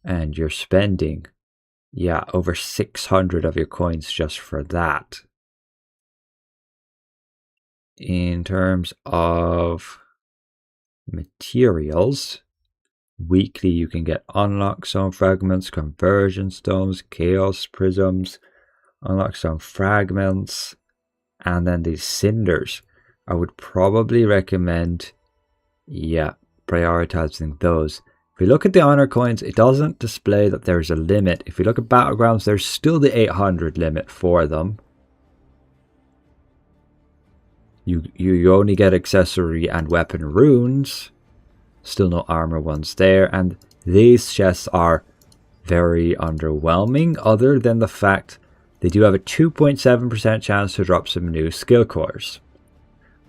And you're spending, yeah, over 600 of your coins just for that. In terms of materials, Weekly, you can get unlock stone fragments, conversion stones, chaos prisms, unlock stone fragments, and then these cinders. I would probably recommend, yeah, prioritizing those. If we look at the honor coins, it doesn't display that there's a limit. If we look at battlegrounds, there's still the 800 limit for them. You only get accessory and weapon runes. Still no armor ones there. And these chests are very underwhelming, other than the fact they do have a 2.7% chance to drop some new skill cores,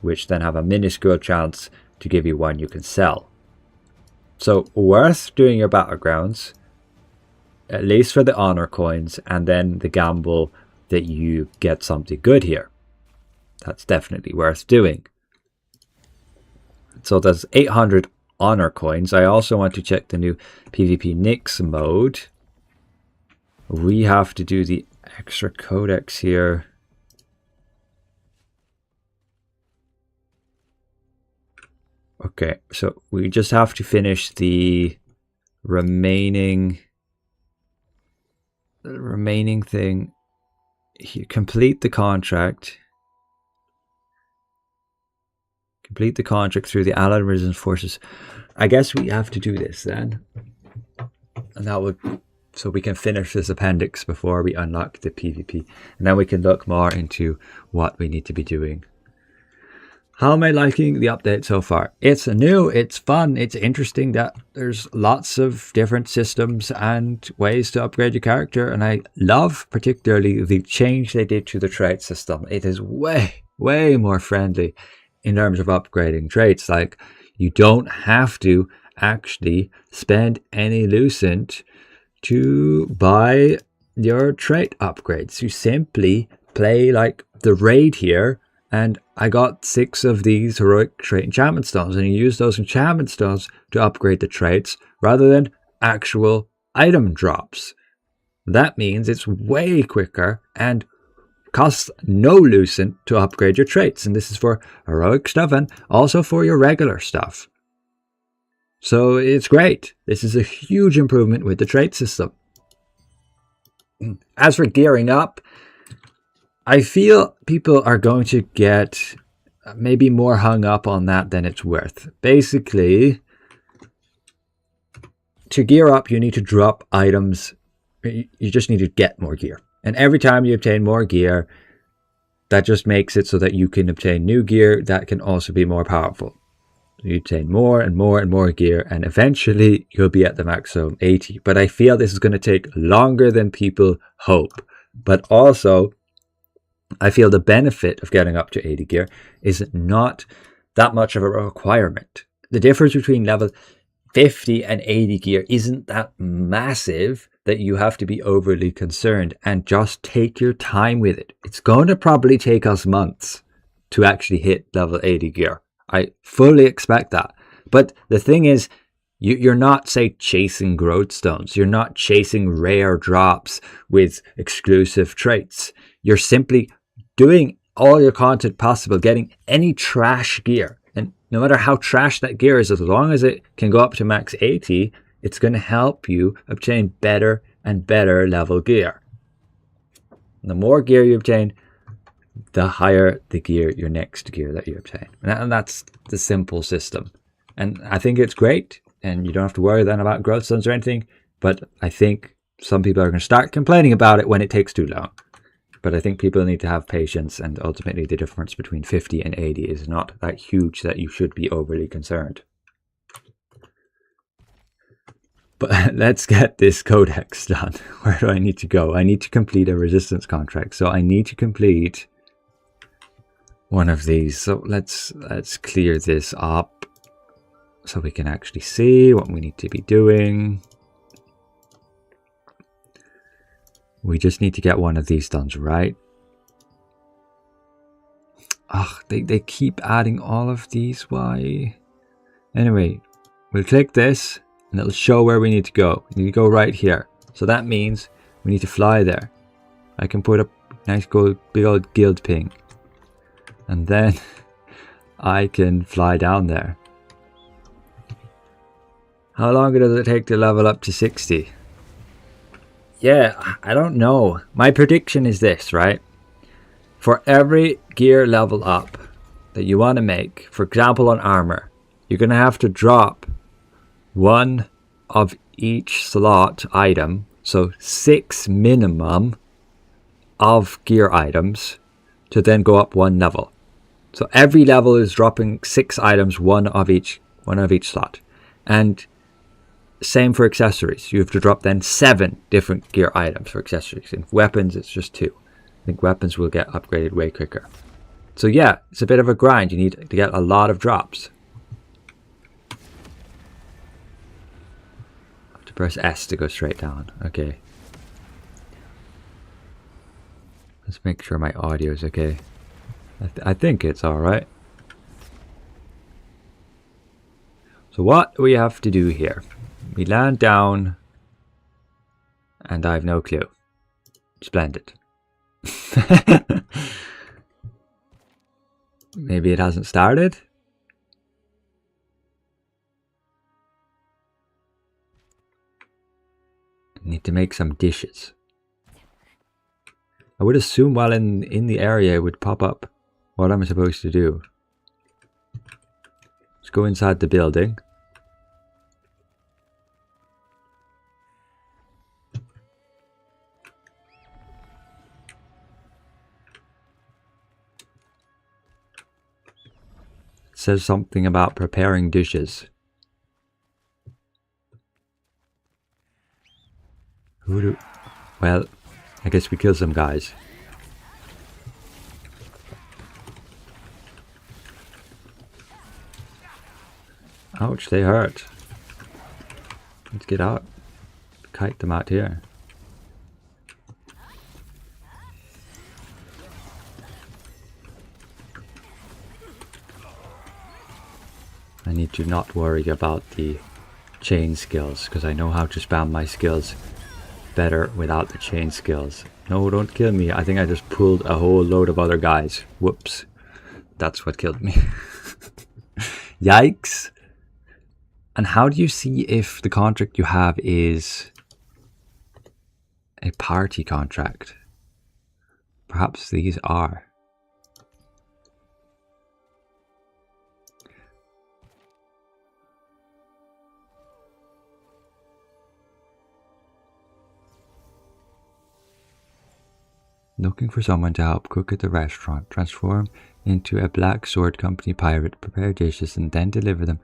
which then have a minuscule chance to give you one you can sell. So worth doing your battlegrounds, at least for the honor coins, and then the gamble that you get something good here. That's definitely worth doing. So there's 800 honor coins. I also want to check the new PvP Nyx mode. We have to do the extra codex here. Okay, so we just have to finish the remaining thing. You complete the contract. Complete the contract through the Allied Resistance Forces. I guess we have to do this then. And that would, so we can finish this appendix before we unlock the PvP. And then we can look more into what we need to be doing. How am I liking the update so far? It's new, it's fun, it's interesting that there's lots of different systems and ways to upgrade your character. And I love particularly the change they did to the trait system. It is way more friendly in terms of upgrading traits. Like, you don't have to actually spend any lucent to buy your trait upgrades. You simply play like the raid here, and I got 6 of these heroic trait enchantment stones, and you use those enchantment stones to upgrade the traits rather than actual item drops. That means it's way quicker and costs no lucent to upgrade your traits, and this is for heroic stuff and also for your regular stuff. So it's great. This is a huge improvement with the trait system. As for gearing up, I feel people are going to get maybe more hung up on that than it's worth. Basically, to gear up, you need to drop items. You just need to get more gear. And every time you obtain more gear, that just makes it so that you can obtain new gear that can also be more powerful. You obtain more and more and more gear, and eventually you'll be at the maximum 80. But I feel this is going to take longer than people hope. But also, I feel the benefit of getting up to 80 gear is not that much of a requirement. The difference between level 50 and 80 gear isn't that massive that you have to be overly concerned, and just take your time with it. It's going to probably take us months to actually hit level 80 gear. I fully expect that. But the thing is, you're not, say, chasing growth stones. You're not chasing rare drops with exclusive traits. You're simply doing all your content possible, getting any trash gear. And no matter how trash that gear is, as long as it can go up to max 80, it's going to help you obtain better and better level gear. And the more gear you obtain, the higher the gear, your next gear that you obtain. And that's the simple system. And I think it's great. And you don't have to worry then about growth stones or anything. But I think some people are going to start complaining about it when it takes too long. But I think people need to have patience, and ultimately the difference between 50 and 80 is not that huge that you should be overly concerned. But let's get this codex done. Where do I need to go? I need to complete a resistance contract. So I need to complete one of these. So let's clear this up so we can actually see what we need to be doing. We just need to get one of these done, right? Ugh, they keep adding all of these. Why? Anyway, we'll click this and it'll show where we need to go. We need to go right here. So that means we need to fly there. I can put a nice big old guild ping. And then I can fly down there. How long does it take to level up to 60? Yeah, I don't know. My prediction is this, right? For every gear level up that you want to make, for example on armor, you're going to have to drop one of each slot item, so 6 minimum of gear items to then go up one level. So every level is dropping 6 items, one of each slot. And same for accessories. You have to drop then 7 different gear items for accessories. In weapons, it's just 2. I think weapons will get upgraded way quicker. So yeah, it's a bit of a grind. You need to get a lot of drops. I have to press S to go straight down. Okay. Let's make sure my audio is okay. I think it's alright. So what do we have to do here? We land down, and I have no clue. Splendid. Maybe it hasn't started? Need to make some dishes. I would assume while in the area it would pop up. What am I supposed to do? Let's go inside the building. It says something about preparing dishes. Well, I guess we kill some guys. Ouch, they hurt. Let's get out. Kite them out here. I need to not worry about the chain skills, because I know how to spam my skills better without the chain skills. No, don't kill me. I think I just pulled a whole load of other guys. Whoops. That's what killed me. Yikes. And how do you see if the contract you have is a party contract? Perhaps these are. Looking for someone to help cook at the restaurant. Transform into a Black Sword Company pirate. Prepare dishes and then deliver them.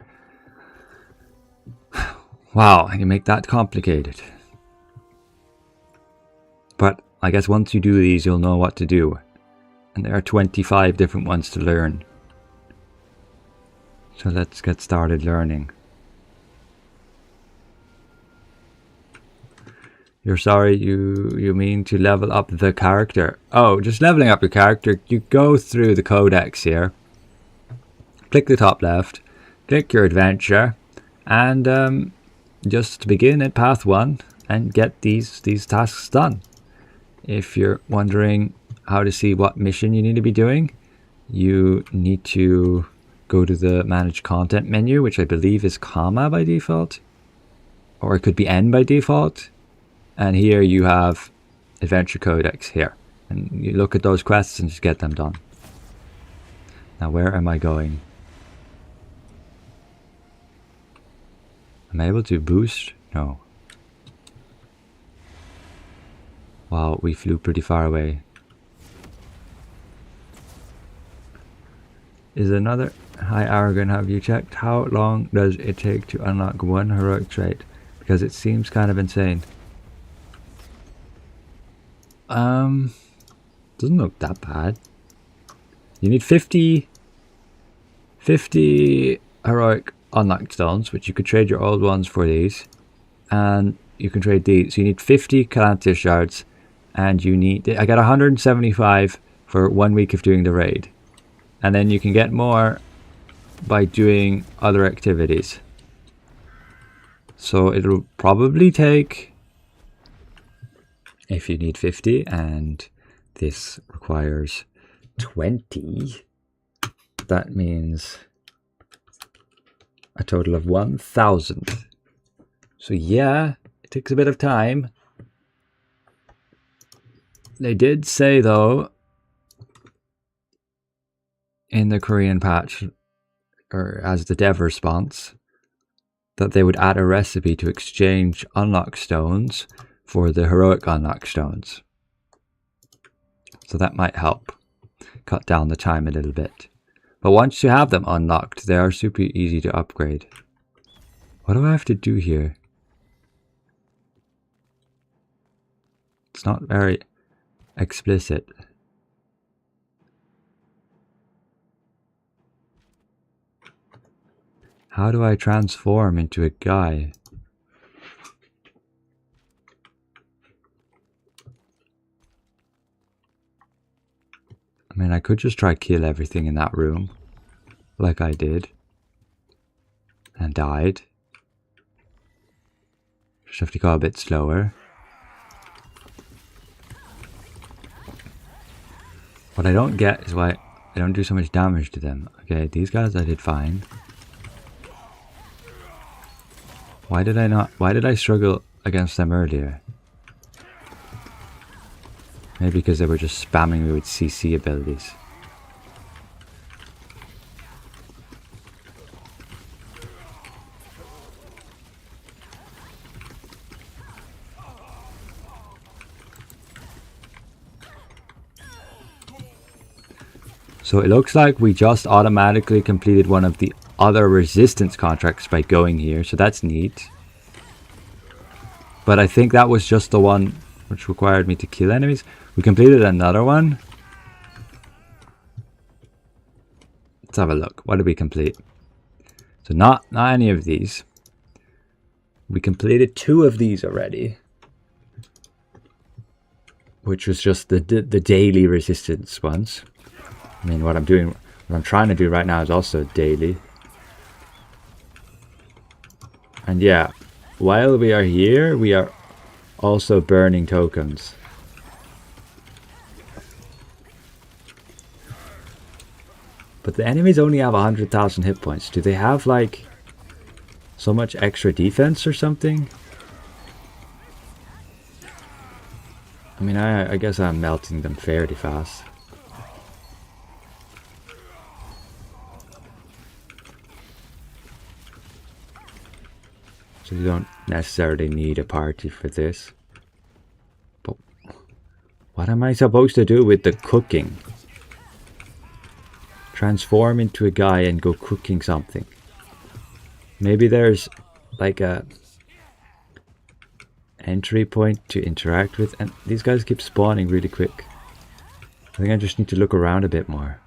Wow, you make that complicated. But I guess once you do these, you'll know what to do. And there are 25 different ones to learn. So let's get started learning. You're sorry, you mean to level up the character? Oh, just leveling up your character. You go through the codex here. Click the top left. Click your adventure. And just begin at path 1 and get these tasks done. If you're wondering how to see what mission you need to be doing, you need to go to the manage content menu, which I believe is comma by default. Or it could be N by default. And here you have Adventure Codex here. And you look at those quests and just get them done. Now where am I going? Am I able to boost? No. Wow, we flew pretty far away. Is another... Hi Aragon, have you checked how long does it take to unlock one heroic trait? Because it seems kind of insane. Doesn't look that bad. You need 50 heroic unlocked stones, which you could trade your old ones for these. And you can trade these. So you need 50 Calanthus shards. And you need... I got 175 for 1 week of doing the raid. And then you can get more by doing other activities. So it'll probably take... If you need 50 and this requires 20, that means a total of 1,000 So yeah, it takes a bit of time. They did say though, in the Korean patch, or as the dev response, that they would add a recipe to exchange unlock stones for the heroic unlock stones. So that might help cut down the time a little bit. But once you have them unlocked, they are super easy to upgrade. What do I have to do here? It's not very explicit. How do I transform into a guy? I mean, I could just try kill everything in that room, like I did, and died. Just have to go a bit slower. What I don't get is why I don't do so much damage to them. Okay, these guys I did fine. Why did I struggle against them earlier? Maybe because they were just spamming me with CC abilities. So it looks like we just automatically completed one of the other resistance contracts by going here, so that's neat. But I think that was just the one which required me to kill enemies. We completed another one. Let's have a look. What did we complete? So not any of these. We completed 2 of these already, which was just the daily resistance ones. I mean, what I'm trying to do right now is also daily. And yeah, while we are here, we are also burning tokens. But the enemies only have 100,000 hit points. Do they have like so much extra defense or something? I mean, I guess I'm melting them fairly fast. So you don't necessarily need a party for this. But what am I supposed to do with the cooking? Transform into a guy and go cooking something. Maybe there's like a entry point to interact with, and these guys keep spawning really quick. I think I just need to look around a bit more.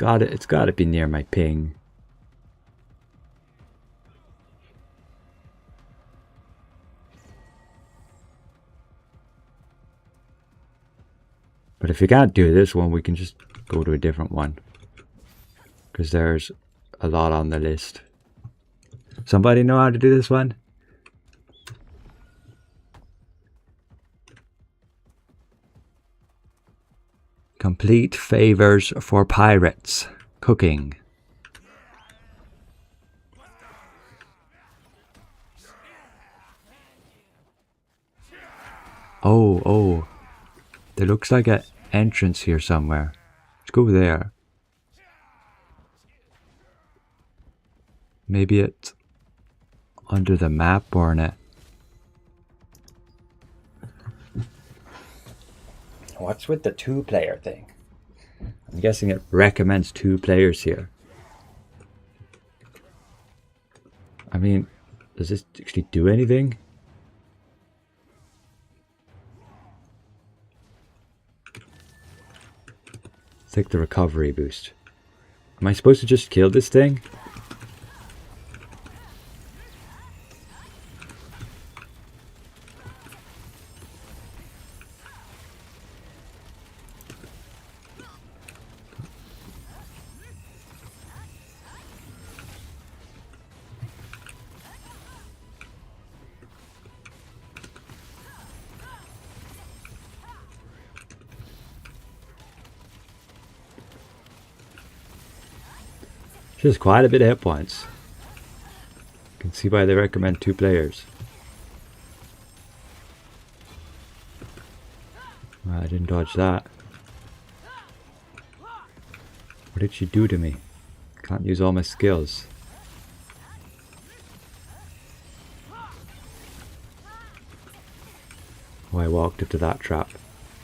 It's gotta be near my ping. But if you can't do this one, we can just go to a different one, because there's a lot on the list. Somebody know how to do this one? Complete favors for pirates. Cooking. Oh. There looks like an entrance here somewhere. Let's go there. Maybe it's under the map or in it. What's with the 2-player thing? I'm guessing it recommends 2 players here. I mean, does this actually do anything? Take the recovery boost. Am I supposed to just kill this thing? Just quite a bit of hit points. You can see why they recommend 2 players. Well, I didn't dodge that. What did she do to me? Can't use all my skills. Oh, I walked into that trap.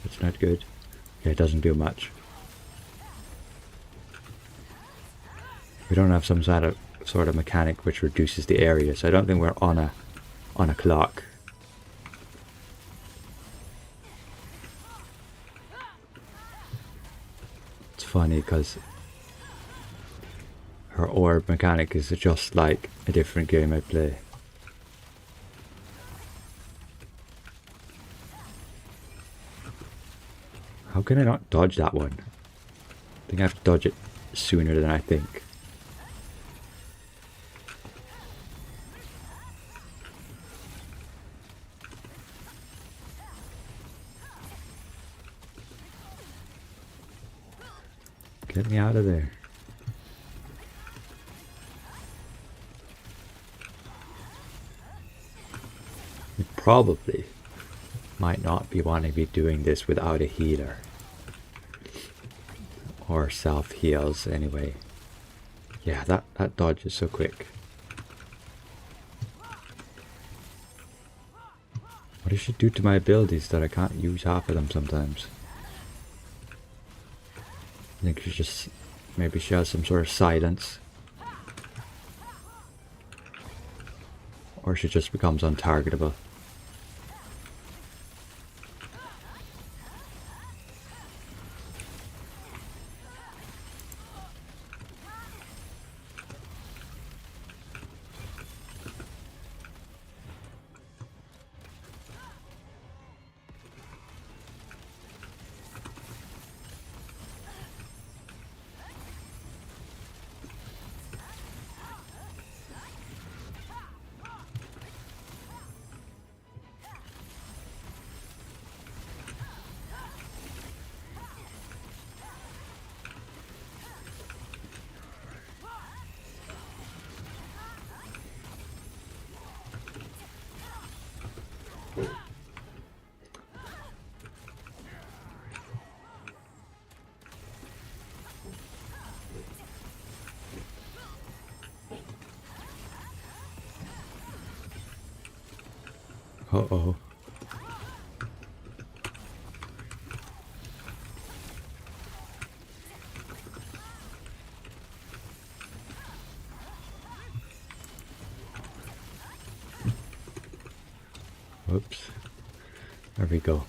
That's not good. Yeah, it doesn't do much. We don't have some sort of mechanic which reduces the area, so I don't think we're on a clock. It's funny because her orb mechanic is just like a different game I play. How can I not dodge that one? I think I have to dodge it sooner than I think. Get me out of there. You probably might not be wanting to be doing this without a healer. Or self heals anyway. Yeah, that dodge is so quick. What does she do to my abilities that I can't use half of them sometimes? I think she just, maybe she has some sort of silence. Or she just becomes untargetable. Uh-oh. Whoops. There we go.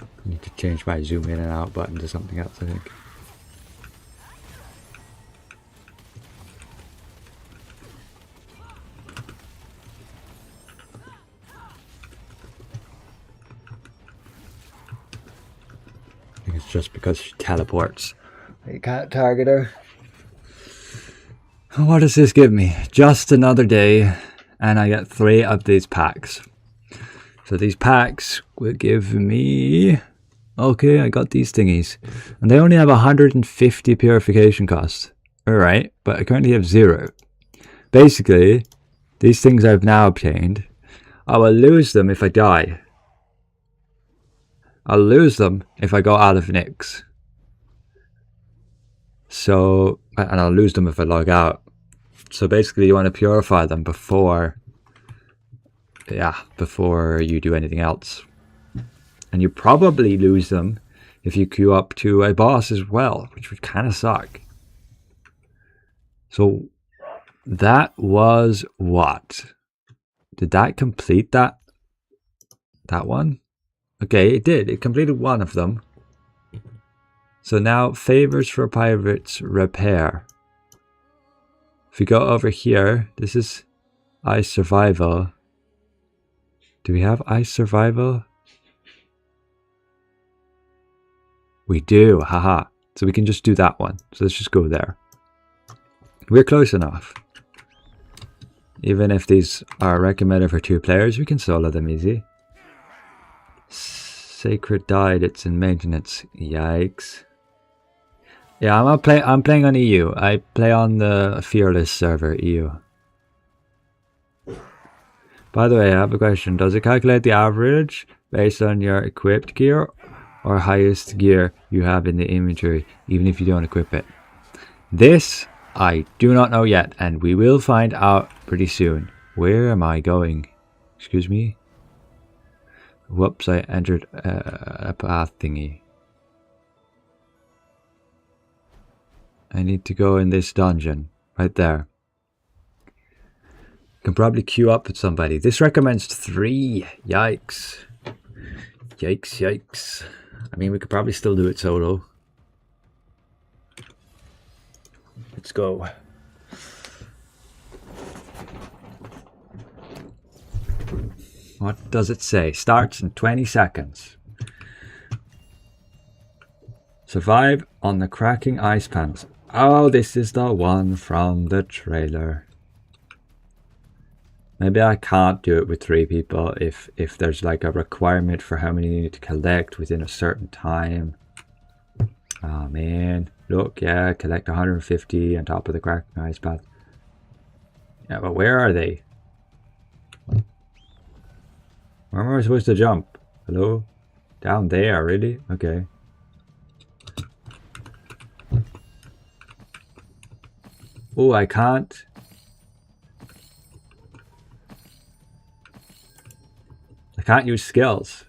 I need to change my zoom in and out button to something else, I think. I think it's just because she teleports. You can't target her. What does this give me? Just another day, and I get 3 of these packs. So these packs will give me... Okay, I got these thingies. And they only have 150 purification cost. Alright, but I currently have 0. Basically, these things I've now obtained, I will lose them if I die. I'll lose them if I go out of Nyx. So, and I'll lose them if I log out. So basically you want to purify them before you do anything else. And you probably lose them if you queue up to a boss as well, which would kind of suck. So that was what? Did that complete that one? Okay, it did. It completed one of them. So now favors for pirates repair. If we go over here, this is ice survival. Do we have ice survival? We do, haha. So we can just do that one. So let's just go there. We're close enough. Even if these are recommended for 2 players, we can solo them easy. Sacred died, it's in maintenance. Yikes. Yeah, I'm playing on EU. I play on the Fearless server, EU. By the way, I have a question. Does it calculate the average based on your equipped gear or highest gear you have in the inventory, even if you don't equip it? This I do not know yet, and we will find out pretty soon. Where am I going? Excuse me? Whoops, I entered a path thingy. I need to go in this dungeon, right there. Can probably queue up with somebody. This recommends 3. Yikes. Yikes, yikes. I mean, we could probably still do it solo. Let's go. What does it say? Starts in 20 seconds. Survive on the cracking ice pans. Oh, this is the one from the trailer. Maybe I can't do it with 3 people if there's like a requirement for how many you need to collect within a certain time. Oh man. Look, yeah, collect 150 on top of the cracking ice path. Yeah, but where are they? Where am I supposed to jump? Hello? Down there, really? Okay. Oh, I can't. I can't use skills.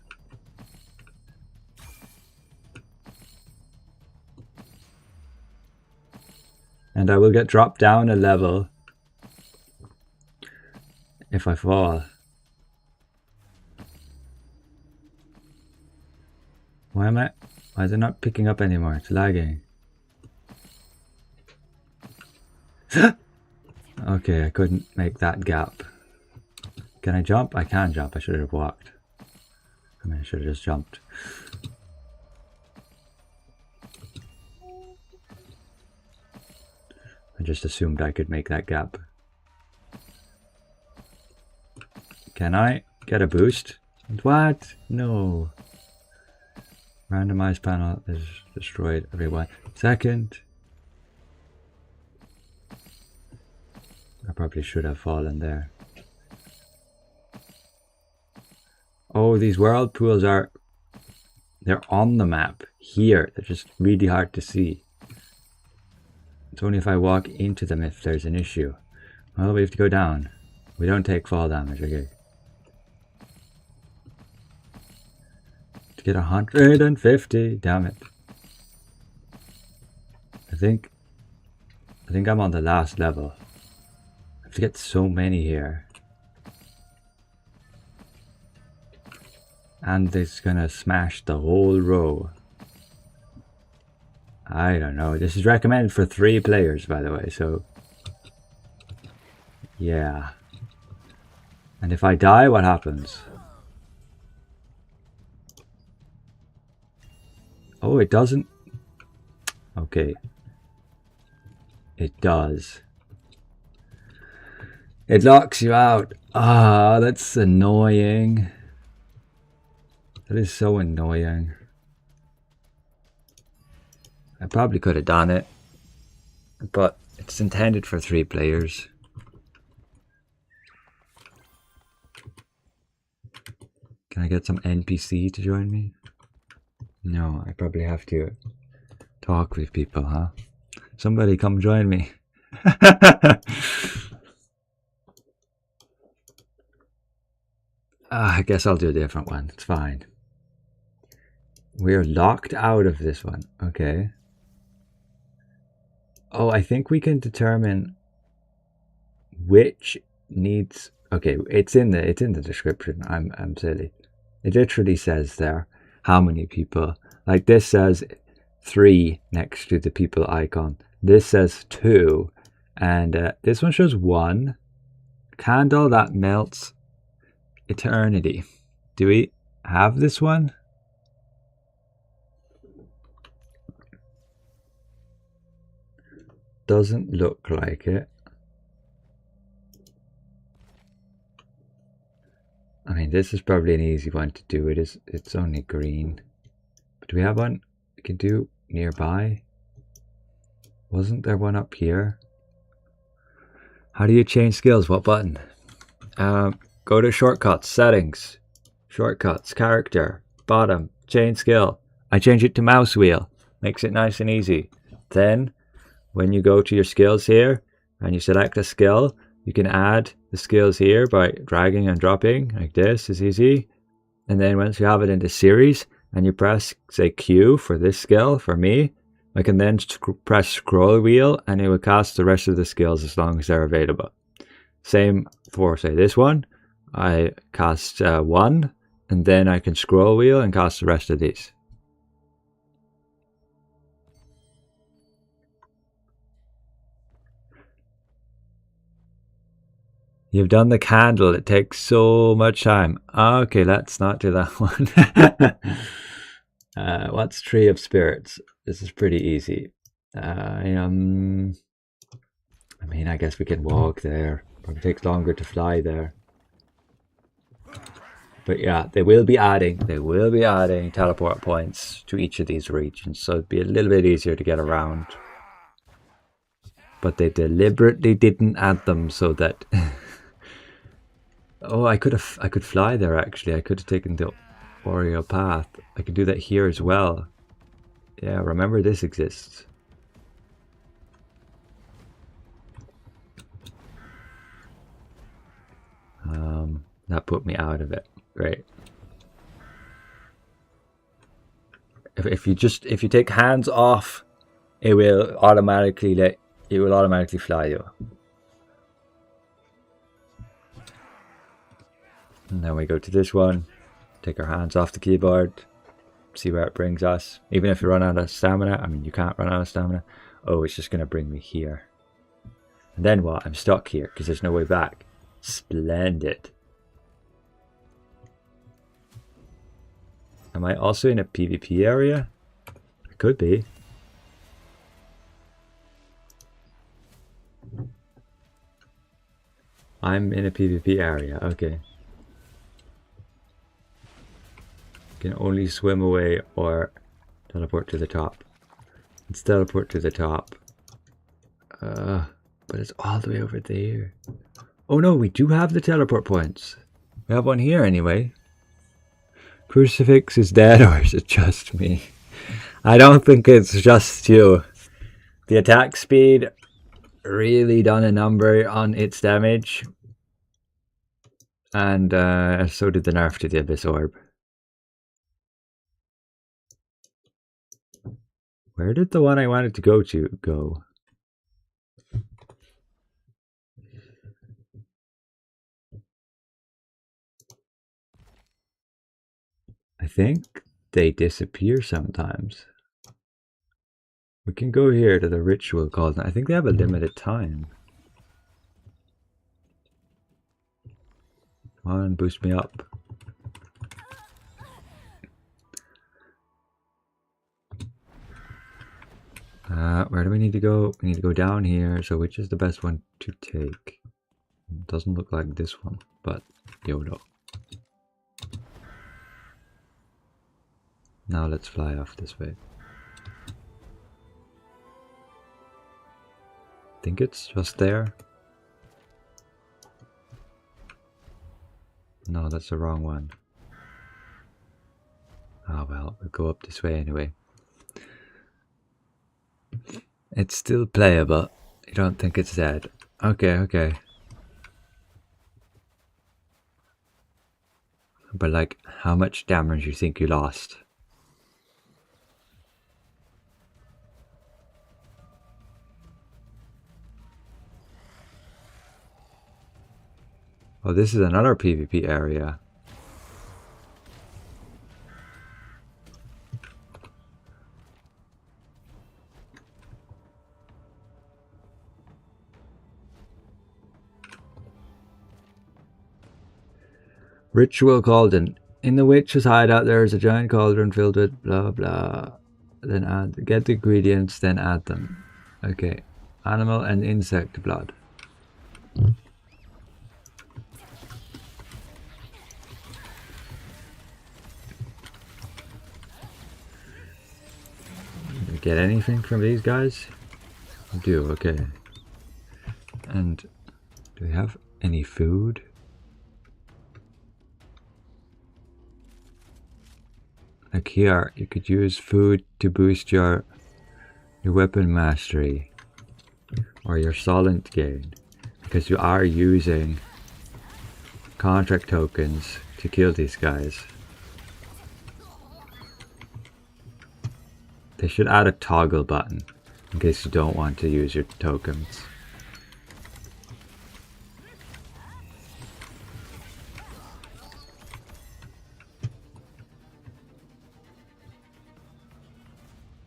And I will get dropped down a level if I fall. Why is it not picking up anymore? It's lagging. Okay, I couldn't make that gap. Can I jump? I can jump. I should have walked. I mean, I should have just jumped. I just assumed I could make that gap. Can I get a boost? What? No. Randomized panel is destroyed every 1 second. I probably should have fallen there. Oh, these whirlpools they're on the map here. They're just really hard to see. It's only if I walk into them if there's an issue. Well, we have to go down. We don't take fall damage, okay. To get 150, damn it. I think I'm on the last level. I have to get so many here. And it's gonna smash the whole row. I don't know. This is recommended for 3 players, by the way, so yeah. And if I die, what happens? Oh, it doesn't. Okay. It does. It locks you out. Ah, that's annoying. That is so annoying. I probably could have done it, but it's intended for 3 players. Can I get some NPC to join me? No, I probably have to talk with people, huh? Somebody come join me. I guess I'll do a different one. It's fine. We're locked out of this one. Okay. Oh, I think we can determine which needs. Okay, it's in the description. I'm silly. It literally says there how many people. Like this says 3 next to the people icon. This says 2, and this one shows 1. Candle that melts eternity. Do we have this one? Doesn't look like it. I mean, this is probably an easy one to do. It's only green. But do we have one we can do nearby? Wasn't there one up here? How do you change skills? What button? Go to shortcuts, settings, shortcuts, character, bottom, change skill. I change it to mouse wheel. Makes it nice and easy. Then, when you go to your skills here and you select a skill, you can add the skills here by dragging and dropping like this is easy. And then once you have it in the series and you press, say, Q for this skill, for me, I can then press scroll wheel and it will cast the rest of the skills as long as they're available. Same for, say, this one. I cast one and then I can scroll wheel and cast the rest of these. You've done the candle. It takes so much time. Okay, let's not do that one. What's Tree of Spirits? This is pretty easy. I mean, I guess we can walk there. Probably takes longer to fly there. But yeah, they will be adding teleport points to each of these regions, so it'd be a little bit easier to get around. But they deliberately didn't add them so that oh, I could fly there actually. I could have taken the Oreo path. I could do that here as well. Yeah, remember this exists. That put me out of it. Great. If you take hands off, it will automatically fly you. And then we go to this one, take our hands off the keyboard, see where it brings us. Even if you run out of stamina, I mean, you can't run out of stamina. Oh, it's just going to bring me here. And then what? I'm stuck here because there's no way back. Splendid. Am I also in a PvP area? I could be. I'm in a PvP area, okay. Can only swim away or teleport to the top. Let's teleport to the top. But it's all the way over there. Oh no, we do have the teleport points. We have one here anyway. Crucifix is dead, or is it just me? I don't think it's just you. The attack speed really done a number on its damage. And so did the nerf to the Abyss Orb. Where did the one I wanted to go go? I think they disappear sometimes. We can go here to the ritual cauldron. I think they have a limited time. Come on, boost me up. Where do we need to go? We need to go down here. So which is the best one to take? It doesn't look like this one, but YOLO. Now let's fly off this way. I think it's just there. No, that's the wrong one. Oh well, we'll go up this way anyway. It's still playable. You don't think it's dead. Okay, okay. But like, how much damage you think you lost? Oh, this is another PvP area. Ritual cauldron. In the witch's hideout there is a giant cauldron filled with blah blah. Then get the ingredients, then add them. Okay. Animal and insect blood. Did we get anything from these guys? We do, okay. And do we have any food? Like here, you could use food to boost your weapon mastery or your solent gain, because you are using contract tokens to kill these guys. They should add a toggle button in case you don't want to use your tokens.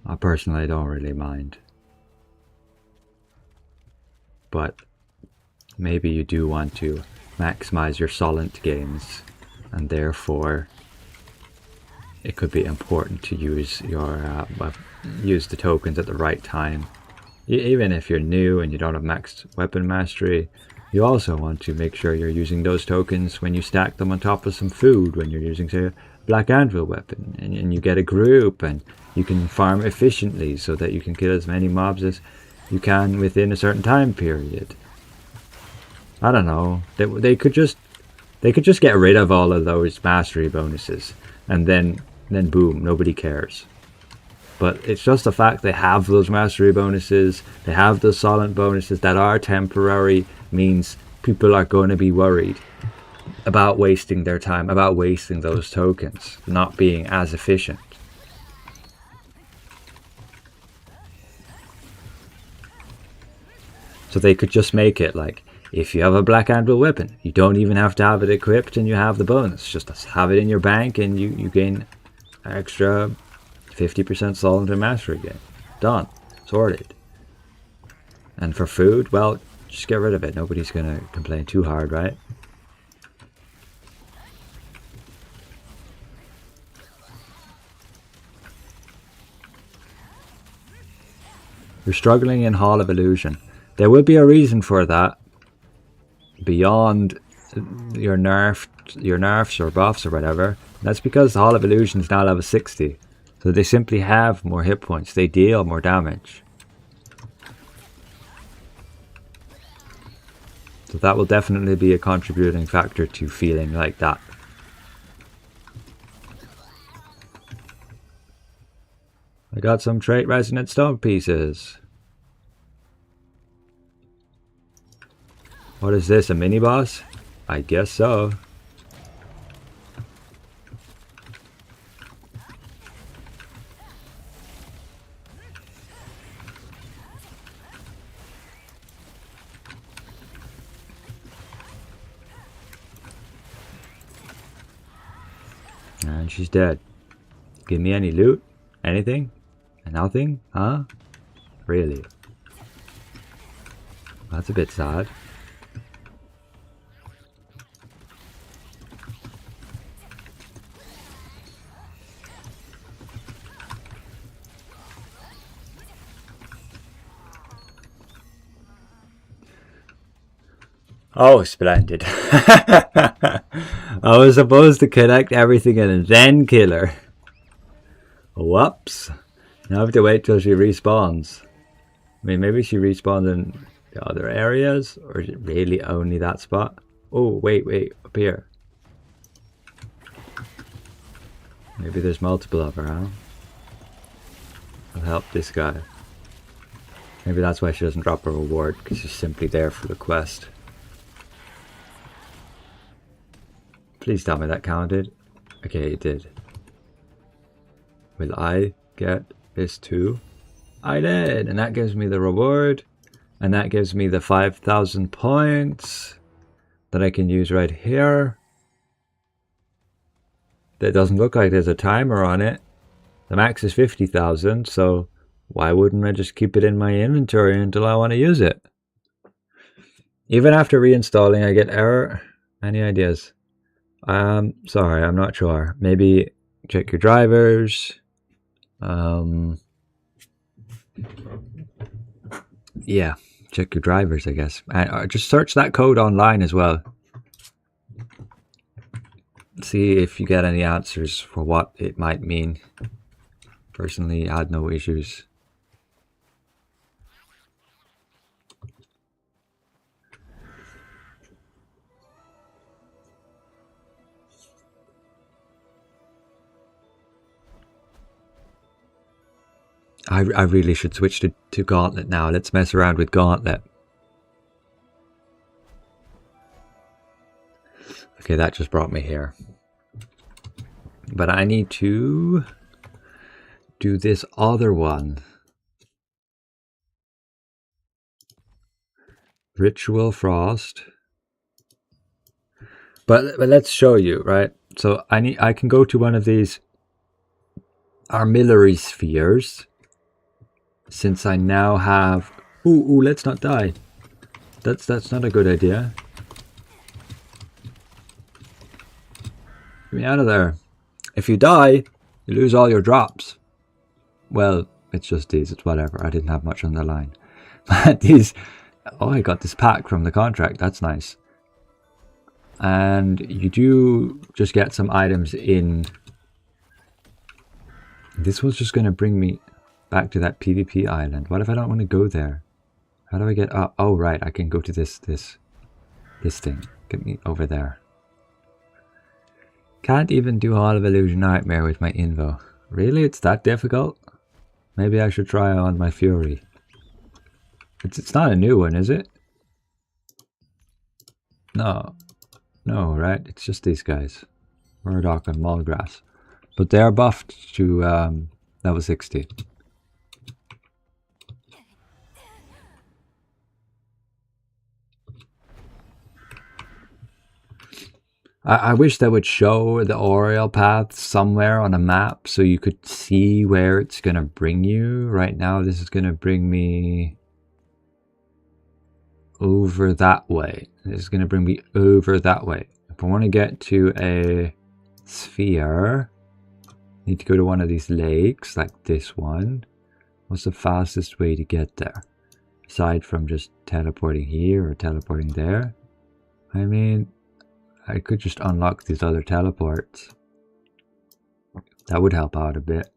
I personally don't really mind. But maybe you do want to maximize your solent gains, and therefore it could be important to use your use the tokens at the right time. Even if you're new and you don't have maxed weapon mastery, you also want to make sure you're using those tokens when you stack them on top of some food, when you're using, say, a black anvil weapon, and you get a group and you can farm efficiently so that you can kill as many mobs as you can within a certain time period. I don't know. They could just get rid of all of those mastery bonuses, and then boom, nobody cares. But it's just the fact they have those mastery bonuses, they have those solent bonuses that are temporary, means people are going to be worried about wasting their time, about wasting those tokens, not being as efficient. So they could just make it like, if you have a black anvil weapon, you don't even have to have it equipped and you have the bonus. Just have it in your bank and you gain extra 50% solent and mastery gain. Done. Sorted. And for food, well, just get rid of it. Nobody's going to complain too hard, right? You're struggling in Hall of Illusion. There will be a reason for that. Beyond your nerfs or buffs or whatever. That's because the Hall of Illusion is now level 60. So they simply have more hit points. They deal more damage. So that will definitely be a contributing factor to feeling like that. I got some trait resonant stone pieces. What is this, a mini boss? I guess so. And she's dead. Give me any loot? Anything? Nothing? Huh? Really? That's a bit sad. Oh, splendid. I was supposed to connect everything and then kill her. Whoops. Now I have to wait till she respawns. I mean, maybe she respawns in the other areas, or is it really only that spot? Oh, wait, up here. Maybe there's multiple of her, huh? I'll help this guy. Maybe that's why she doesn't drop a reward, because she's simply there for the quest. Please tell me that counted. Okay, it did. Will I get this too? I did! And that gives me the reward. And that gives me the 5,000 points that I can use right here. That doesn't look like there's a timer on it. The max is 50,000, so why wouldn't I just keep it in my inventory until I want to use it? Even after reinstalling, I get error. Any ideas? Sorry, I'm not sure. Maybe check your drivers. Yeah, check your drivers, I guess. And just search that code online as well. See if you get any answers for what it might mean. Personally, I had no issues. I really should switch to Gauntlet now. Let's mess around with Gauntlet. Okay, that just brought me here. But I need to do this other one. Ritual Frost. But let's show you, right? So I can go to one of these armillary spheres. Since I now have... Ooh, let's not die. That's not a good idea. Get me out of there. If you die, you lose all your drops. Well, it's just these. It's whatever. I didn't have much on the line. But these... Oh, I got this pack from the contract. That's nice. And you do just get some items in. This was just going to bring me back to that PvP island. What if I don't want to go there? How do I get up? Oh, right. I can go to this thing. Get me over there. Can't even do Hall of Illusion Nightmare with my Invo. Really? It's that difficult? Maybe I should try on my Fury. It's not a new one, is it? No. No, right? It's just these guys. Murdoch and Mulgrass. But they are buffed to level 60. I wish they would show the Oriel path somewhere on a map so you could see where it's going to bring you. Right now, this is going to bring me over that way. This is going to bring me over that way. If I want to get to a sphere, I need to go to one of these lakes, like this one. What's the fastest way to get there? Aside from just teleporting here or teleporting there? I mean, I could just unlock these other teleports. That would help out a bit.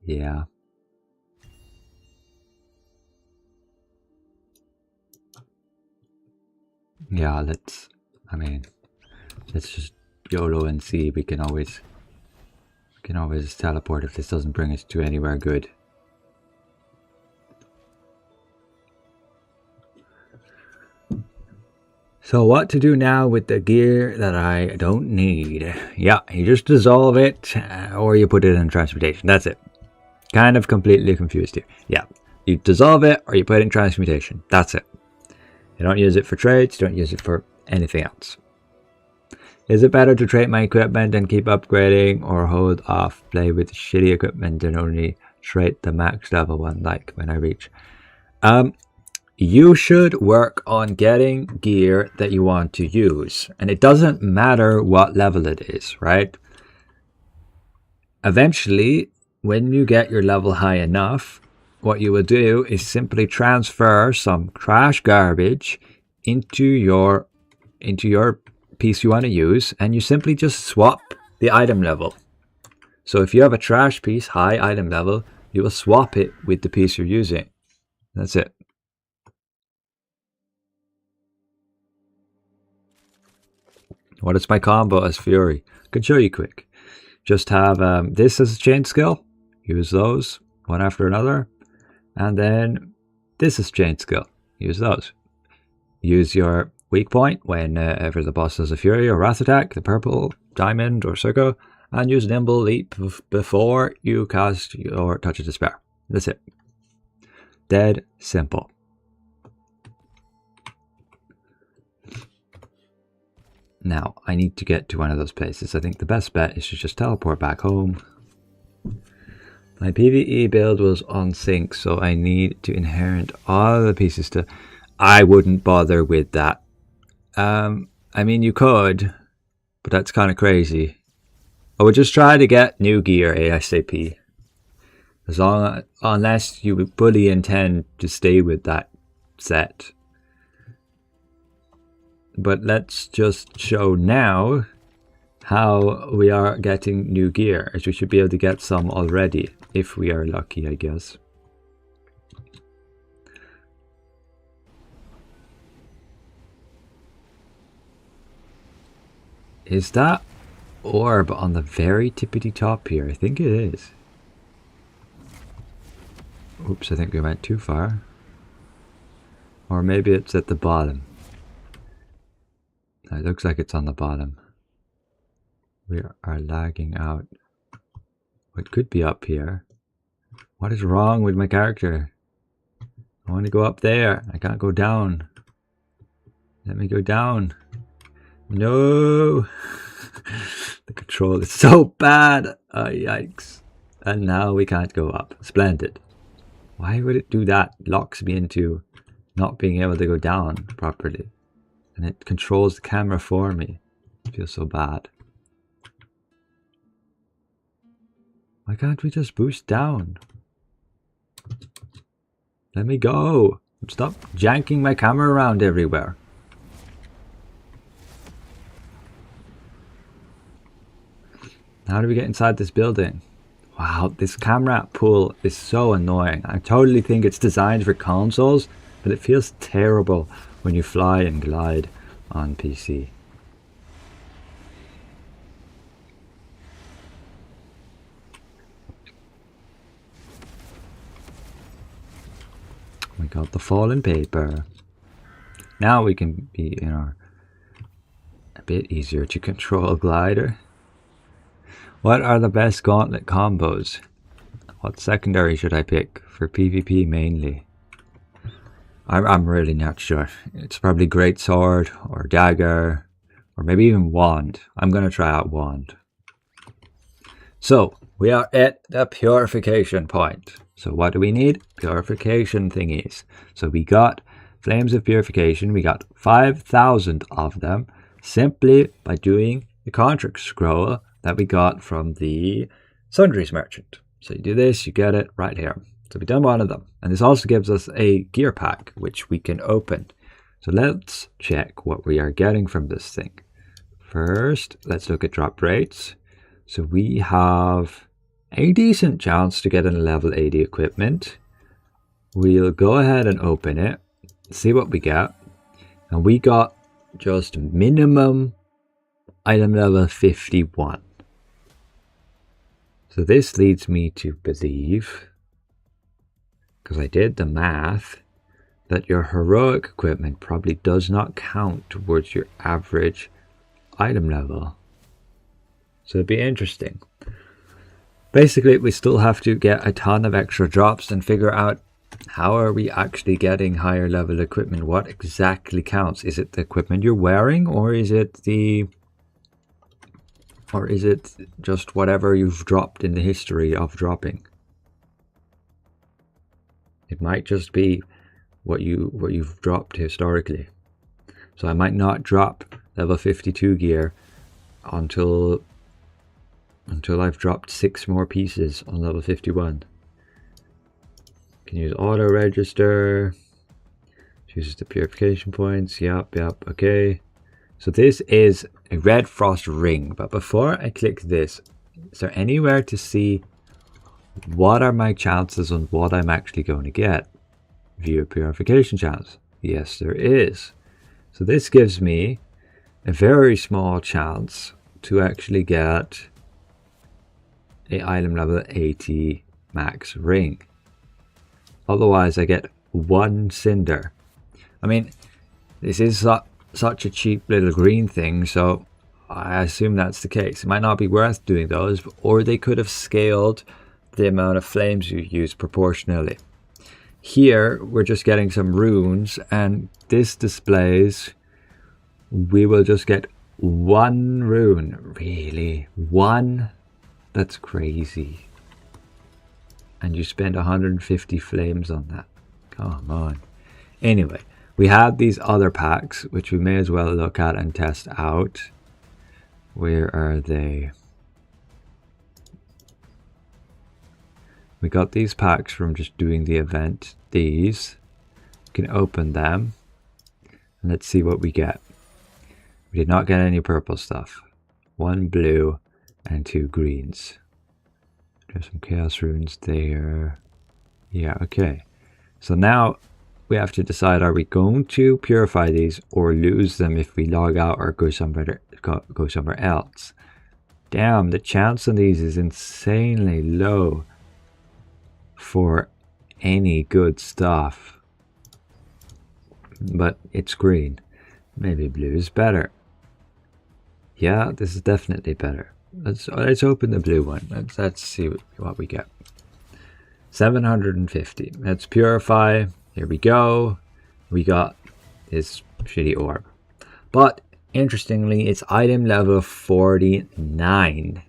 Yeah. Yeah, let's just YOLO and see. We can always teleport if this doesn't bring us to anywhere good. So what to do now with the gear that I don't need? Yeah, you just dissolve it or you put it in transmutation. That's it. Kind of completely confused here. Yeah, you dissolve it or you put it in transmutation. That's it. You don't use it for trades, you don't use it for anything else. Is it better to trade my equipment and keep upgrading, or hold off, play with shitty equipment and only trade the max level one like when I reach? You should work on getting gear that you want to use. And it doesn't matter what level it is, right? Eventually, when you get your level high enough, what you will do is simply transfer some trash garbage into your piece you want to use, and you simply just swap the item level. So if you have a trash piece, high item level, you will swap it with the piece you're using. That's it. What is my combo as Fury? I can show you quick. Just have this as a chain skill. Use those one after another. And then this is chain skill. Use those. Use your weak point whenever the boss does a Fury or Wrath attack, the purple, diamond, or circle. And use Nimble Leap before you cast your Touch of Despair. That's it. Dead simple. Now, I need to get to one of those places. I think the best bet is to just teleport back home. My PvE build was on sync, so I need to inherit all the pieces to... I wouldn't bother with that. I mean, you could, but that's kind of crazy. I would just try to get new gear ASAP. Unless you fully intend to stay with that set. But let's just show now how we are getting new gear, as we should be able to get some already, if we are lucky, I guess. Is that orb on the very tippity top here? I think it is. Oops, I think we went too far. Or maybe it's at the bottom. It looks like it's on the bottom. We are lagging out. It could be up here. What is wrong with my character? I want to go up there. I can't go down. Let me go down. No! The control is so bad. Oh, yikes. And now we can't go up. Splendid. Why would it do that? It locks me into not being able to go down properly. And it controls the camera for me. It feels so bad. Why can't we just boost down? Let me go. Stop janking my camera around everywhere. How do we get inside this building? Wow, this camera pull is so annoying. I totally think it's designed for consoles, but it feels terrible when you fly and glide on PC. We got the fallen paper. Now we can be, a bit easier to control glider. What are the best gauntlet combos? What secondary should I pick for PvP mainly? I'm really not sure. It's probably great sword or dagger or maybe even wand. I'm going to try out wand. So we are at the purification point. So what do we need? Purification thingies. So we got flames of purification. We got 5,000 of them simply by doing the contract scroll that we got from the Sundries merchant. So you do this, you get it right here. So we've done one of them. And this also gives us a gear pack, which we can open. So let's check what we are getting from this thing. First, let's look at drop rates. So we have a decent chance to get a level 80 equipment. We'll go ahead and open it, see what we get. And we got just minimum item level 51. So this leads me to believe, because I did the math, that your heroic equipment probably does not count towards your average item level. So it'd be interesting. Basically, we still have to get a ton of extra drops and figure out how are we actually getting higher level equipment. What exactly counts? Is it the equipment you're wearing, or is it just whatever you've dropped in the history of dropping? It might just be what you've dropped historically. So I might not drop level 52 gear until I've dropped 6 more pieces on level 51. Can use auto register. Chooses the purification points. Yep, okay. So this is a red frost ring, but before I click this, is there anywhere to see what are my chances on what I'm actually going to get? View purification chance. Yes, there is. So this gives me a very small chance to actually get a item level 80 max ring. Otherwise I get 1 cinder. I mean, this is such a cheap little green thing, so I assume that's the case. It might not be worth doing those, or they could have scaled the amount of flames you use proportionally. Here we're just getting some runes, and this displays we will just get 1 rune. Really? 1? That's crazy. And you spend 150 flames on that. Come on. Anyway, we have these other packs, which we may as well look at and test out. Where are they? We got these packs from just doing the event. These. We can open them. And let's see what we get. We did not get any purple stuff. 1 blue and 2 greens. There's some chaos runes there. Yeah, okay. So now we have to decide, are we going to purify these or lose them if we log out or go somewhere else? Damn, the chance on these is insanely low for any good stuff. But it's green. Maybe blue is better. Yeah, this is definitely better. Let's open the blue one. Let's see what we get. 750. Let's purify. Here we go. We got this shitty orb. But interestingly, it's item level 49.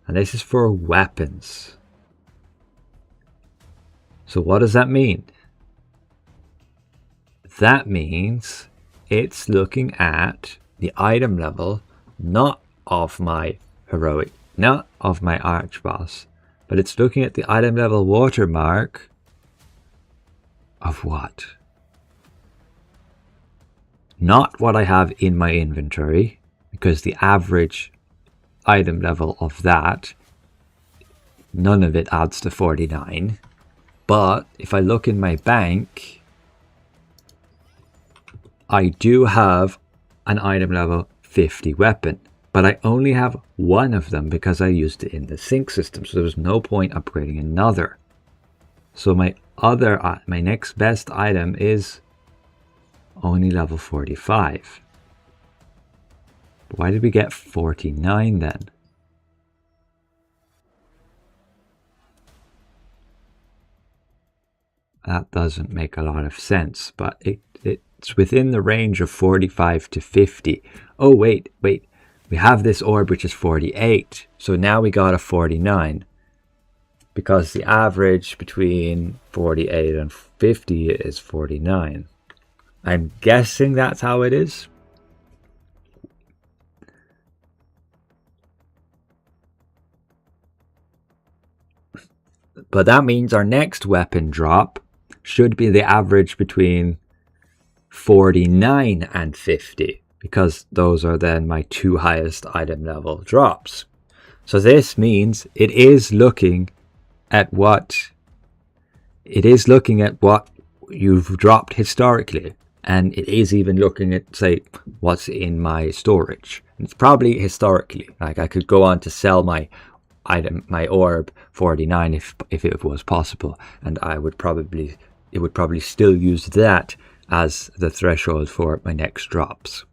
And this is for weapons. So what does that mean? That means it's looking at the item level, not of my heroic, not of my archboss, but it's looking at the item level watermark of what? Not what I have in my inventory, because the average item level of that, none of it adds to 49. But if I look in my bank, I do have an item level 50 weapon, but I only have one of them because I used it in the sync system, so there was no point upgrading another. So my next best item is only level 45. Why did we get 49 then? That doesn't make a lot of sense, but it's within the range of 45 to 50. Oh, wait. We have this orb which is 48. So now we got a 49. Because the average between 48 and 50 is 49. I'm guessing that's how it is. But that means our next weapon drop should be the average between 49 and 50, because those are then my two highest item level drops. So this means it is looking at what you've dropped historically, and it is even looking at, say, what's in my storage. It's probably historically, like I could go on to sell my orb 49 if it was possible, and it would probably still use that as the threshold for my next drops.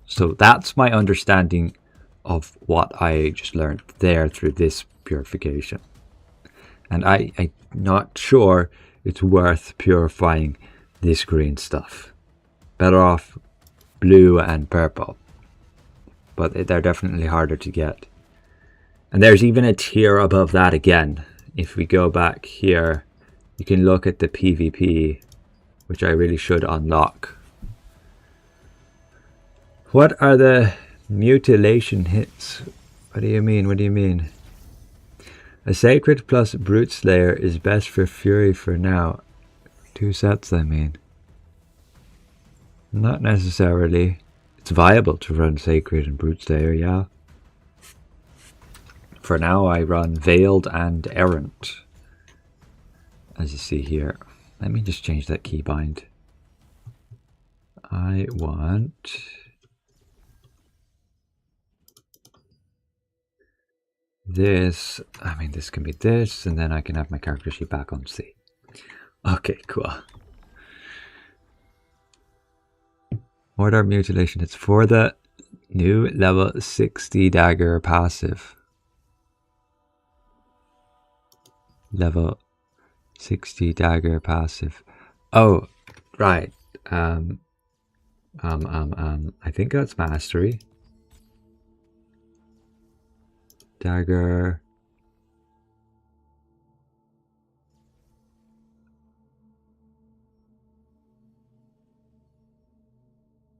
So that's my understanding of what I just learned there through this purification. And I'm not sure it's worth purifying this green stuff. Better off blue and purple. But they're definitely harder to get. And there's even a tier above that again. If we go back here, you can look at the PvP, which I really should unlock. What are the mutilation hits? What do you mean? A Sacred plus Brute Slayer is best for Fury for now. 2 sets, I mean. Not necessarily. It's viable to run Sacred and Brute Slayer, yeah. For now, I run Veiled and Errant, as you see here. Let me just change that keybind. I want... this. I mean, this can be this, and then I can have my character sheet back on C. Okay, cool. What are mutilation? It's for the new level 60 dagger passive. Level 60 dagger passive. Oh, right. I think that's mastery. Dagger.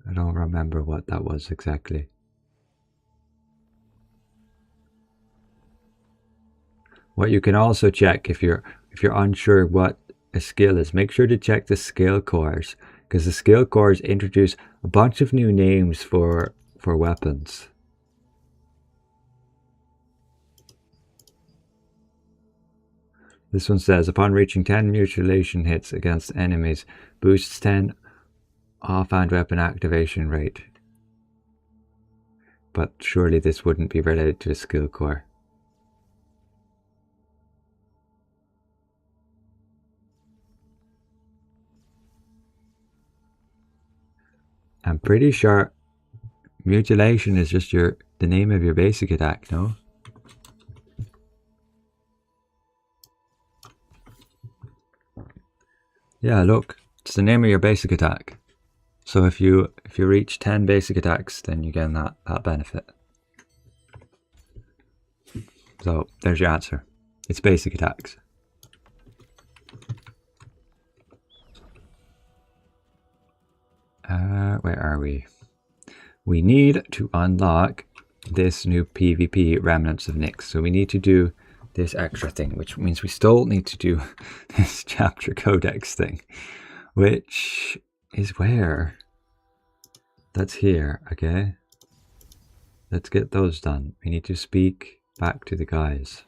I don't remember what that was exactly. What you can also check if you're unsure what a skill is, make sure to check the skill cores, because the skill cores introduce a bunch of new names for weapons. This one says, upon reaching 10 mutilation hits against enemies, boosts 10 offhand weapon activation rate. But surely this wouldn't be related to a skill core. I'm pretty sure mutilation is just the name of your basic attack, no? Yeah, look, it's the name of your basic attack. So if you reach 10 basic attacks, then you get that benefit. So there's your answer. It's basic attacks. Where are we? We need to unlock this new PvP Remnants of Nyx. So we need to do this extra thing, which means we still need to do this chapter codex thing, which is where? That's here, okay? Let's get those done. We need to speak back to the guys.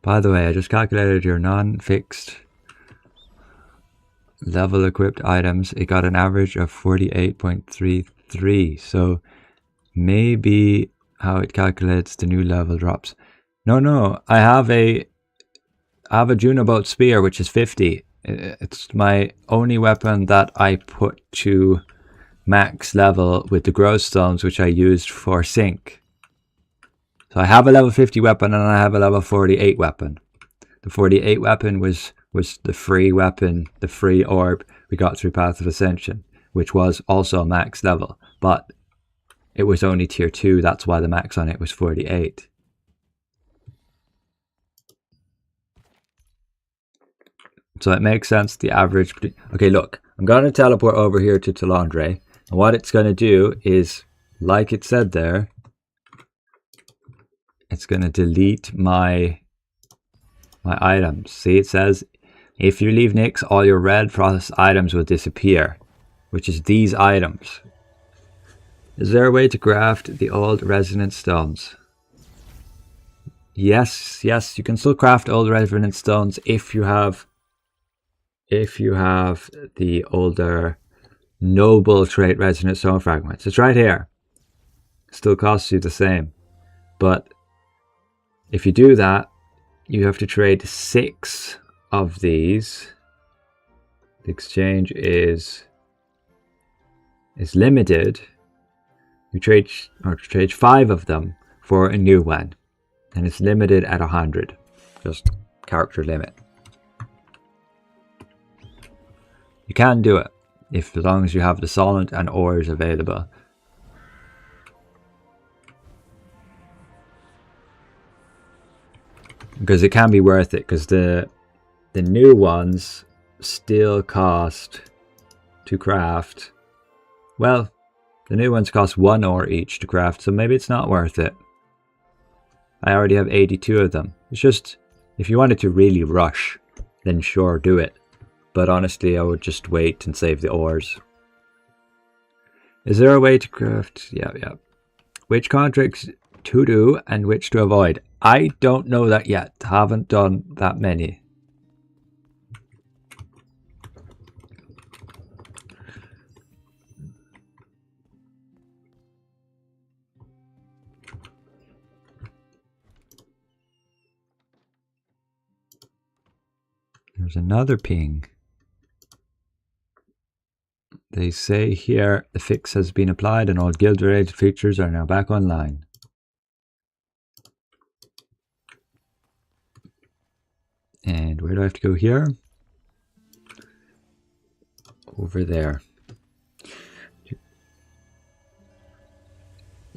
By the way, I just calculated your non-fixed level equipped items. It got an average of 48.33. So maybe how it calculates the new level drops. No, I have a Junobolt spear, which is 50. It's my only weapon that I put to max level with the growth stones, which I used for sync. So I have a level 50 weapon and I have a level 48 weapon. The 48 weapon was the free weapon, the free orb we got through Path of Ascension, which was also max level, but it was only tier 2, that's why the max on it was 48. So it makes sense the average... Okay, look, I'm going to teleport over here to Talandre, and what it's going to do is, like it said there, it's going to delete my items. See, it says, if you leave Nyx, all your red process items will disappear, which is these items. Is there a way to craft the old resonance stones? Yes, you can still craft old resonance stones if you have the older noble trait resonance stone fragments. It's right here. Still costs you the same. But if you do that, you have to trade 6 of these. The exchange is limited. You trade 5 of them for a new one, and it's limited at 100. Just character limit. You can do it as long as you have the solent and ores available. Because it can be worth it, because the new ones still cost to craft. Well, the new ones cost 1 ore each to craft, so maybe it's not worth it. I already have 82 of them. It's just, if you wanted to really rush, then sure, do it. But honestly, I would just wait and save the ores. Is there a way to craft? Yeah. Which contracts to do and which to avoid? I don't know that yet. Haven't done that many. There's another ping. They say here the fix has been applied and all guild related features are now back online. And where do I have to go here? Over there.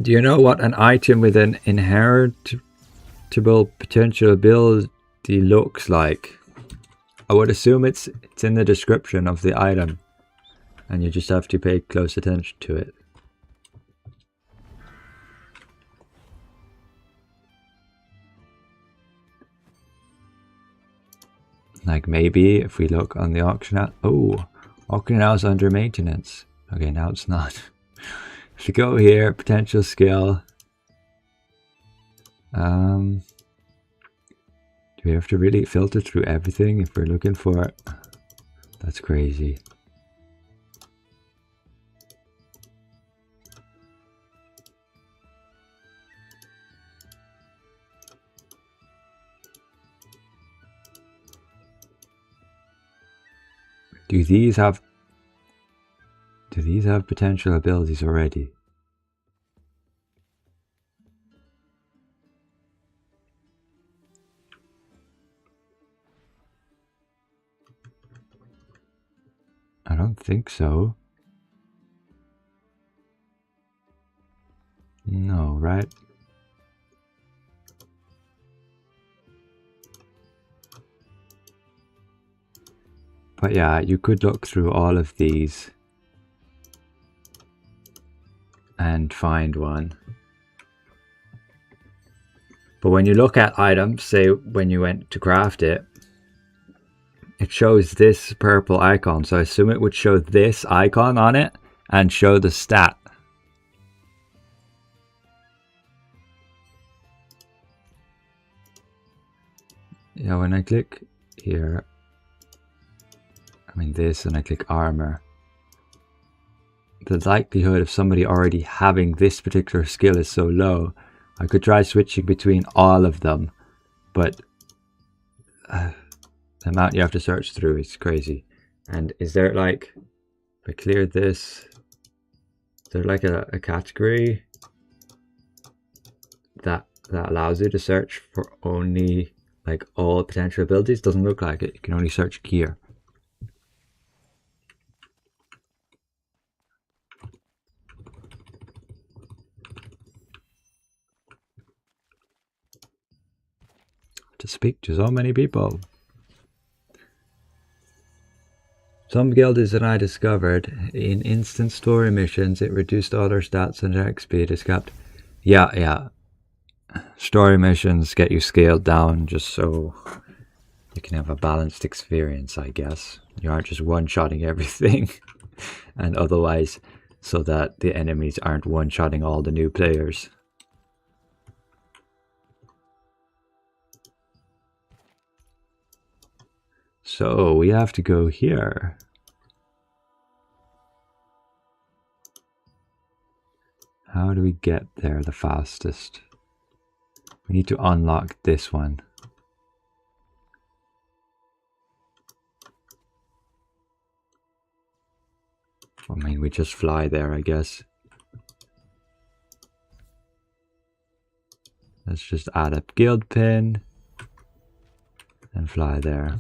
Do you know what an item with an inheritable potential ability looks like? I would assume it's in the description of the item, and you just have to pay close attention to it. Like maybe if we look on the auction house. Oh, auction house under maintenance. Okay, now it's not. If you go here, potential skill. Do we have to really filter through everything if we're looking for it? That's crazy. Do these have potential abilities already? I don't think so. No, right? But yeah, you could look through all of these and find one. But when you look at items, say when you went to craft it, it shows this purple icon. So I assume it would show this icon on it and show the stat. Yeah, when I click here, I mean this, and I click armor, the likelihood of somebody already having this particular skill is so low. I could try switching between all of them, but the amount you have to search through is crazy. And is there like, if I clear this, is there like a category that allows you to search for only like all potential abilities? Doesn't look like it. You can only search gear. To speak to so many people. Some guilds that I discovered in instant story missions, it reduced all their stats and their XP. It's capped. Yeah. Story missions get you scaled down just so you can have a balanced experience, I guess. You aren't just one-shotting everything. And otherwise, so that the enemies aren't one-shotting all the new players. So we have to go here. How do we get there the fastest? We need to unlock this one. I mean, we just fly there, I guess. Let's just add a guild pin and fly there.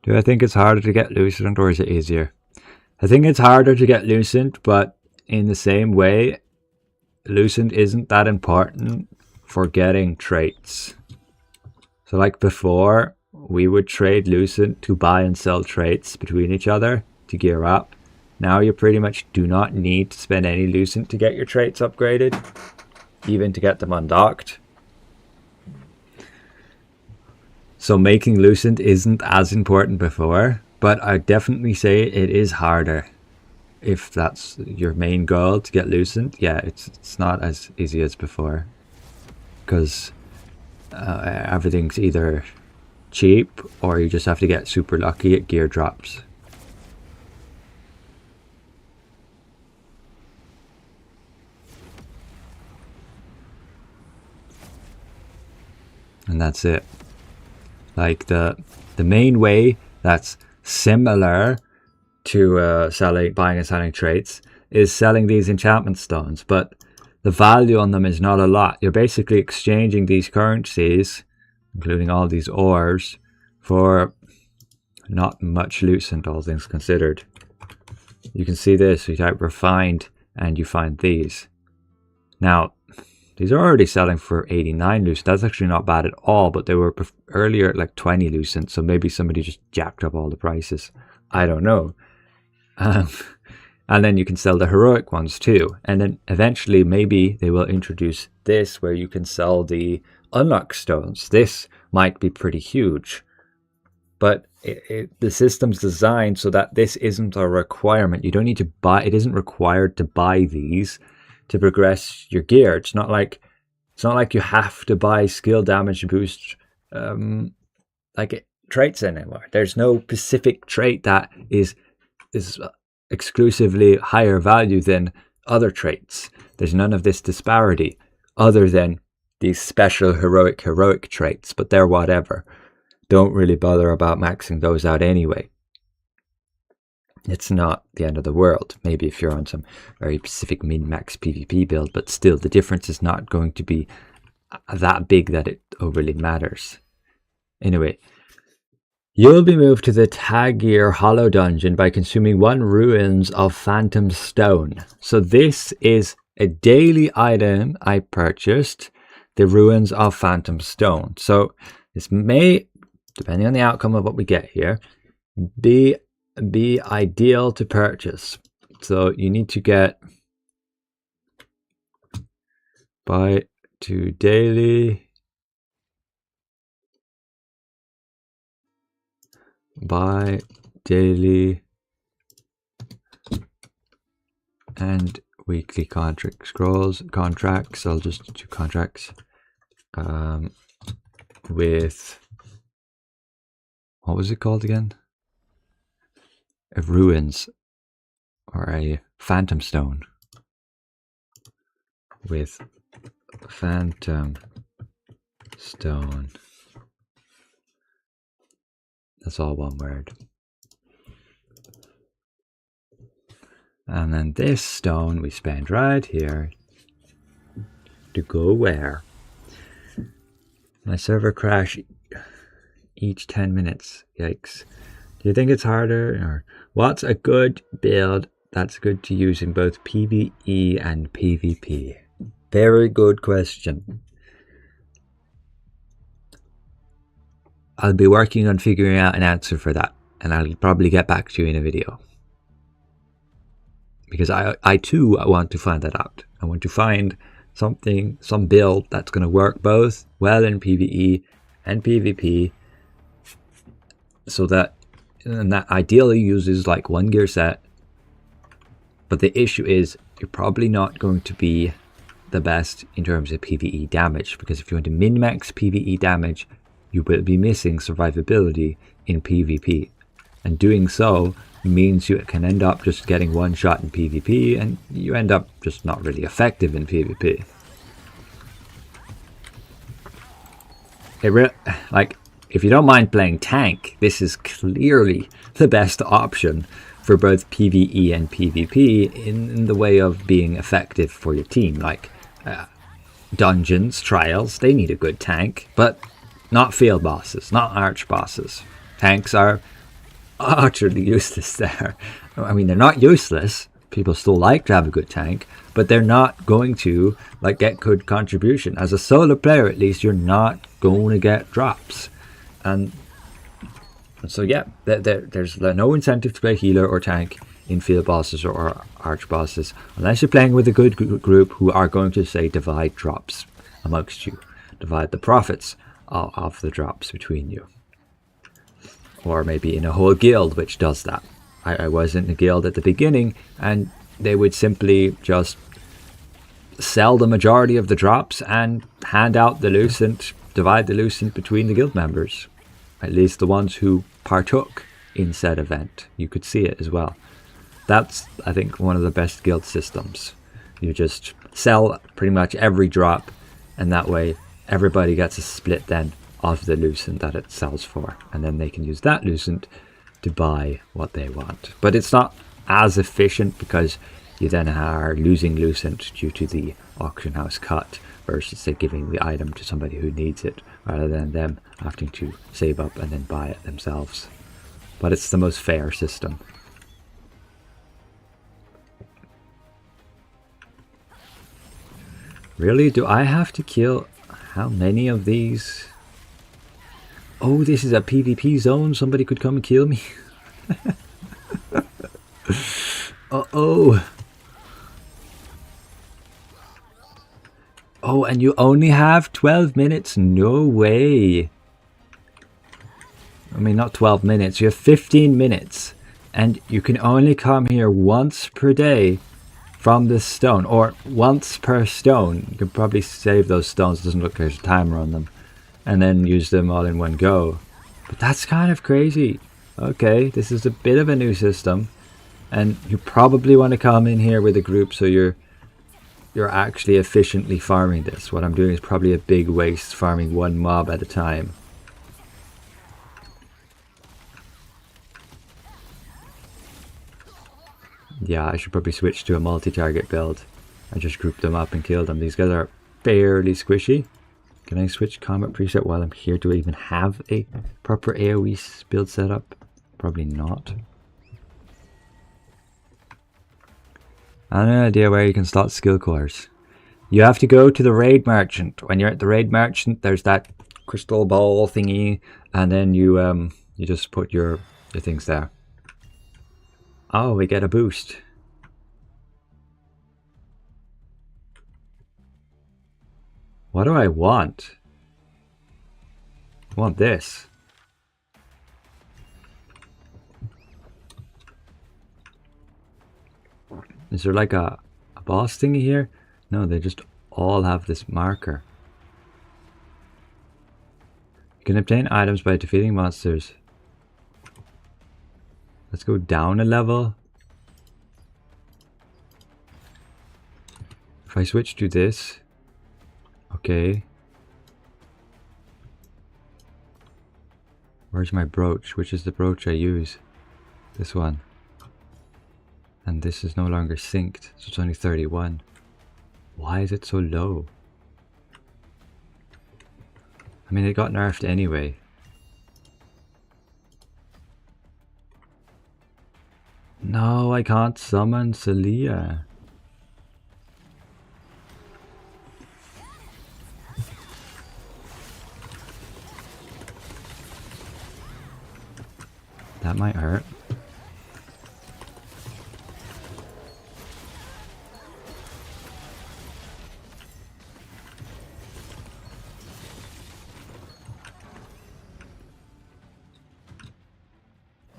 Do I think it's harder to get Lucent, or is it easier? I think it's harder to get Lucent, but in the same way, Lucent isn't that important for getting traits. So like before, we would trade Lucent to buy and sell traits between each other to gear up. Now you pretty much do not need to spend any Lucent to get your traits upgraded, even to get them undocked. So making Lucent isn't as important before, but I definitely say it is harder. If that's your main goal, to get Lucent, yeah, it's not as easy as before. Because everything's either cheap or you just have to get super lucky at gear drops. And that's it. Like the main way that's similar to buying and selling traits is selling these enchantment stones, but the value on them is not a lot. You're basically exchanging these currencies, including all these ores, for not much Lucent, all things considered. You can see this, you type refined and you find these. Now, these are already selling for 89 Lucent. That's actually not bad at all, but they were earlier at like 20 Lucent, so maybe somebody just jacked up all the prices. I don't know. And then you can sell the heroic ones too. And then eventually maybe they will introduce this where you can sell the unlock stones. This might be pretty huge. But the system's designed so that this isn't a requirement. You don't need to buy, it isn't required to buy these to progress your gear. It's not like you have to buy skill damage boost traits anymore. There's no specific trait that is exclusively higher value than other traits. There's none of this disparity other than these special heroic traits, but they're whatever. don't really bother about maxing those out anyway. It's not the end of the world. Maybe if you're on some very specific min-max PvP build, but still the difference is not going to be that big that it overly matters. Anyway, you'll be moved to the Tagir Hollow Dungeon by consuming 1 Ruins of Phantom Stone. So this is a daily item I purchased, the Ruins of Phantom Stone. So this may, depending on the outcome of what we get here, be ideal to purchase. So you need to get buy to daily, buy daily and weekly contracts. I'll just do contracts with, what was it called again? A Ruins or a Phantom Stone with Phantom Stone. That's all one word. And then this stone we spend right here to go where? My server crash each 10 minutes. Yikes. Do you think it's harder? Or what's a good build that's good to use in both PvE and PvP? Very good question. I'll be working on figuring out an answer for that, and I'll probably get back to you in a video. Because I too want to find that out. I want to find something, some build that's going to work both well in PvE and PvP, so that, and that ideally uses like 1 gear set. But the issue is you're probably not going to be the best in terms of PvE damage, because if you want to min-max PvE damage, you will be missing survivability in PvP, and doing so means you can end up just getting 1 shot in PvP, and you end up just not really effective in PvP. Like, if you don't mind playing tank, this is clearly the best option for both PvE and PvP in the way of being effective for your team. Like dungeons, trials, they need a good tank, but not field bosses, not arch bosses. Tanks are utterly useless there. I mean, they're not useless. People still like to have a good tank, but they're not going to like get good contribution. As a solo player, at least, you're not going to get drops. And so yeah, there's no incentive to play healer or tank in field bosses or arch bosses, unless you're playing with a good group who are going to, say, divide drops amongst you, divide the profits of the drops between you. Or maybe in a whole guild which does that. I was in a guild at the beginning, and they would simply just sell the majority of the drops and hand out the lucent, divide the lucent between the guild members. At least the ones who partook in said event. You could see it as well. That's, I think, one of the best guild systems. You just sell pretty much every drop, and that way everybody gets a split then of the lucent that it sells for, and then they can use that lucent to buy what they want. But it's not as efficient, because you then are losing lucent due to the auction house cut, versus, say, giving the item to somebody who needs it, rather than them having to save up and then buy it themselves. But it's the most fair system. Really? Do I have to kill how many of these? Oh, this is a PvP zone. Somebody could come and kill me. Uh-oh. Oh, and you only have 12 minutes? No way. I mean, not 12 minutes. You have 15 minutes. And you can only come here once per day from this stone. Or once per stone. You can probably save those stones. It doesn't look like there's a timer on them. And then use them all in one go. But that's kind of crazy. Okay, this is a bit of a new system. And you probably want to come in here with a group so you're actually efficiently farming this. What I'm doing is probably a big waste, farming one mob at a time. Yeah, I should probably switch to a multi-target build. I just group them up and kill them. These guys are fairly squishy. Can I switch combat preset while I'm here? Do I even have a proper AoE build setup? Probably not. I have no idea where you can start skill cores. You have to go to the raid merchant. When you're at the raid merchant, there's that crystal ball thingy, and then you just put your things there. Oh, we get a boost. What do I want? I want this. Is there like a boss thingy here? No, they just all have this marker. You can obtain items by defeating monsters. Let's go down a level. If I switch to this. Okay. Where's my brooch? Which is the brooch I use? This one. And this is no longer synced, so it's only 31. Why is it so low? I mean, it got nerfed anyway. No, I can't summon Celia. That might hurt.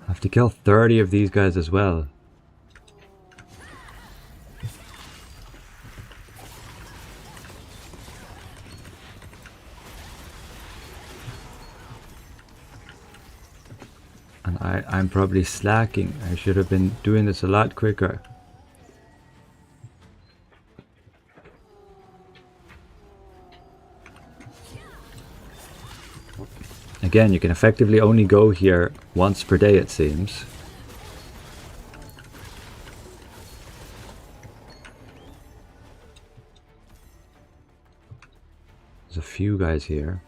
I have to kill 30 of these guys as well. And I'm probably slacking. I should have been doing this a lot quicker. Again, you can effectively only go here once per day, it seems. There's a few guys here.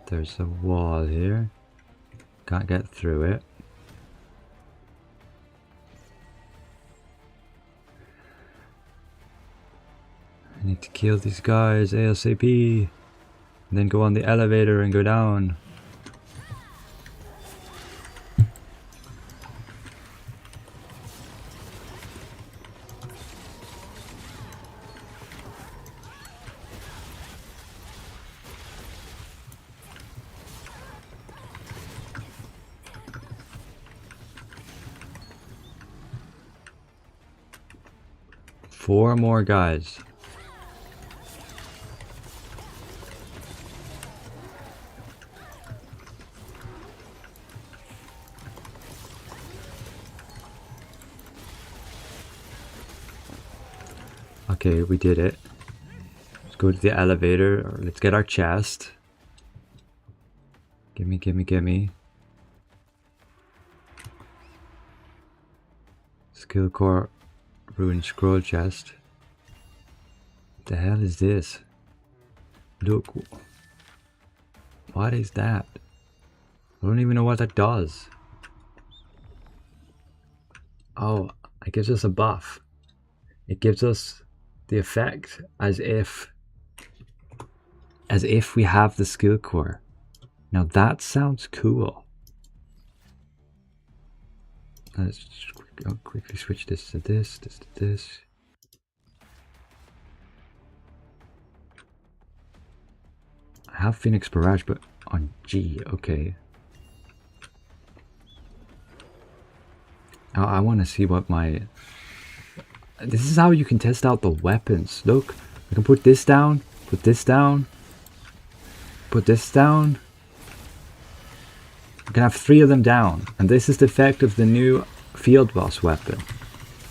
There's a wall here. Can't get through it. I need to kill these guys ASAP. And then go on the elevator and go down. Four more guys. Okay, we did it. Let's go to the elevator, or let's get our chest. Gimme, gimme, gimme. Skill core, ruined scroll chest. What the hell is this? Look. What is that? I don't even know what that does. Oh, it gives us a buff. It gives us the effect as if we have the skill core. Now that sounds cool. Let's just quickly switch this to this, this to this. I have Phoenix Barrage, but on G, okay. Now I want to see what my... This is how you can test out the weapons. Look, I can put this down, put this down, put this down. I can have 3 of them down. And this is the effect of the new field boss weapon.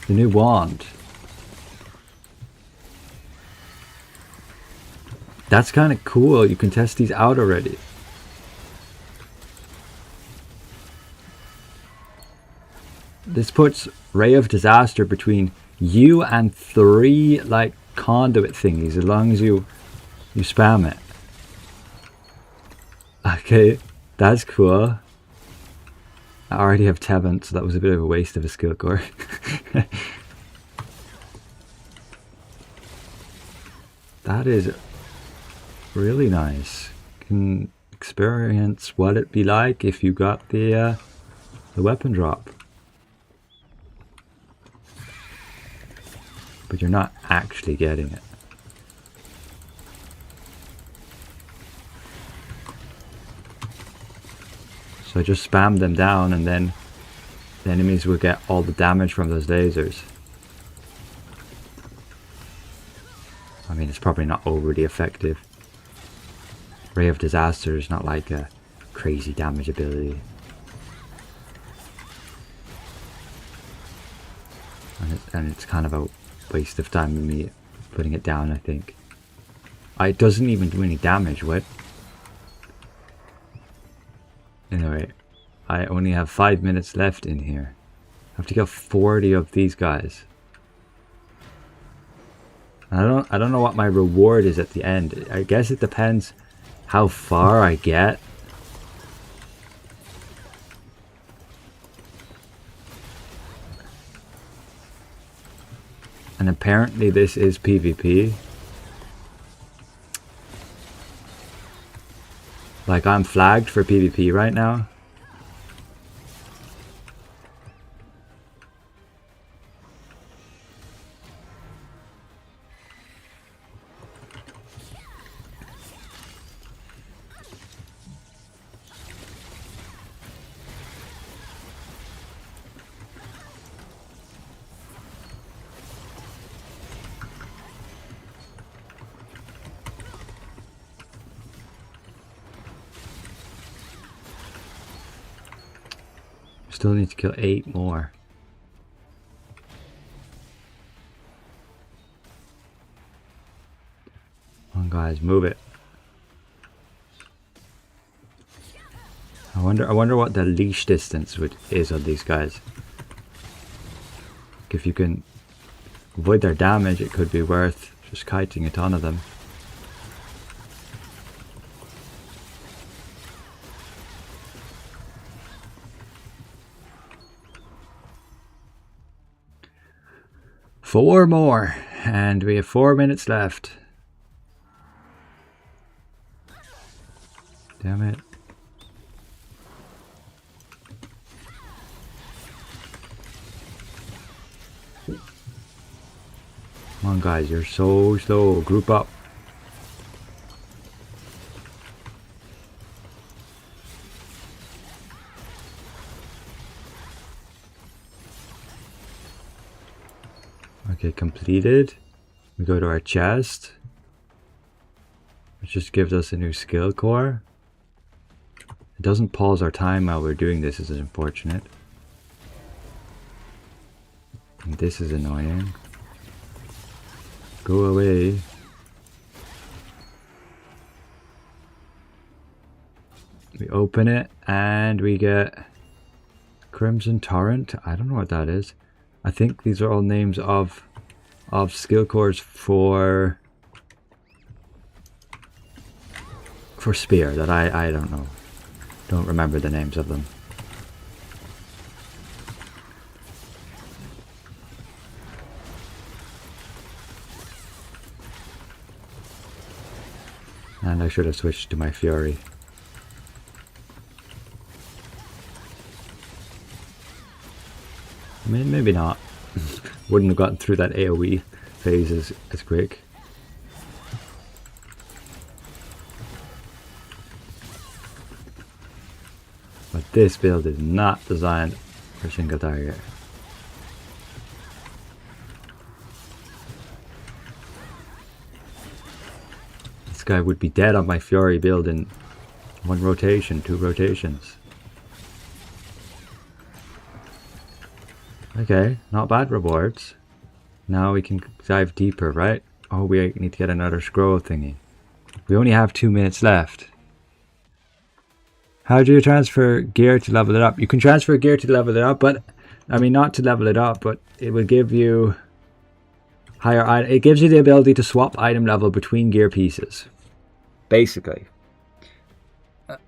The new wand. That's kind of cool. You can test these out already. This puts Ray of Disaster between you and 3 like conduit thingies as long as you spam it. Okay, that's cool. I already have Tevent, so that was a bit of a waste of a skill core. That is really nice. Can experience what it'd be like if you got the weapon drop. But you're not actually getting it. So just spam them down and then the enemies will get all the damage from those lasers. I mean, it's probably not overly effective. Ray of Disaster is not like a crazy damage ability. And it's kind of a waste of time with me putting it down, I think. It doesn't even do any damage, what? Anyway, I only have 5 minutes left in here. I have to kill 40 of these guys. I don't know what my reward is at the end. I guess it depends how far I get. And apparently this is PvP. Like, I'm flagged for PvP right now. Still need to kill 8 more. Come on, guys, move it. I wonder what the leash distance is on these guys. If you can avoid their damage, it could be worth just kiting a ton of them. Four more, and we have 4 minutes left. Damn it. Come on, guys, you're so slow. Group up. Okay, completed. We go to our chest, which just gives us a new skill core. It doesn't pause our time while we're doing this, is unfortunate. And this is annoying. Go away. We open it and we get Crimson Torrent. I don't know what that is. I think these are all names of skill cores for Spear that I don't know. Don't remember the names of them. And I should have switched to my Fury. I mean, maybe not. Wouldn't have gotten through that AoE phase as quick. But this build is not designed for single target. This guy would be dead on my Fury build in 1 rotation, 2 rotations. Okay, not bad rewards. Now we can dive deeper, right? Oh, we need to get another scroll thingy. We only have 2 minutes left. How do you transfer gear to level it up? You can transfer gear to level it up, but I mean not to level it up, but it will give you higher. It gives you the ability to swap item level between gear pieces. Basically,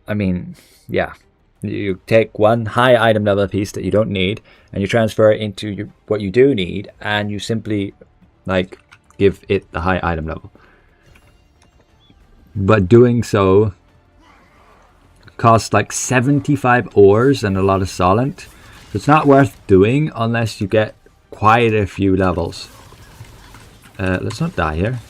I mean, yeah. You take one high item level piece that you don't need, and you transfer it into what you do need, and you simply like give it the high item level. But doing so costs like 75 ores and a lot of solent. So it's not worth doing unless you get quite a few levels. Let's not die here.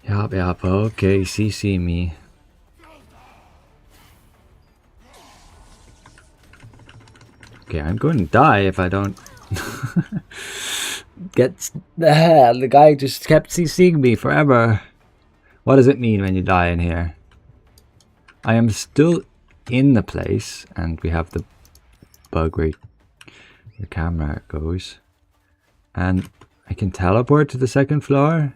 Yup, okay, CC me. Okay, I'm going to die if I don't get... The guy just kept CCing me forever. What does it mean when you die in here? I am still in the place, and we have the bug where the camera goes. And I can teleport to the second floor.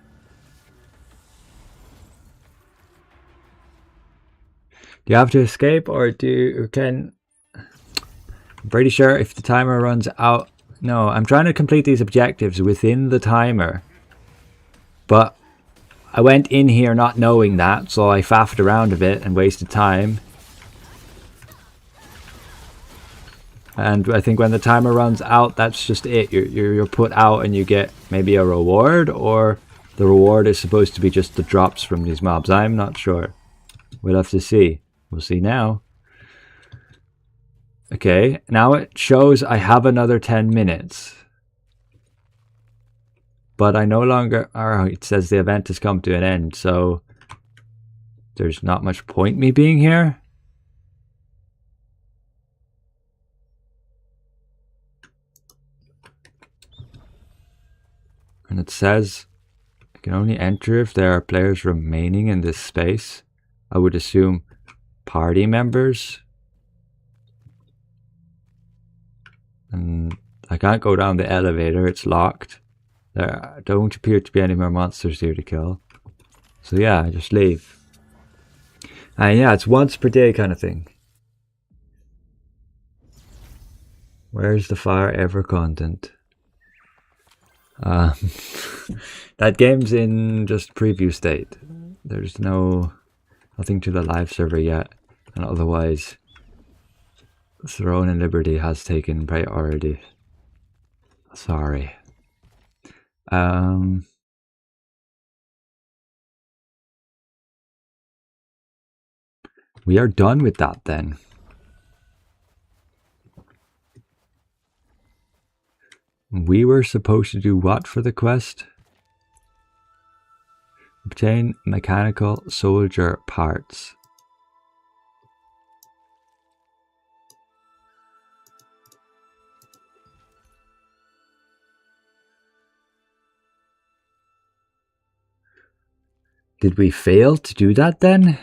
Do you have to escape, or can... I'm pretty sure if the timer runs out... No, I'm trying to complete these objectives within the timer. But I went in here not knowing that, so I faffed around a bit and wasted time. And I think when the timer runs out, that's just it. You're put out and you get maybe a reward, or the reward is supposed to be just the drops from these mobs. I'm not sure. We'll have to see. We'll see now. Okay, now it shows I have another 10 minutes. But I no longer... it says the event has come to an end, so there's not much point me being here. And it says I can only enter if there are players remaining in this space. I would assume party members. And I can't go down the elevator, it's locked. There don't appear to be any more monsters here to kill. So yeah, I just leave. And yeah, it's once per day kind of thing. Where's the fire ever content? That game's in just preview state. There's nothing to the live server yet. And otherwise, Throne and Liberty has taken priority. Sorry. We are done with that then. We were supposed to do what for the quest? Obtain mechanical soldier parts. Did we fail to do that then?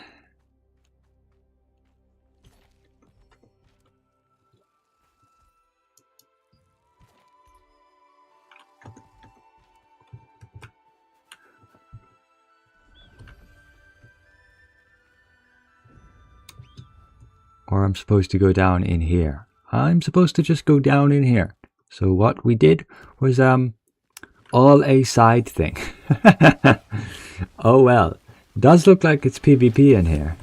Or I'm supposed to go down in here. I'm supposed to just go down in here. So what we did was all a side thing. Oh well. It does look like it's PvP in here.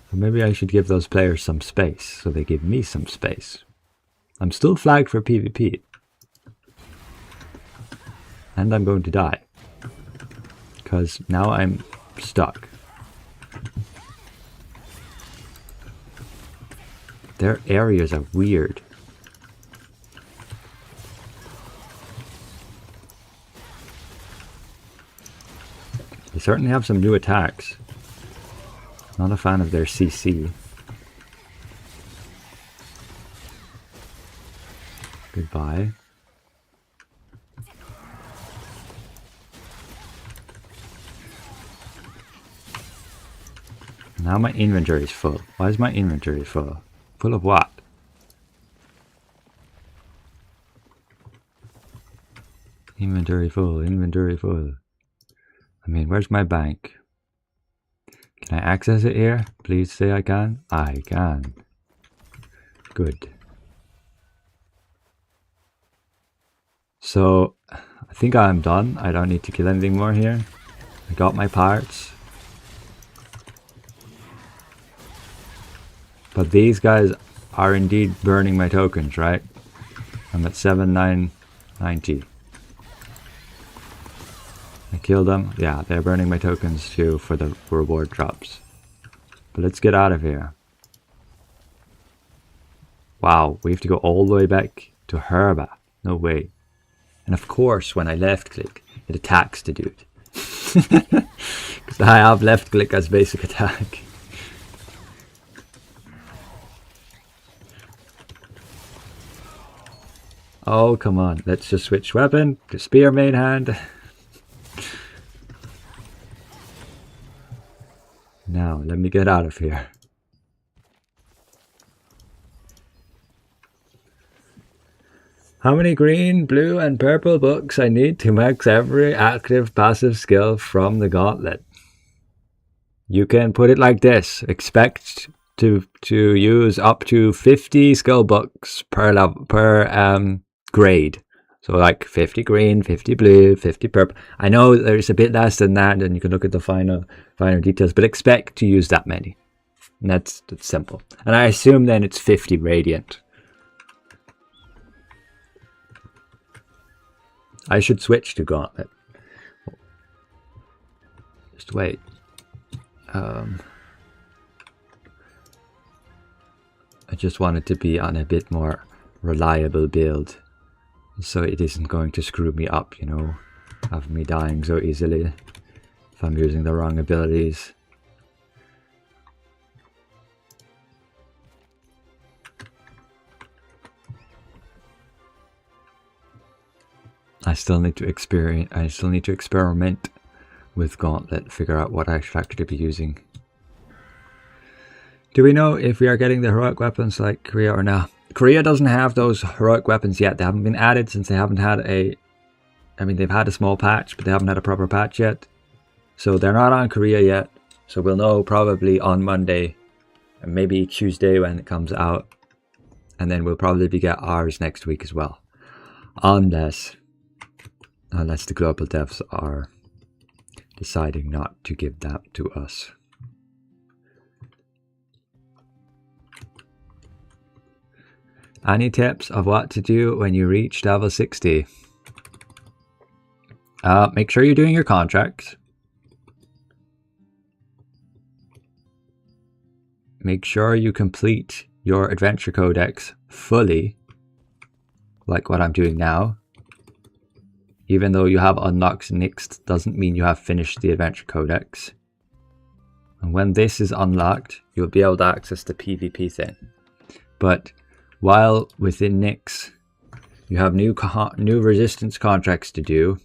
So maybe I should give those players some space, so they give me some space. I'm still flagged for PvP. And I'm going to die. Because now I'm stuck. Their areas are weird. They certainly have some new attacks. Not a fan of their CC. Goodbye. Now my inventory is full. Why is my inventory full? Full of what? Inventory full, inventory full. I mean, where's my bank? Can I access it here? Please say I can. I can. Good. So, I think I'm done. I don't need to kill anything more here. I got my parts. But these guys are indeed burning my tokens, right? I'm at 7,990. I killed them. Yeah, they're burning my tokens too for the reward drops. But let's get out of here. Wow, we have to go all the way back to Herba. No way. And of course, when I left click, it attacks the dude. Because I have left click as basic attack. Oh, come on. Let's just switch weapon to spear main hand. Now, let me get out of here. How many green, blue, and purple books I need to max every active passive skill from the gauntlet? You can put it like this. Expect to use up to 50 skill books per level, per grade. So like 50 green, 50 blue, 50 purple. I know there's a bit less than that, and you can look at the finer details, but expect to use that many. And that's simple. And I assume then it's 50 radiant. I should switch to gauntlet. Just wait. I just want it to be on a bit more reliable build, so it isn't going to screw me up, you know, having me dying so easily if I'm using the wrong abilities. I still need to experiment with Gauntlet, figure out what I should actually be using. Do we know if we are getting the heroic weapons like Korea or not? Korea doesn't have those heroic weapons yet. They haven't been added since they haven't had a... I mean, they've had a small patch, but they haven't had a proper patch yet. So they're not on Korea yet. So we'll know probably on Monday, and maybe Tuesday when it comes out. And then we'll probably get ours next week as well. Unless the global devs are deciding not to give that to us. Any tips of what to do when you reach level 60? Make sure you're doing your contracts. Make sure you complete your adventure codex fully, like what I'm doing now. Even though you have unlocked Nix, doesn't mean you have finished the adventure codex. And when this is unlocked, you'll be able to access the PvP thing. But while within Nix, you have new resistance contracts to do,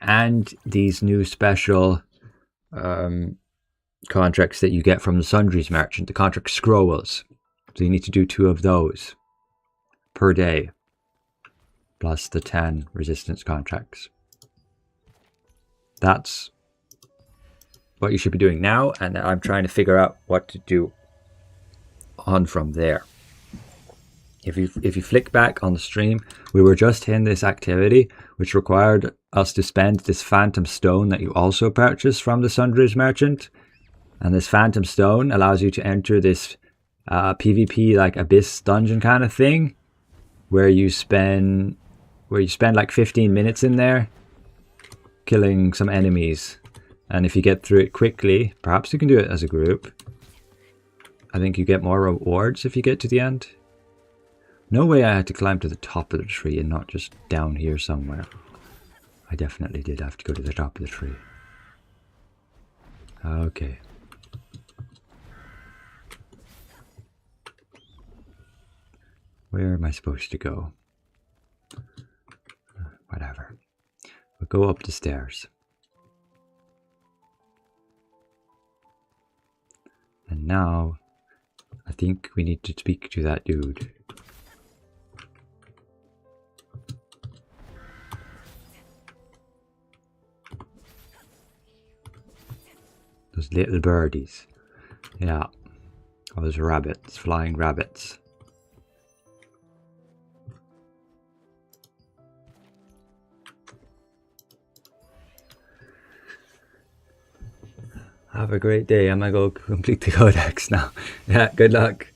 and these new special contracts that you get from the Sundries Merchant, the contract scrolls. So you need to do 2 of those per day, plus the 10 resistance contracts. That's what you should be doing now, and I'm trying to figure out what to do on from there. If you flick back on the stream, we were just in this activity which required us to spend this phantom stone that you also purchased from the Sundries Merchant. And this phantom stone allows you to enter this PvP like abyss dungeon kind of thing, where you spend like 15 minutes in there killing some enemies. And if you get through it quickly, perhaps you can do it as a group. I think you get more rewards if you get to the end. No way I had to climb to the top of the tree and not just down here somewhere. I definitely did have to go to the top of the tree. Okay. Where am I supposed to go? Whatever. We'll go up the stairs. And now, I think we need to speak to that dude. Those little birdies. Yeah. Those rabbits. Flying rabbits. Have a great day. I'm gonna go complete the codex now. Yeah, good luck.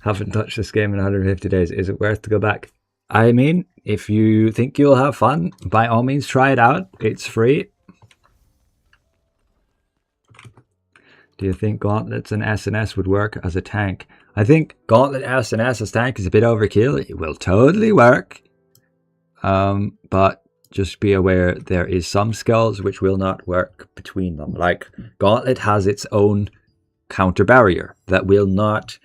Haven't touched this game in 150 days. Is it worth to go back? I mean, if you think you'll have fun, by all means try it out. It's free. Do you think gauntlets and SNS would work as a tank? I think gauntlet SNS as tank is a bit overkill. It will totally work. But just be aware there is some skills which will not work between them. Like Gauntlet has its own counter barrier that will not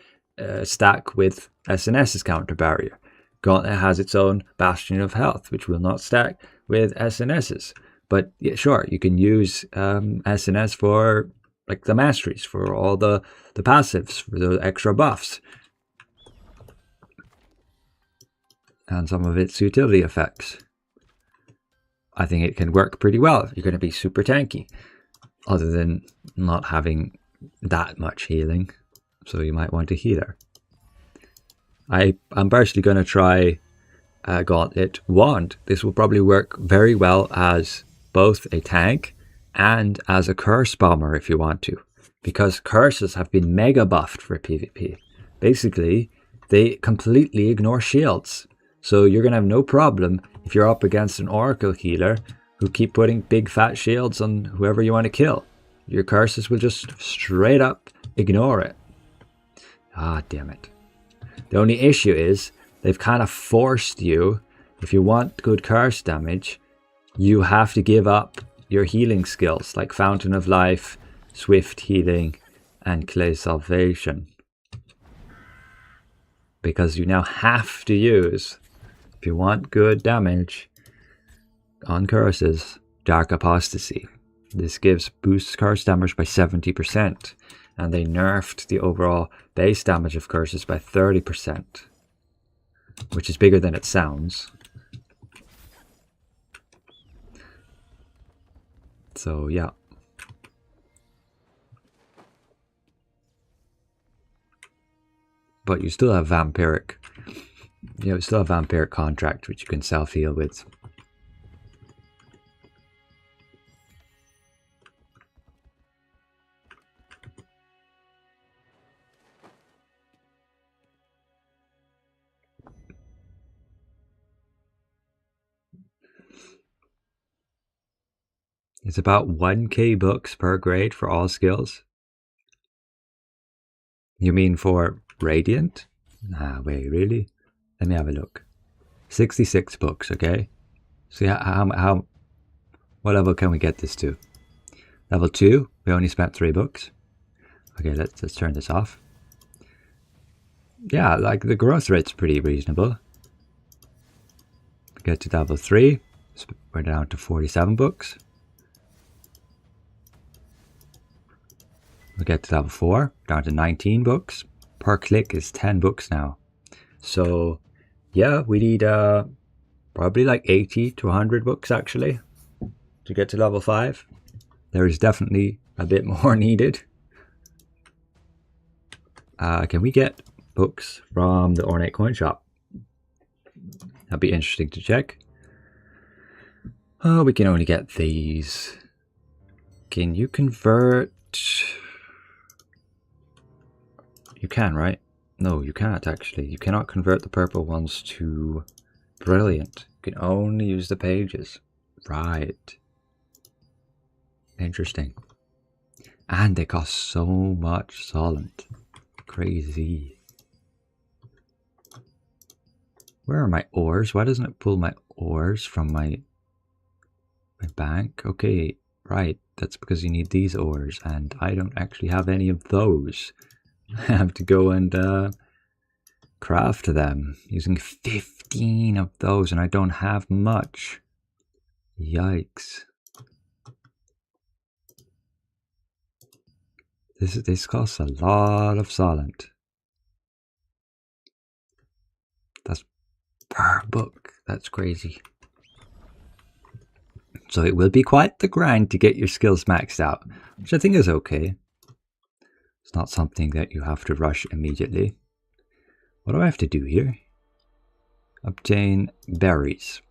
stack with SNS's counter barrier. Gauntlet has its own Bastion of Health, which will not stack with SNS's. But yeah, sure, you can use SNS for like the masteries, for all the passives, for those extra buffs. And some of its utility effects. I think it can work pretty well if you're going to be super tanky, other than not having that much healing. So you might want a healer. I'm personally going to try Gauntlet Wand. This will probably work very well as both a tank and as a curse bomber if you want to, because curses have been mega buffed for PvP. Basically, they completely ignore shields. So you're going to have no problem if you're up against an Oracle healer who keep putting big fat shields on whoever you want to kill. Your curses will just straight up ignore it. Ah, damn it. The only issue is they've kind of forced you, if you want good curse damage, you have to give up your healing skills like Fountain of Life, Swift Healing, and Clay Salvation. Because you now have to use, if you want good damage on curses, Dark Apostasy. This boosts curse damage by 70%, and they nerfed the overall base damage of curses by 30%, which is bigger than it sounds. So yeah. But you still have vampiric. You still have vampiric contract, which you can self-heal with. It's about 1k books per grade for all skills. You mean for Radiant? Ah, wait, really? Let me have a look. 66 books, okay? See what level can we get this to? Level 2, we only spent 3 books. Okay, let's turn this off. Yeah, like the growth rate's pretty reasonable. We get to level 3, we're down to 47 books. We get to level 4, down to 19 books. Per click is 10 books now. So, yeah, we need probably like 80 to 100 books actually to get to level 5. There is definitely a bit more needed. Can we get books from the Ornate Coin Shop? That'd be interesting to check. Oh, we can only get these. Can you convert? You can, right? No, you can't actually. You cannot convert the purple ones to brilliant. You can only use the pages. Right. Interesting. And they cost so much Solent. Crazy. Where are my ores? Why doesn't it pull my ores from my bank? Okay, right. That's because you need these ores, and I don't actually have any of those. I have to go and craft them using 15 of those, and I don't have much. Yikes. This costs a lot of solent. That's per book. That's crazy. So it will be quite the grind to get your skills maxed out, which I think is okay. It's not something that you have to rush immediately. What do I have to do here? Obtain berries.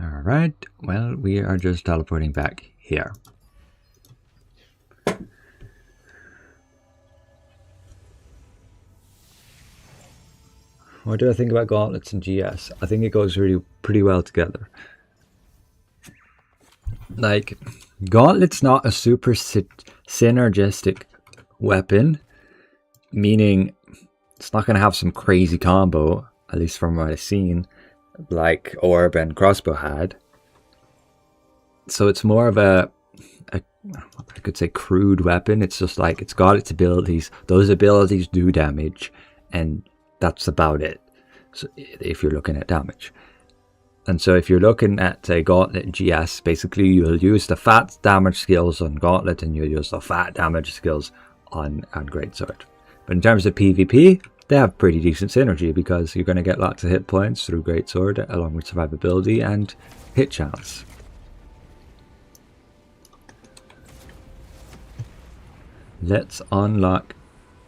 Alright, well, we are just teleporting back here. What do I think about gauntlets and GS? I think it goes really pretty well together. Like, gauntlet's not a super synergistic weapon, meaning it's not going to have some crazy combo, at least from what I've seen, like Orb and Crossbow had. So it's more of a I could say crude weapon. It's just like, it's got its abilities. Those abilities do damage, and that's about it. So if you're looking at damage. And so if you're looking at a Gauntlet GS, basically you'll use the fat damage skills on Gauntlet and you'll use the fat damage skills on Greatsword. But in terms of PvP, they have pretty decent synergy because you're going to get lots of hit points through Greatsword along with survivability and hit chance. Let's unlock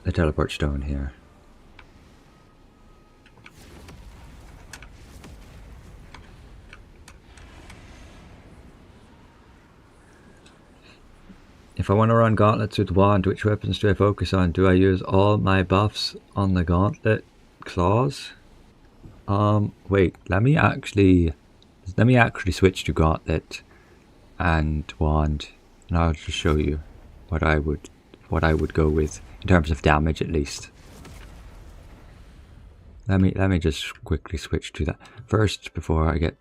the teleport stone here. If I want to run gauntlets with wand, which weapons do I focus on? Do I use all my buffs on the gauntlet claws? Wait, let me actually switch to gauntlet and wand, and I'll just show you what I would go with in terms of damage at least. Let me just quickly switch to that first before I get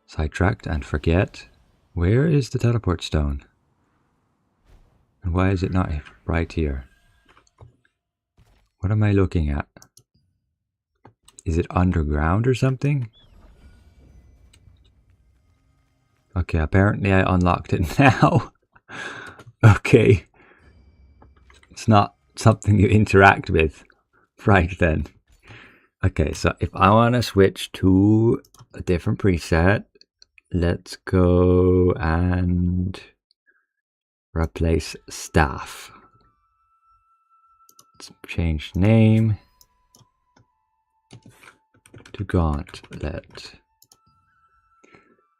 sidetracked and forget. Where is the teleport stone? And why is it not right here? What am I looking at? Is it underground or something? Okay, apparently I unlocked it now. Okay. It's not something you interact with. Right then. Okay, so if I want to switch to a different preset, let's go and replace staff. Let's change name to gauntlet.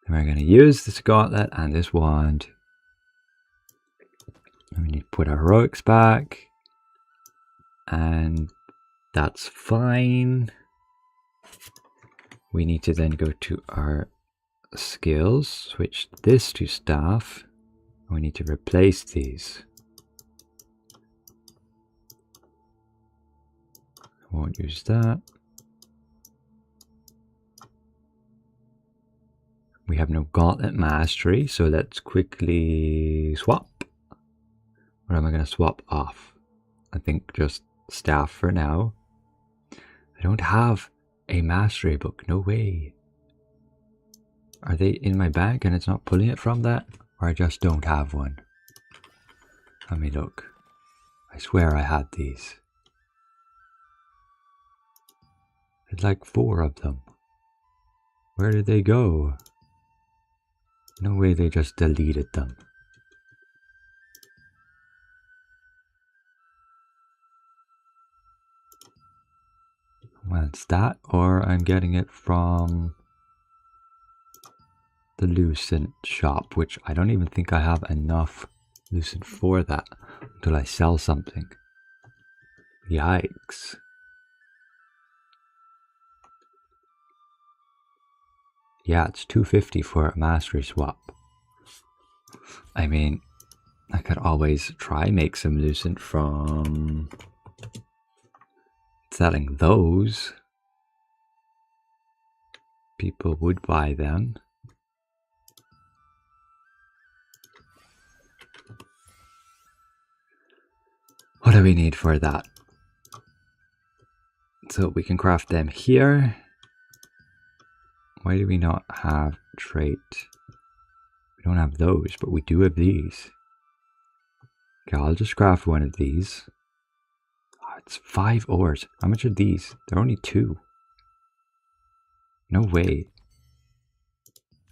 And we're going to use this gauntlet and this wand. And we need to put our heroics back. And that's fine. We need to then go to our skills, switch this to staff. We need to replace these. I won't use that. We have no gauntlet mastery, so let's quickly swap. What am I going to swap off? I think just staff for now. I don't have a mastery book, no way. Are they in my bag and it's not pulling it from that? Or I just don't have one? Let me look. I swear I had these. There's like 4 of them. Where did they go? No way they just deleted them. Well, it's that, or I'm getting it from the Lucent shop, which I don't even think I have enough Lucent for that until I sell something. Yikes. Yeah, it's 250 for a mastery swap. I mean, I could always try make some Lucent from selling those. People would buy them. What do we need for that? So we can craft them here. Why do we not have trait? We don't have those, but we do have these. Okay, I'll just craft one of these. Oh, it's 5 ores. How much are these? They're only 2. No way.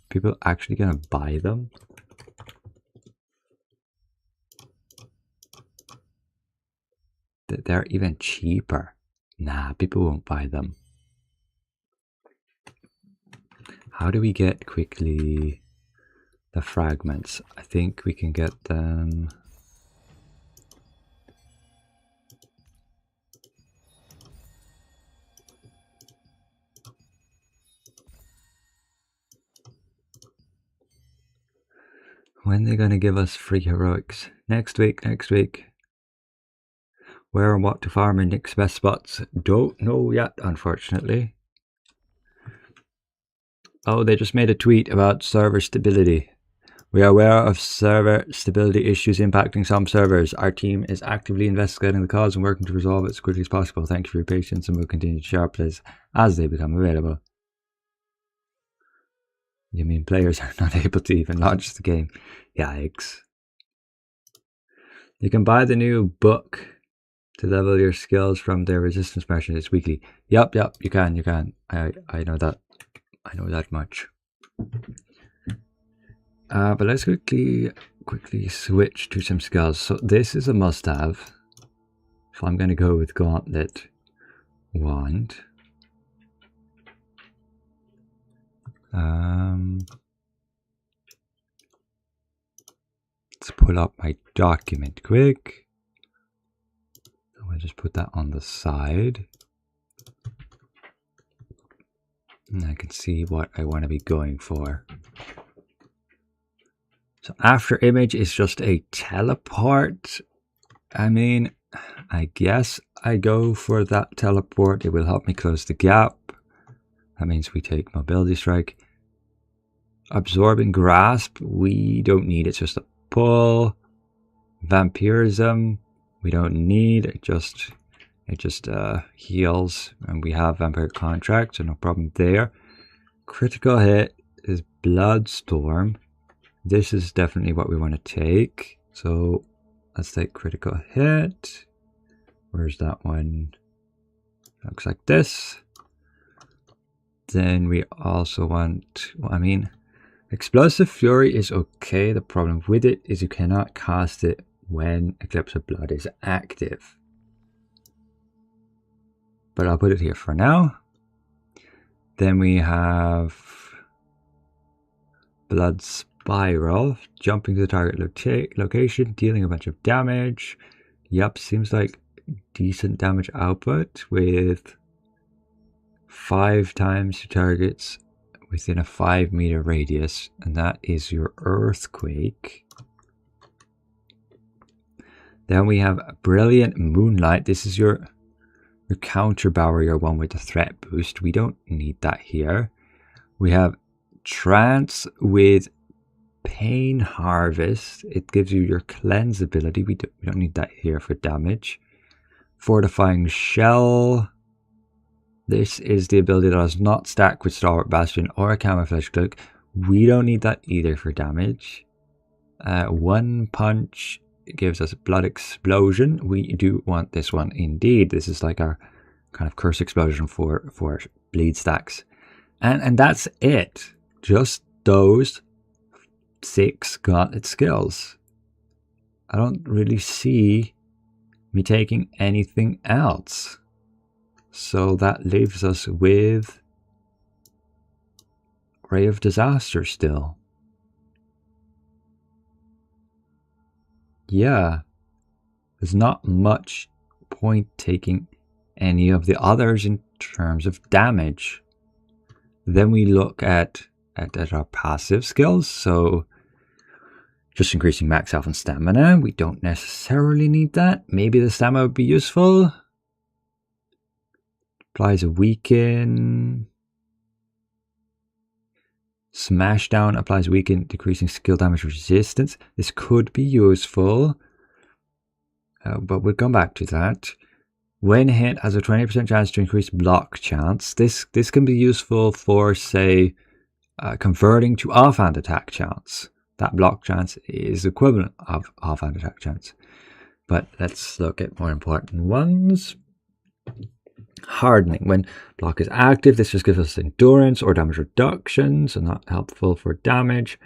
People actually gonna buy them? They're even cheaper. Nah, people won't buy them. How do we get quickly the fragments? I think we can get them. When are they gonna give us free heroics? Next week, next week. Where and what to farm in Nick's best spots? Don't know yet, unfortunately. Oh, they just made a tweet about server stability. We are aware of server stability issues impacting some servers. Our team is actively investigating the cause and working to resolve it as quickly as possible. Thank you for your patience, and we'll continue to share updates as they become available. You mean players are not able to even launch the game? Yikes. You can buy the new book to level your skills from their resistance merchant. It's weekly. Yep, you can. I know that. I know that much. But let's quickly switch to some skills. So this is a must-have. So I'm going to go with Gauntlet Wand. Let's pull up my document quick. I'll just put that on the side. And I can see what I want to be going for. So after image is just a teleport. I mean, I guess I go for that teleport. It will help me close the gap. That means we take mobility strike. Absorbing grasp, we don't need. It's just a pull. Vampirism, we don't need. It just heals, and we have vampire contract, so no problem there. Critical hit is Bloodstorm. This is definitely what we want to take. So let's take critical hit. Where's that one? Looks like this. Then we also want, well, I mean, Explosive Fury is okay. The problem with it is you cannot cast it when Eclipse of Blood is active. But I'll put it here for now. Then we have Blood Spiral, jumping to the target location, dealing a bunch of damage. Yep, seems like decent damage output with 5 times to targets within a 5-meter radius, and that is your Earthquake. Then we have Brilliant Moonlight. This is your counter barrier one with the threat boost. We don't need that here. We have Trance with Pain Harvest. It gives you your cleanse ability. We don't need that here for damage. Fortifying Shell. This is the ability that does not stack with Stalwart Bastion or a Camouflage Cloak. We don't need that either for damage. One Punch gives us Blood Explosion. We do want this one indeed. This is like our kind of Curse Explosion for bleed stacks. And that's it. Just those 6 gauntlet skills. I don't really see me taking anything else. So that leaves us with Ray of Disaster still. Yeah, there's not much point taking any of the others in terms of damage. Then we look at our passive skills. So just increasing max health and stamina. We don't necessarily need that. Maybe the stamina would be useful. Applies a weaken. Smashdown applies weaken, decreasing skill damage resistance. This could be useful, but we'll come back to that. When hit, has a 20% chance to increase block chance. This can be useful for, say, converting to offhand attack chance. That block chance is equivalent of offhand attack chance. But let's look at more important ones. Hardening. When block is active, this just gives us endurance or damage reduction, so not helpful for damage.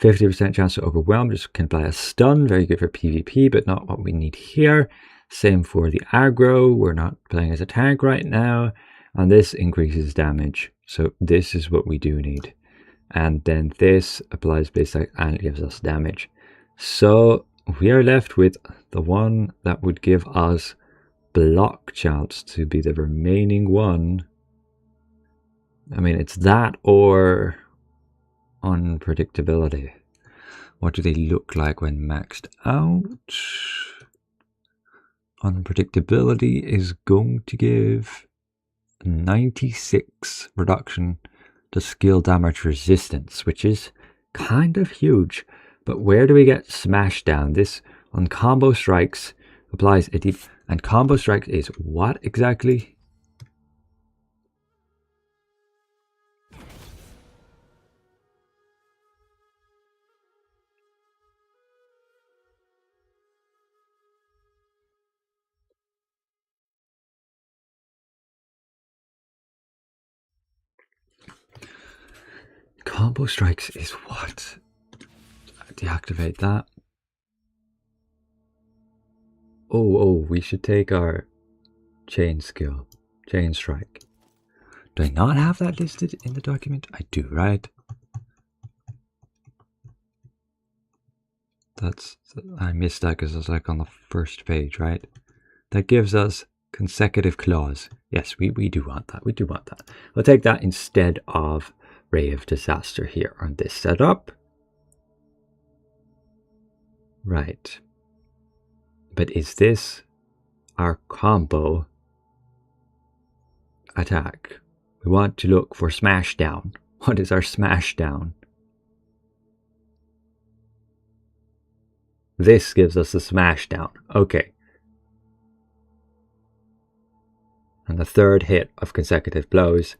50% chance to overwhelm, just can apply a stun, very good for PvP, but not what we need here. Same for the aggro, we're not playing as a tank right now, and this increases damage, so this is what we do need. And then this applies base attack and it gives us damage. So we are left with the one that would give us block chance to be the remaining one. I mean, it's that or unpredictability. What do they look like when maxed out? Unpredictability is going to give 96 reduction to skill damage resistance, which is kind of huge. But where do we get smash down? This on combo strikes applies a deep, and combo strikes is what exactly? Combo strikes is what? Deactivate that. Oh, we should take our chain skill, chain strike. Do I not have that listed in the document? I do, right? I missed that because it's like on the first page, right? That gives us consecutive claws. Yes, we do want that. We do want that. We'll take that instead of Ray of Disaster here on this setup. Right. But is this our combo attack? We want to look for smash down. What is our smash down? This gives us the smash down. Okay. And the third hit of consecutive blows.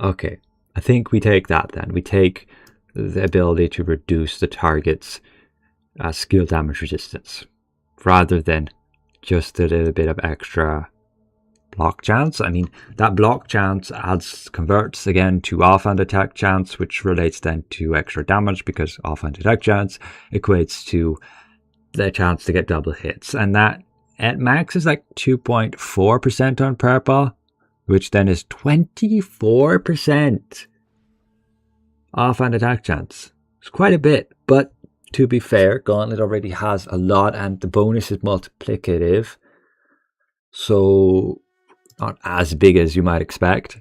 Okay. I think we take that then. We take the ability to reduce the target's skill damage resistance rather than just a little bit of extra block chance. I mean, that block chance converts again to offhand attack chance, which relates then to extra damage because offhand attack chance equates to the chance to get double hits. And that at max is like 2.4% on purple, which then is 24% offhand attack chance. It's quite a bit, but to be fair, Gauntlet already has a lot and the bonus is multiplicative. So not as big as you might expect.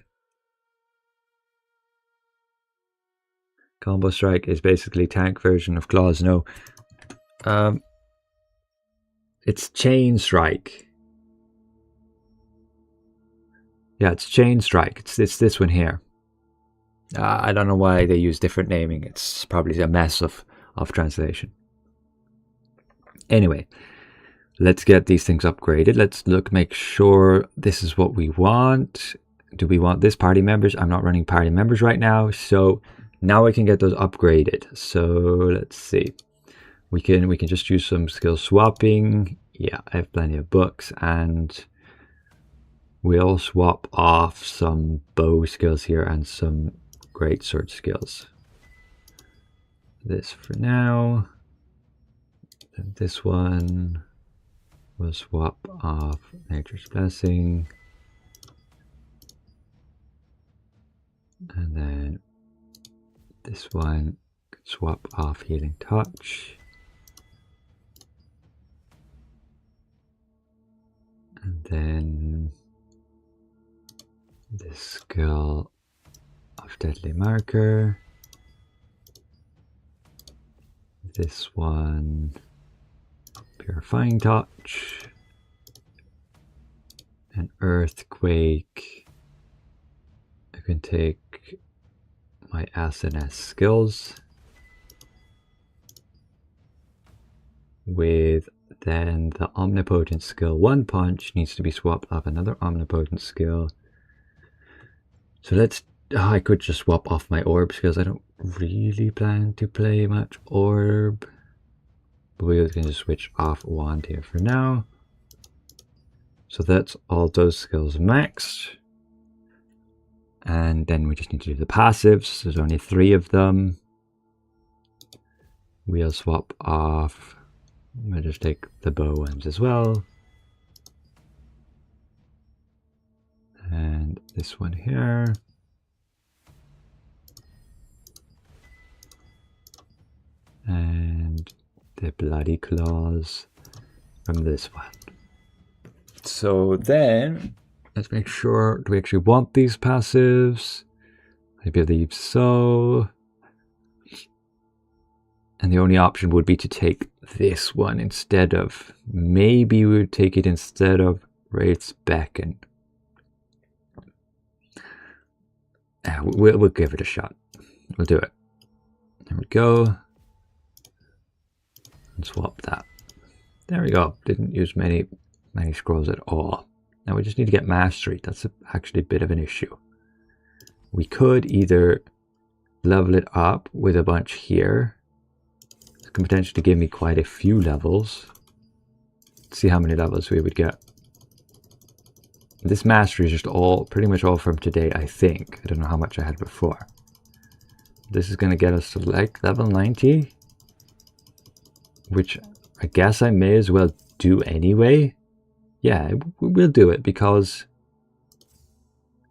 Combo Strike is basically tank version of Claws. No. It's Chain Strike. Yeah, it's Chain Strike. It's this one here. I don't know why they use different naming. It's probably a mess of translation. Anyway, let's get these things upgraded. Let's make sure this is what we want. Do we want this party members? I'm not running party members right now, so now I can get those upgraded. So let's see. We can just use some skill swapping. Yeah, I have plenty of books, and we'll swap off some bow skills here and some great sword skills. This for now. And this one we'll swap off Nature's Blessing. And then this one swap off Healing Touch. And then this skill of Deadly Marker. This one, Purifying Touch. An Earthquake. I can take my SNS skills with then the Omnipotent skill. One punch needs to be swapped off another Omnipotent skill. So let's, I could just swap off my orb skills. I don't really plan to play much orb. But we can just switch off wand here for now. So that's all those skills maxed. And then we just need to do the passives. There's only 3 of them. We'll swap off. We'll just take the bow ones as well. And this one here. And the bloody claws from this one. So then, let's make sure, do we actually want these passives? I believe so. And the only option would be to take this one instead of, maybe we would take it instead of Wraith's Beacon. We'll give it a shot. We'll do it. There we go. And swap that. There we go. Didn't use many scrolls at all. Now we just need to get mastery. That's actually a bit of an issue. We could either level it up with a bunch here. It can potentially give me quite a few levels. Let's see how many levels we would get. This mastery is just pretty much all from today, I think. I don't know how much I had before. This is going to get us to like level 90. Which I guess I may as well do anyway. Yeah, we'll do it because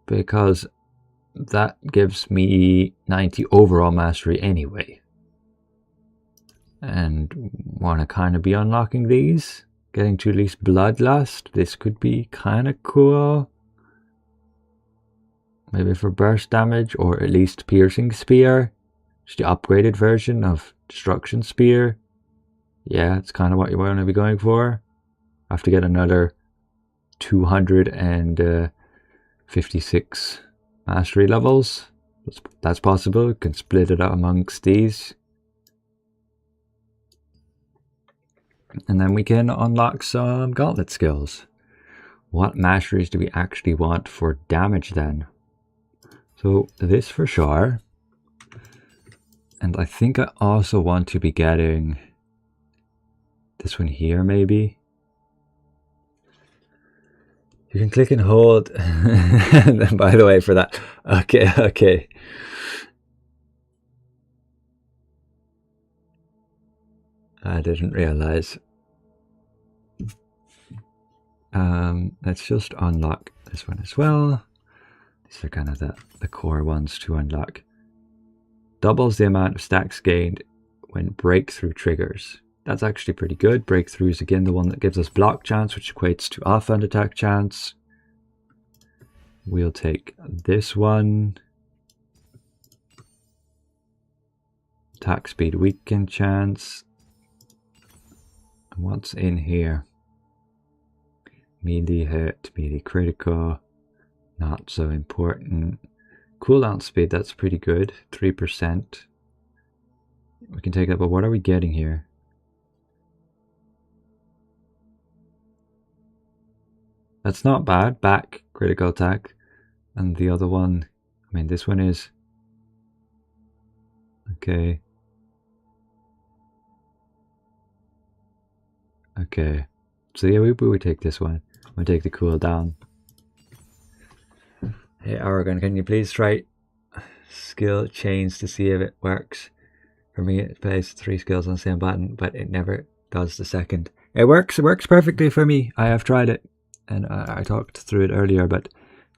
that gives me 90 overall mastery anyway. And want to kind of be unlocking these. Getting to at least Bloodlust. This could be kind of cool. Maybe for burst damage or at least Piercing Spear. Just the upgraded version of Destruction Spear. Yeah, it's kind of what you want to be going for. I have to get another 256 mastery levels. That's possible. You can split it out amongst these. And then we can unlock some gauntlet skills. What masteries do we actually want for damage then? So this for sure. And I think I also want to be getting this one here maybe. You can click and hold. And then, by the way, for that. Okay. I didn't realize. Let's just unlock this one as well. These are kind of the core ones to unlock. Doubles the amount of stacks gained when breakthrough triggers. That's actually pretty good. Breakthrough is again the one that gives us block chance, which equates to offhand attack chance. We'll take this one. Attack speed weaken chance. What's in here? Melee hit, melee critical. Not so important. Cooldown speed, that's pretty good. 3%. We can take that, but what are we getting here? That's not bad. Back, critical attack. And the other one, I mean, this one is... Okay. Okay. So yeah, we take this one. We'll take the cooldown. Hey, Aragon, can you please try skill chains to see if it works? For me, it plays 3 skills on the same button, but it never does the second. It works perfectly for me. I have tried it. And I talked through it earlier, but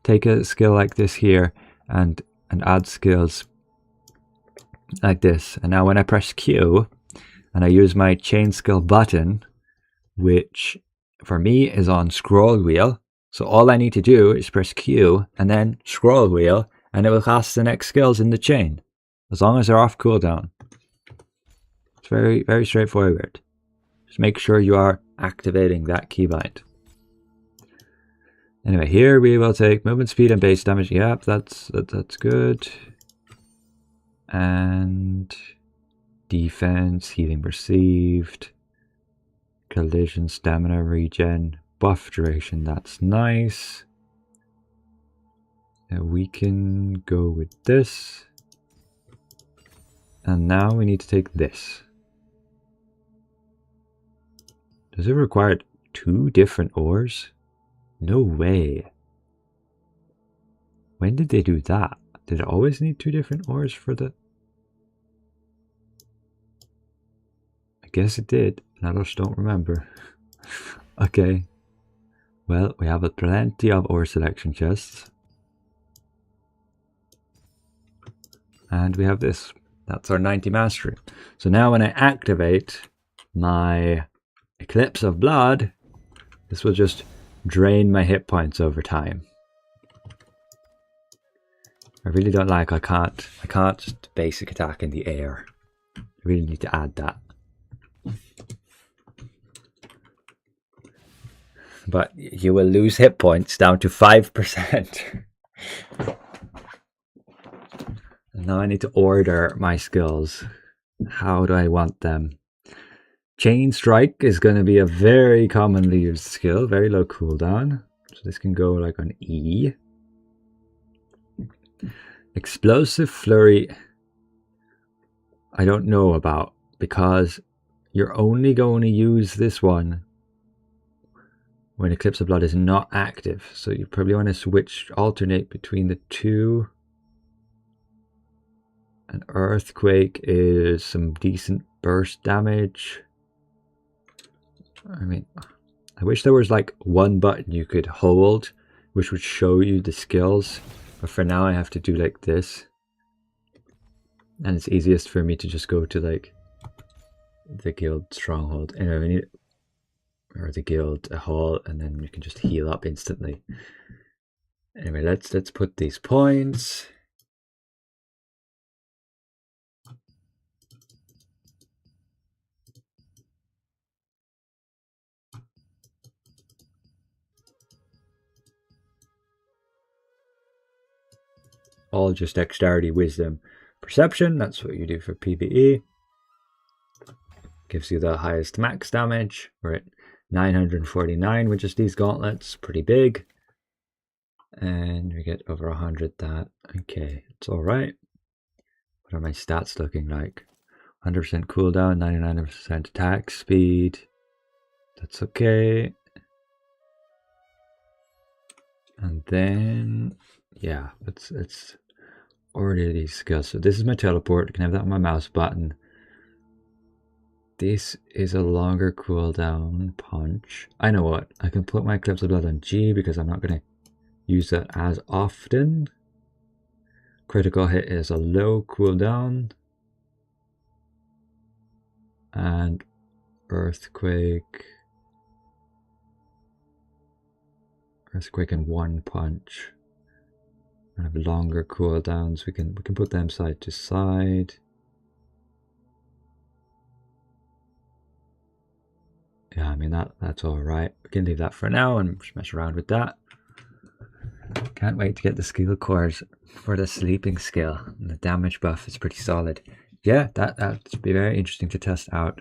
take a skill like this here and add skills like this. And now when I press Q and I use my chain skill button, which for me is on scroll wheel. So all I need to do is press Q and then scroll wheel, and it will cast the next skills in the chain, as long as they're off cooldown. It's very, very straightforward. Just make sure you are activating that keybind. Anyway, here we will take movement speed and base damage. Yep, that's good. And defense, healing received, collision, stamina regen, buff duration. That's nice. Now we can go with this. And now we need to take this. Does it require 2 different ores? No way. When did they do that? Did it always need 2 different ores for the... I guess it did, and I just don't remember. Okay. Well, we have plenty of ore selection chests. And we have this. That's our 90 mastery. So now when I activate my Eclipse of Blood, this will just drain my hit points over time. I really don't like, I can't just basic attack in the air. I really need to add that. But you will lose hit points down to 5%. Now I need to order my skills. How do I want them? Chain Strike is going to be a very commonly used skill, very low cooldown. So this can go like on E. Explosive Flurry, I don't know about, because you're only going to use this one when Eclipse of Blood is not active. So you probably want to alternate between the two. An Earthquake is some decent burst damage. I mean, I wish there was like one button you could hold which would show you the skills, but for now I have to do like this, and it's easiest for me to just go to like the guild stronghold, anyway, we need, or the guild hall, and then you can just heal up instantly. Anyway, let's put these points. All just dexterity, wisdom, perception. That's what you do for PvE. Gives you the highest max damage. We're at 949 with just these gauntlets. Pretty big. And we get over 100 that. Okay, it's alright. What are my stats looking like? 100% cooldown, 99% attack speed. That's okay. And then, yeah, let's order these skills. So this is my teleport. I can have that on my mouse button. This is a longer cooldown punch. I know what. I can put my Eclipse of Blood on G because I'm not going to use that as often. Critical hit is a low cooldown. And Earthquake. Earthquake and one punch. I have longer cooldowns. We can put them side to side. Yeah, I mean that's all right. We can leave that for now and just mess around with that. Can't wait to get the skill cores for the sleeping skill, and the damage buff is pretty solid. Yeah, that'd be very interesting to test out.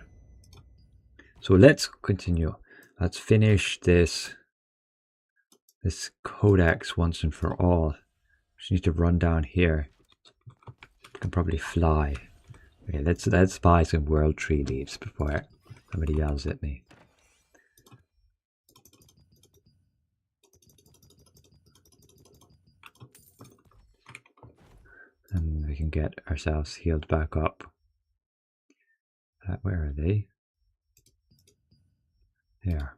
So let's continue. Let's finish this codex once and for all. Just need to run down here. I can probably fly. Okay, let's buy some world tree leaves before somebody yells at me. And we can get ourselves healed back up. Where are they? There.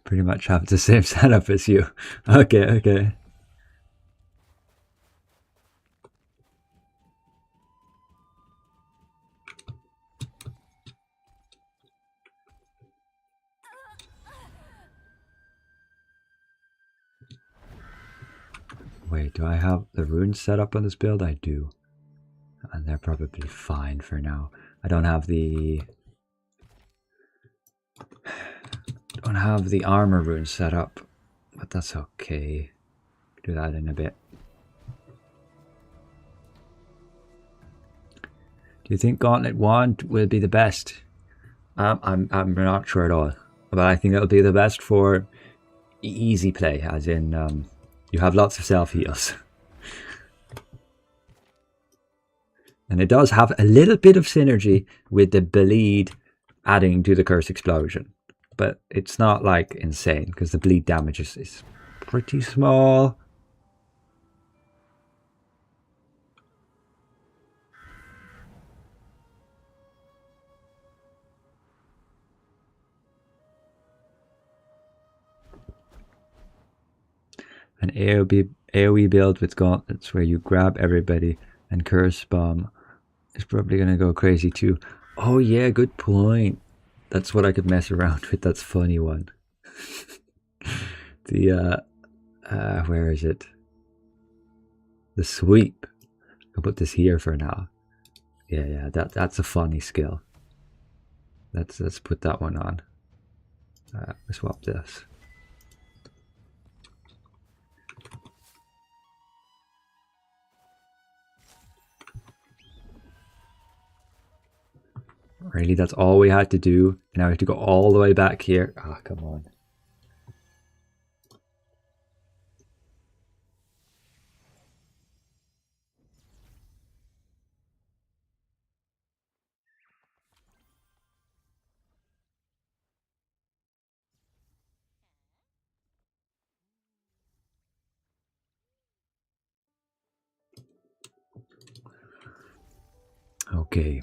Pretty much have the same setup as you. Okay. Wait, do I have the runes set up on this build? I do. And they're probably fine for now. I don't have the armor runes set up, but that's okay. Do that in a bit. Do you think Gauntlet 1 will be the best? I'm not sure at all, but I think it'll be the best for easy play, as in you have lots of self heals. And it does have a little bit of synergy with the bleed adding to the curse explosion. But it's not like insane because the bleed damage is pretty small. An AoE build with gauntlets where you grab everybody and curse bomb is probably going to go crazy too. Oh yeah, good point. That's what I could mess around with. That's funny one. The where is it? The sweep. I'll put this here for now. Yeah, that's a funny skill. Let's put that one on. Swap this. Really, that's all we had to do. Now we have to go all the way back here. Ah, come on. Okay.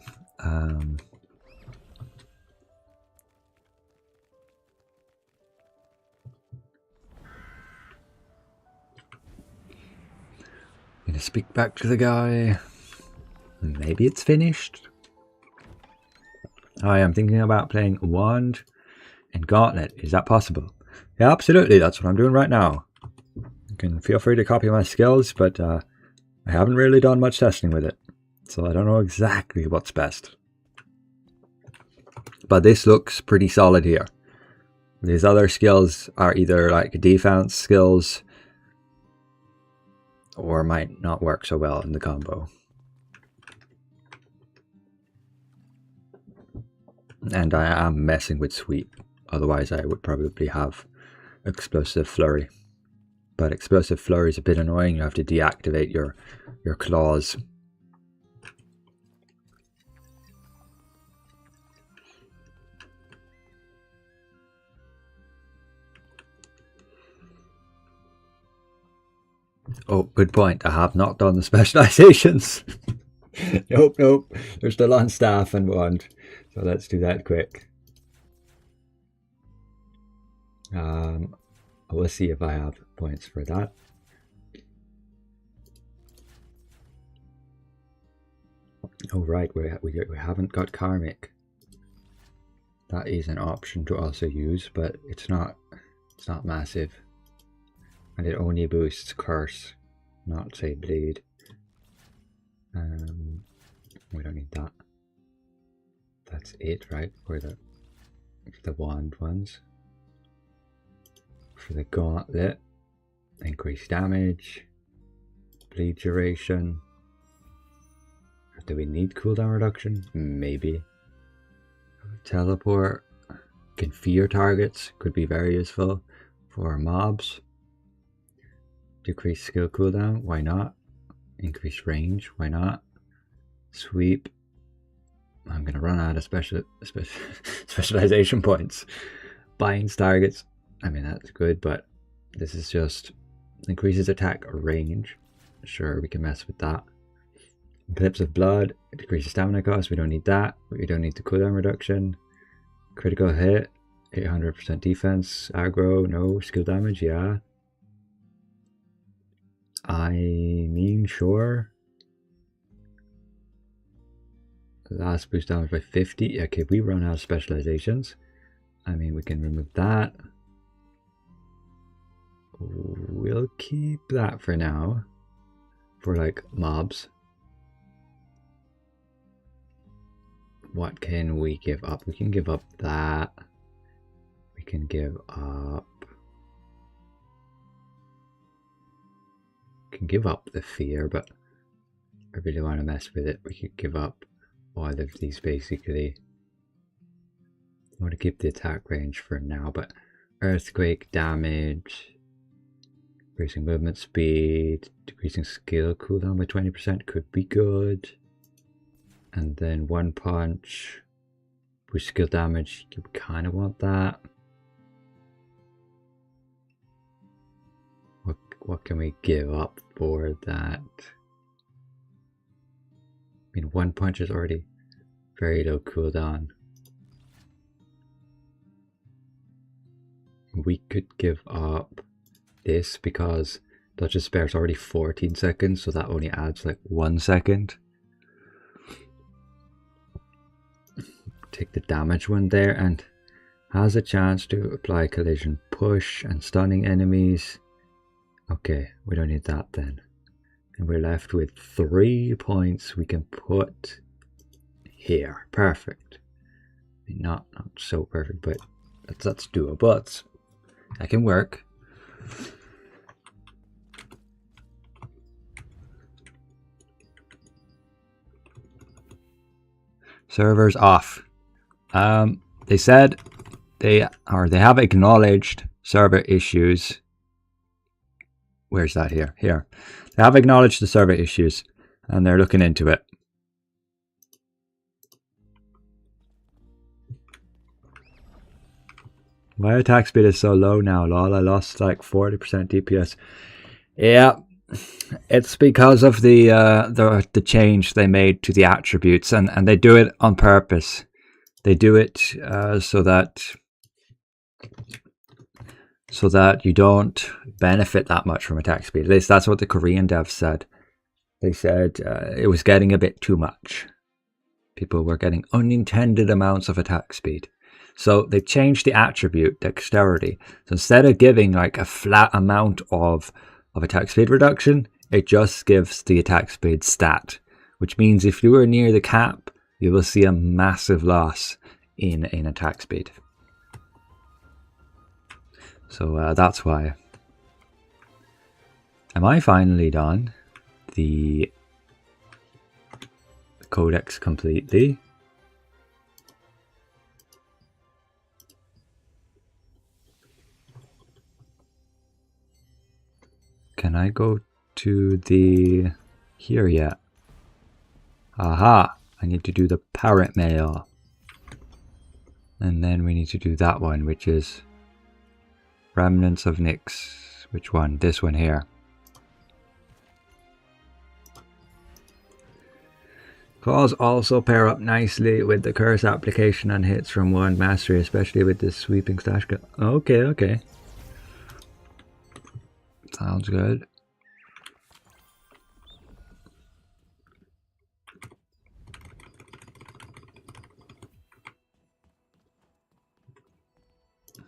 Gonna speak back to the guy. Maybe it's finished. I am thinking about playing Wand and Gauntlet. Is that possible? Yeah, absolutely. That's what I'm doing right now. You can feel free to copy my skills, but I haven't really done much testing with it. So I don't know exactly what's best. But this looks pretty solid here. These other skills are either like defense skills or might not work so well in the combo. And I am messing with sweep. Otherwise I would probably have explosive flurry. But explosive flurry is a bit annoying. You have to deactivate your claws. Oh, good point. I have not done the specializations. Nope. They're still on staff and wand. So let's do that quick. We'll see if I have points for that. Oh right, we haven't got karmic. That is an option to also use, but it's not massive. And it only boosts curse, not say bleed. We don't need that. That's it, right? For the wand ones. For the gauntlet, increase damage, bleed duration. Do we need cooldown reduction? Maybe. Teleport. Can fear targets, could be very useful for mobs. Decrease skill cooldown, why not? Increase range, why not? Sweep. I'm gonna run out of specialization points. Binds targets. I mean, that's good, but this is just increases attack range. Sure, we can mess with that. Eclipse of Blood, decreases stamina cost. We don't need that. We don't need the cooldown reduction. Critical hit, 800% defense. Aggro, no. Skill damage, yeah. I mean, sure. Last boost damage by 50. Okay, we run out of specializations. I mean, we can remove that. We'll keep that for now. For like mobs. What can we give up? We can give up that. We can give up. We can give up the fear, but I really want to mess with it. We could give up all of these basically. I want to keep the attack range for now, but earthquake damage, increasing movement speed, decreasing skill cooldown by 20% could be good. And then one punch. With skill damage, you kind of want that. What can we give up for that? I mean, one punch is already very low cooldown. We could give up this because Dodge and Spare is already 14 seconds, so that only adds like 1 second. Take the damage one there, and has a chance to apply collision push and stunning enemies. Okay, we don't need that then. And we're left with 3 points we can put here. Perfect. I mean, not so perfect, but that's doable. That can work. Servers off. They said they have acknowledged server issues. Where's that here? Here. They have acknowledged the server issues and they're looking into it. My attack speed is so low now, lol. I lost like 40% DPS. Yeah, it's because of the change they made to the attributes, and they do it on purpose. They do it so that you don't benefit that much from attack speed. At least that's what the Korean devs said. They said it was getting a bit too much. People were getting unintended amounts of attack speed. So they changed the attribute dexterity. So instead of giving like a flat amount of attack speed reduction, it just gives the attack speed stat, which means if you are near the cap, you will see a massive loss in attack speed. So that's why. Am I finally done the codex completely? Can I go to the here yet? Aha! I need to do the parrot mail. And then we need to do that one, which is Remnants of Nyx. Which one? This one here. Claws also pair up nicely with the curse application and hits from one mastery, especially with this sweeping stash. Okay, okay. Sounds good.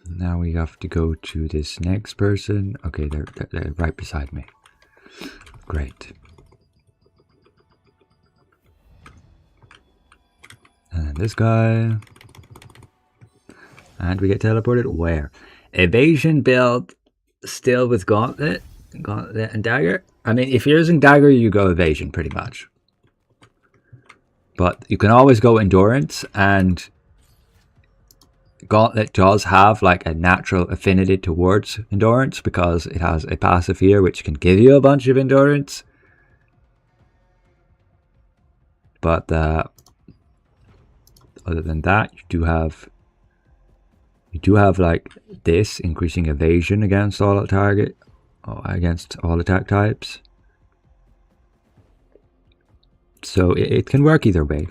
Now we have to go to this next person. Okay, they're right beside me. Great. And then this guy. And we get teleported where? Evasion build. Still with Gauntlet and Dagger. I mean, if you're using Dagger, you go Evasion pretty much. But you can always go Endurance, and Gauntlet does have like a natural affinity towards Endurance because it has a passive here which can give you a bunch of Endurance. But other than that, you do have like this increasing evasion against all target, against all attack types. So it can work either way.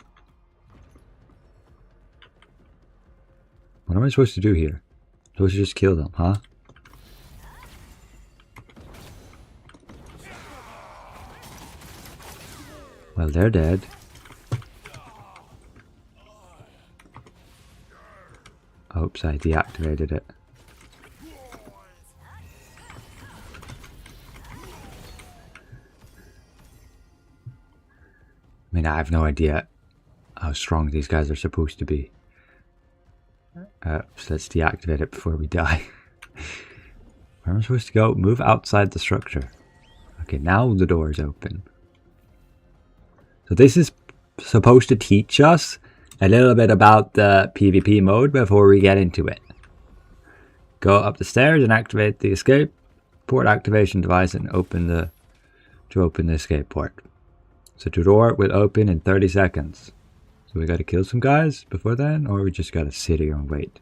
What am I supposed to do here? I'm supposed to just kill them, huh? Well, they're dead. Oops, I deactivated it. I mean, I have no idea how strong these guys are supposed to be. So let's deactivate it before we die. Where am I supposed to go? Move outside the structure. Okay, now the door is open. So this is supposed to teach us a little bit about the PvP mode before we get into it. Go up the stairs and activate the escape port activation device and open the escape port. So the door will open in 30 seconds. So we gotta kill some guys before then, or we just gotta sit here and wait.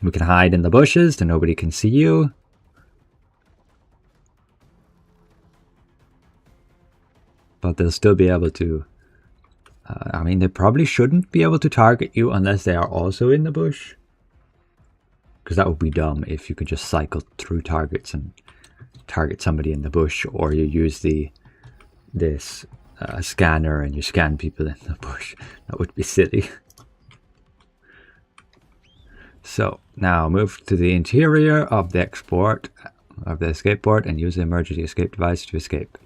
We can hide in the bushes so nobody can see you. But they'll still be able to... I mean, they probably shouldn't be able to target you unless they are also in the bush. Because that would be dumb if you could just cycle through targets and target somebody in the bush, or you use this scanner and you scan people in the bush. That would be silly. So now move to the interior of the escape port and use the emergency escape device to escape.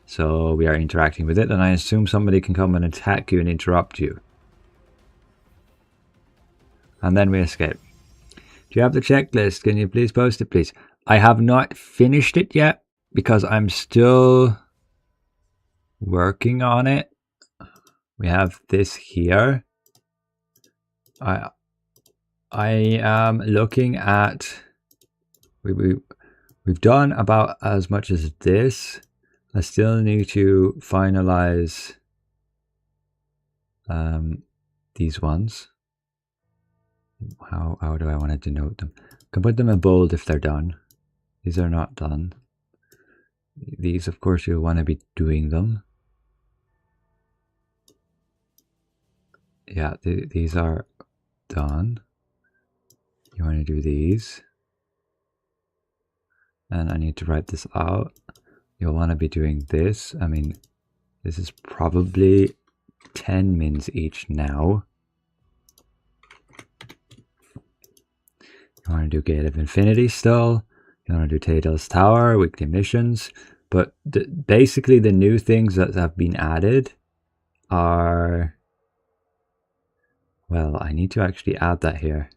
So we are interacting with it, and I assume somebody can come and attack you and interrupt you. And then we escape. Do you have the checklist? Can you please post it, please? I have not finished it yet because I'm still working on it. We have this here. I am looking at... We've done about as much as this. I still need to finalize these ones. How do I want to denote them? I can put them in bold if they're done. These are not done. These, of course, you'll want to be doing them. Yeah, these are done. You want to do these. And I need to write this out. You'll want to be doing this. I mean, this is probably 10 mins each now. You want to do Gate of Infinity still. You want to do Tatel's Tower, weekly missions. But basically the new things that have been added are... Well, I need to actually add that here.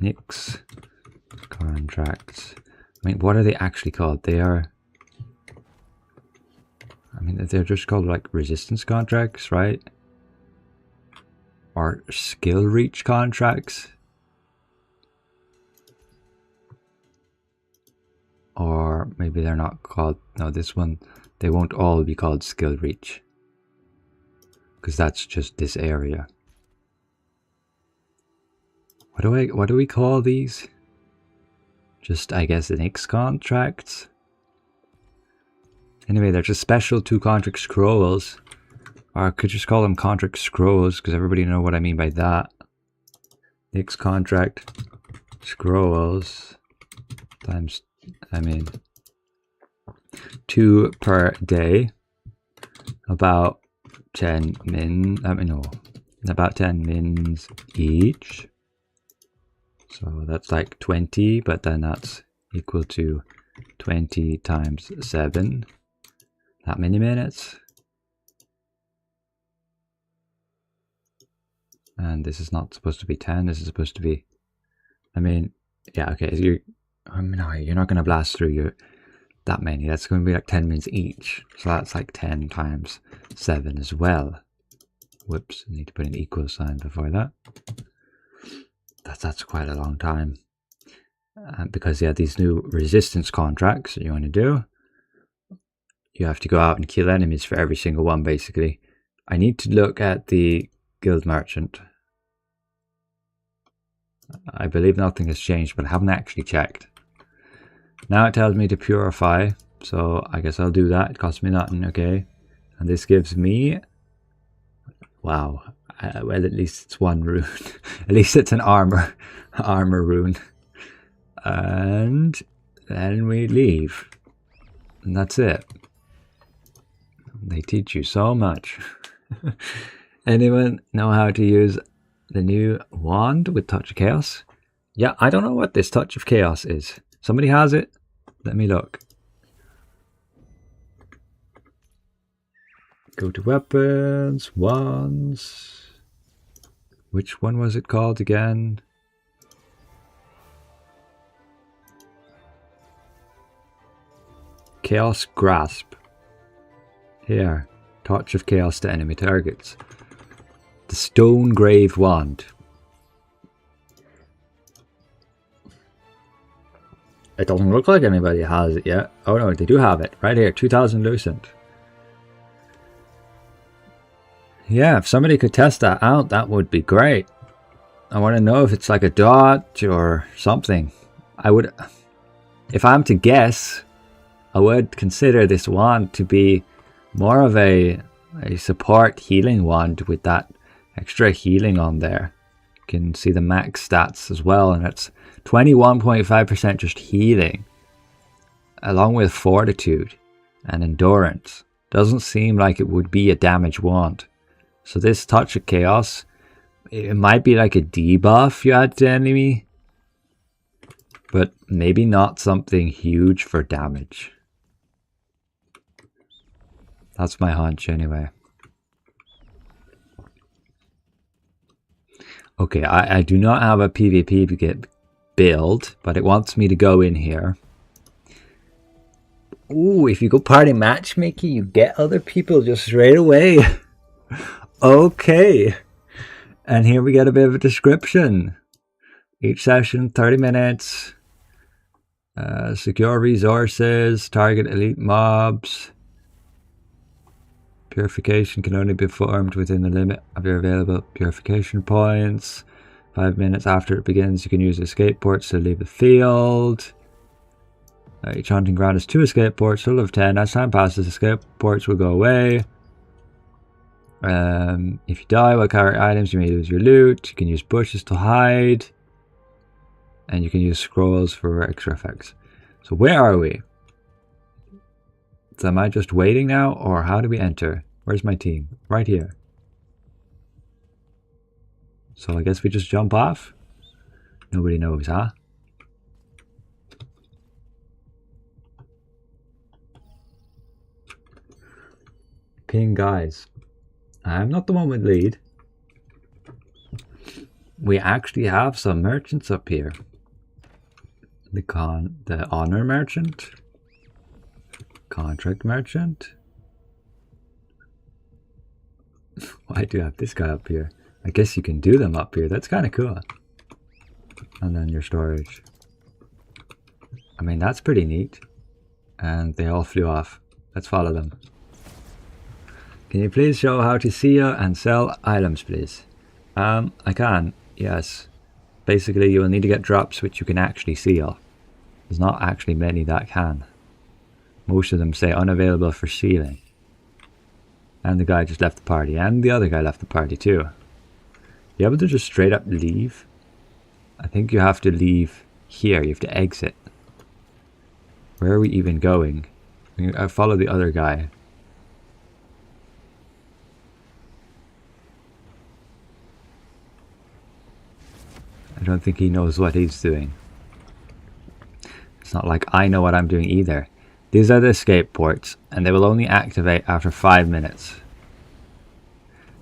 Nix contracts. I mean, what are they actually called? They are... I mean, they're just called like resistance contracts, right? Or skill reach contracts. Or maybe they're not called... No, this one, they won't all be called skill reach. Because that's just this area. What do we call these? Just, I guess, Nix contracts? Anyway, they're just special to contract scrolls. Or I could just call them contract scrolls, because everybody know what I mean by that. Nix contract scrolls times, I mean, 2 per day. About 10 min, about 10 mins each. So that's like 20, but then that's equal to 20 times 7. That many minutes. And this is not supposed to be 10, this is supposed to be... I mean, yeah, okay, so no, you're not going to blast through that many. That's going to be like 10 mins each. So that's like 10 times 7 as well. Whoops, I need to put an equal sign before that. That's quite a long time. Because yeah, these new resistance contracts that you want to do, you have to go out and kill enemies for every single one, basically. I need to look at the guild merchant. I believe nothing has changed, but I haven't actually checked. Now it tells me to purify, so I guess I'll do that. It costs me nothing, okay. And this gives me... Wow. Well, at least it's one rune. At least it's an armor rune. And then we leave. And that's it. They teach you so much. Anyone know how to use the new wand with Touch of Chaos? Yeah, I don't know what this Touch of Chaos is. Somebody has it? Let me look. Go to weapons, wands. Which one was it called again? Chaos Grasp. Here. Touch of Chaos to enemy targets. The Stone Grave Wand. It doesn't look like anybody has it yet. Oh no, they do have it. Right here, 2000 Lucent. Yeah, if somebody could test that out, that would be great. I want to know if it's like a dot or something. I would, if I'm to guess, I would consider this wand to be more of a support healing wand with that extra healing on there. You can see the max stats as well, and it's 21.5% just healing, along with fortitude and endurance. Doesn't seem like it would be a damage wand. So this touch of chaos, it might be like a debuff you add to enemy, but maybe not something huge for damage. That's my hunch anyway. Okay, I do not have a PvP build, but it wants me to go in here. Ooh, if you go party matchmaking, you get other people just straight away. Okay. And here we get a bit of a description. Each session, 30 minutes. Secure resources, target elite mobs. Purification can only be performed within the limit of your available purification points. 5 minutes after it begins, you can use escape ports to leave the field. Each hunting ground has 2 escape ports, total of 10. As time passes, escape ports will go away. If you die while carrying items, you may lose your loot. You can use bushes to hide. And you can use scrolls for extra effects. So where are we? So am I just waiting now, or how do we enter? Where's my team? Right here. So I guess we just jump off? Nobody knows, huh? Ping guys. I'm not the one with lead. We actually have some merchants up here. The honor merchant. Contract merchant. Why do you have this guy up here? I guess you can do them up here. That's kind of cool. And then your storage. I mean, that's pretty neat. And they all flew off. Let's follow them. Can you please show how to seal and sell items, please? I can, yes. Basically, you will need to get drops which you can actually seal. There's not actually many that can. Most of them say unavailable for sealing. And the guy just left the party, and the other guy left the party too. You able to just straight up leave? I think you have to leave here, you have to exit. Where are we even going? I follow the other guy. I don't think he knows what he's doing. It's not like I know what I'm doing either. These are the escape ports, and they will only activate after 5 minutes.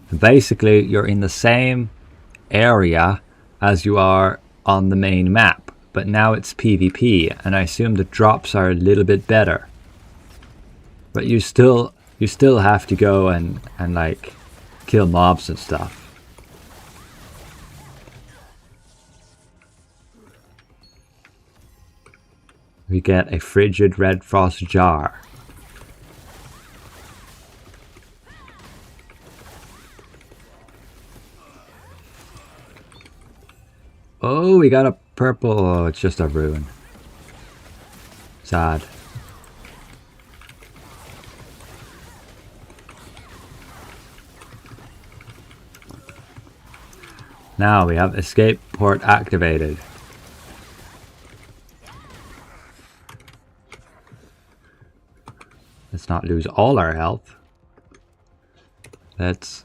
And basically, you're in the same area as you are on the main map, but now it's PvP, and I assume the drops are a little bit better. But you still have to go and like kill mobs and stuff. We get a frigid red frost jar. Oh, we got a purple. Oh, it's just a rune. Sad. Now we have escape port activated. Let's not lose all our health. Let's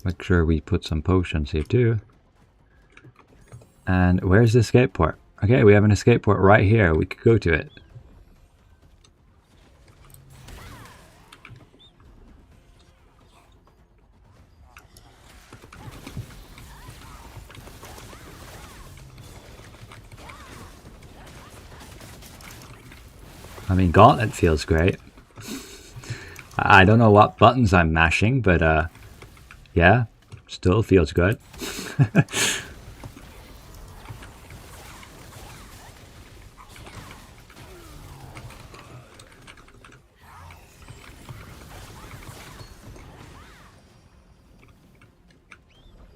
make sure we put some potions here too. And where's the escape port? Okay, we have an escape port right here. We could go to it. I mean, Gauntlet feels great. I don't know what buttons I'm mashing, but yeah, still feels good.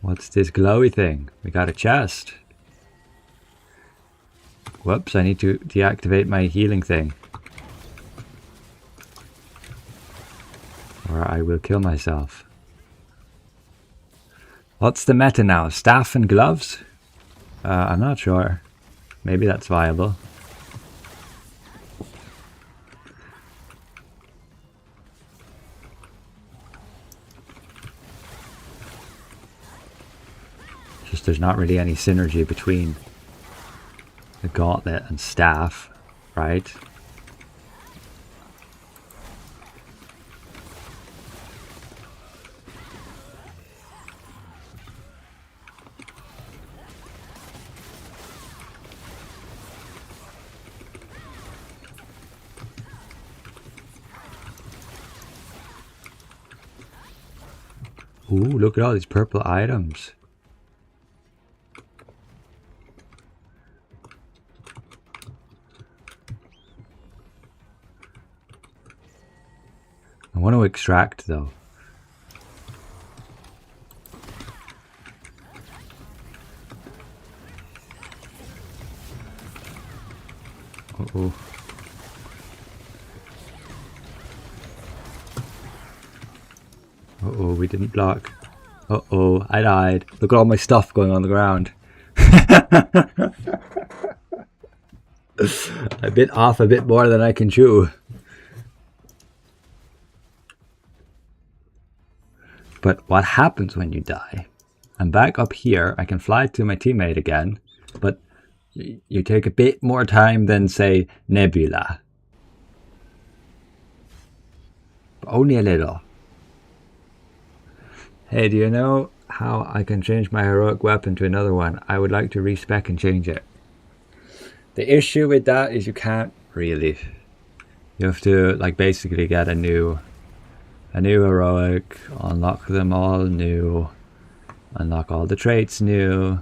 What's this glowy thing? We got a chest. Whoops, I need to deactivate my healing thing. Or I will kill myself. What's the meta now? Staff and gloves? I'm not sure. Maybe that's viable. Just there's not really any synergy between the gauntlet and staff, right? Ooh, look at all these purple items. I want to extract though. Uh-oh. Uh-oh, we didn't block. Uh-oh, I died. Look at all my stuff going on the ground. I bit off a bit more than I can chew. But what happens when you die? I'm back up here. I can fly to my teammate again. But you take a bit more time than, say, Nebula. But only a little. Hey, do you know how I can change my heroic weapon to another one? I would like to respec and change it. The issue with that is you can't really. You have to like basically get a new heroic, unlock them all new, unlock all the traits new.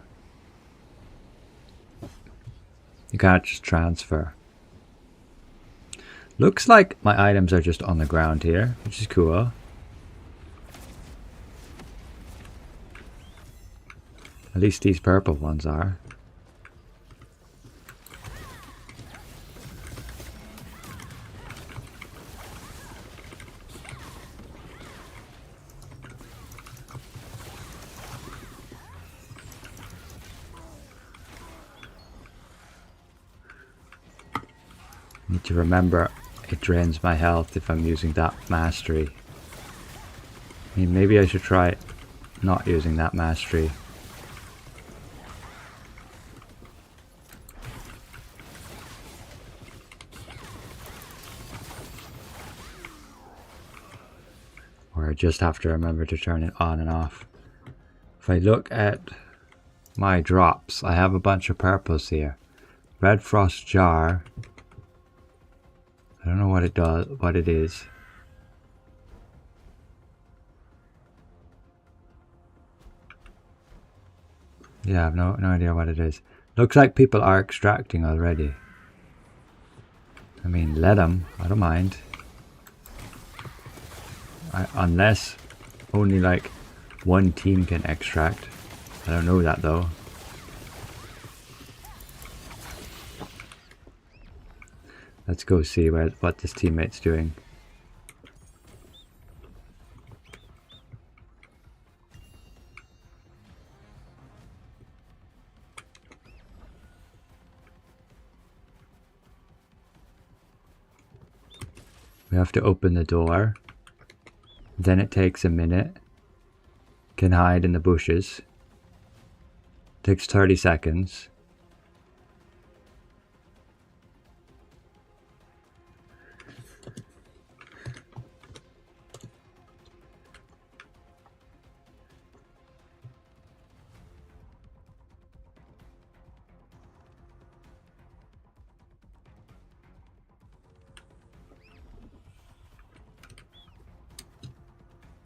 You can't just transfer. Looks like my items are just on the ground here, which is cool. At least these purple ones are. Need to remember it drains my health if I'm using that mastery. I mean, maybe I should try not using that mastery. Or I just have to remember to turn it on and off. If I look at my drops, I have a bunch of purples here. Red Frost Jar. I don't know what it does, what it is. Yeah, I have no idea what it is. Looks like people are extracting already. I mean, let them. I don't mind. Unless only like one team can extract. I don't know that though. Let's go see what this teammate's doing. We have to open the door. Then it takes a minute. Can hide in the bushes. Takes 30 seconds.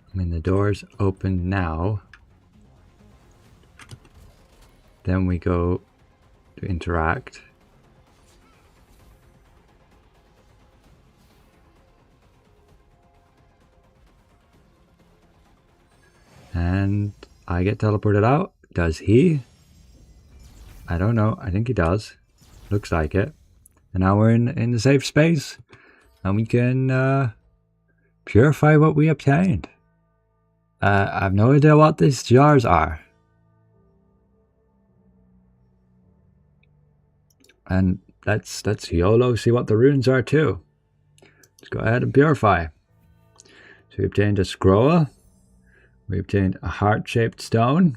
I mean, the door's open now. Then we go to interact. And I get teleported out? Does he? I don't know. I think he does. Looks like it. And now we're in the safe space. And we can purify what we obtained. I have no idea what these jars are. And let's YOLO see what the runes are too. Let's go ahead and purify. So we obtained a scroll. We obtained a heart-shaped stone.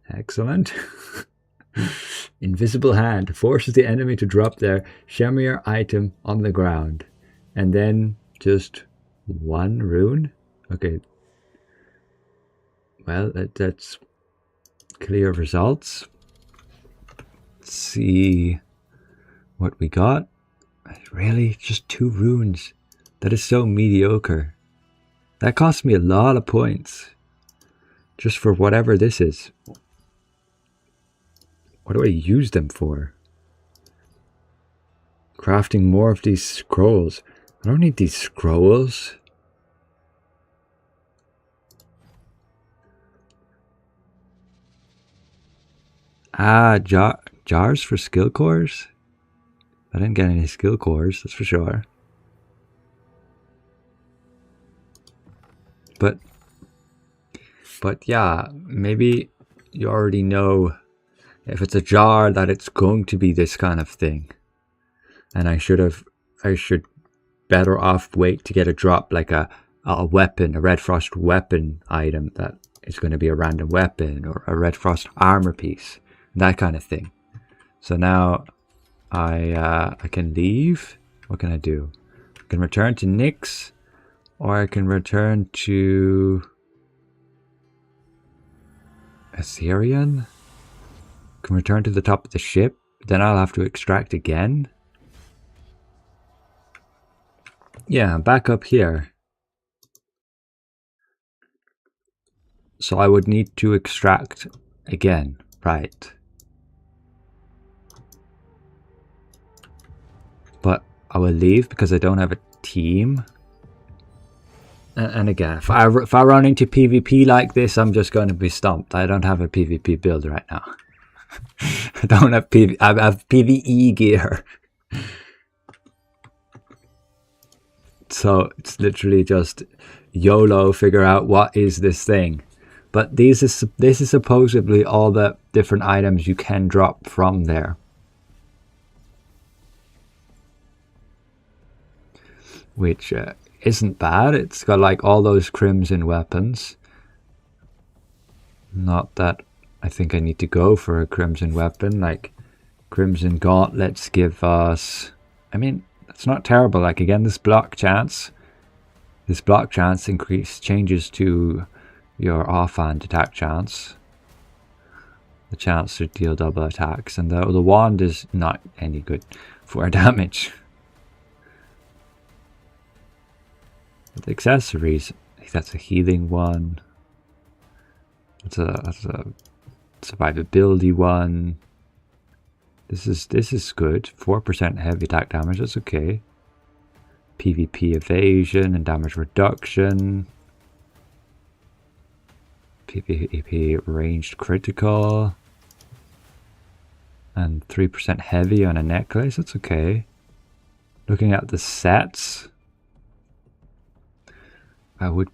Excellent. Invisible hand forces the enemy to drop their Shemir item on the ground. And then just one rune? Okay. Well, that's clear results. Let's see what we got. Really? Just 2 runes? That is so mediocre. That cost me a lot of points. Just for whatever this is. What do I use them for? Crafting more of these scrolls. I don't need these scrolls. Ah, jars for skill cores? I didn't get any skill cores, that's for sure. But yeah, maybe you already know if it's a jar that it's going to be this kind of thing. And I should better off wait to get a drop like a weapon, a Red Frost weapon item that is going to be a random weapon or a Red Frost armor piece, that kind of thing. So now I can leave. What can I do? I can return to Nyx, or I can return to Assyrian. Can return to the top of the ship. Then I'll have to extract again. Yeah, back up here. So I would need to extract again, right? But I will leave because I don't have a team. And again, if I run into PvP like this, I'm just going to be stumped. I don't have a PvP build right now. I don't have I have PvE gear. So it's literally just YOLO, figure out what is this thing. But this is supposedly all the different items you can drop from there. Which isn't bad. It's got like all those crimson weapons. Not that I think I need to go for a crimson weapon. Like Crimson Gauntlets give us... I mean, it's not terrible. Like again, this block chance changes to your offhand attack chance. The chance to deal double attacks. And the wand is not any good for damage. The accessories, I think that's a healing one. That's a survivability one. This is good. 4% heavy attack damage. That's okay. PvP evasion and damage reduction. PvP ranged critical. And 3% heavy on a necklace. That's okay. Looking at the sets, I would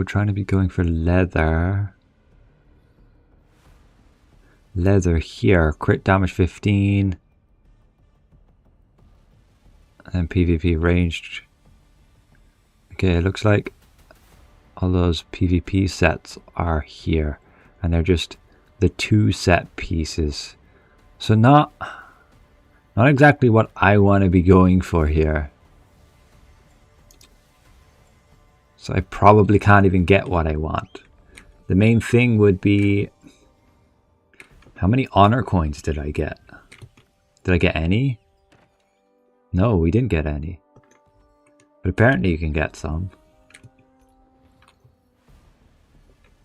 try to be going for leather. Leather here, crit damage 15, and PvP ranged. Okay, it looks like all those PvP sets are here, and they're just the 2 set pieces. So not exactly what I want to be going for here. So I probably can't even get what I want. The main thing would be, how many honor coins did I get? Did I get any? No, we didn't get any. But apparently you can get some.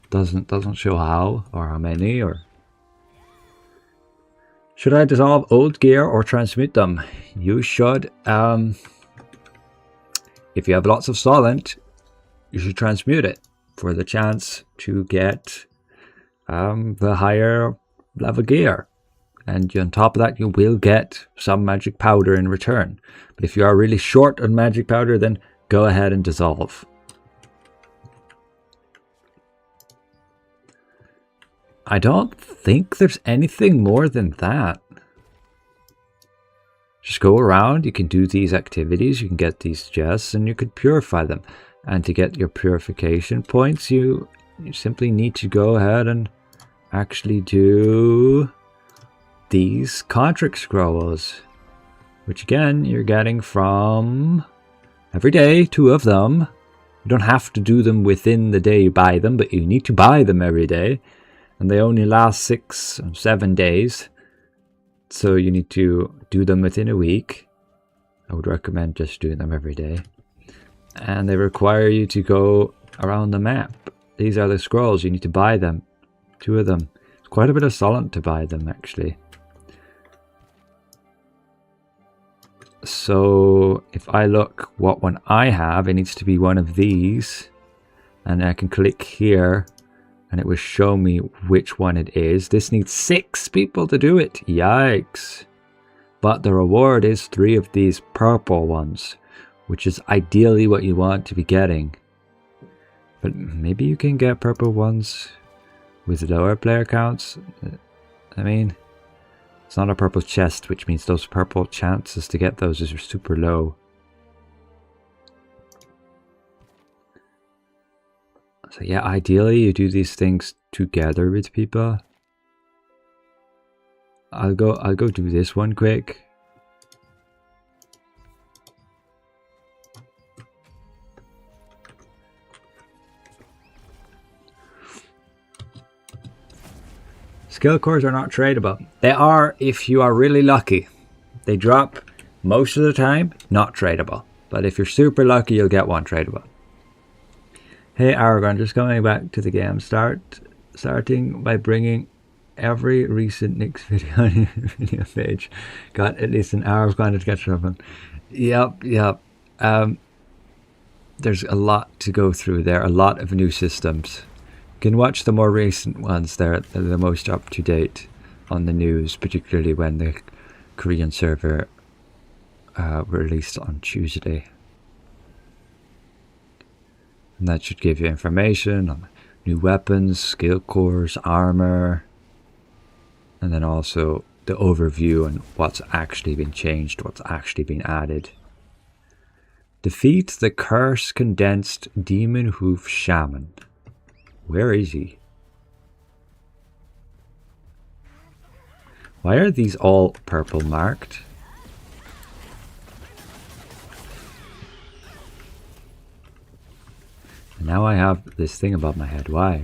Doesn't show how or how many or... Should I dissolve old gear or transmute them? You should. If you have lots of solent, you should transmute it for the chance to get the higher level gear. And on top of that, you will get some magic powder in return. But if you are really short on magic powder, then go ahead and dissolve. I don't think there's anything more than that. Just go around, you can do these activities, you can get these chests, and you could purify them. And to get your purification points, you simply need to go ahead and actually do these contract scrolls, which again you're getting from every day, 2 of them. You don't have to do them within the day you buy them, but you need to buy them every day, and they only last 6 or 7 days, so you need to do them within a week. I would recommend just doing them every day, and they require you to go around the map. These are the scrolls, you need to buy them, 2 of them. It's quite a bit of salt to buy them actually. So if I look what one I have, it needs to be one of these, and I can click here and it will show me which one it is. This needs 6 people to do it. Yikes. But the reward is 3 of these purple ones, which is ideally what you want to be getting. But maybe you can get purple ones with lower player counts. I mean, it's not a purple chest, which means those purple chances to get those are super low. So yeah, ideally you do these things together with people. I'll go do this one quick. Skill cores are not tradable. They are if you are really lucky. They drop most of the time, not tradable. But if you're super lucky, you'll get one tradable. Hey Aragon, just coming back to the game. Starting by bringing every recent Nick's video on your video page. Got at least an hour of content to catch up on. Yep. There's a lot to go through there. A lot of new systems. You can watch the more recent ones. They're the most up to date on the news, particularly when the Korean server released on Tuesday. And that should give you information on new weapons, skill cores, armor, and then also the overview on what's actually been changed, what's actually been added. Defeat the curse condensed demon hoof shaman. Where is he? Why are these all purple marked? And now I have this thing above my head. Why?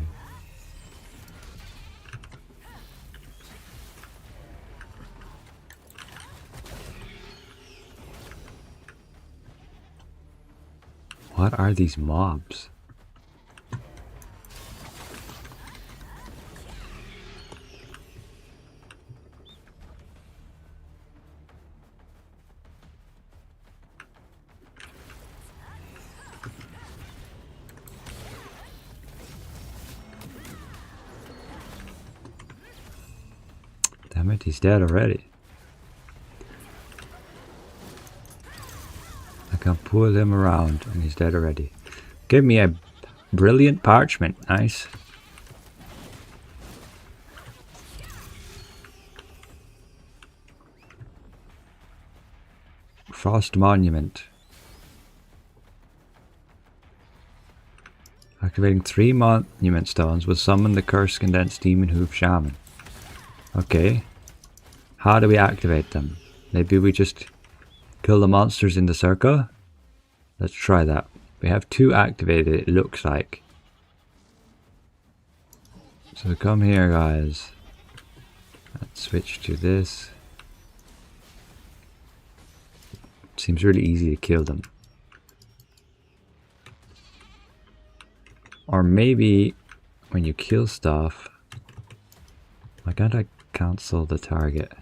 What are these mobs? Damn it, he's dead already. I can pull him around and he's dead already. Give me a brilliant parchment. Nice. Frost Monument. Activating 3 monument stones will summon the curse condensed demon hoof shaman. Okay. How do we activate them? Maybe we just kill the monsters in the circle? Let's try that. We have 2 activated, it looks like. So come here, guys. Let's switch to this. Seems really easy to kill them. Or maybe when you kill stuff, why can't I cancel the target?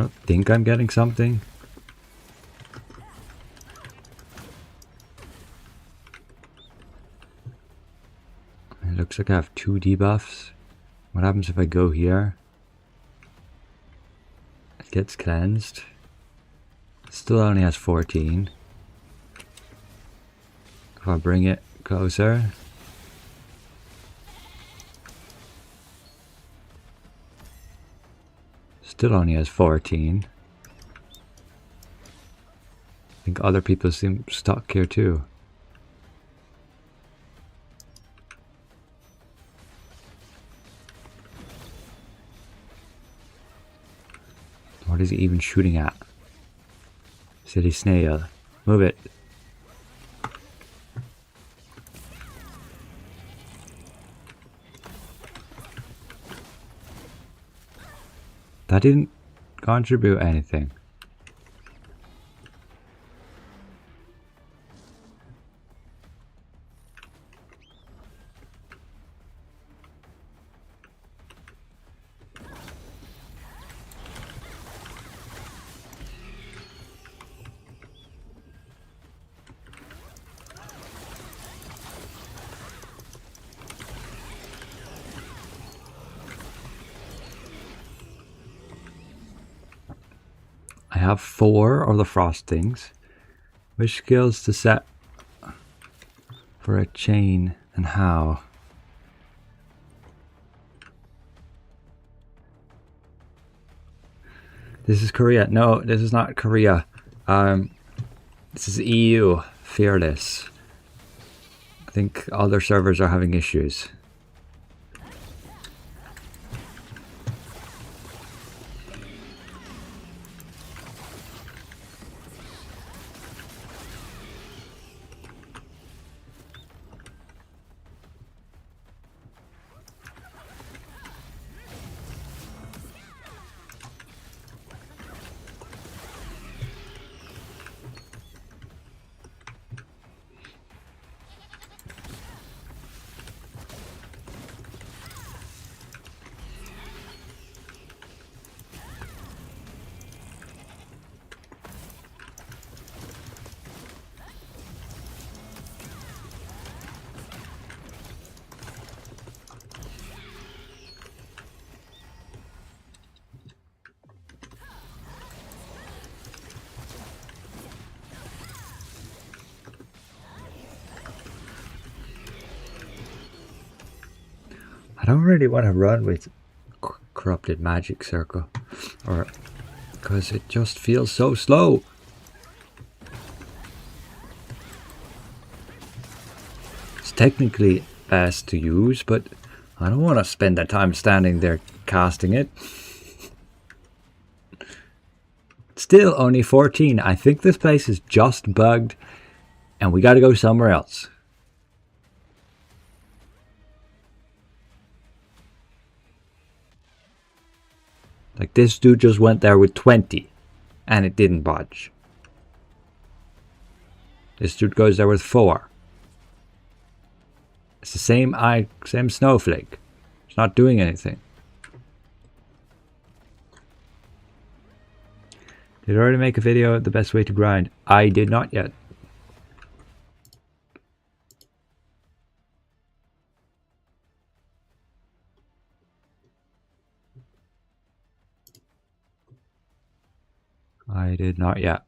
don't think I'm getting something. It looks like I have 2 debuffs. What happens if I go here? It gets cleansed. Still only has 14. If I bring it closer. Still only has 14. I think other people seem stuck here too. What is he even shooting at? Silly snail. Move it. That didn't contribute anything. I have 4 of the frost things. Which skills to set for a chain and how? This is Korea. No, this is not Korea. This is EU. Fearless. I think other servers are having issues. I don't really want to run with corrupted magic circle, or because it just feels so slow. It's technically best to use, but I don't want to spend the time standing there casting it. Still only 14. I think this place is just bugged and we got to go somewhere else. Like, this dude just went there with 20 and it didn't budge. This dude goes there with 4. It's the same snowflake. It's not doing anything. Did I already make a video the best way to grind? I did not yet. I did not yet.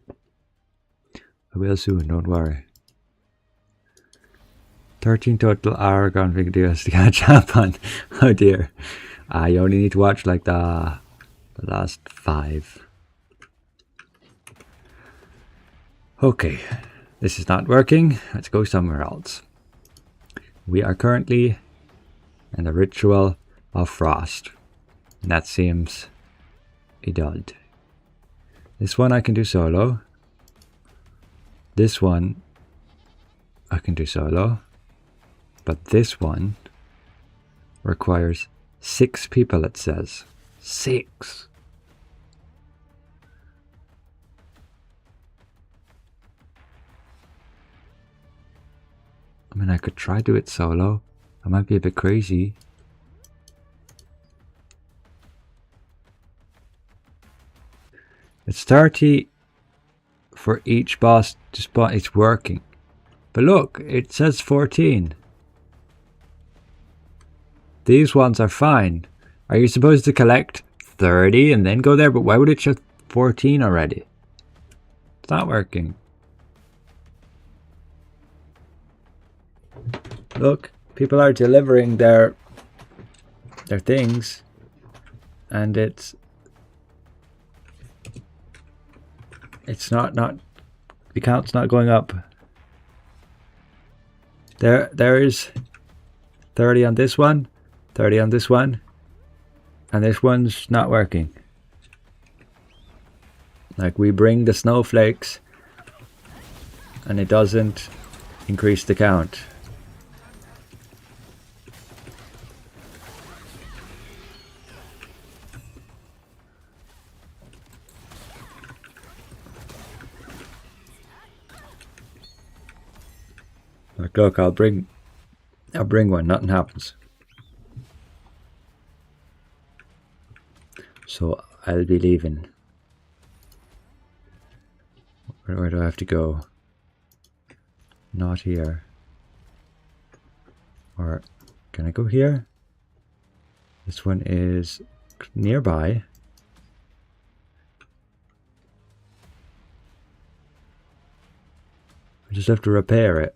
I will soon, don't worry. 13 total Aragon videos to catch up on. Oh dear. I only need to watch like the last 5. Okay, this is not working. Let's go somewhere else. We are currently in the ritual of frost. And that seems a dud. This one I can do solo. This one I can do solo. But this one requires 6 people, it says. 6. I mean, I could try to do it solo. I might be a bit crazy. It's 30 for each boss to spawn. It's working. But look, it says 14. These ones are fine. Are you supposed to collect 30 and then go there? But why would it show 14 already? It's not working. Look, people are delivering their things, and it's not the count's not going up. There's 30 on this one, 30 on this one, and this one's not working. Like, we bring the snowflakes and it doesn't increase the count. Like, look, I'll bring one, nothing happens. So I'll be leaving. Where do I have to go? Not here. Or can I go here? This one is nearby. I just have to repair it.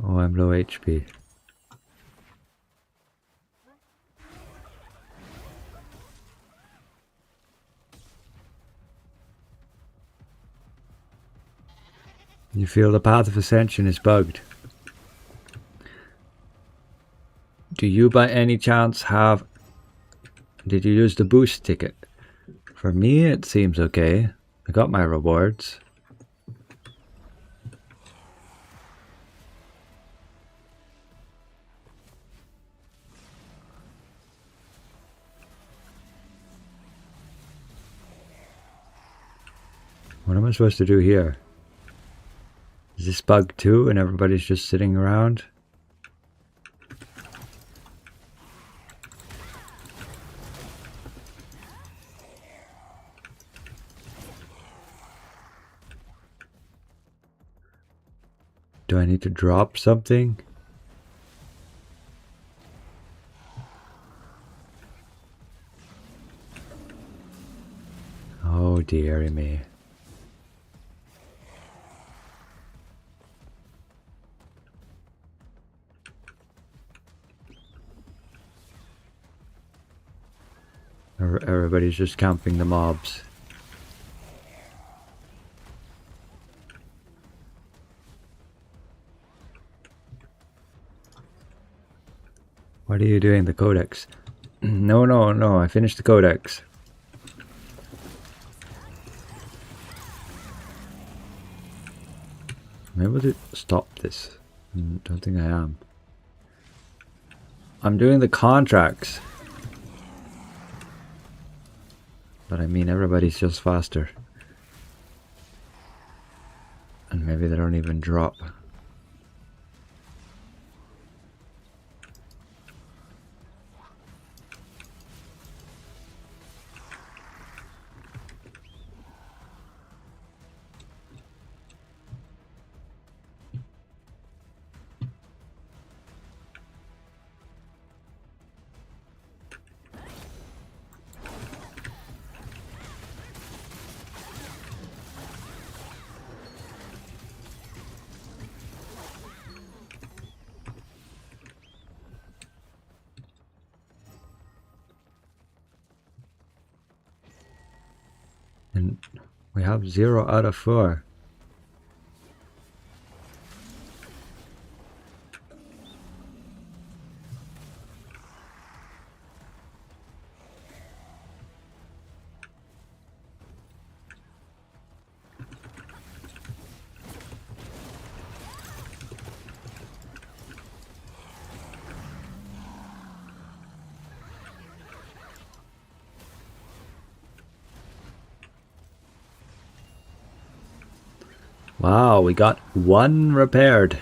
Oh, I'm low HP. You feel the path of ascension is bugged. Do you by any chance have... Did you use the boost ticket? For me it seems okay. I got my rewards. What am I supposed to do here? Is this bug too and everybody's just sitting around? Do I need to drop something? Oh dearie me. Everybody's just camping the mobs. What are you doing, the codex? No, I finished the codex. Am I able to stop this? Don't think I am. I'm doing the contracts. But I mean, everybody's just faster. And maybe they don't even drop. And we have 0 out of 4. Wow, we got one repaired.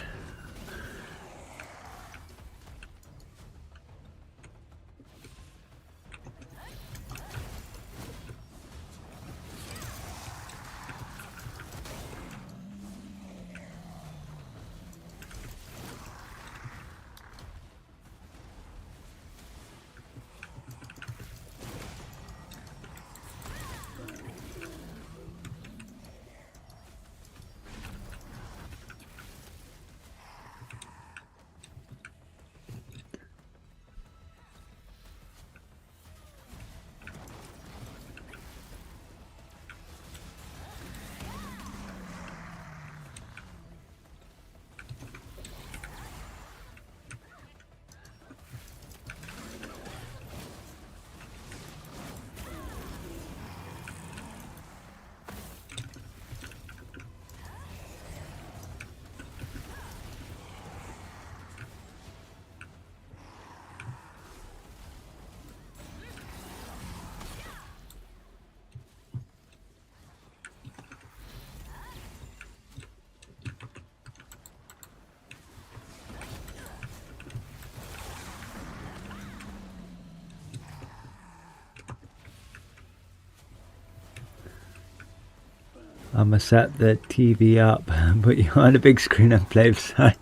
I'm gonna set the TV up, put you on a big screen and play beside.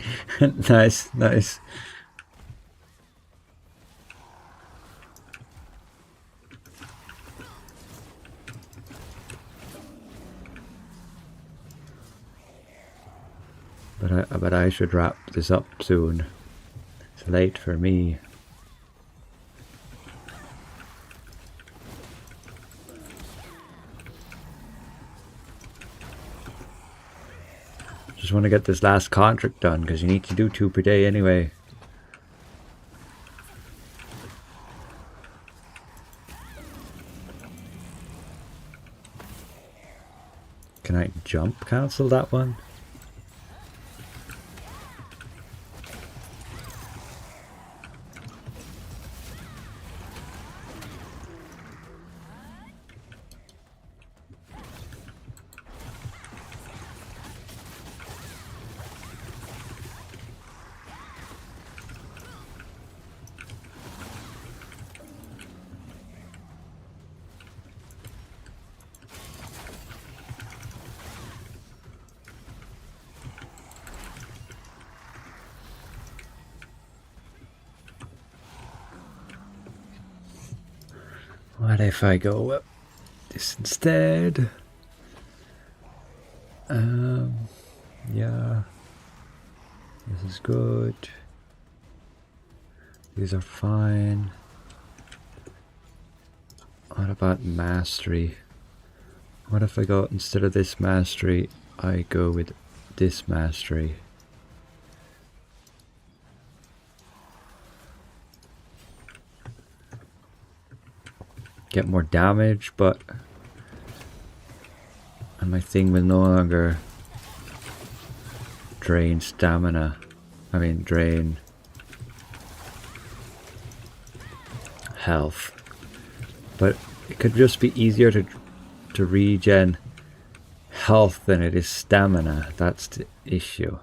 Nice, nice. But I should wrap this up soon. It's late for me. Just want to get this last contract done because you need to do 2 per day anyway. Can I jump cancel that one? What if I go with this instead? Yeah. This is good. These are fine. What about mastery? What if I go, instead of this mastery, I go with this mastery? Get more damage, but... and my thing will no longer drain stamina. I mean, drain health. But it could just be easier to regen health than it is stamina. That's the issue.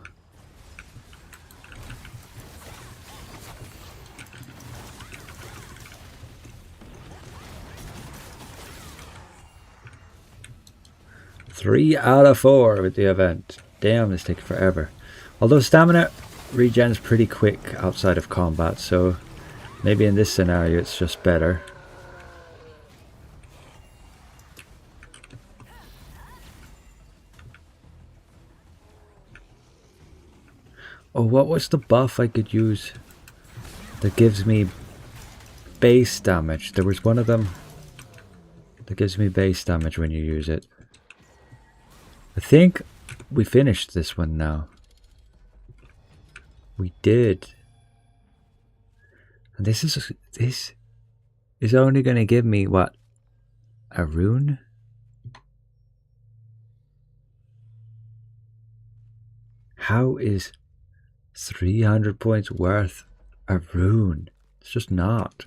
Three out of 4 with the event. Damn, this takes forever. Although stamina regens pretty quick outside of combat, so maybe in this scenario it's just better. Oh, what was the buff I could use that gives me base damage? There was one of them that gives me base damage when you use it. I think we finished this one now. We did. And this is only going to give me, what, a rune? How is 300 points worth a rune? It's just not.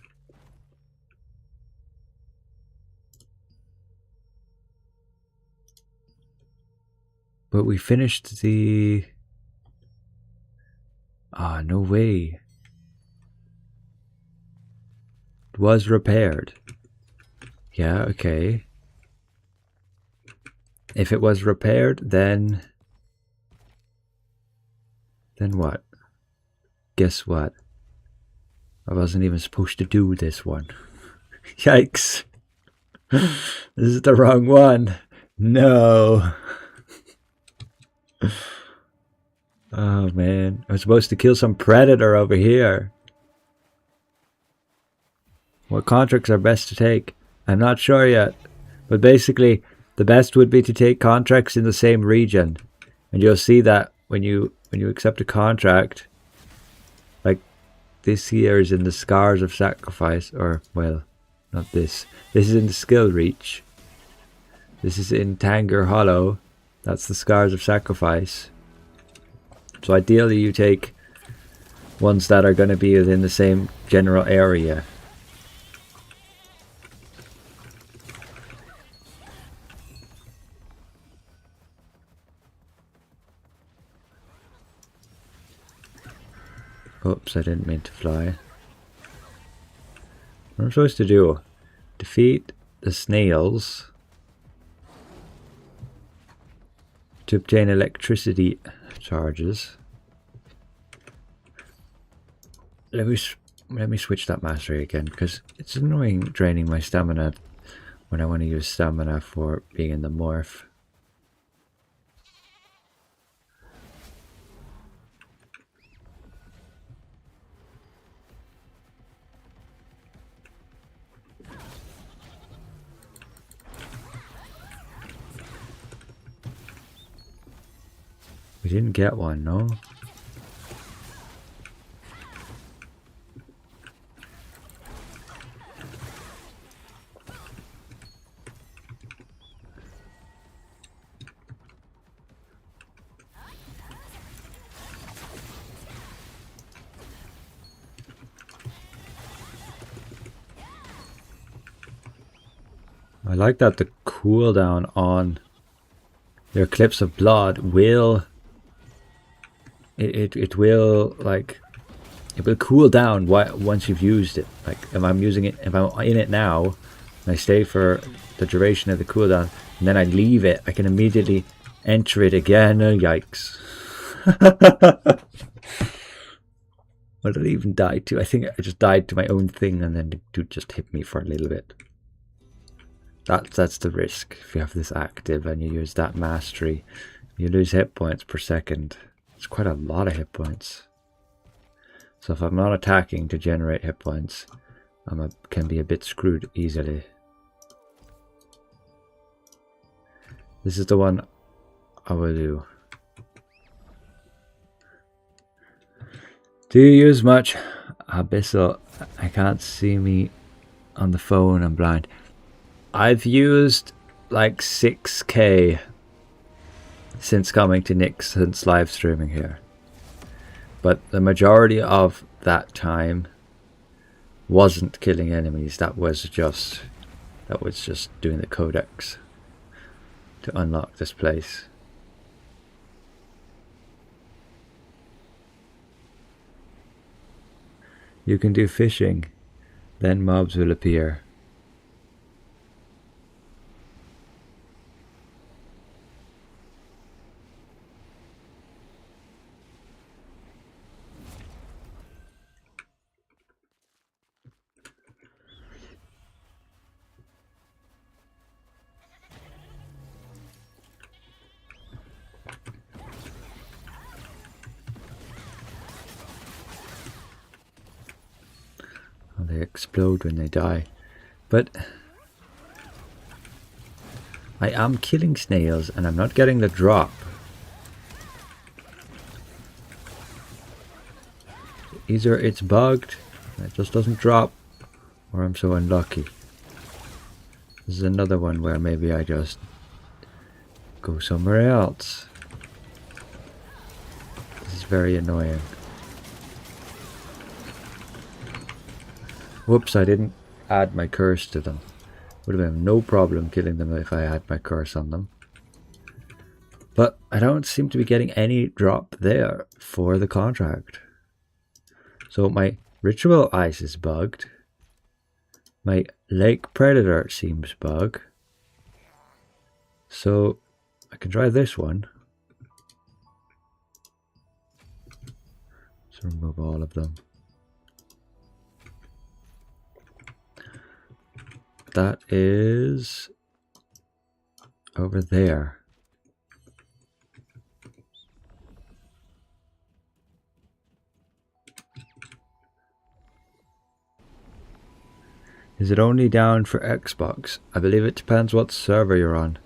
But we finished the... Ah, no way. It was repaired. Yeah, okay. If it was repaired, then... Then what? Guess what? I wasn't even supposed to do this one. Yikes. This is the wrong one. No. Oh man. I'm supposed to kill some predator over here. What contracts are best to take? I'm not sure yet. But basically, the best would be to take contracts in the same region. And you'll see that when you accept a contract, like this here is in the Scars of Sacrifice, or well, not this. This is in the Skill Reach. This is in Tanger Hollow. That's the Scars of Sacrifice. So ideally you take ones that are going to be within the same general area. Oops, I didn't mean to fly. What am I supposed to do? Defeat the snails to obtain electricity charges. Let me switch that mastery again, because it's annoying draining my stamina when I want to use stamina for being in the morph. We didn't get one, no? I like that the cooldown on your Eclipse of Blood will it will like it will cool down once you've used it. Like if I'm using it, if I'm in it now and I stay for the duration of the cooldown and then I leave it, I can immediately enter it again. Oh, yikes. What did I even die to? I think I just died to my own thing and then the dude just hit me for a little bit. That's the risk. If you have this active and you use that mastery, you lose hit points per second. It's quite a lot of hit points. So if I'm not attacking to generate hit points, I can be a bit screwed easily. This is the one I will do. Do you use much? Abyssal, I can't see me on the phone, I'm blind. I've used like 6k since coming to Nick's, since live streaming here. But the majority of that time wasn't killing enemies. That was just doing the codex to unlock this place. You can do fishing, then mobs will appear. They explode when they die. But I am killing snails and I'm not getting the drop. Either it's bugged, it just doesn't drop, or I'm so unlucky. This is another one where maybe I just go somewhere else. This is very annoying. Whoops, I didn't add my curse to them. Would have been no problem killing them if I had my curse on them. But I don't seem to be getting any drop there for the contract. So my ritual ice is bugged. My lake predator seems bugged. So I can try this one. So remove all of them. That is over there. Is it only down for Xbox? I believe it depends what server you're on.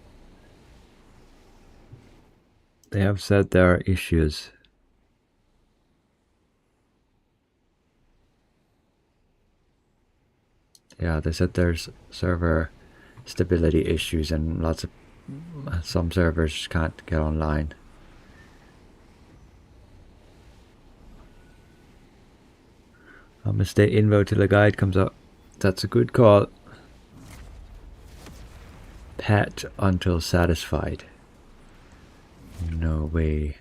They have said there are issues. Yeah, they said there's server stability issues and some servers can't get online. I'm gonna stay invo till the guide comes up. That's a good call. Pet until satisfied. No way.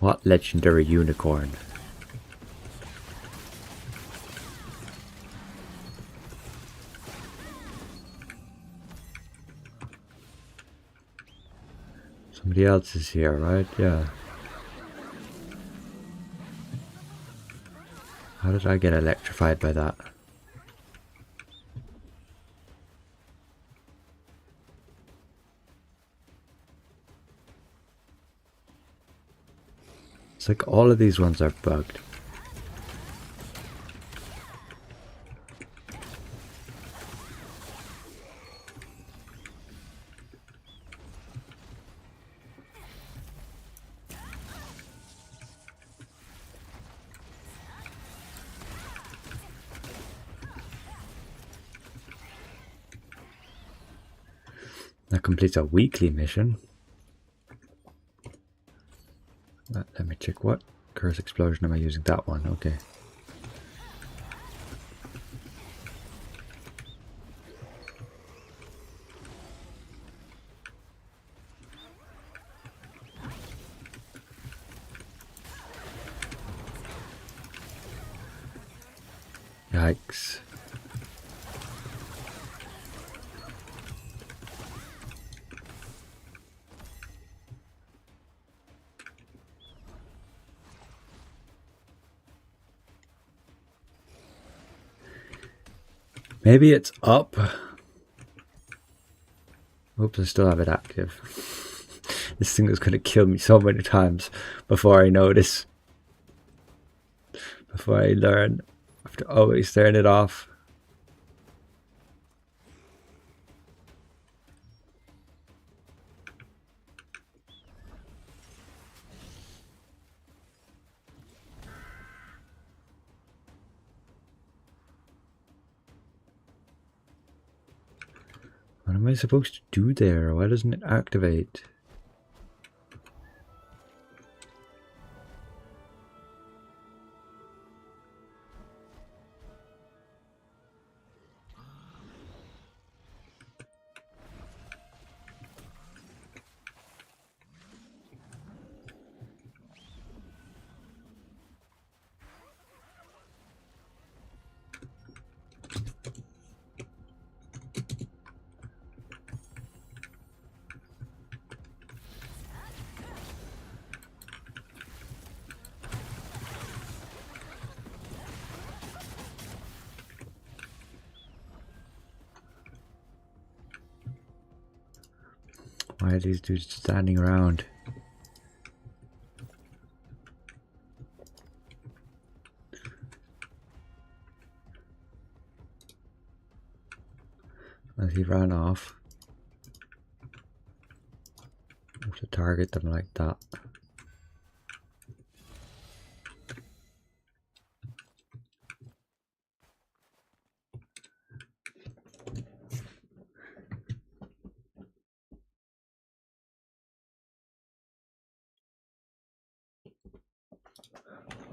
What legendary unicorn? Somebody else is here, right? Yeah. How did I get electrified by that? It's like all of these ones are bugged. That completes a weekly mission. Let me check what curse explosion am I using? That one, okay. Yikes. Maybe it's up. Oops, I still have it active. This thing is going to kill me so many times before I notice. Before I learn. I have to always turn it off. What am I supposed to do there? Why doesn't it activate? Why are these dudes standing around? As he ran off. I have to target them like that.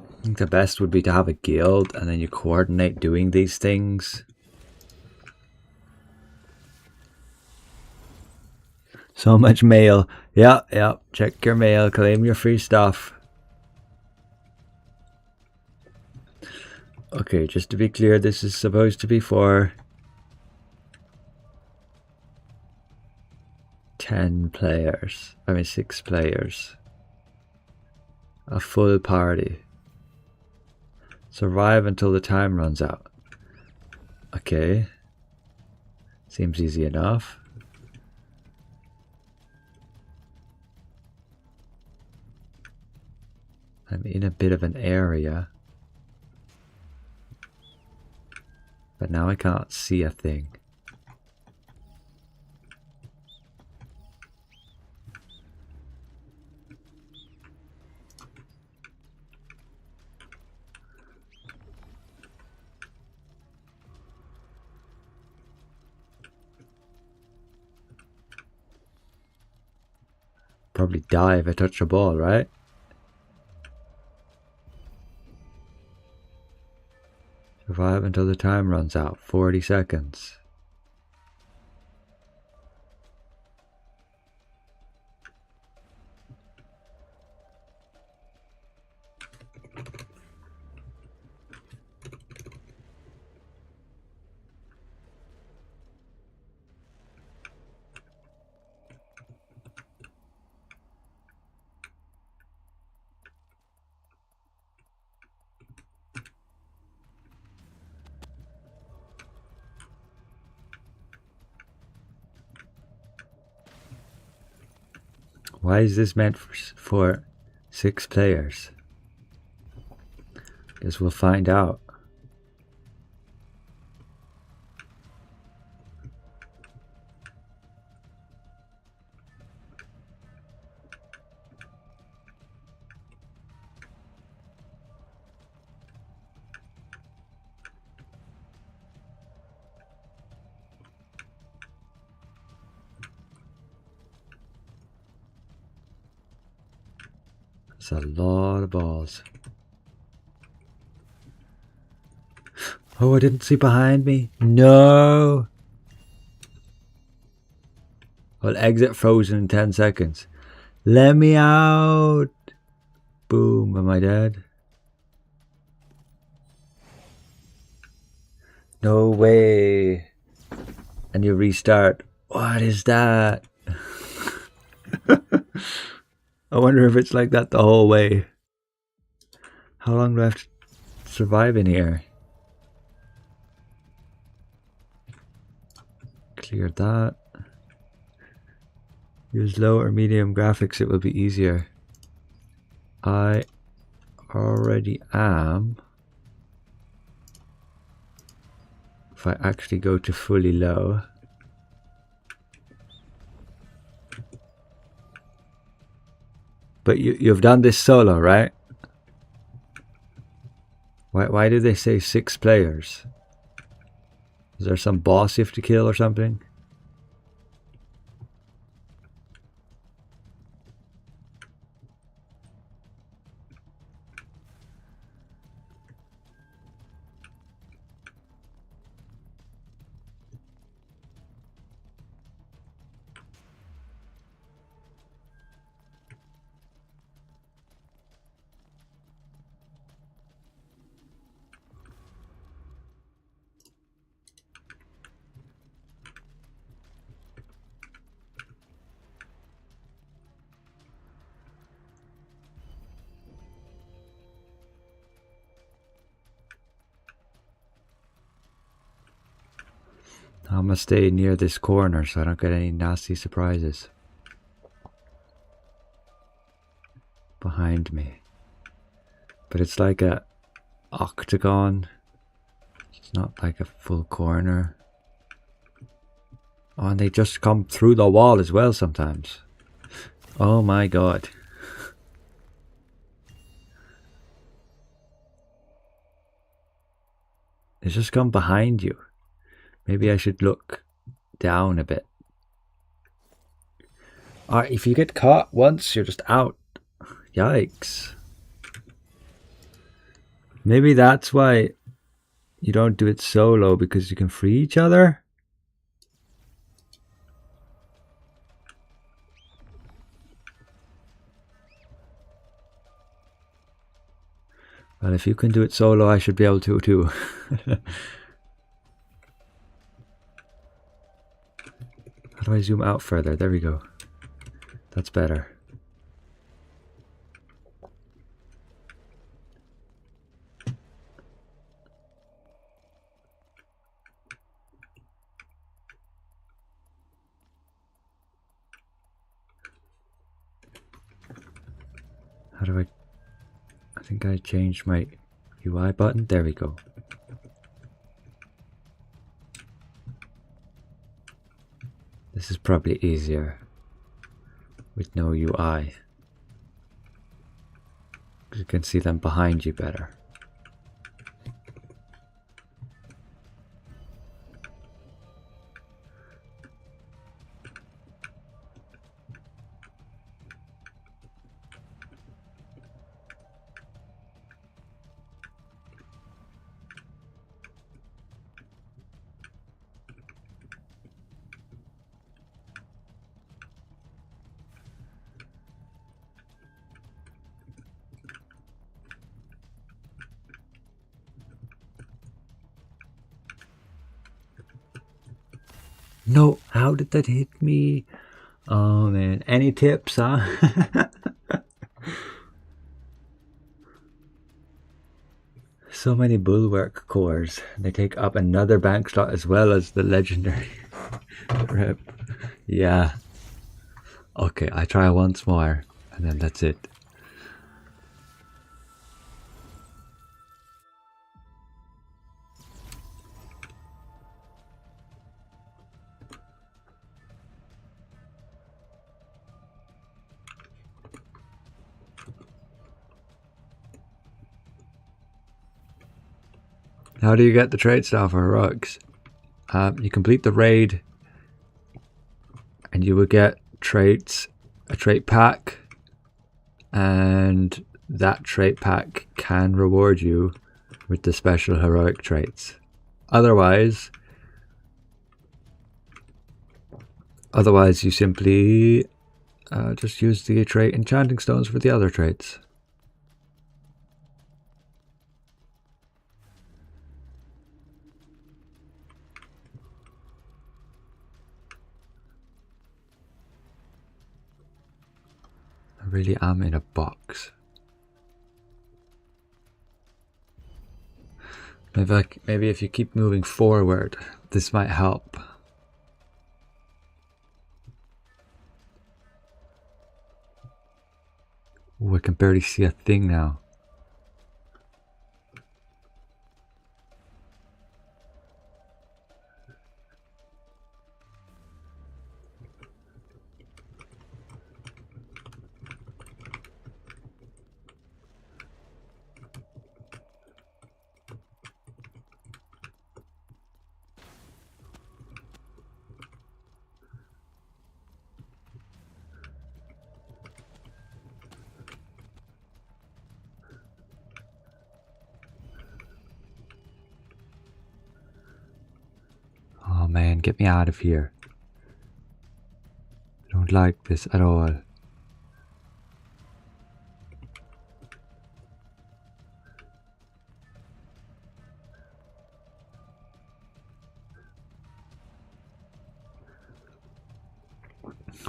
I think the best would be to have a guild and then you coordinate doing these things. So much mail. Yeah, yeah. Check your mail. Claim your free stuff. Okay, just to be clear, this is supposed to be for 10 players. I mean 6 players. A full party. Survive until the time runs out. Okay. Seems easy enough. I'm in a bit of an area. But now I can't see a thing. Probably die if I touch a ball, right? Survive until the time runs out. 40 seconds. Why is this meant for 6 players? Guess we'll find out. That's a lot of balls. Oh, I didn't see behind me. No! I'll exit frozen in 10 seconds. Let me out! Boom, am I dead? No way. And you restart. What is that? I wonder if it's like that the whole way. How long do I have to survive in here? Clear that. Use low or medium graphics, it will be easier. I already am. If I actually go to fully low. But you've done this solo, right? Why do they say 6 players? Is there some boss you have to kill or something? I'm gonna stay near this corner so I don't get any nasty surprises behind me. But it's like a octagon. It's not like a full corner. Oh, and they just come through the wall as well sometimes. Oh my god. They just come behind you. Maybe I should look down a bit. Alright, if you get caught once, you're just out. Yikes. Maybe that's why you don't do it solo, because you can free each other? Well, if you can do it solo, I should be able to too. How do I zoom out further? There we go. That's better. How do I think I changed my UI button. There we go. This is probably easier with no UI. You can see them behind you better. No, how did that hit me? Oh man, any tips, huh? So many bulwark cores. They take up another bank slot as well as the legendary rep. Yeah. Okay, I try once more and then that's it. How do you get the trait star for heroics? You complete the raid and you will get traits, a trait pack, and that trait pack can reward you with the special heroic traits. Otherwise you simply just use the trait enchanting stones for the other traits. I really am in a box. Maybe if you keep moving forward, this might help. Oh, I can barely see a thing now. Oh man, get me out of here. I don't like this at all.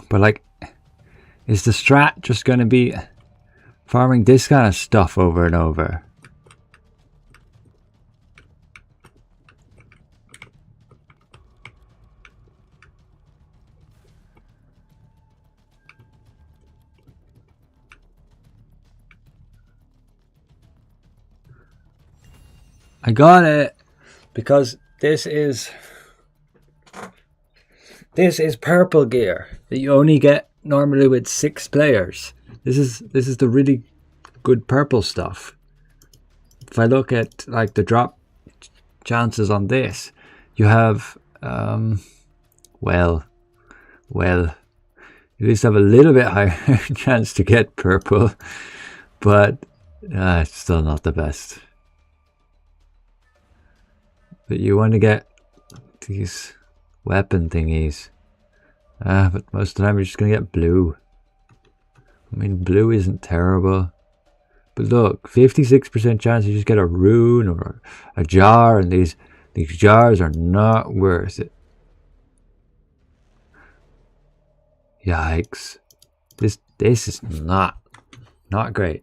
But like, is the strat just gonna be farming this kind of stuff over and over? I got it, because this is purple gear that you only get normally with 6 players. This is the really good purple stuff. If I look at like the drop chances on this, you have well, you at least have a little bit higher chance to get purple, but it's still not the best. But you want to get these weapon thingies. But most of the time you're just going to get blue. I mean, blue isn't terrible, But look, 56% chance you just get a rune or a jar, and these jars are not worth it. Yikes. This is not great.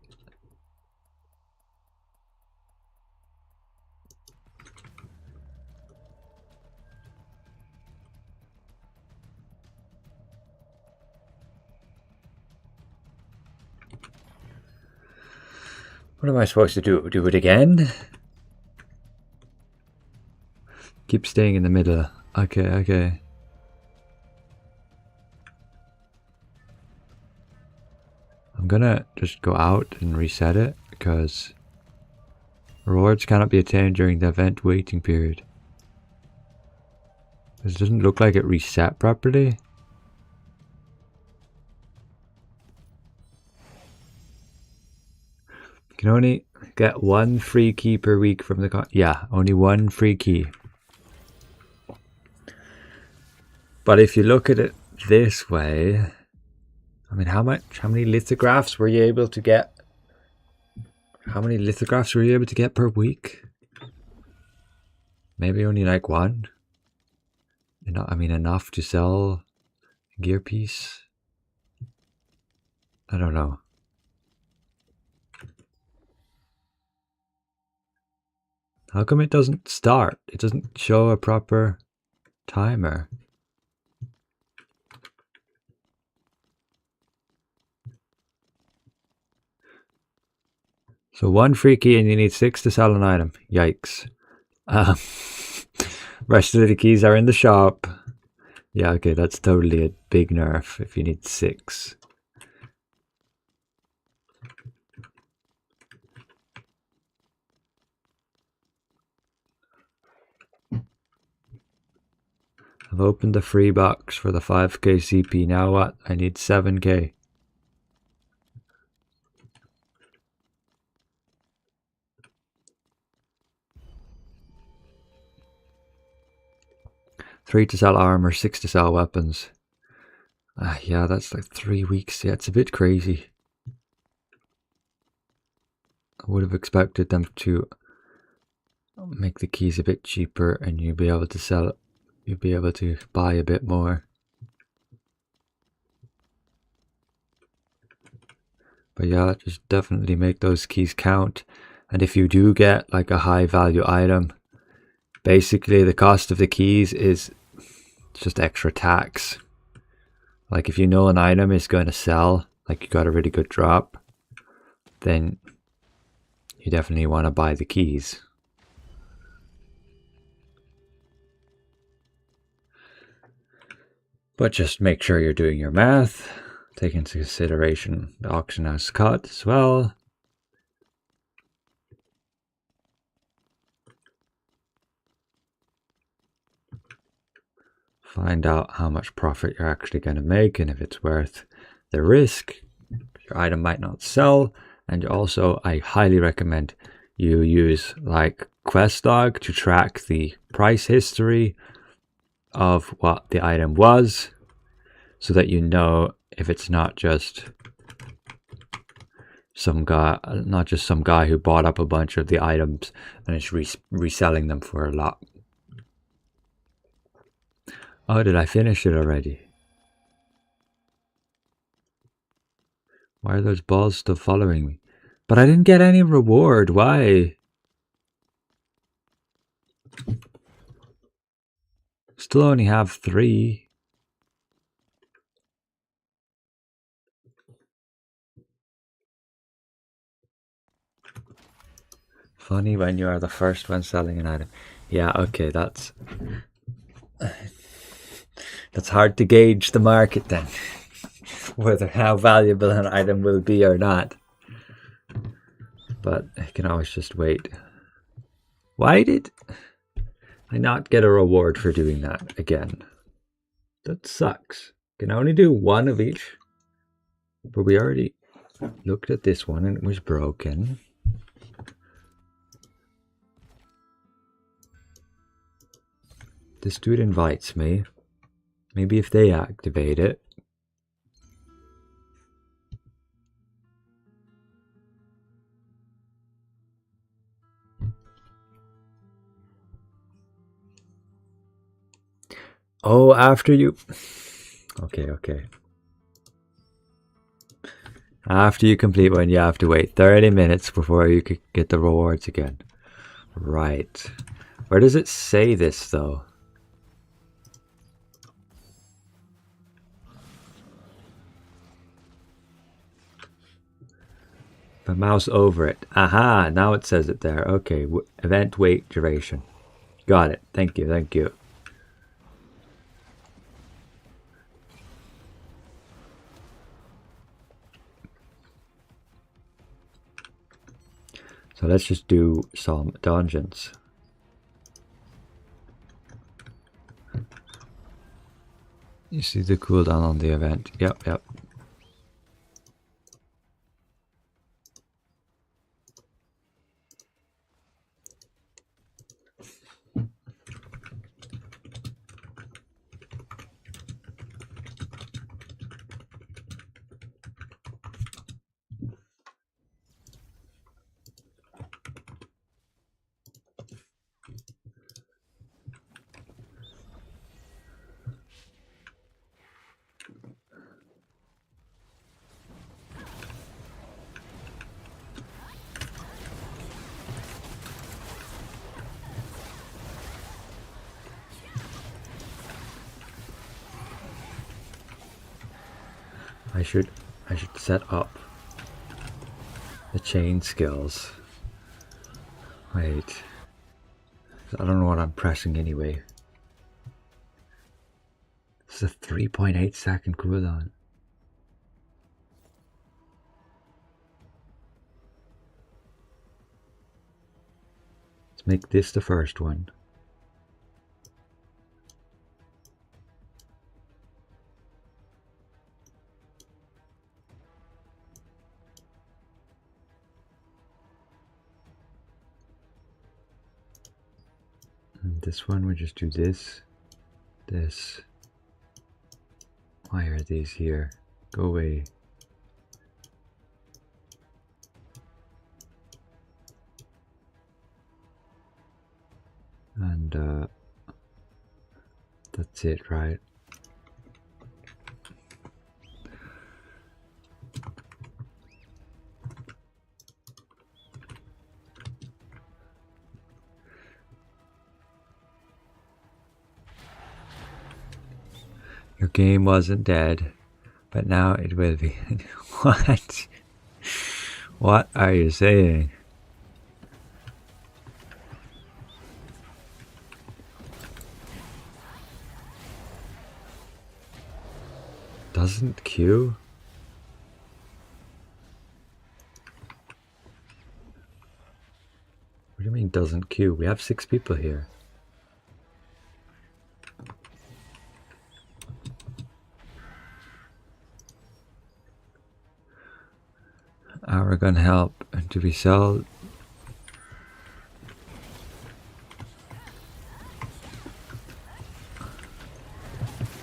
What am I supposed to do? Do it again? Keep staying in the middle. Okay. I'm gonna just go out and reset it because rewards cannot be attained during the event waiting period. This doesn't look like it reset properly. You can only get one free key per week from the yeah, only one free key. But if you look at it this way, I mean, how many lithographs were you able to get? How many lithographs were you able to get per week? Maybe only like one. I mean, enough to sell a gear piece. I don't know. How come it doesn't start? It doesn't show a proper timer. So one free key and you need 6 to sell an item. Yikes. Rest of the keys are in the shop. Yeah, okay, that's totally a big nerf if you need 6. I've opened the free box for the 5k CP. Now what? I need 7k. Three to sell armor, 6 to sell weapons. Yeah, that's like 3 weeks. Yeah, it's a bit crazy. I would have expected them to make the keys a bit cheaper and you'd be able to sell it. You'd be able to buy a bit more. But yeah, just definitely make those keys count. And if you do get like a high value item, basically the cost of the keys is just extra tax. Like if you know an item is going to sell, like you got a really good drop, then you definitely want to buy the keys. But just make sure you're doing your math. Take into consideration the auction house cut as well. Find out how much profit you're actually going to make and if it's worth the risk. Your item might not sell. And also, I highly recommend you use like Questlog to track the price history of what the item was, so that you know if it's not just some guy who bought up a bunch of the items and is reselling them for a lot. Oh, did I finish it already? Why are those balls still following me? But I didn't get any reward. Why? Still only have 3. Funny when you are the first one selling an item. Yeah, okay, that's hard to gauge the market then. Whether how valuable an item will be or not. But I can always just wait. Why did I not get a reward for doing that again? That sucks. Can only do one of each. But we already looked at this one and it was broken. This dude invites me. Maybe if they activate it. Oh, after you... Okay, okay. After you complete one, you have to wait 30 minutes before you could get the rewards again. Right. Where does it say this, though? If I mouse over it. Aha, now it says it there. Okay, event wait duration. Got it. Thank you, thank you. So let's just do some dungeons. You see the cooldown on the event. Yep, yep. I should set up the chain skills. Wait. I don't know what I'm pressing anyway. This is a 3.8 second cooldown. Let's make this the first one. And this one, we just do this. This. Why are these here? Go away. And that's it, right? Your game wasn't dead, but now it will be. What? What are you saying? Doesn't queue? What do you mean doesn't queue? We have 6 people here. Aragon help. Do we sell?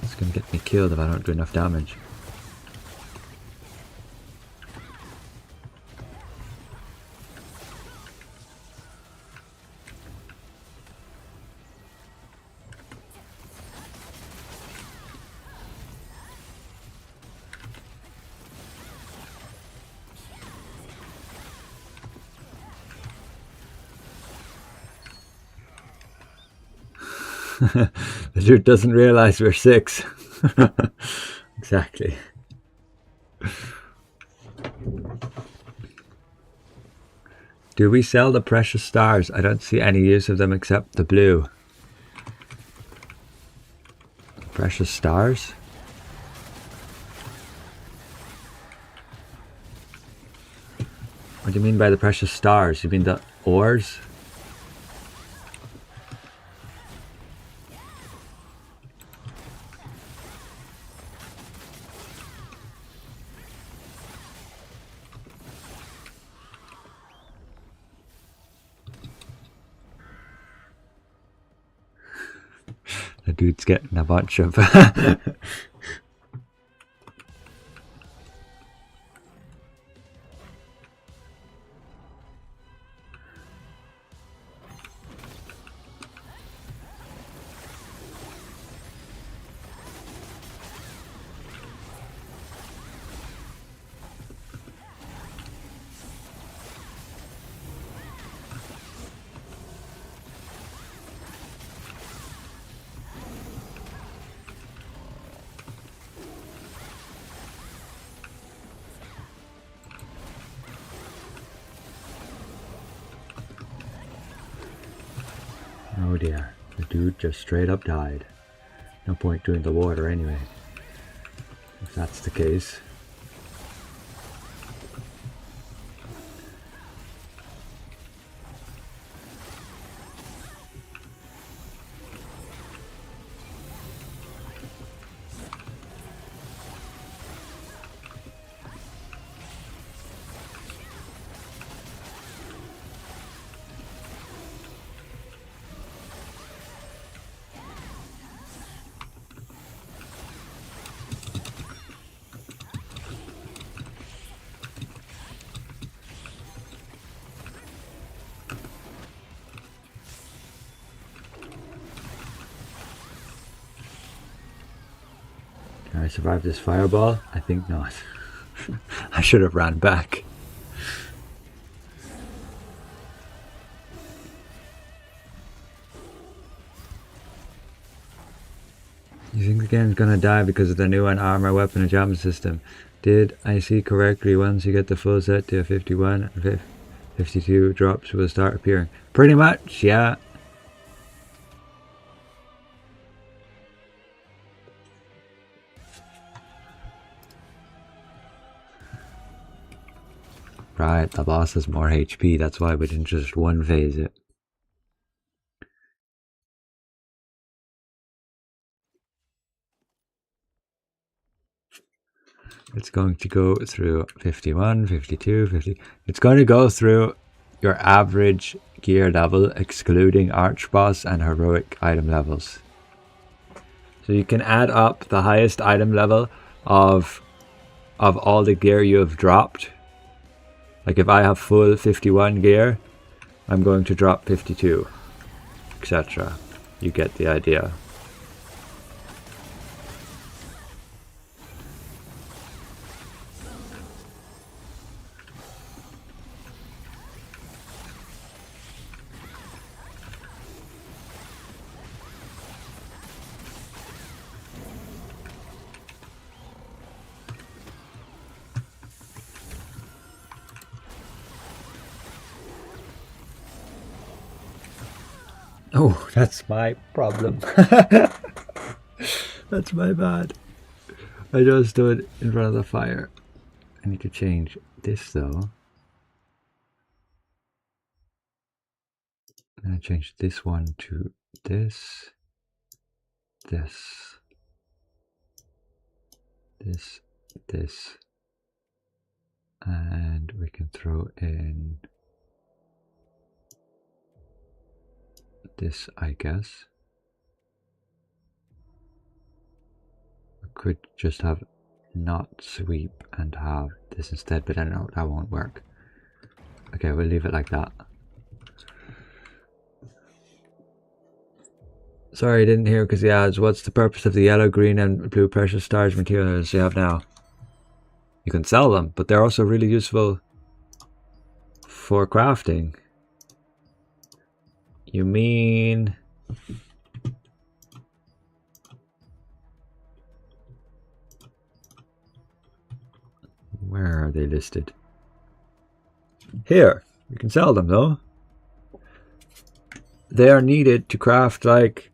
It's gonna get me killed if I don't do enough damage. The dude doesn't realize we're 6. Exactly. Do we sell the precious stars? I don't see any use of them except the blue. Precious stars? What do you mean by the precious stars? You mean the ores? The dude's getting a bunch of... dear. The dude just straight up died. No point doing the water anyway. If that's the case. Can I survive this fireball? I think not. I should have ran back. You think the game's gonna die because of the new armor, weapon, and jump system? Did I see correctly? Once you get the full set to 51 and 52, drops will start appearing. Pretty much, yeah. Right, the boss has more HP, that's why we didn't just one phase it. It's going to go through 51, 52, 50. It's going to go through your average gear level, excluding arch boss and heroic item levels. So you can add up the highest item level of all the gear you have dropped. Like if I have full 51 gear, I'm going to drop 52, etc. You get the idea. Oh, that's my problem. That's my bad. I just stood in front of the fire. I need to change this though. I'm going to change this one to this, this, this, and we can throw in this, I guess. We could just have not sweep and have this instead, but I know that won't work. Okay, we'll leave it like that. Sorry, I didn't hear because the ads. What's the purpose of the yellow, green, and blue precious stars materials you have now? You can sell them, but they're also really useful for crafting. You mean... Where are they listed? Here, you can sell them though. They are needed to craft like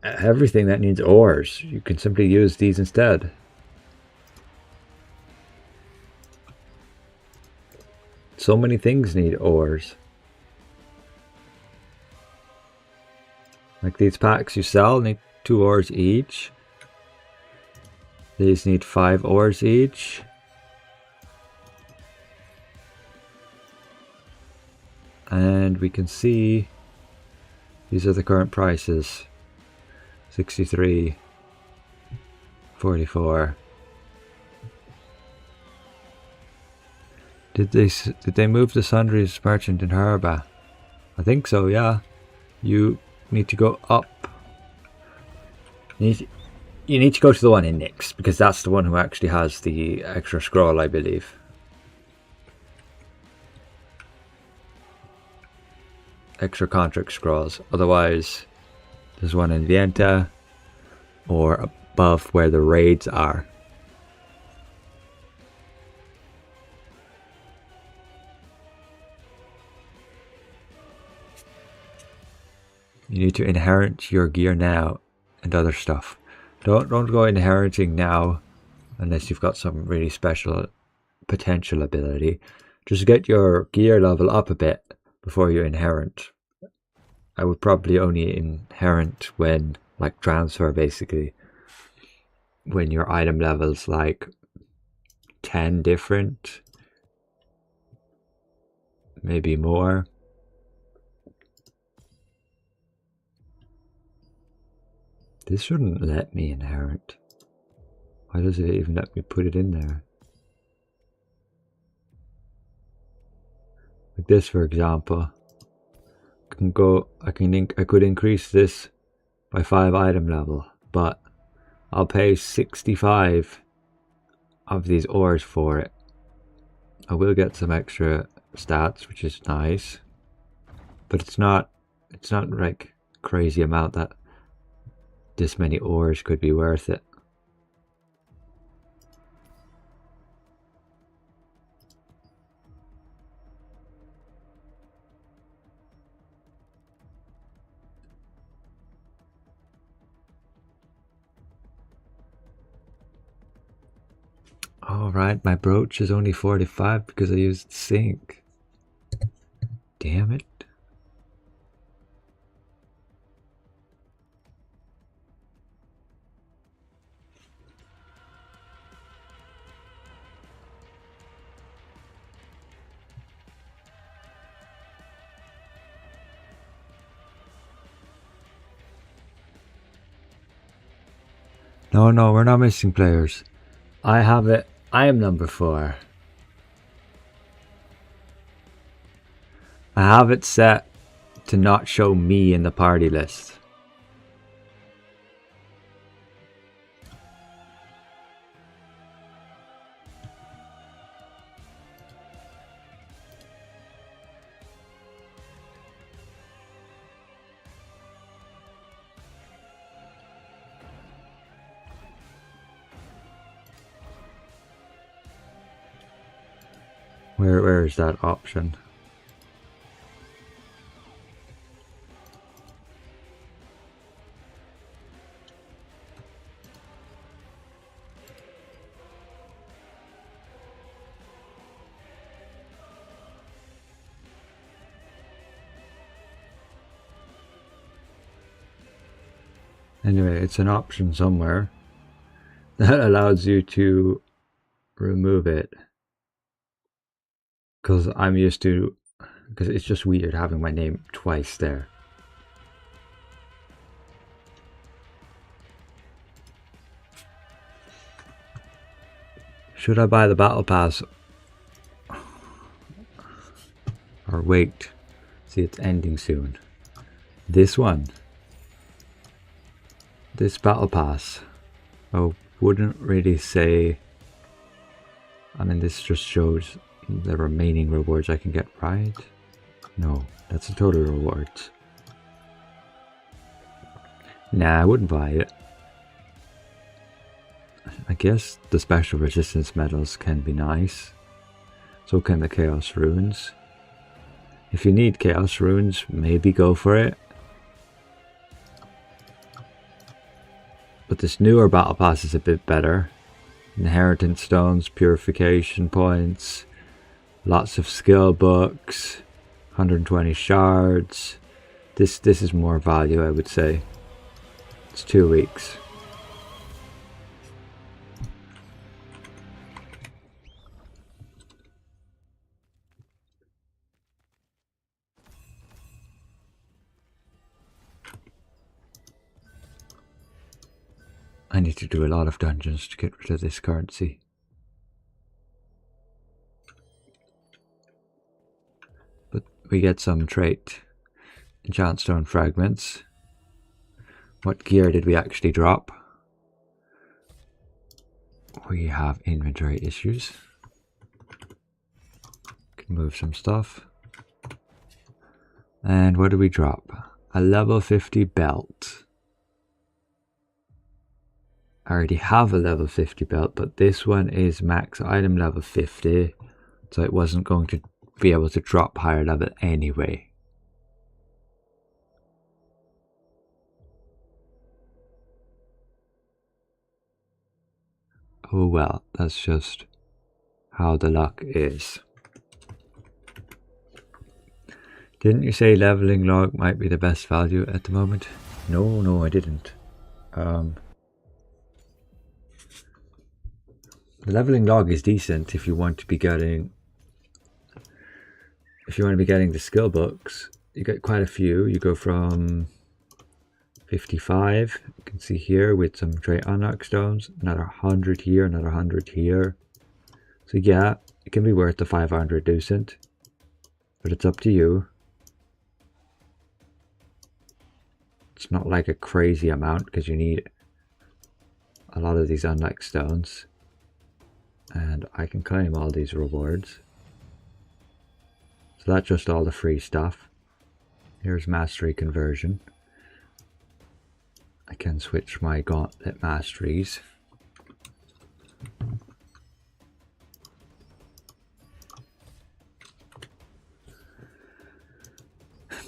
everything that needs ores. You can simply use these instead. So many things need ores. Like these packs you sell need 2 ores each. These need 5 ores each. And we can see these are the current prices. 63, 44. Did they move the sundries merchant in Herba? I think so, yeah. You need to go up. You need to go to the one in Nyx, because that's the one who actually has the extra scroll, I believe. Extra contract scrolls. Otherwise, there's one in Vienta or above where the raids are. You need to inherit your gear now and other stuff. Don't go inheriting now unless you've got some really special potential ability. Just get your gear level up a bit before you inherit. I would probably only inherit when, like, transfer basically, when your item level's like 10 different, maybe more. This shouldn't let me inherit. Why does it even let me put it in there? Like this, for example. I could increase this by 5 item level, but I'll pay 65 of these ores for it. I will get some extra stats, which is nice, but it's not like crazy amount that this many ores could be worth it. Alright, my brooch is only 45 because I used zinc. Damn it. No, we're not missing players. I have it. I am number 4. I have it set to not show me in the party list. Where is that option? Anyway, it's an option somewhere that allows you to remove it. Because it's just weird having my name twice there. Should I buy the battle pass? Or wait? See, it's ending soon. This one. This battle pass. I wouldn't really say. I mean, this just shows the remaining rewards I can get, right? No, that's the total rewards. Nah, I wouldn't buy it. I guess the special resistance medals can be nice. So can the chaos runes. If you need chaos runes, maybe go for it. But this newer battle pass is a bit better. Inheritance stones, purification points, lots of skill books, 120 shards. This is more value, I would say. It's 2 weeks. I need to do a lot of dungeons to get rid of this currency. But we get some trait. Enchant stone fragments. What gear did we actually drop? We have inventory issues. Can move some stuff. And what do we drop? A level 50 belt. I already have a level 50 belt, but this one is max item level 50, so it wasn't going to be able to drop higher level anyway. Oh well, that's just how the luck is. Didn't you say leveling log might be the best value at the moment? No, I didn't. The leveling log is decent if you want to be getting the skill books. You get quite a few. You go from 55, you can see here, with some trait unlock stones, another 100 here, another 100 here. So yeah, it can be worth the 500 decent, but it's up to you. It's not like a crazy amount because you need a lot of these unlock stones. And I can claim all these rewards. So that's just all the free stuff. Here's mastery conversion. I can switch my gauntlet masteries.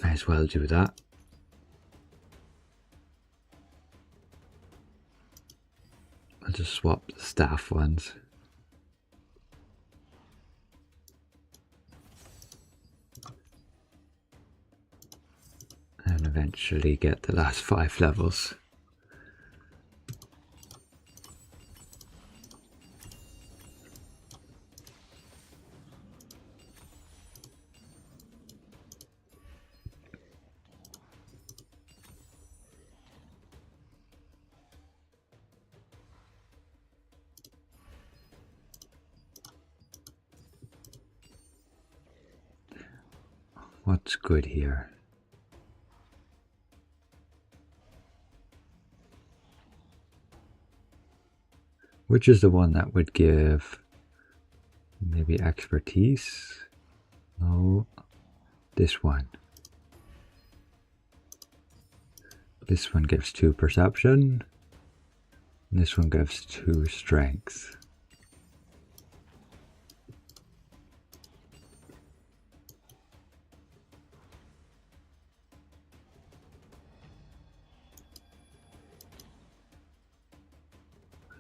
May as well do that. I'll just swap the staff ones. And eventually get the last 5 levels. What's good here? Which is the one that would give maybe expertise? No, this one. This one gives 2 perception. And this one gives 2 strength.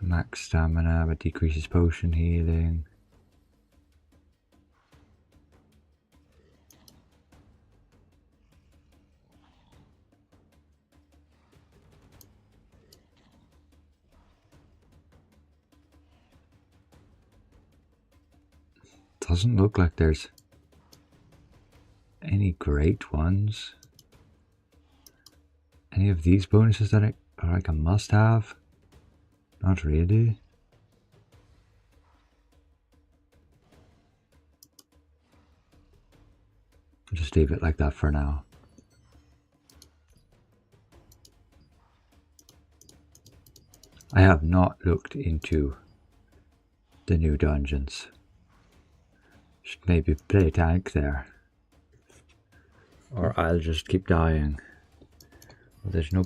Max stamina, but decreases potion healing. Doesn't look like there's any great ones. Any of these bonuses that are like a must-have? Not really. I'll just leave it like that for now. I have not looked into the new dungeons. Should maybe play tank there. Or I'll just keep dying. Well, there's no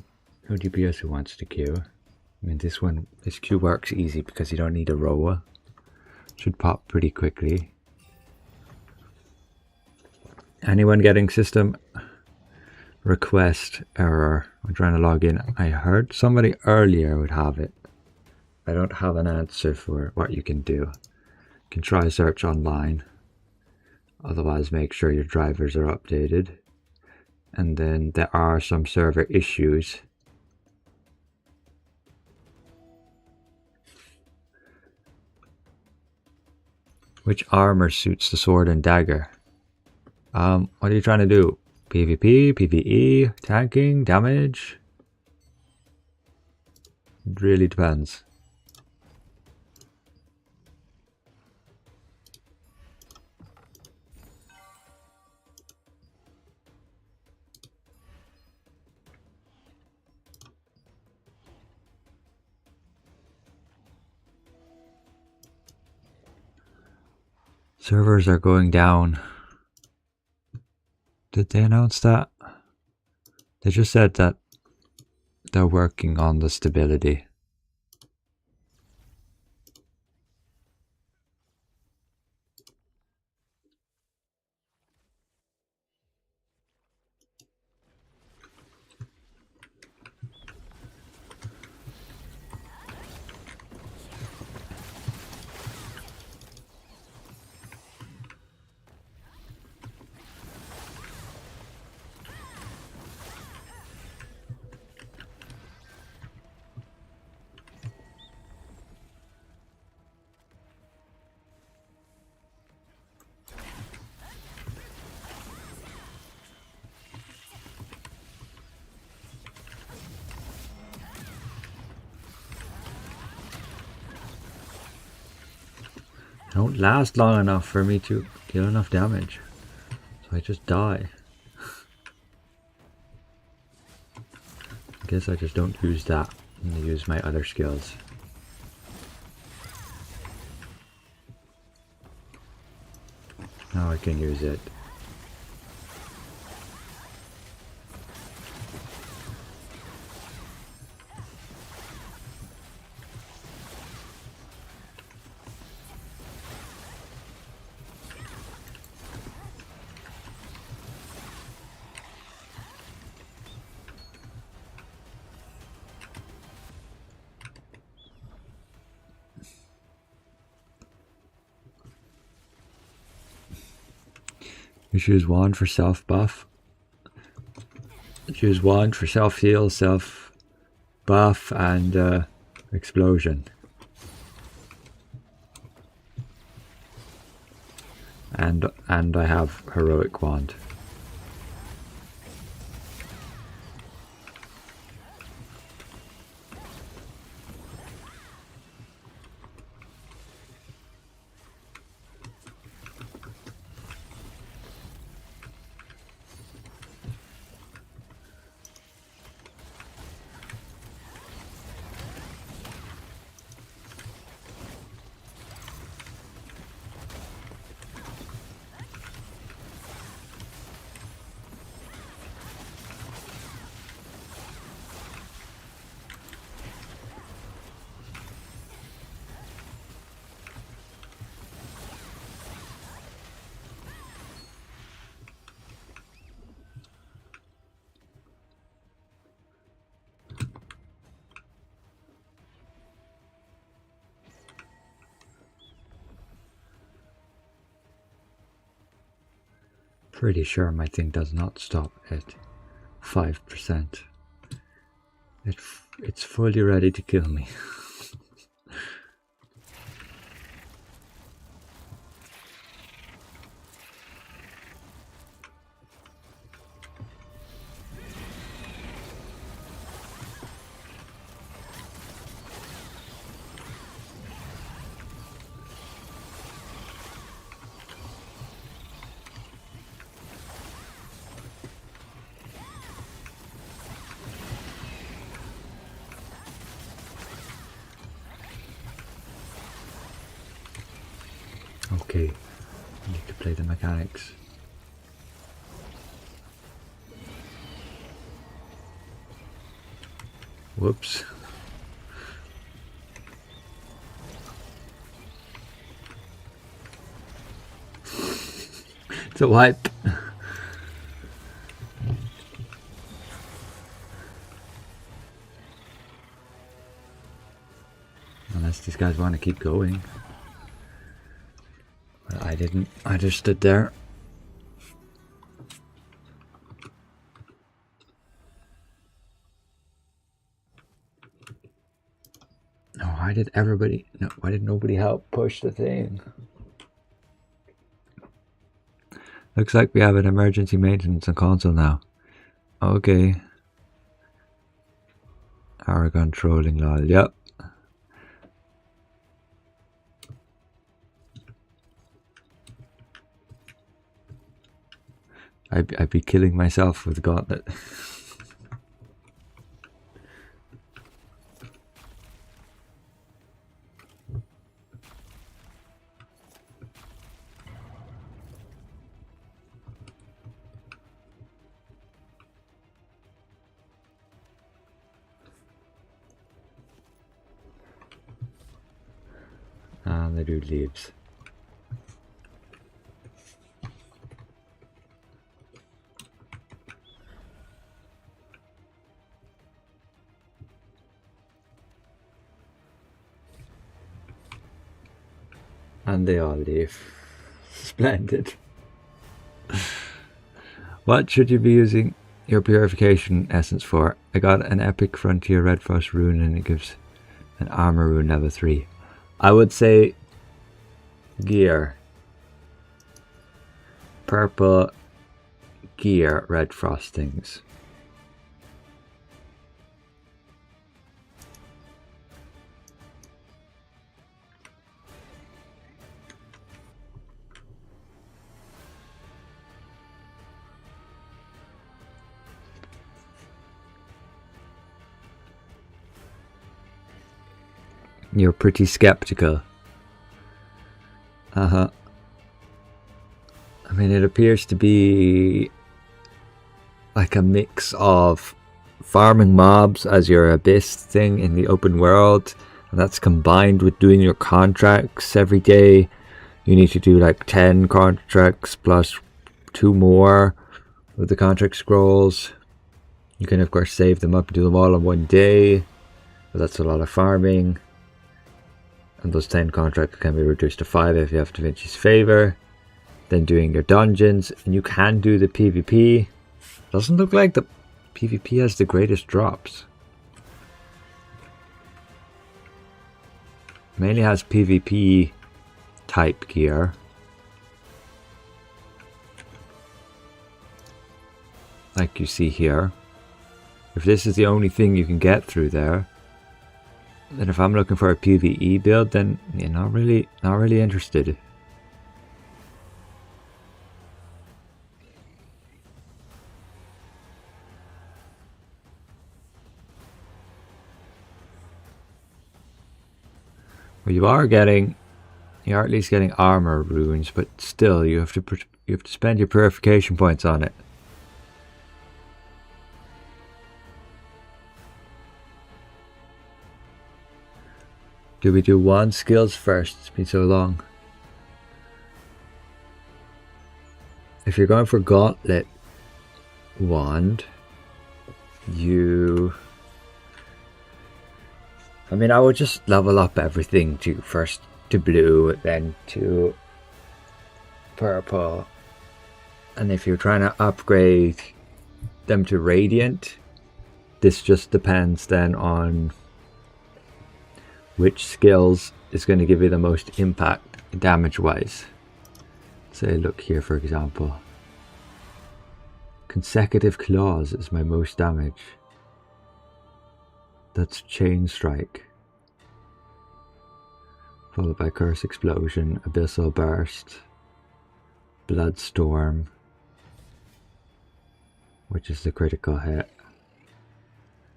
DPS who wants to queue. I mean, this queue works easy because you don't need a rower. Should pop pretty quickly. Anyone getting system request error? I'm trying to log in. I heard somebody earlier would have it. I don't have an answer for what you can do. You can try search online. Otherwise, make sure your drivers are updated. And then there are some server issues. Which armor suits the sword and dagger? What are you trying to do? PvP, PvE, tanking, damage? It really depends. Servers are going down. Did they announce that? They just said that they're working on the stability. don't last long enough for me to deal enough damage. So I just die. I guess I just don't use that. I'm gonna use my other skills. Now I can use it. You choose wand for self buff. Choose wand for self heal, self buff, and explosion. And I have heroic wand. Pretty sure my thing does not stop at 5%. It's fully ready to kill me. Okay, I need to play the mechanics. Whoops. It's a wipe. Unless these guys want to keep going. But I didn't. I just stood there. No, why did everybody... No, why did nobody help push the thing? Looks like we have an emergency maintenance on console now. Okay. Aragon trolling lol. Yep. I'd be killing myself with Gauntlet. And the dude leaves. And they all leave. Splendid. What should you be using your purification essence for? I got an epic frontier red frost rune and it gives an armor rune level 3. I would say gear. Purple gear red frostings. You're pretty skeptical. I mean, it appears to be like a mix of farming mobs as your abyss thing in the open world, and that's combined with doing your contracts every day. You need to do like 10 contracts plus 2 more with the contract scrolls. You can of course save them up and do them all in one day, but that's a lot of farming. And those 10 contracts can be reduced to 5 if you have Da Vinci's favor. Then doing your dungeons, and you can do the PvP. Doesn't look like the PvP has the greatest drops. Mainly has PvP type gear. Like you see here. If this is the only thing you can get through there, then if I'm looking for a PvE build, then you're not really interested. Well, you are at least getting armor runes, but still you have to spend your purification points on it. Do we do one skills first? It's been so long. If you're going for Gauntlet Wand, I would just level up everything to first to blue, then to purple. And if you're trying to upgrade them to radiant, this just depends then on which skills is going to give you the most impact damage wise. Say look here for example. Consecutive claws is my most damage. That's Chain Strike. Followed by Curse Explosion, Abyssal Burst, Bloodstorm, which is the critical hit.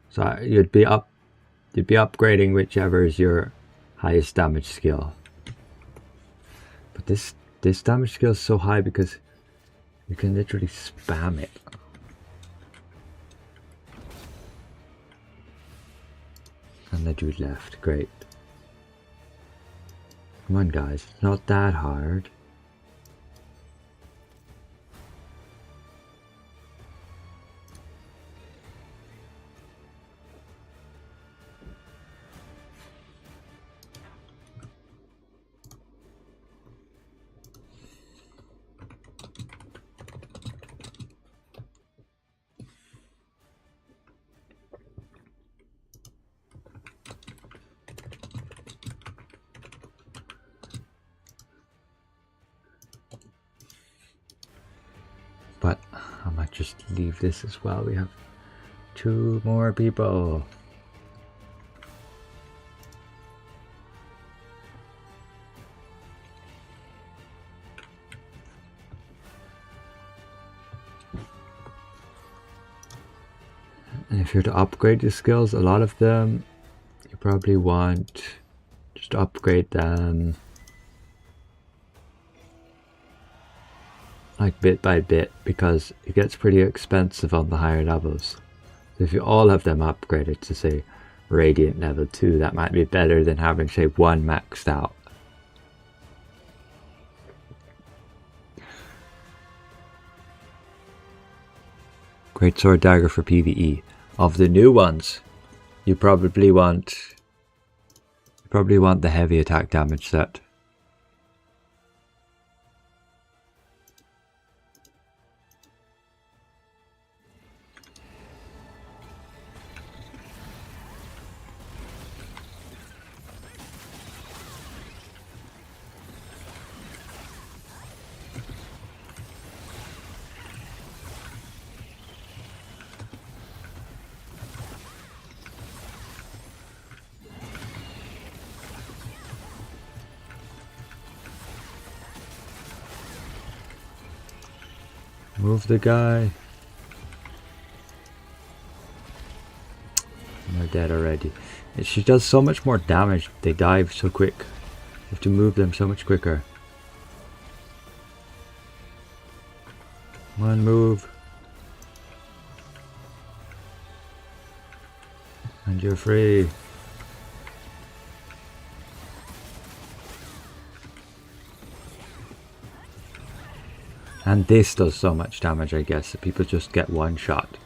So you'd be upgrading whichever is your highest damage skill. But this damage skill is so high because you can literally spam it. And the dude left, great. Come on guys, it's not that hard. But I might just leave this as well. We have 2 more people. And if you're to upgrade your skills, a lot of them you probably want just to upgrade them like bit by bit, because it gets pretty expensive on the higher levels. So if you all have them upgraded to say Radiant level 2, that might be better than having say 1 maxed out. Great Sword Dagger for PvE. Of the new ones, you probably want the heavy attack damage set. Move the guy. And they're dead already. She does so much more damage. They dive so quick. You have to move them so much quicker. One move. And you're free. And this does so much damage, I guess, that people just get one shot.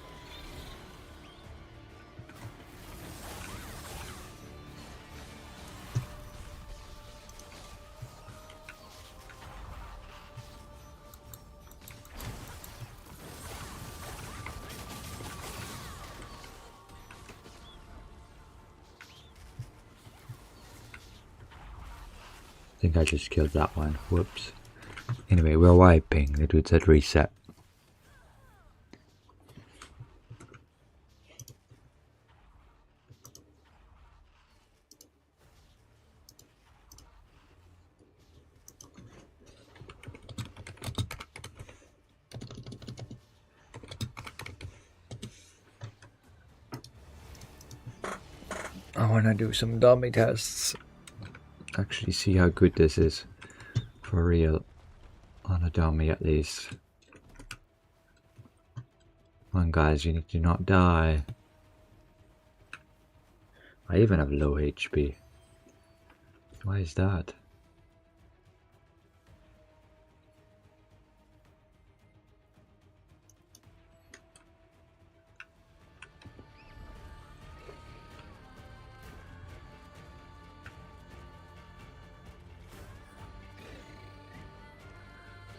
I think I just killed that one. Whoops. Anyway, we're wiping. The dude said reset. I want to do some dummy tests. Actually see how good this is. For real. On a dummy at least. Come on guys, you need to not die. I even have low HP. Why is that?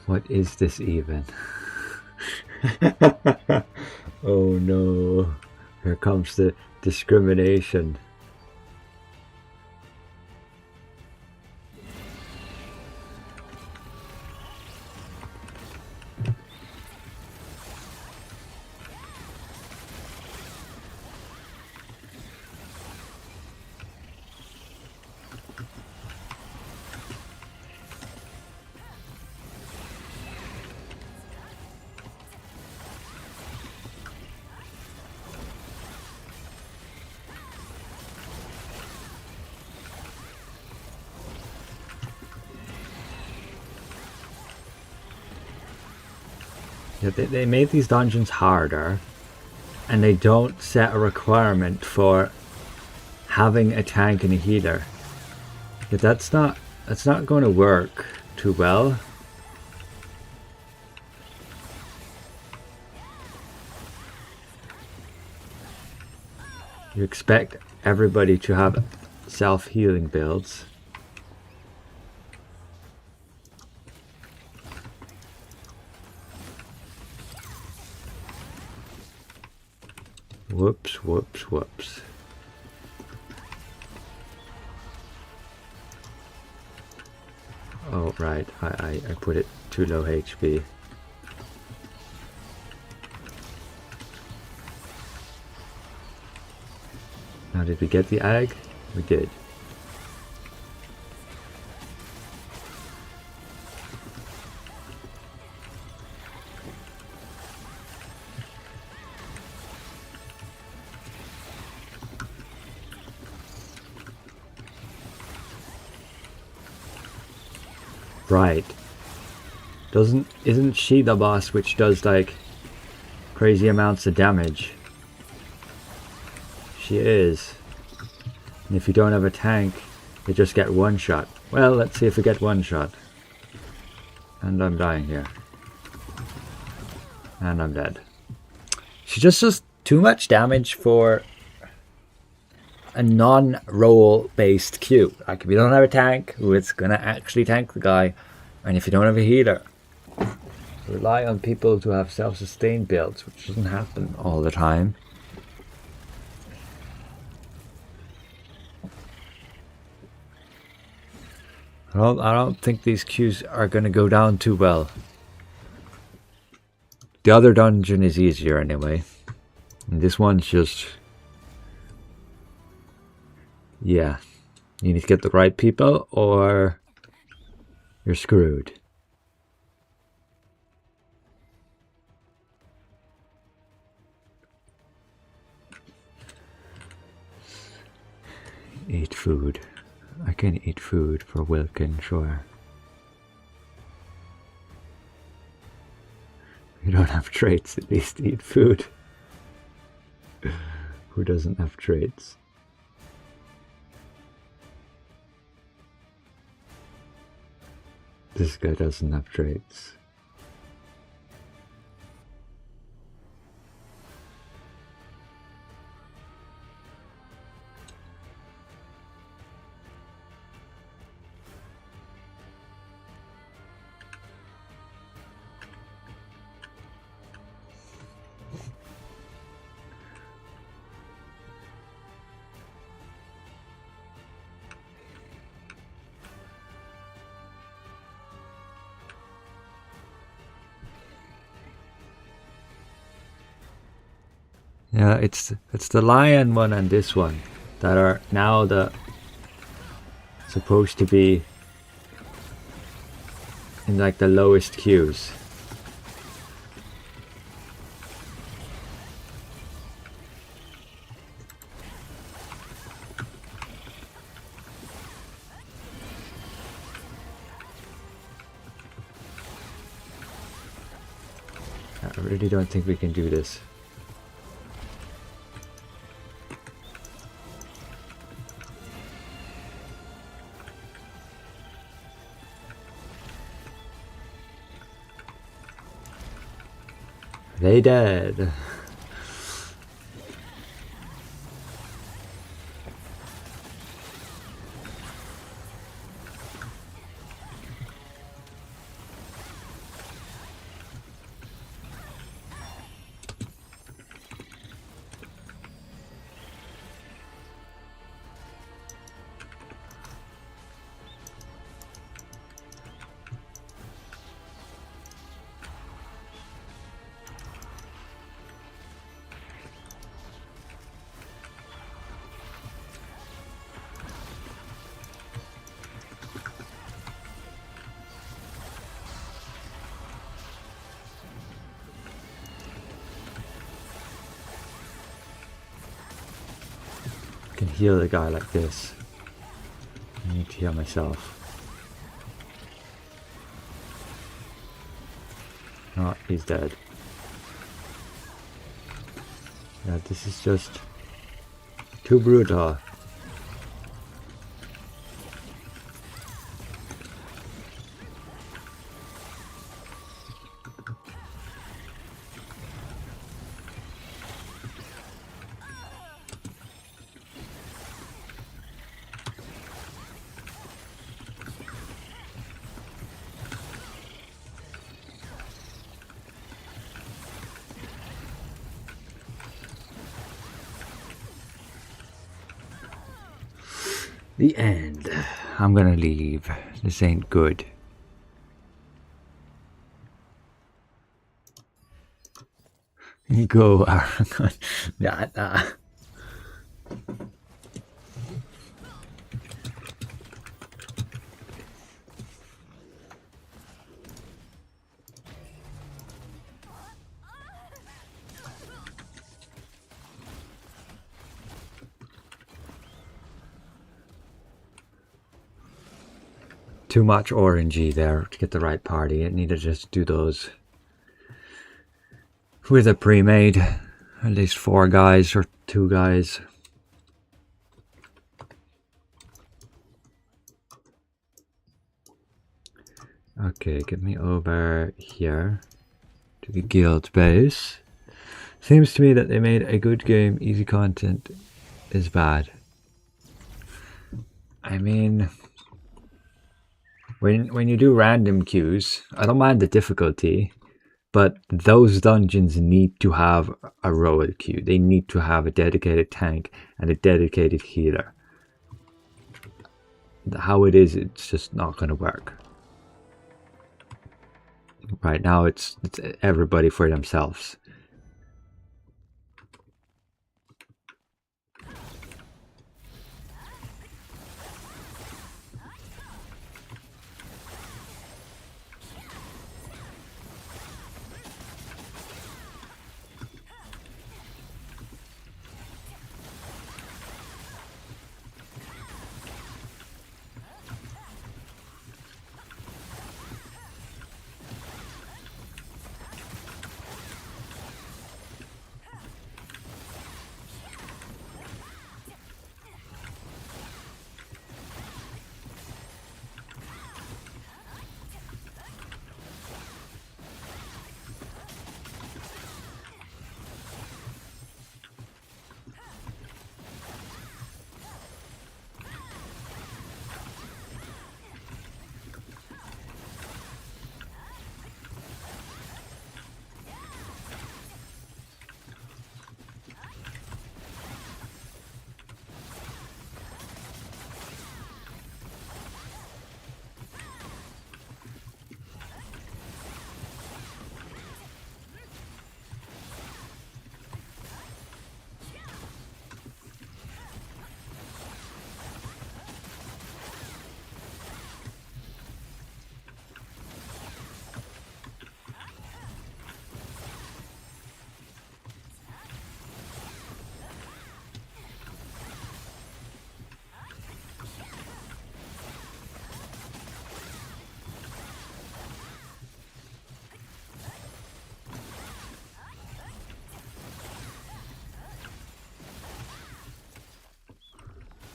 What is this even? Oh no. Here comes the discrimination. Yeah, they made these dungeons harder, and they don't set a requirement for having a tank and a healer. Yeah, that's not going to work too well. You expect everybody to have self-healing builds. Whoops, whoops, whoops. Oh, right, I put it too low HP. Now, did we get the egg? We did. Right. Isn't she the boss which does like crazy amounts of damage? She is. And if you don't have a tank, you just get one shot. Well, let's see if we get one shot. And I'm dying here. And I'm dead. She just does too much damage for a non-roll based Q. Like if you don't have a tank, it's gonna actually tank the guy. And if you don't have a healer, rely on people to have self-sustained builds, which doesn't happen all the time. I don't think these queues are going to go down too well. The other dungeon is easier anyway. And this one's just... yeah. You need to get the right people or you're screwed. Eat food. I can eat food for Wilkin, sure. You don't have traits, at least eat food. Who doesn't have traits? This guy doesn't have traits. Yeah, it's the lion one and this one that are now the supposed to be in like the lowest queues. I really don't think we can do this. They dead. I can heal a guy like this. I need to heal myself. Oh, he's dead. Yeah, this is just too brutal. The end. I'm gonna leave. This ain't good. Go, Aragon. Nah. Too much orangey there to get the right party. It needed to just do those with a pre-made. At least 4 guys or 2 guys. Okay, get me over here to the guild base. Seems to me that they made a good game. Easy content is bad. I mean, when you do random queues, I don't mind the difficulty, but those dungeons need to have a road queue. They need to have a dedicated tank and a dedicated healer. How it is, it's just not going to work. Right now, it's everybody for themselves.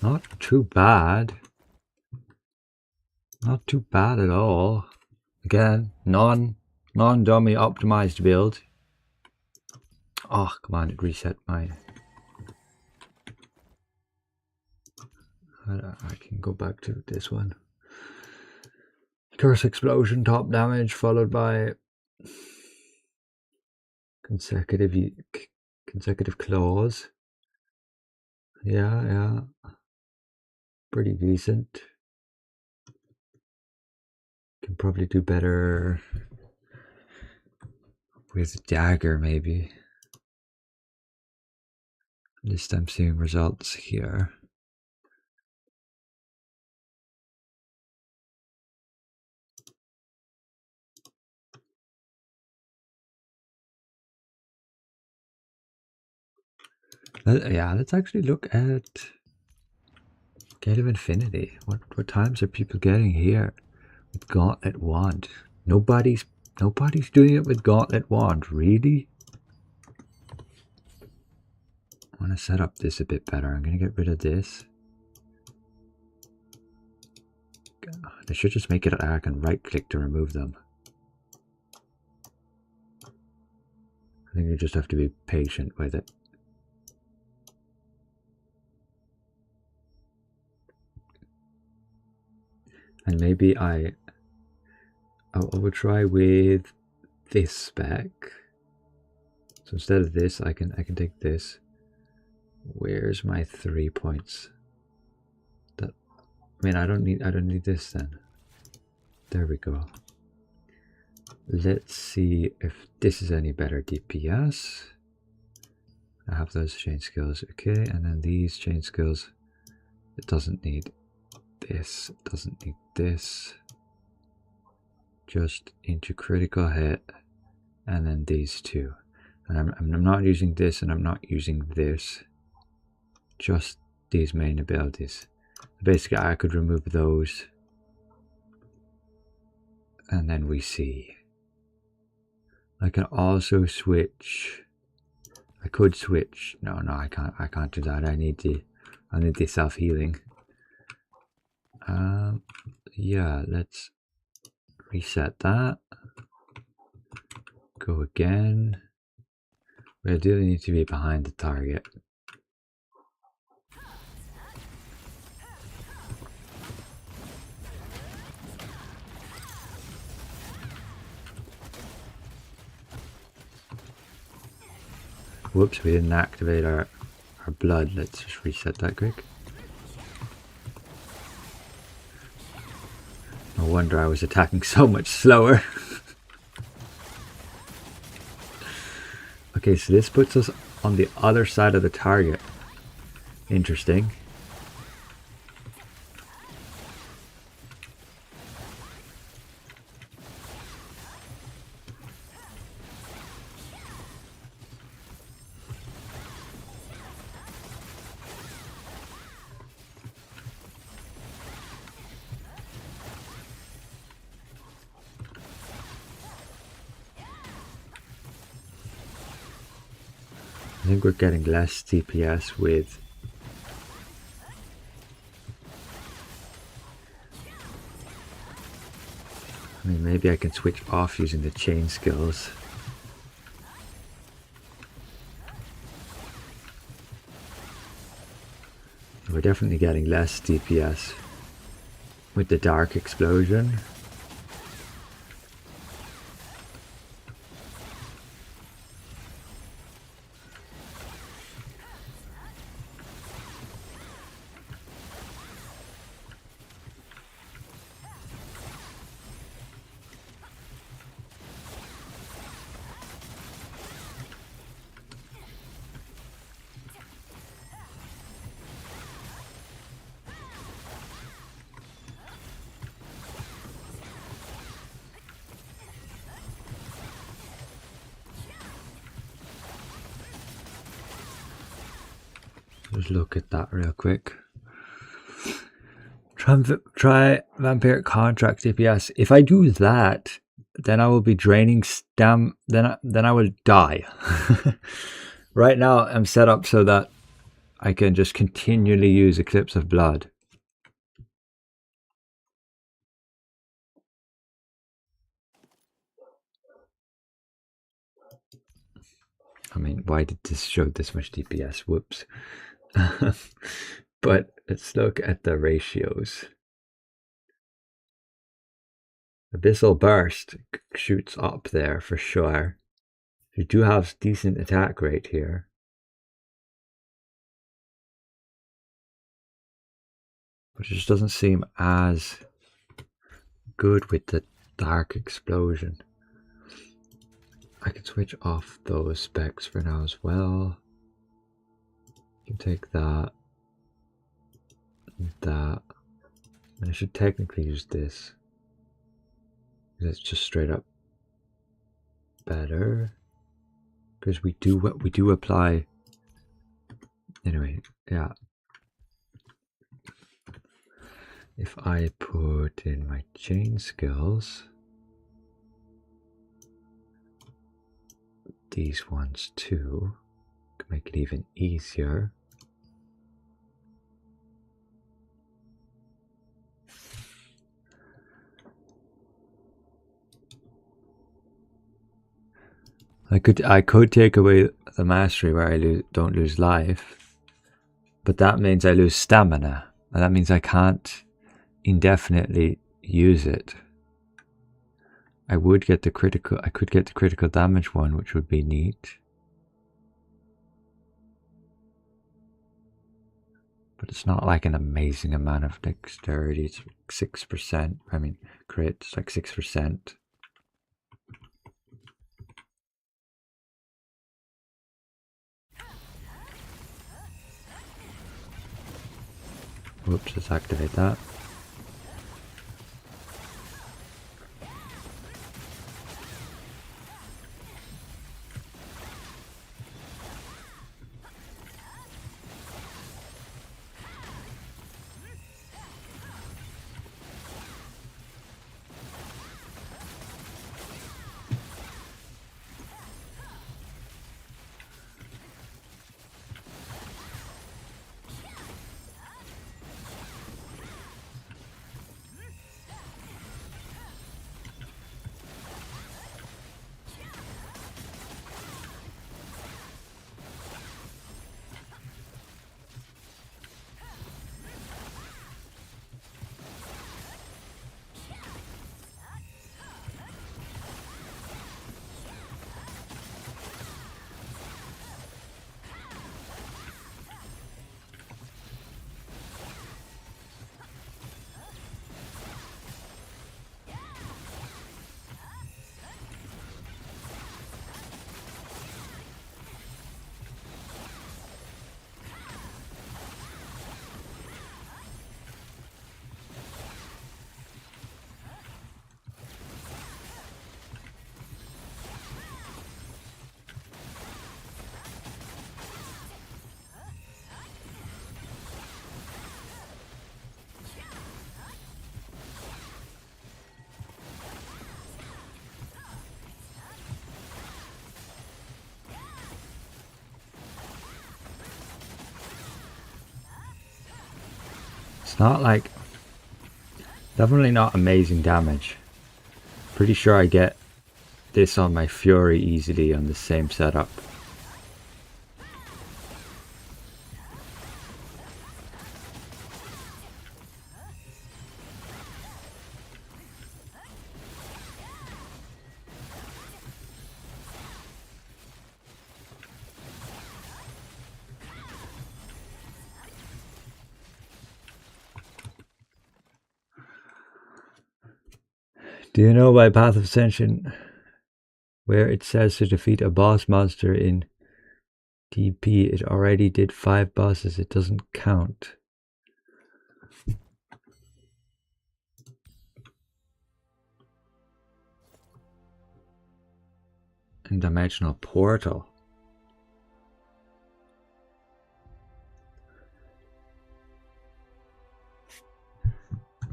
Not too bad. Not too bad at all. Again, non-dummy optimized build. Oh, come on, it reset my... I can go back to this one. Curse explosion, top damage, followed by consecutive claws. Yeah. Pretty decent. Can probably do better with dagger, maybe. At least I'm seeing results here. Let's actually look at Gate of Infinity. What times are people getting here with Gauntlet Wand? Nobody's doing it with Gauntlet Wand, really? I want to set up this a bit better. I'm going to get rid of this. They should just make it I can right click to remove them. I think you just have to be patient with it. And maybe I will try with this spec. So instead of this, I can take this. Where's my 3 points? That, I mean, I don't need this then. There we go. Let's see if this is any better DPS. I have those chain skills, okay, and then these chain skills. It doesn't need this. It doesn't need this. Just into critical hit, and then these two. And I'm not using this, and I'm not using this. Just these main abilities. Basically, I could remove those, and then we see. I can also switch. I could switch. No, I can't. I can't do that. I need the self-healing. Yeah, let's reset that. Go again. We ideally need to be behind the target. Whoops, we didn't activate our blood. Let's just reset that quick. No wonder I was attacking so much slower. Okay, so this puts us on the other side of the target. Interesting. I think we're getting less DPS with I mean, maybe I can switch off using the chain skills. We're definitely getting less DPS with the dark explosion. Just look at that real quick. Try Vampiric Contract DPS. If I do that, then I will be draining stam. Then I will die. Right now, I'm set up so that I can just continually use Eclipse of Blood. I mean, why did this show this much DPS? Whoops. But let's look at the ratios. Abyssal Burst shoots up there for sure. You do have decent attack rate here. But it just doesn't seem as good with the Dark Explosion. I can switch off those specs for now as well. You can take that. That. And I should technically use this. It's just straight up better. Because we do apply. Anyway, yeah. If I put in my chain skills, these ones too, can make it even easier. I could take away the mastery where I don't lose life, but that means I lose stamina, and that means I can't indefinitely use it. I could get the critical damage one, which would be neat. But it's not like an amazing amount of dexterity. It's 6%. I mean, crit, it's like 6%. Whoops, let's activate that. It's not like, definitely not amazing damage. Pretty sure I get this on my Fury easily on the same setup. Do you know by Path of Ascension where it says to defeat a boss monster in DP, it already did 5 bosses, it doesn't count. And Dimensional Portal.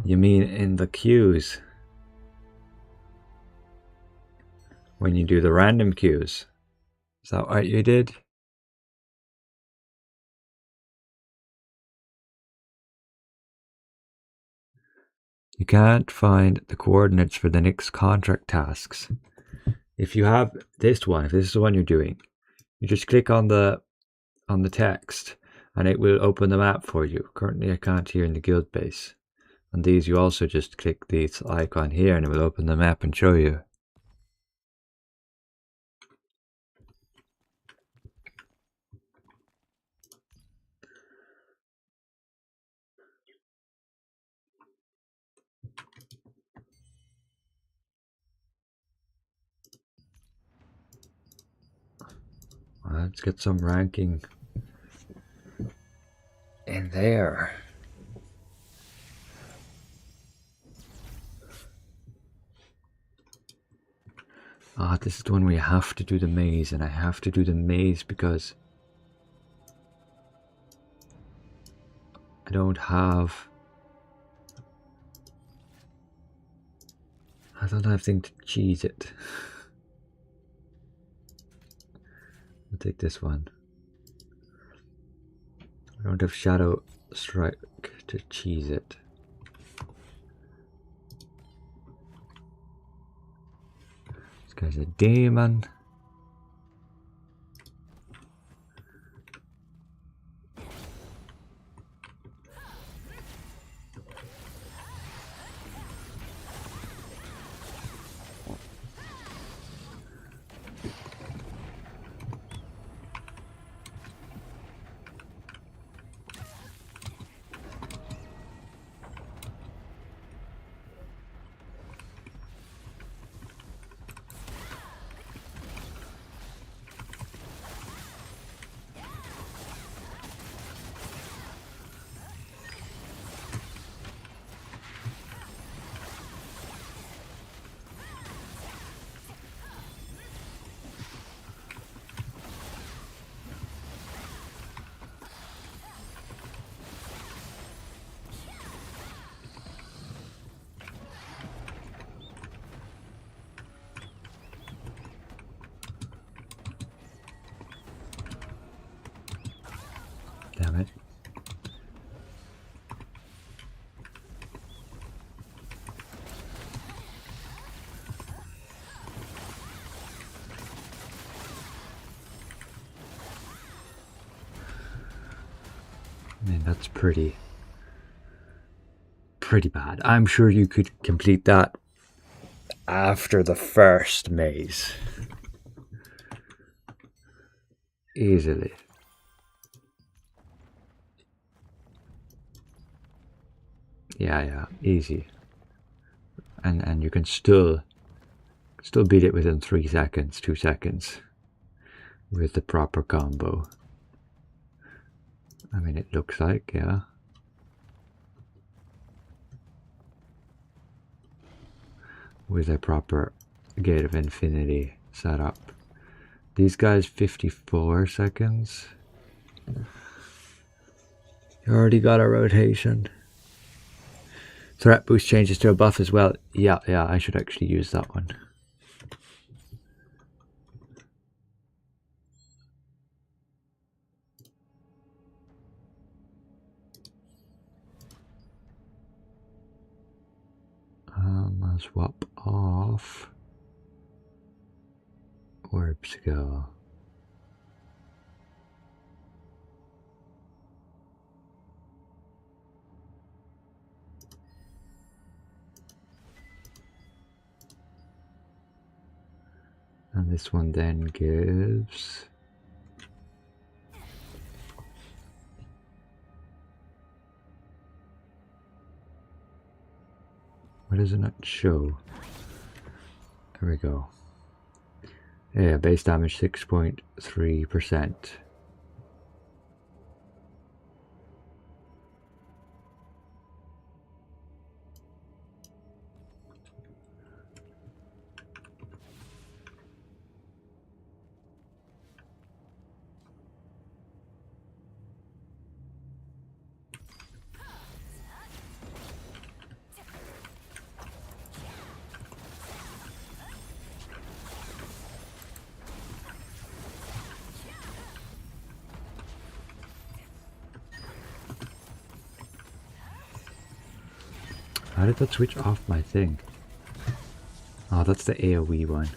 You mean in the queues? When you do the random queues? Is that what you did? You can't find the coordinates for the next contract tasks. If you have this one, if this is the one you're doing, you just click on the text and it will open the map for you. Currently I can't here in the guild base. And these you also just click this icon here and it will open the map and show you. Let's get some ranking in there. This is the one where you have to do the maze, and I have to do the maze because I don't have thing to cheese it. I'll take this one. I don't have Shadow Strike to cheese it. This guy's a demon. Damn it. I mean, that's pretty bad. I'm sure you could complete that after the first maze. Easily. Yeah, easy. And you can still beat it within 3 seconds, 2 seconds with the proper combo. I mean, it looks like, yeah. With a proper Gate of Infinity setup. These guys 54 seconds. You already got a rotation. Threat boost changes to a buff as well. Yeah, I should actually use that one. I'll swap off. Orbs go. And this one then gives... Why doesn't it show? There we go. Yeah, base damage 6.3%. How did that switch off my thing? Oh, that's the AoE one.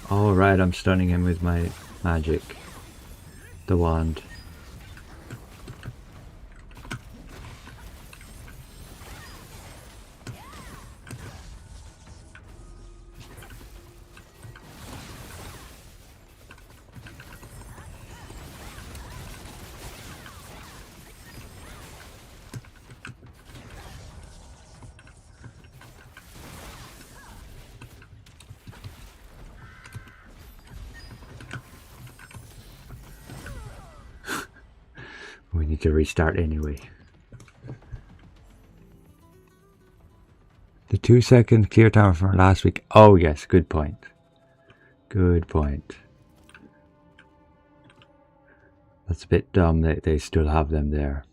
Alright, I'm stunning him with my magic. The wand. We need to restart anyway. The 2-second clear time from last week. Oh yes, good point. Good point. That's a bit dumb that they still have them there.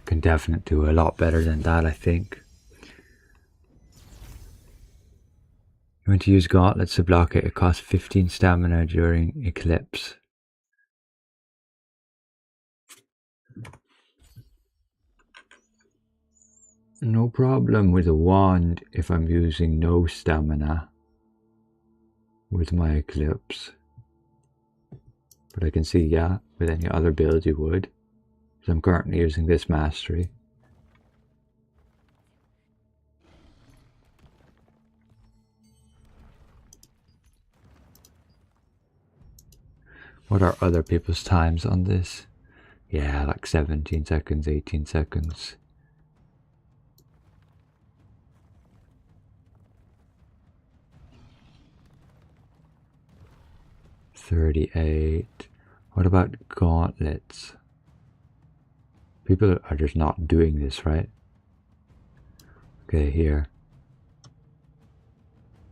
Can definitely do a lot better than that, I think. You want to use gauntlets to block it. It costs 15 stamina during eclipse. No problem with a wand if I'm using no stamina with my eclipse. But I can see, yeah, with any other build you would. So I'm currently using this mastery. What are other people's times on this? Yeah, like 17 seconds, 18 seconds. $38. What about gauntlets? People are just not doing this, right? Okay, here.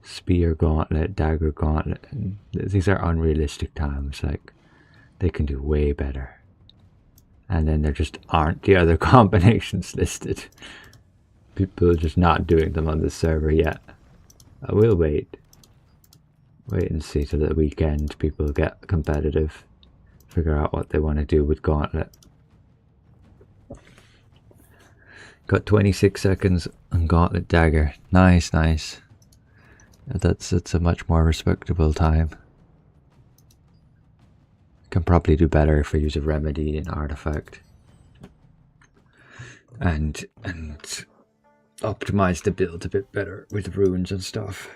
Spear gauntlet, dagger gauntlet. These are unrealistic times. Like, they can do way better. And then there just aren't the other combinations listed. People are just not doing them on the server yet. I will wait. Wait and see till the weekend people get competitive. Figure out what they want to do with gauntlet. Got 26 seconds on gauntlet dagger. Nice, nice. That's a much more respectable time. Can probably do better if I use a remedy and artifact. And optimize the build a bit better with runes and stuff.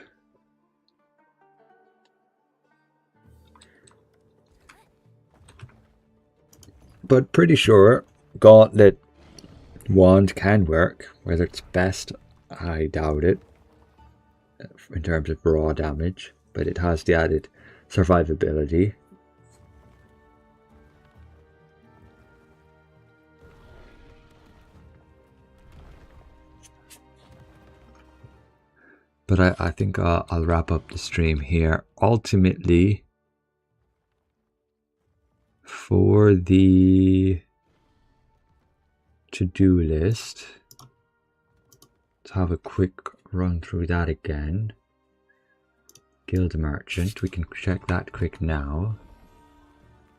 But pretty sure gauntlet wand can work. Whether it's best, I doubt it in terms of raw damage, but it has the added survivability. But I think I'll wrap up the stream here. Ultimately, for the to-do list, let's have a quick run through that again. Guild Merchant, we can check that quick now.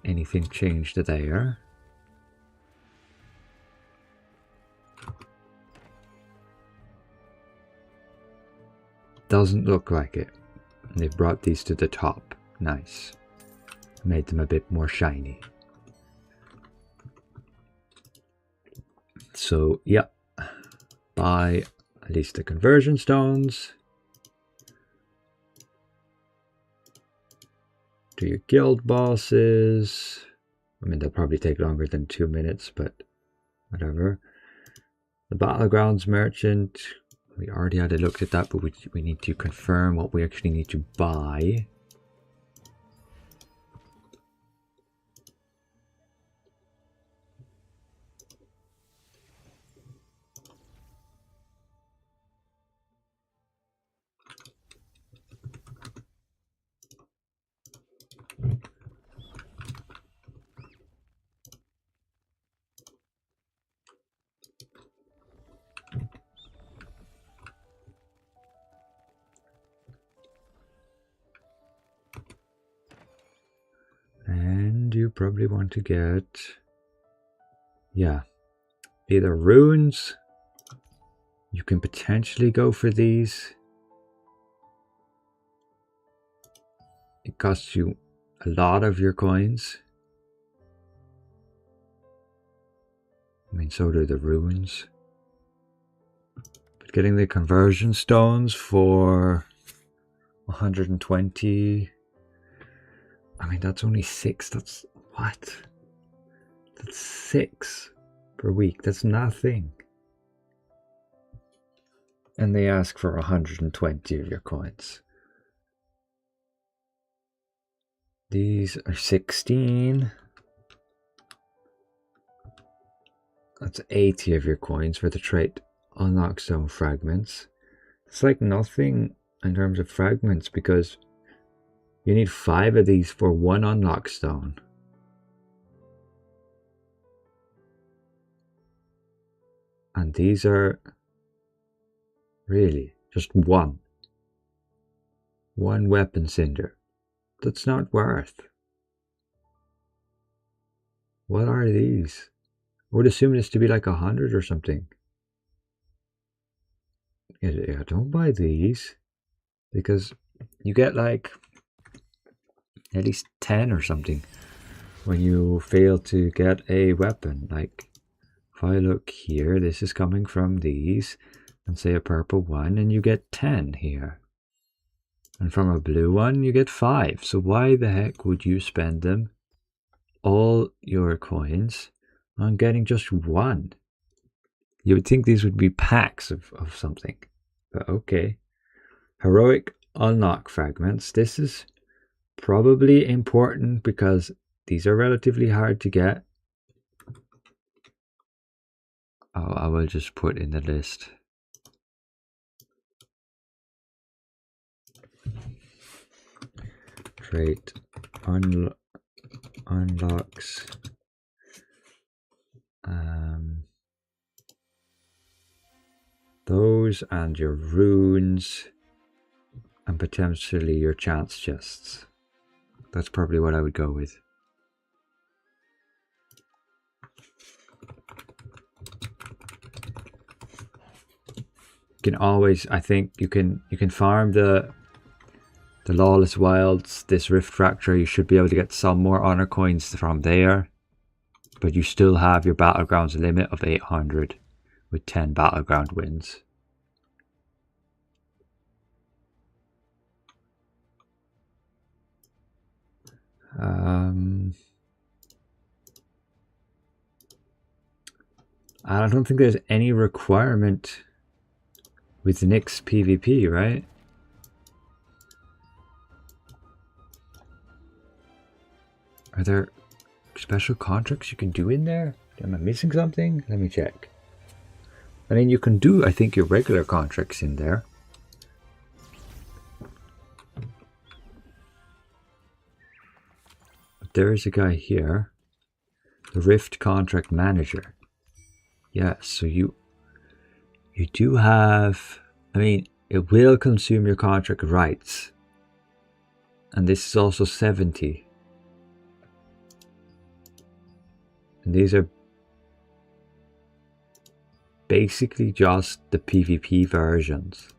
Anything changed there? doesn't look like it. They've brought these to the top. Nice. Made them a bit more shiny. So, yeah. Buy at least the conversion stones. Do your guild bosses. I mean, they'll probably take longer than 2 minutes, but whatever. The Battlegrounds Merchant. We already had a look at that, but we need to confirm what we actually need to buy. And you probably want to get, yeah, either runes. You can potentially go for these. It costs you a lot of your coins. I mean, so do the runes. But getting the conversion stones for 120. I mean, that's only 6. That's what? That's 6 per week. That's nothing. And they ask for 120 of your coins. These are 16. That's 80 of your coins for the trait unlock stone fragments. It's like nothing in terms of fragments because you need 5 of these for 1 unlock stone. And these are really just 1. 1 weapon cinder. That's not worth. What are these? I would assume this to be like 100 or something. Yeah, don't buy these because you get like at least 10 or something when you fail to get a weapon. Like if I look here, this is coming from these and say a purple one and you get 10 here. And from a blue one you get 5. So why the heck would you spend them, all your coins, on getting just 1? You would think these would be packs of something. But okay. Heroic unlock fragments. This is probably important because these are relatively hard to get. Oh, I will just put in the list. Trait unlocks those and your runes and potentially your chance chests. That's probably what I would go with. You can always, I think you can farm the Lawless Wilds, this Rift Fracture. You should be able to get some more honor coins from there, but you still have your Battlegrounds limit of 800 with 10 Battleground wins. I don't think there's any requirement with Nick's PvP, right? Are there special contracts you can do in there? Am I missing something? Let me check. I mean, you can do, I think, your regular contracts in there. But there is a guy here. The Rift Contract Manager. Yeah, so you do have, I mean, it will consume your contract rights. And this is also 70. And these are basically just the PvP versions.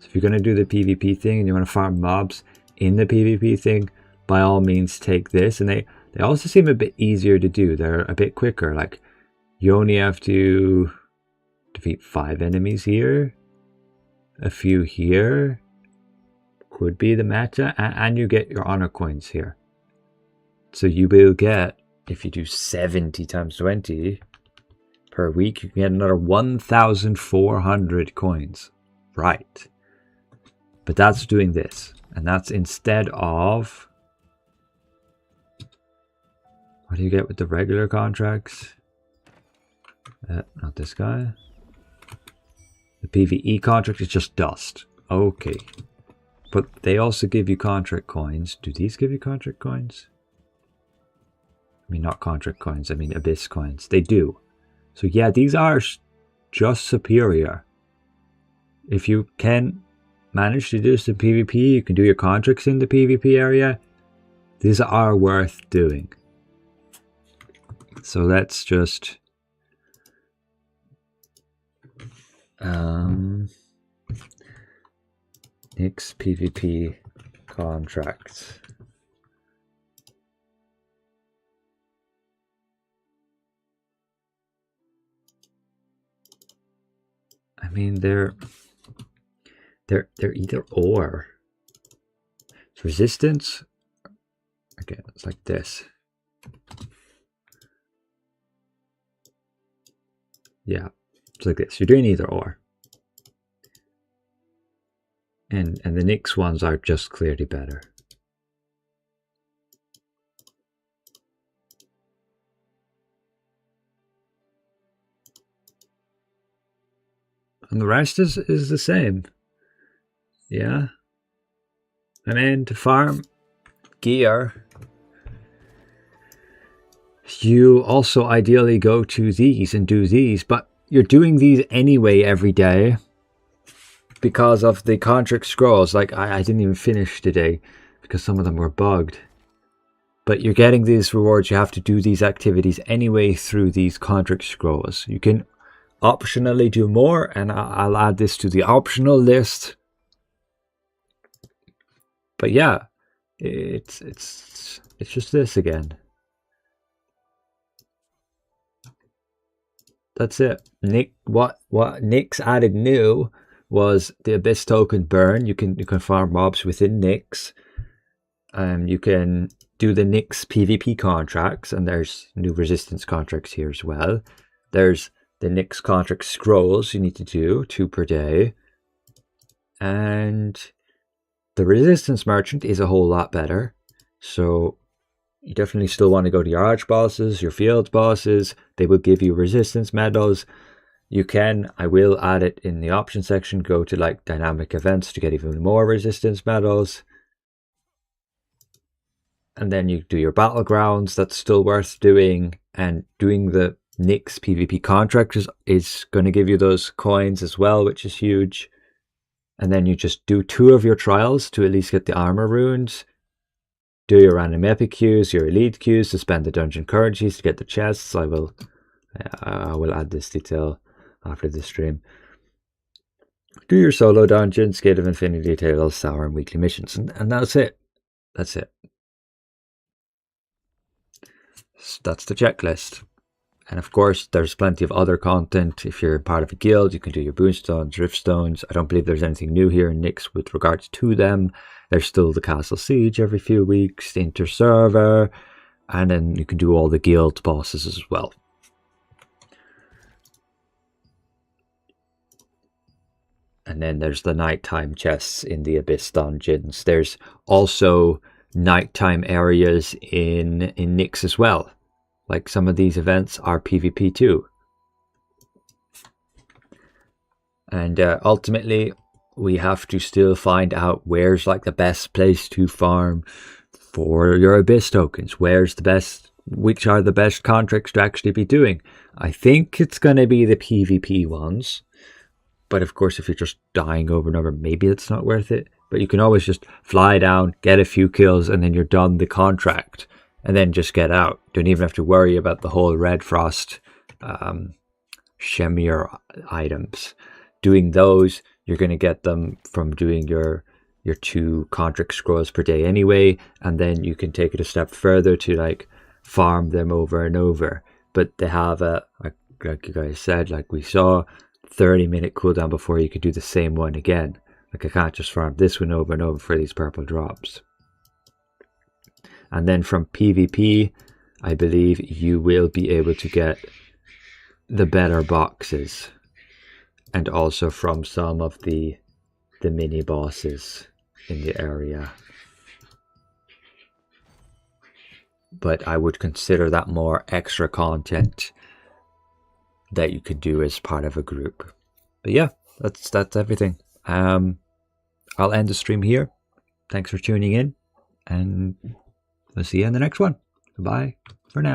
So if you're going to do the PvP thing and you want to farm mobs in the PvP thing, by all means take this. And they also seem a bit easier to do. They're a bit quicker. Like, you only have to defeat 5 enemies here, a few here, could be the meta, and you get your honor coins here. So you will get, if you do 70 times 20 per week, you can get another 1,400 coins. Right. But that's doing this. And that's instead of... What do you get with the regular contracts? Not this guy. The PvE contract is just dust. Okay. But they also give you contract coins. Do these give you contract coins? I mean, not contract coins. I mean, abyss coins. They do. So yeah, these are just superior. If you can manage to do some PvP, you can do your contracts in the PvP area. These are worth doing. So let's just... Nyx PvP contracts. I mean, they're either or. It's resistance. Okay, it's like this. Yeah, it's like this. You're doing either or. And the Nyx ones are just clearly better. And the rest is the same. Yeah. And then to farm gear, you also ideally go to these and do these, but you're doing these anyway every day because of the contract scrolls. Like, I didn't even finish today because some of them were bugged. But you're getting these rewards. You have to do these activities anyway through these contract scrolls. You can optionally do more, and I'll add this to the optional list. But yeah, it's just this again. That's it. What Nyx added new was the Abyss token burn. You can farm mobs within Nyx. You can do the Nyx PvP contracts, and there's new resistance contracts here as well. There's the Nyx contract scrolls you need to do, 2 per day. And the resistance merchant is a whole lot better. So you definitely still want to go to your arch bosses, your field bosses. They will give you resistance medals. You can, I will add it in the option section, go to like dynamic events to get even more resistance medals. And then you do your battlegrounds. That's still worth doing. And doing the Nyx PvP contract is going to give you those coins as well, which is huge. And then you just do 2 of your trials to at least get the armor runes. Do your random epic queues, your elite queues to spend the dungeon currencies to get the chests. I will add this detail after the stream. Do your solo dungeons, Gate of Infinity, Tales, Sour, and weekly missions. And that's it. That's it. That's the checklist. And of course, there's plenty of other content. If you're part of a guild, you can do your boonstones, riftstones. I don't believe there's anything new here in Nyx with regards to them. There's still the Castle Siege every few weeks, the inter-server, and then you can do all the guild bosses as well. And then there's the nighttime chests in the Abyss dungeons. There's also nighttime areas in Nyx as well. Like, some of these events are PvP too. And ultimately, we have to still find out where's like the best place to farm for your Abyss tokens. Where's the best, which are the best contracts to actually be doing. I think it's going to be the PvP ones. But of course, if you're just dying over and over, maybe it's not worth it. But you can always just fly down, get a few kills, and then you're done the contract. And then just get out. Don't even have to worry about the whole Red Frost Shemir items. Doing those you're going to get them from doing your 2 contract scrolls per day anyway, and then you can take it a step further to like farm them over and over. But they have a, like you guys said, like we saw, 30-minute cooldown before you could do the same one again. Like I can't just farm this one over and over for these purple drops. And then from PvP, I believe you will be able to get the better boxes, and also from some of the mini bosses in the area. But I would consider that more extra content that you could do as part of a group. But yeah, that's everything. I'll end the stream here. Thanks for tuning in, and we'll see you in the next one. Goodbye for now.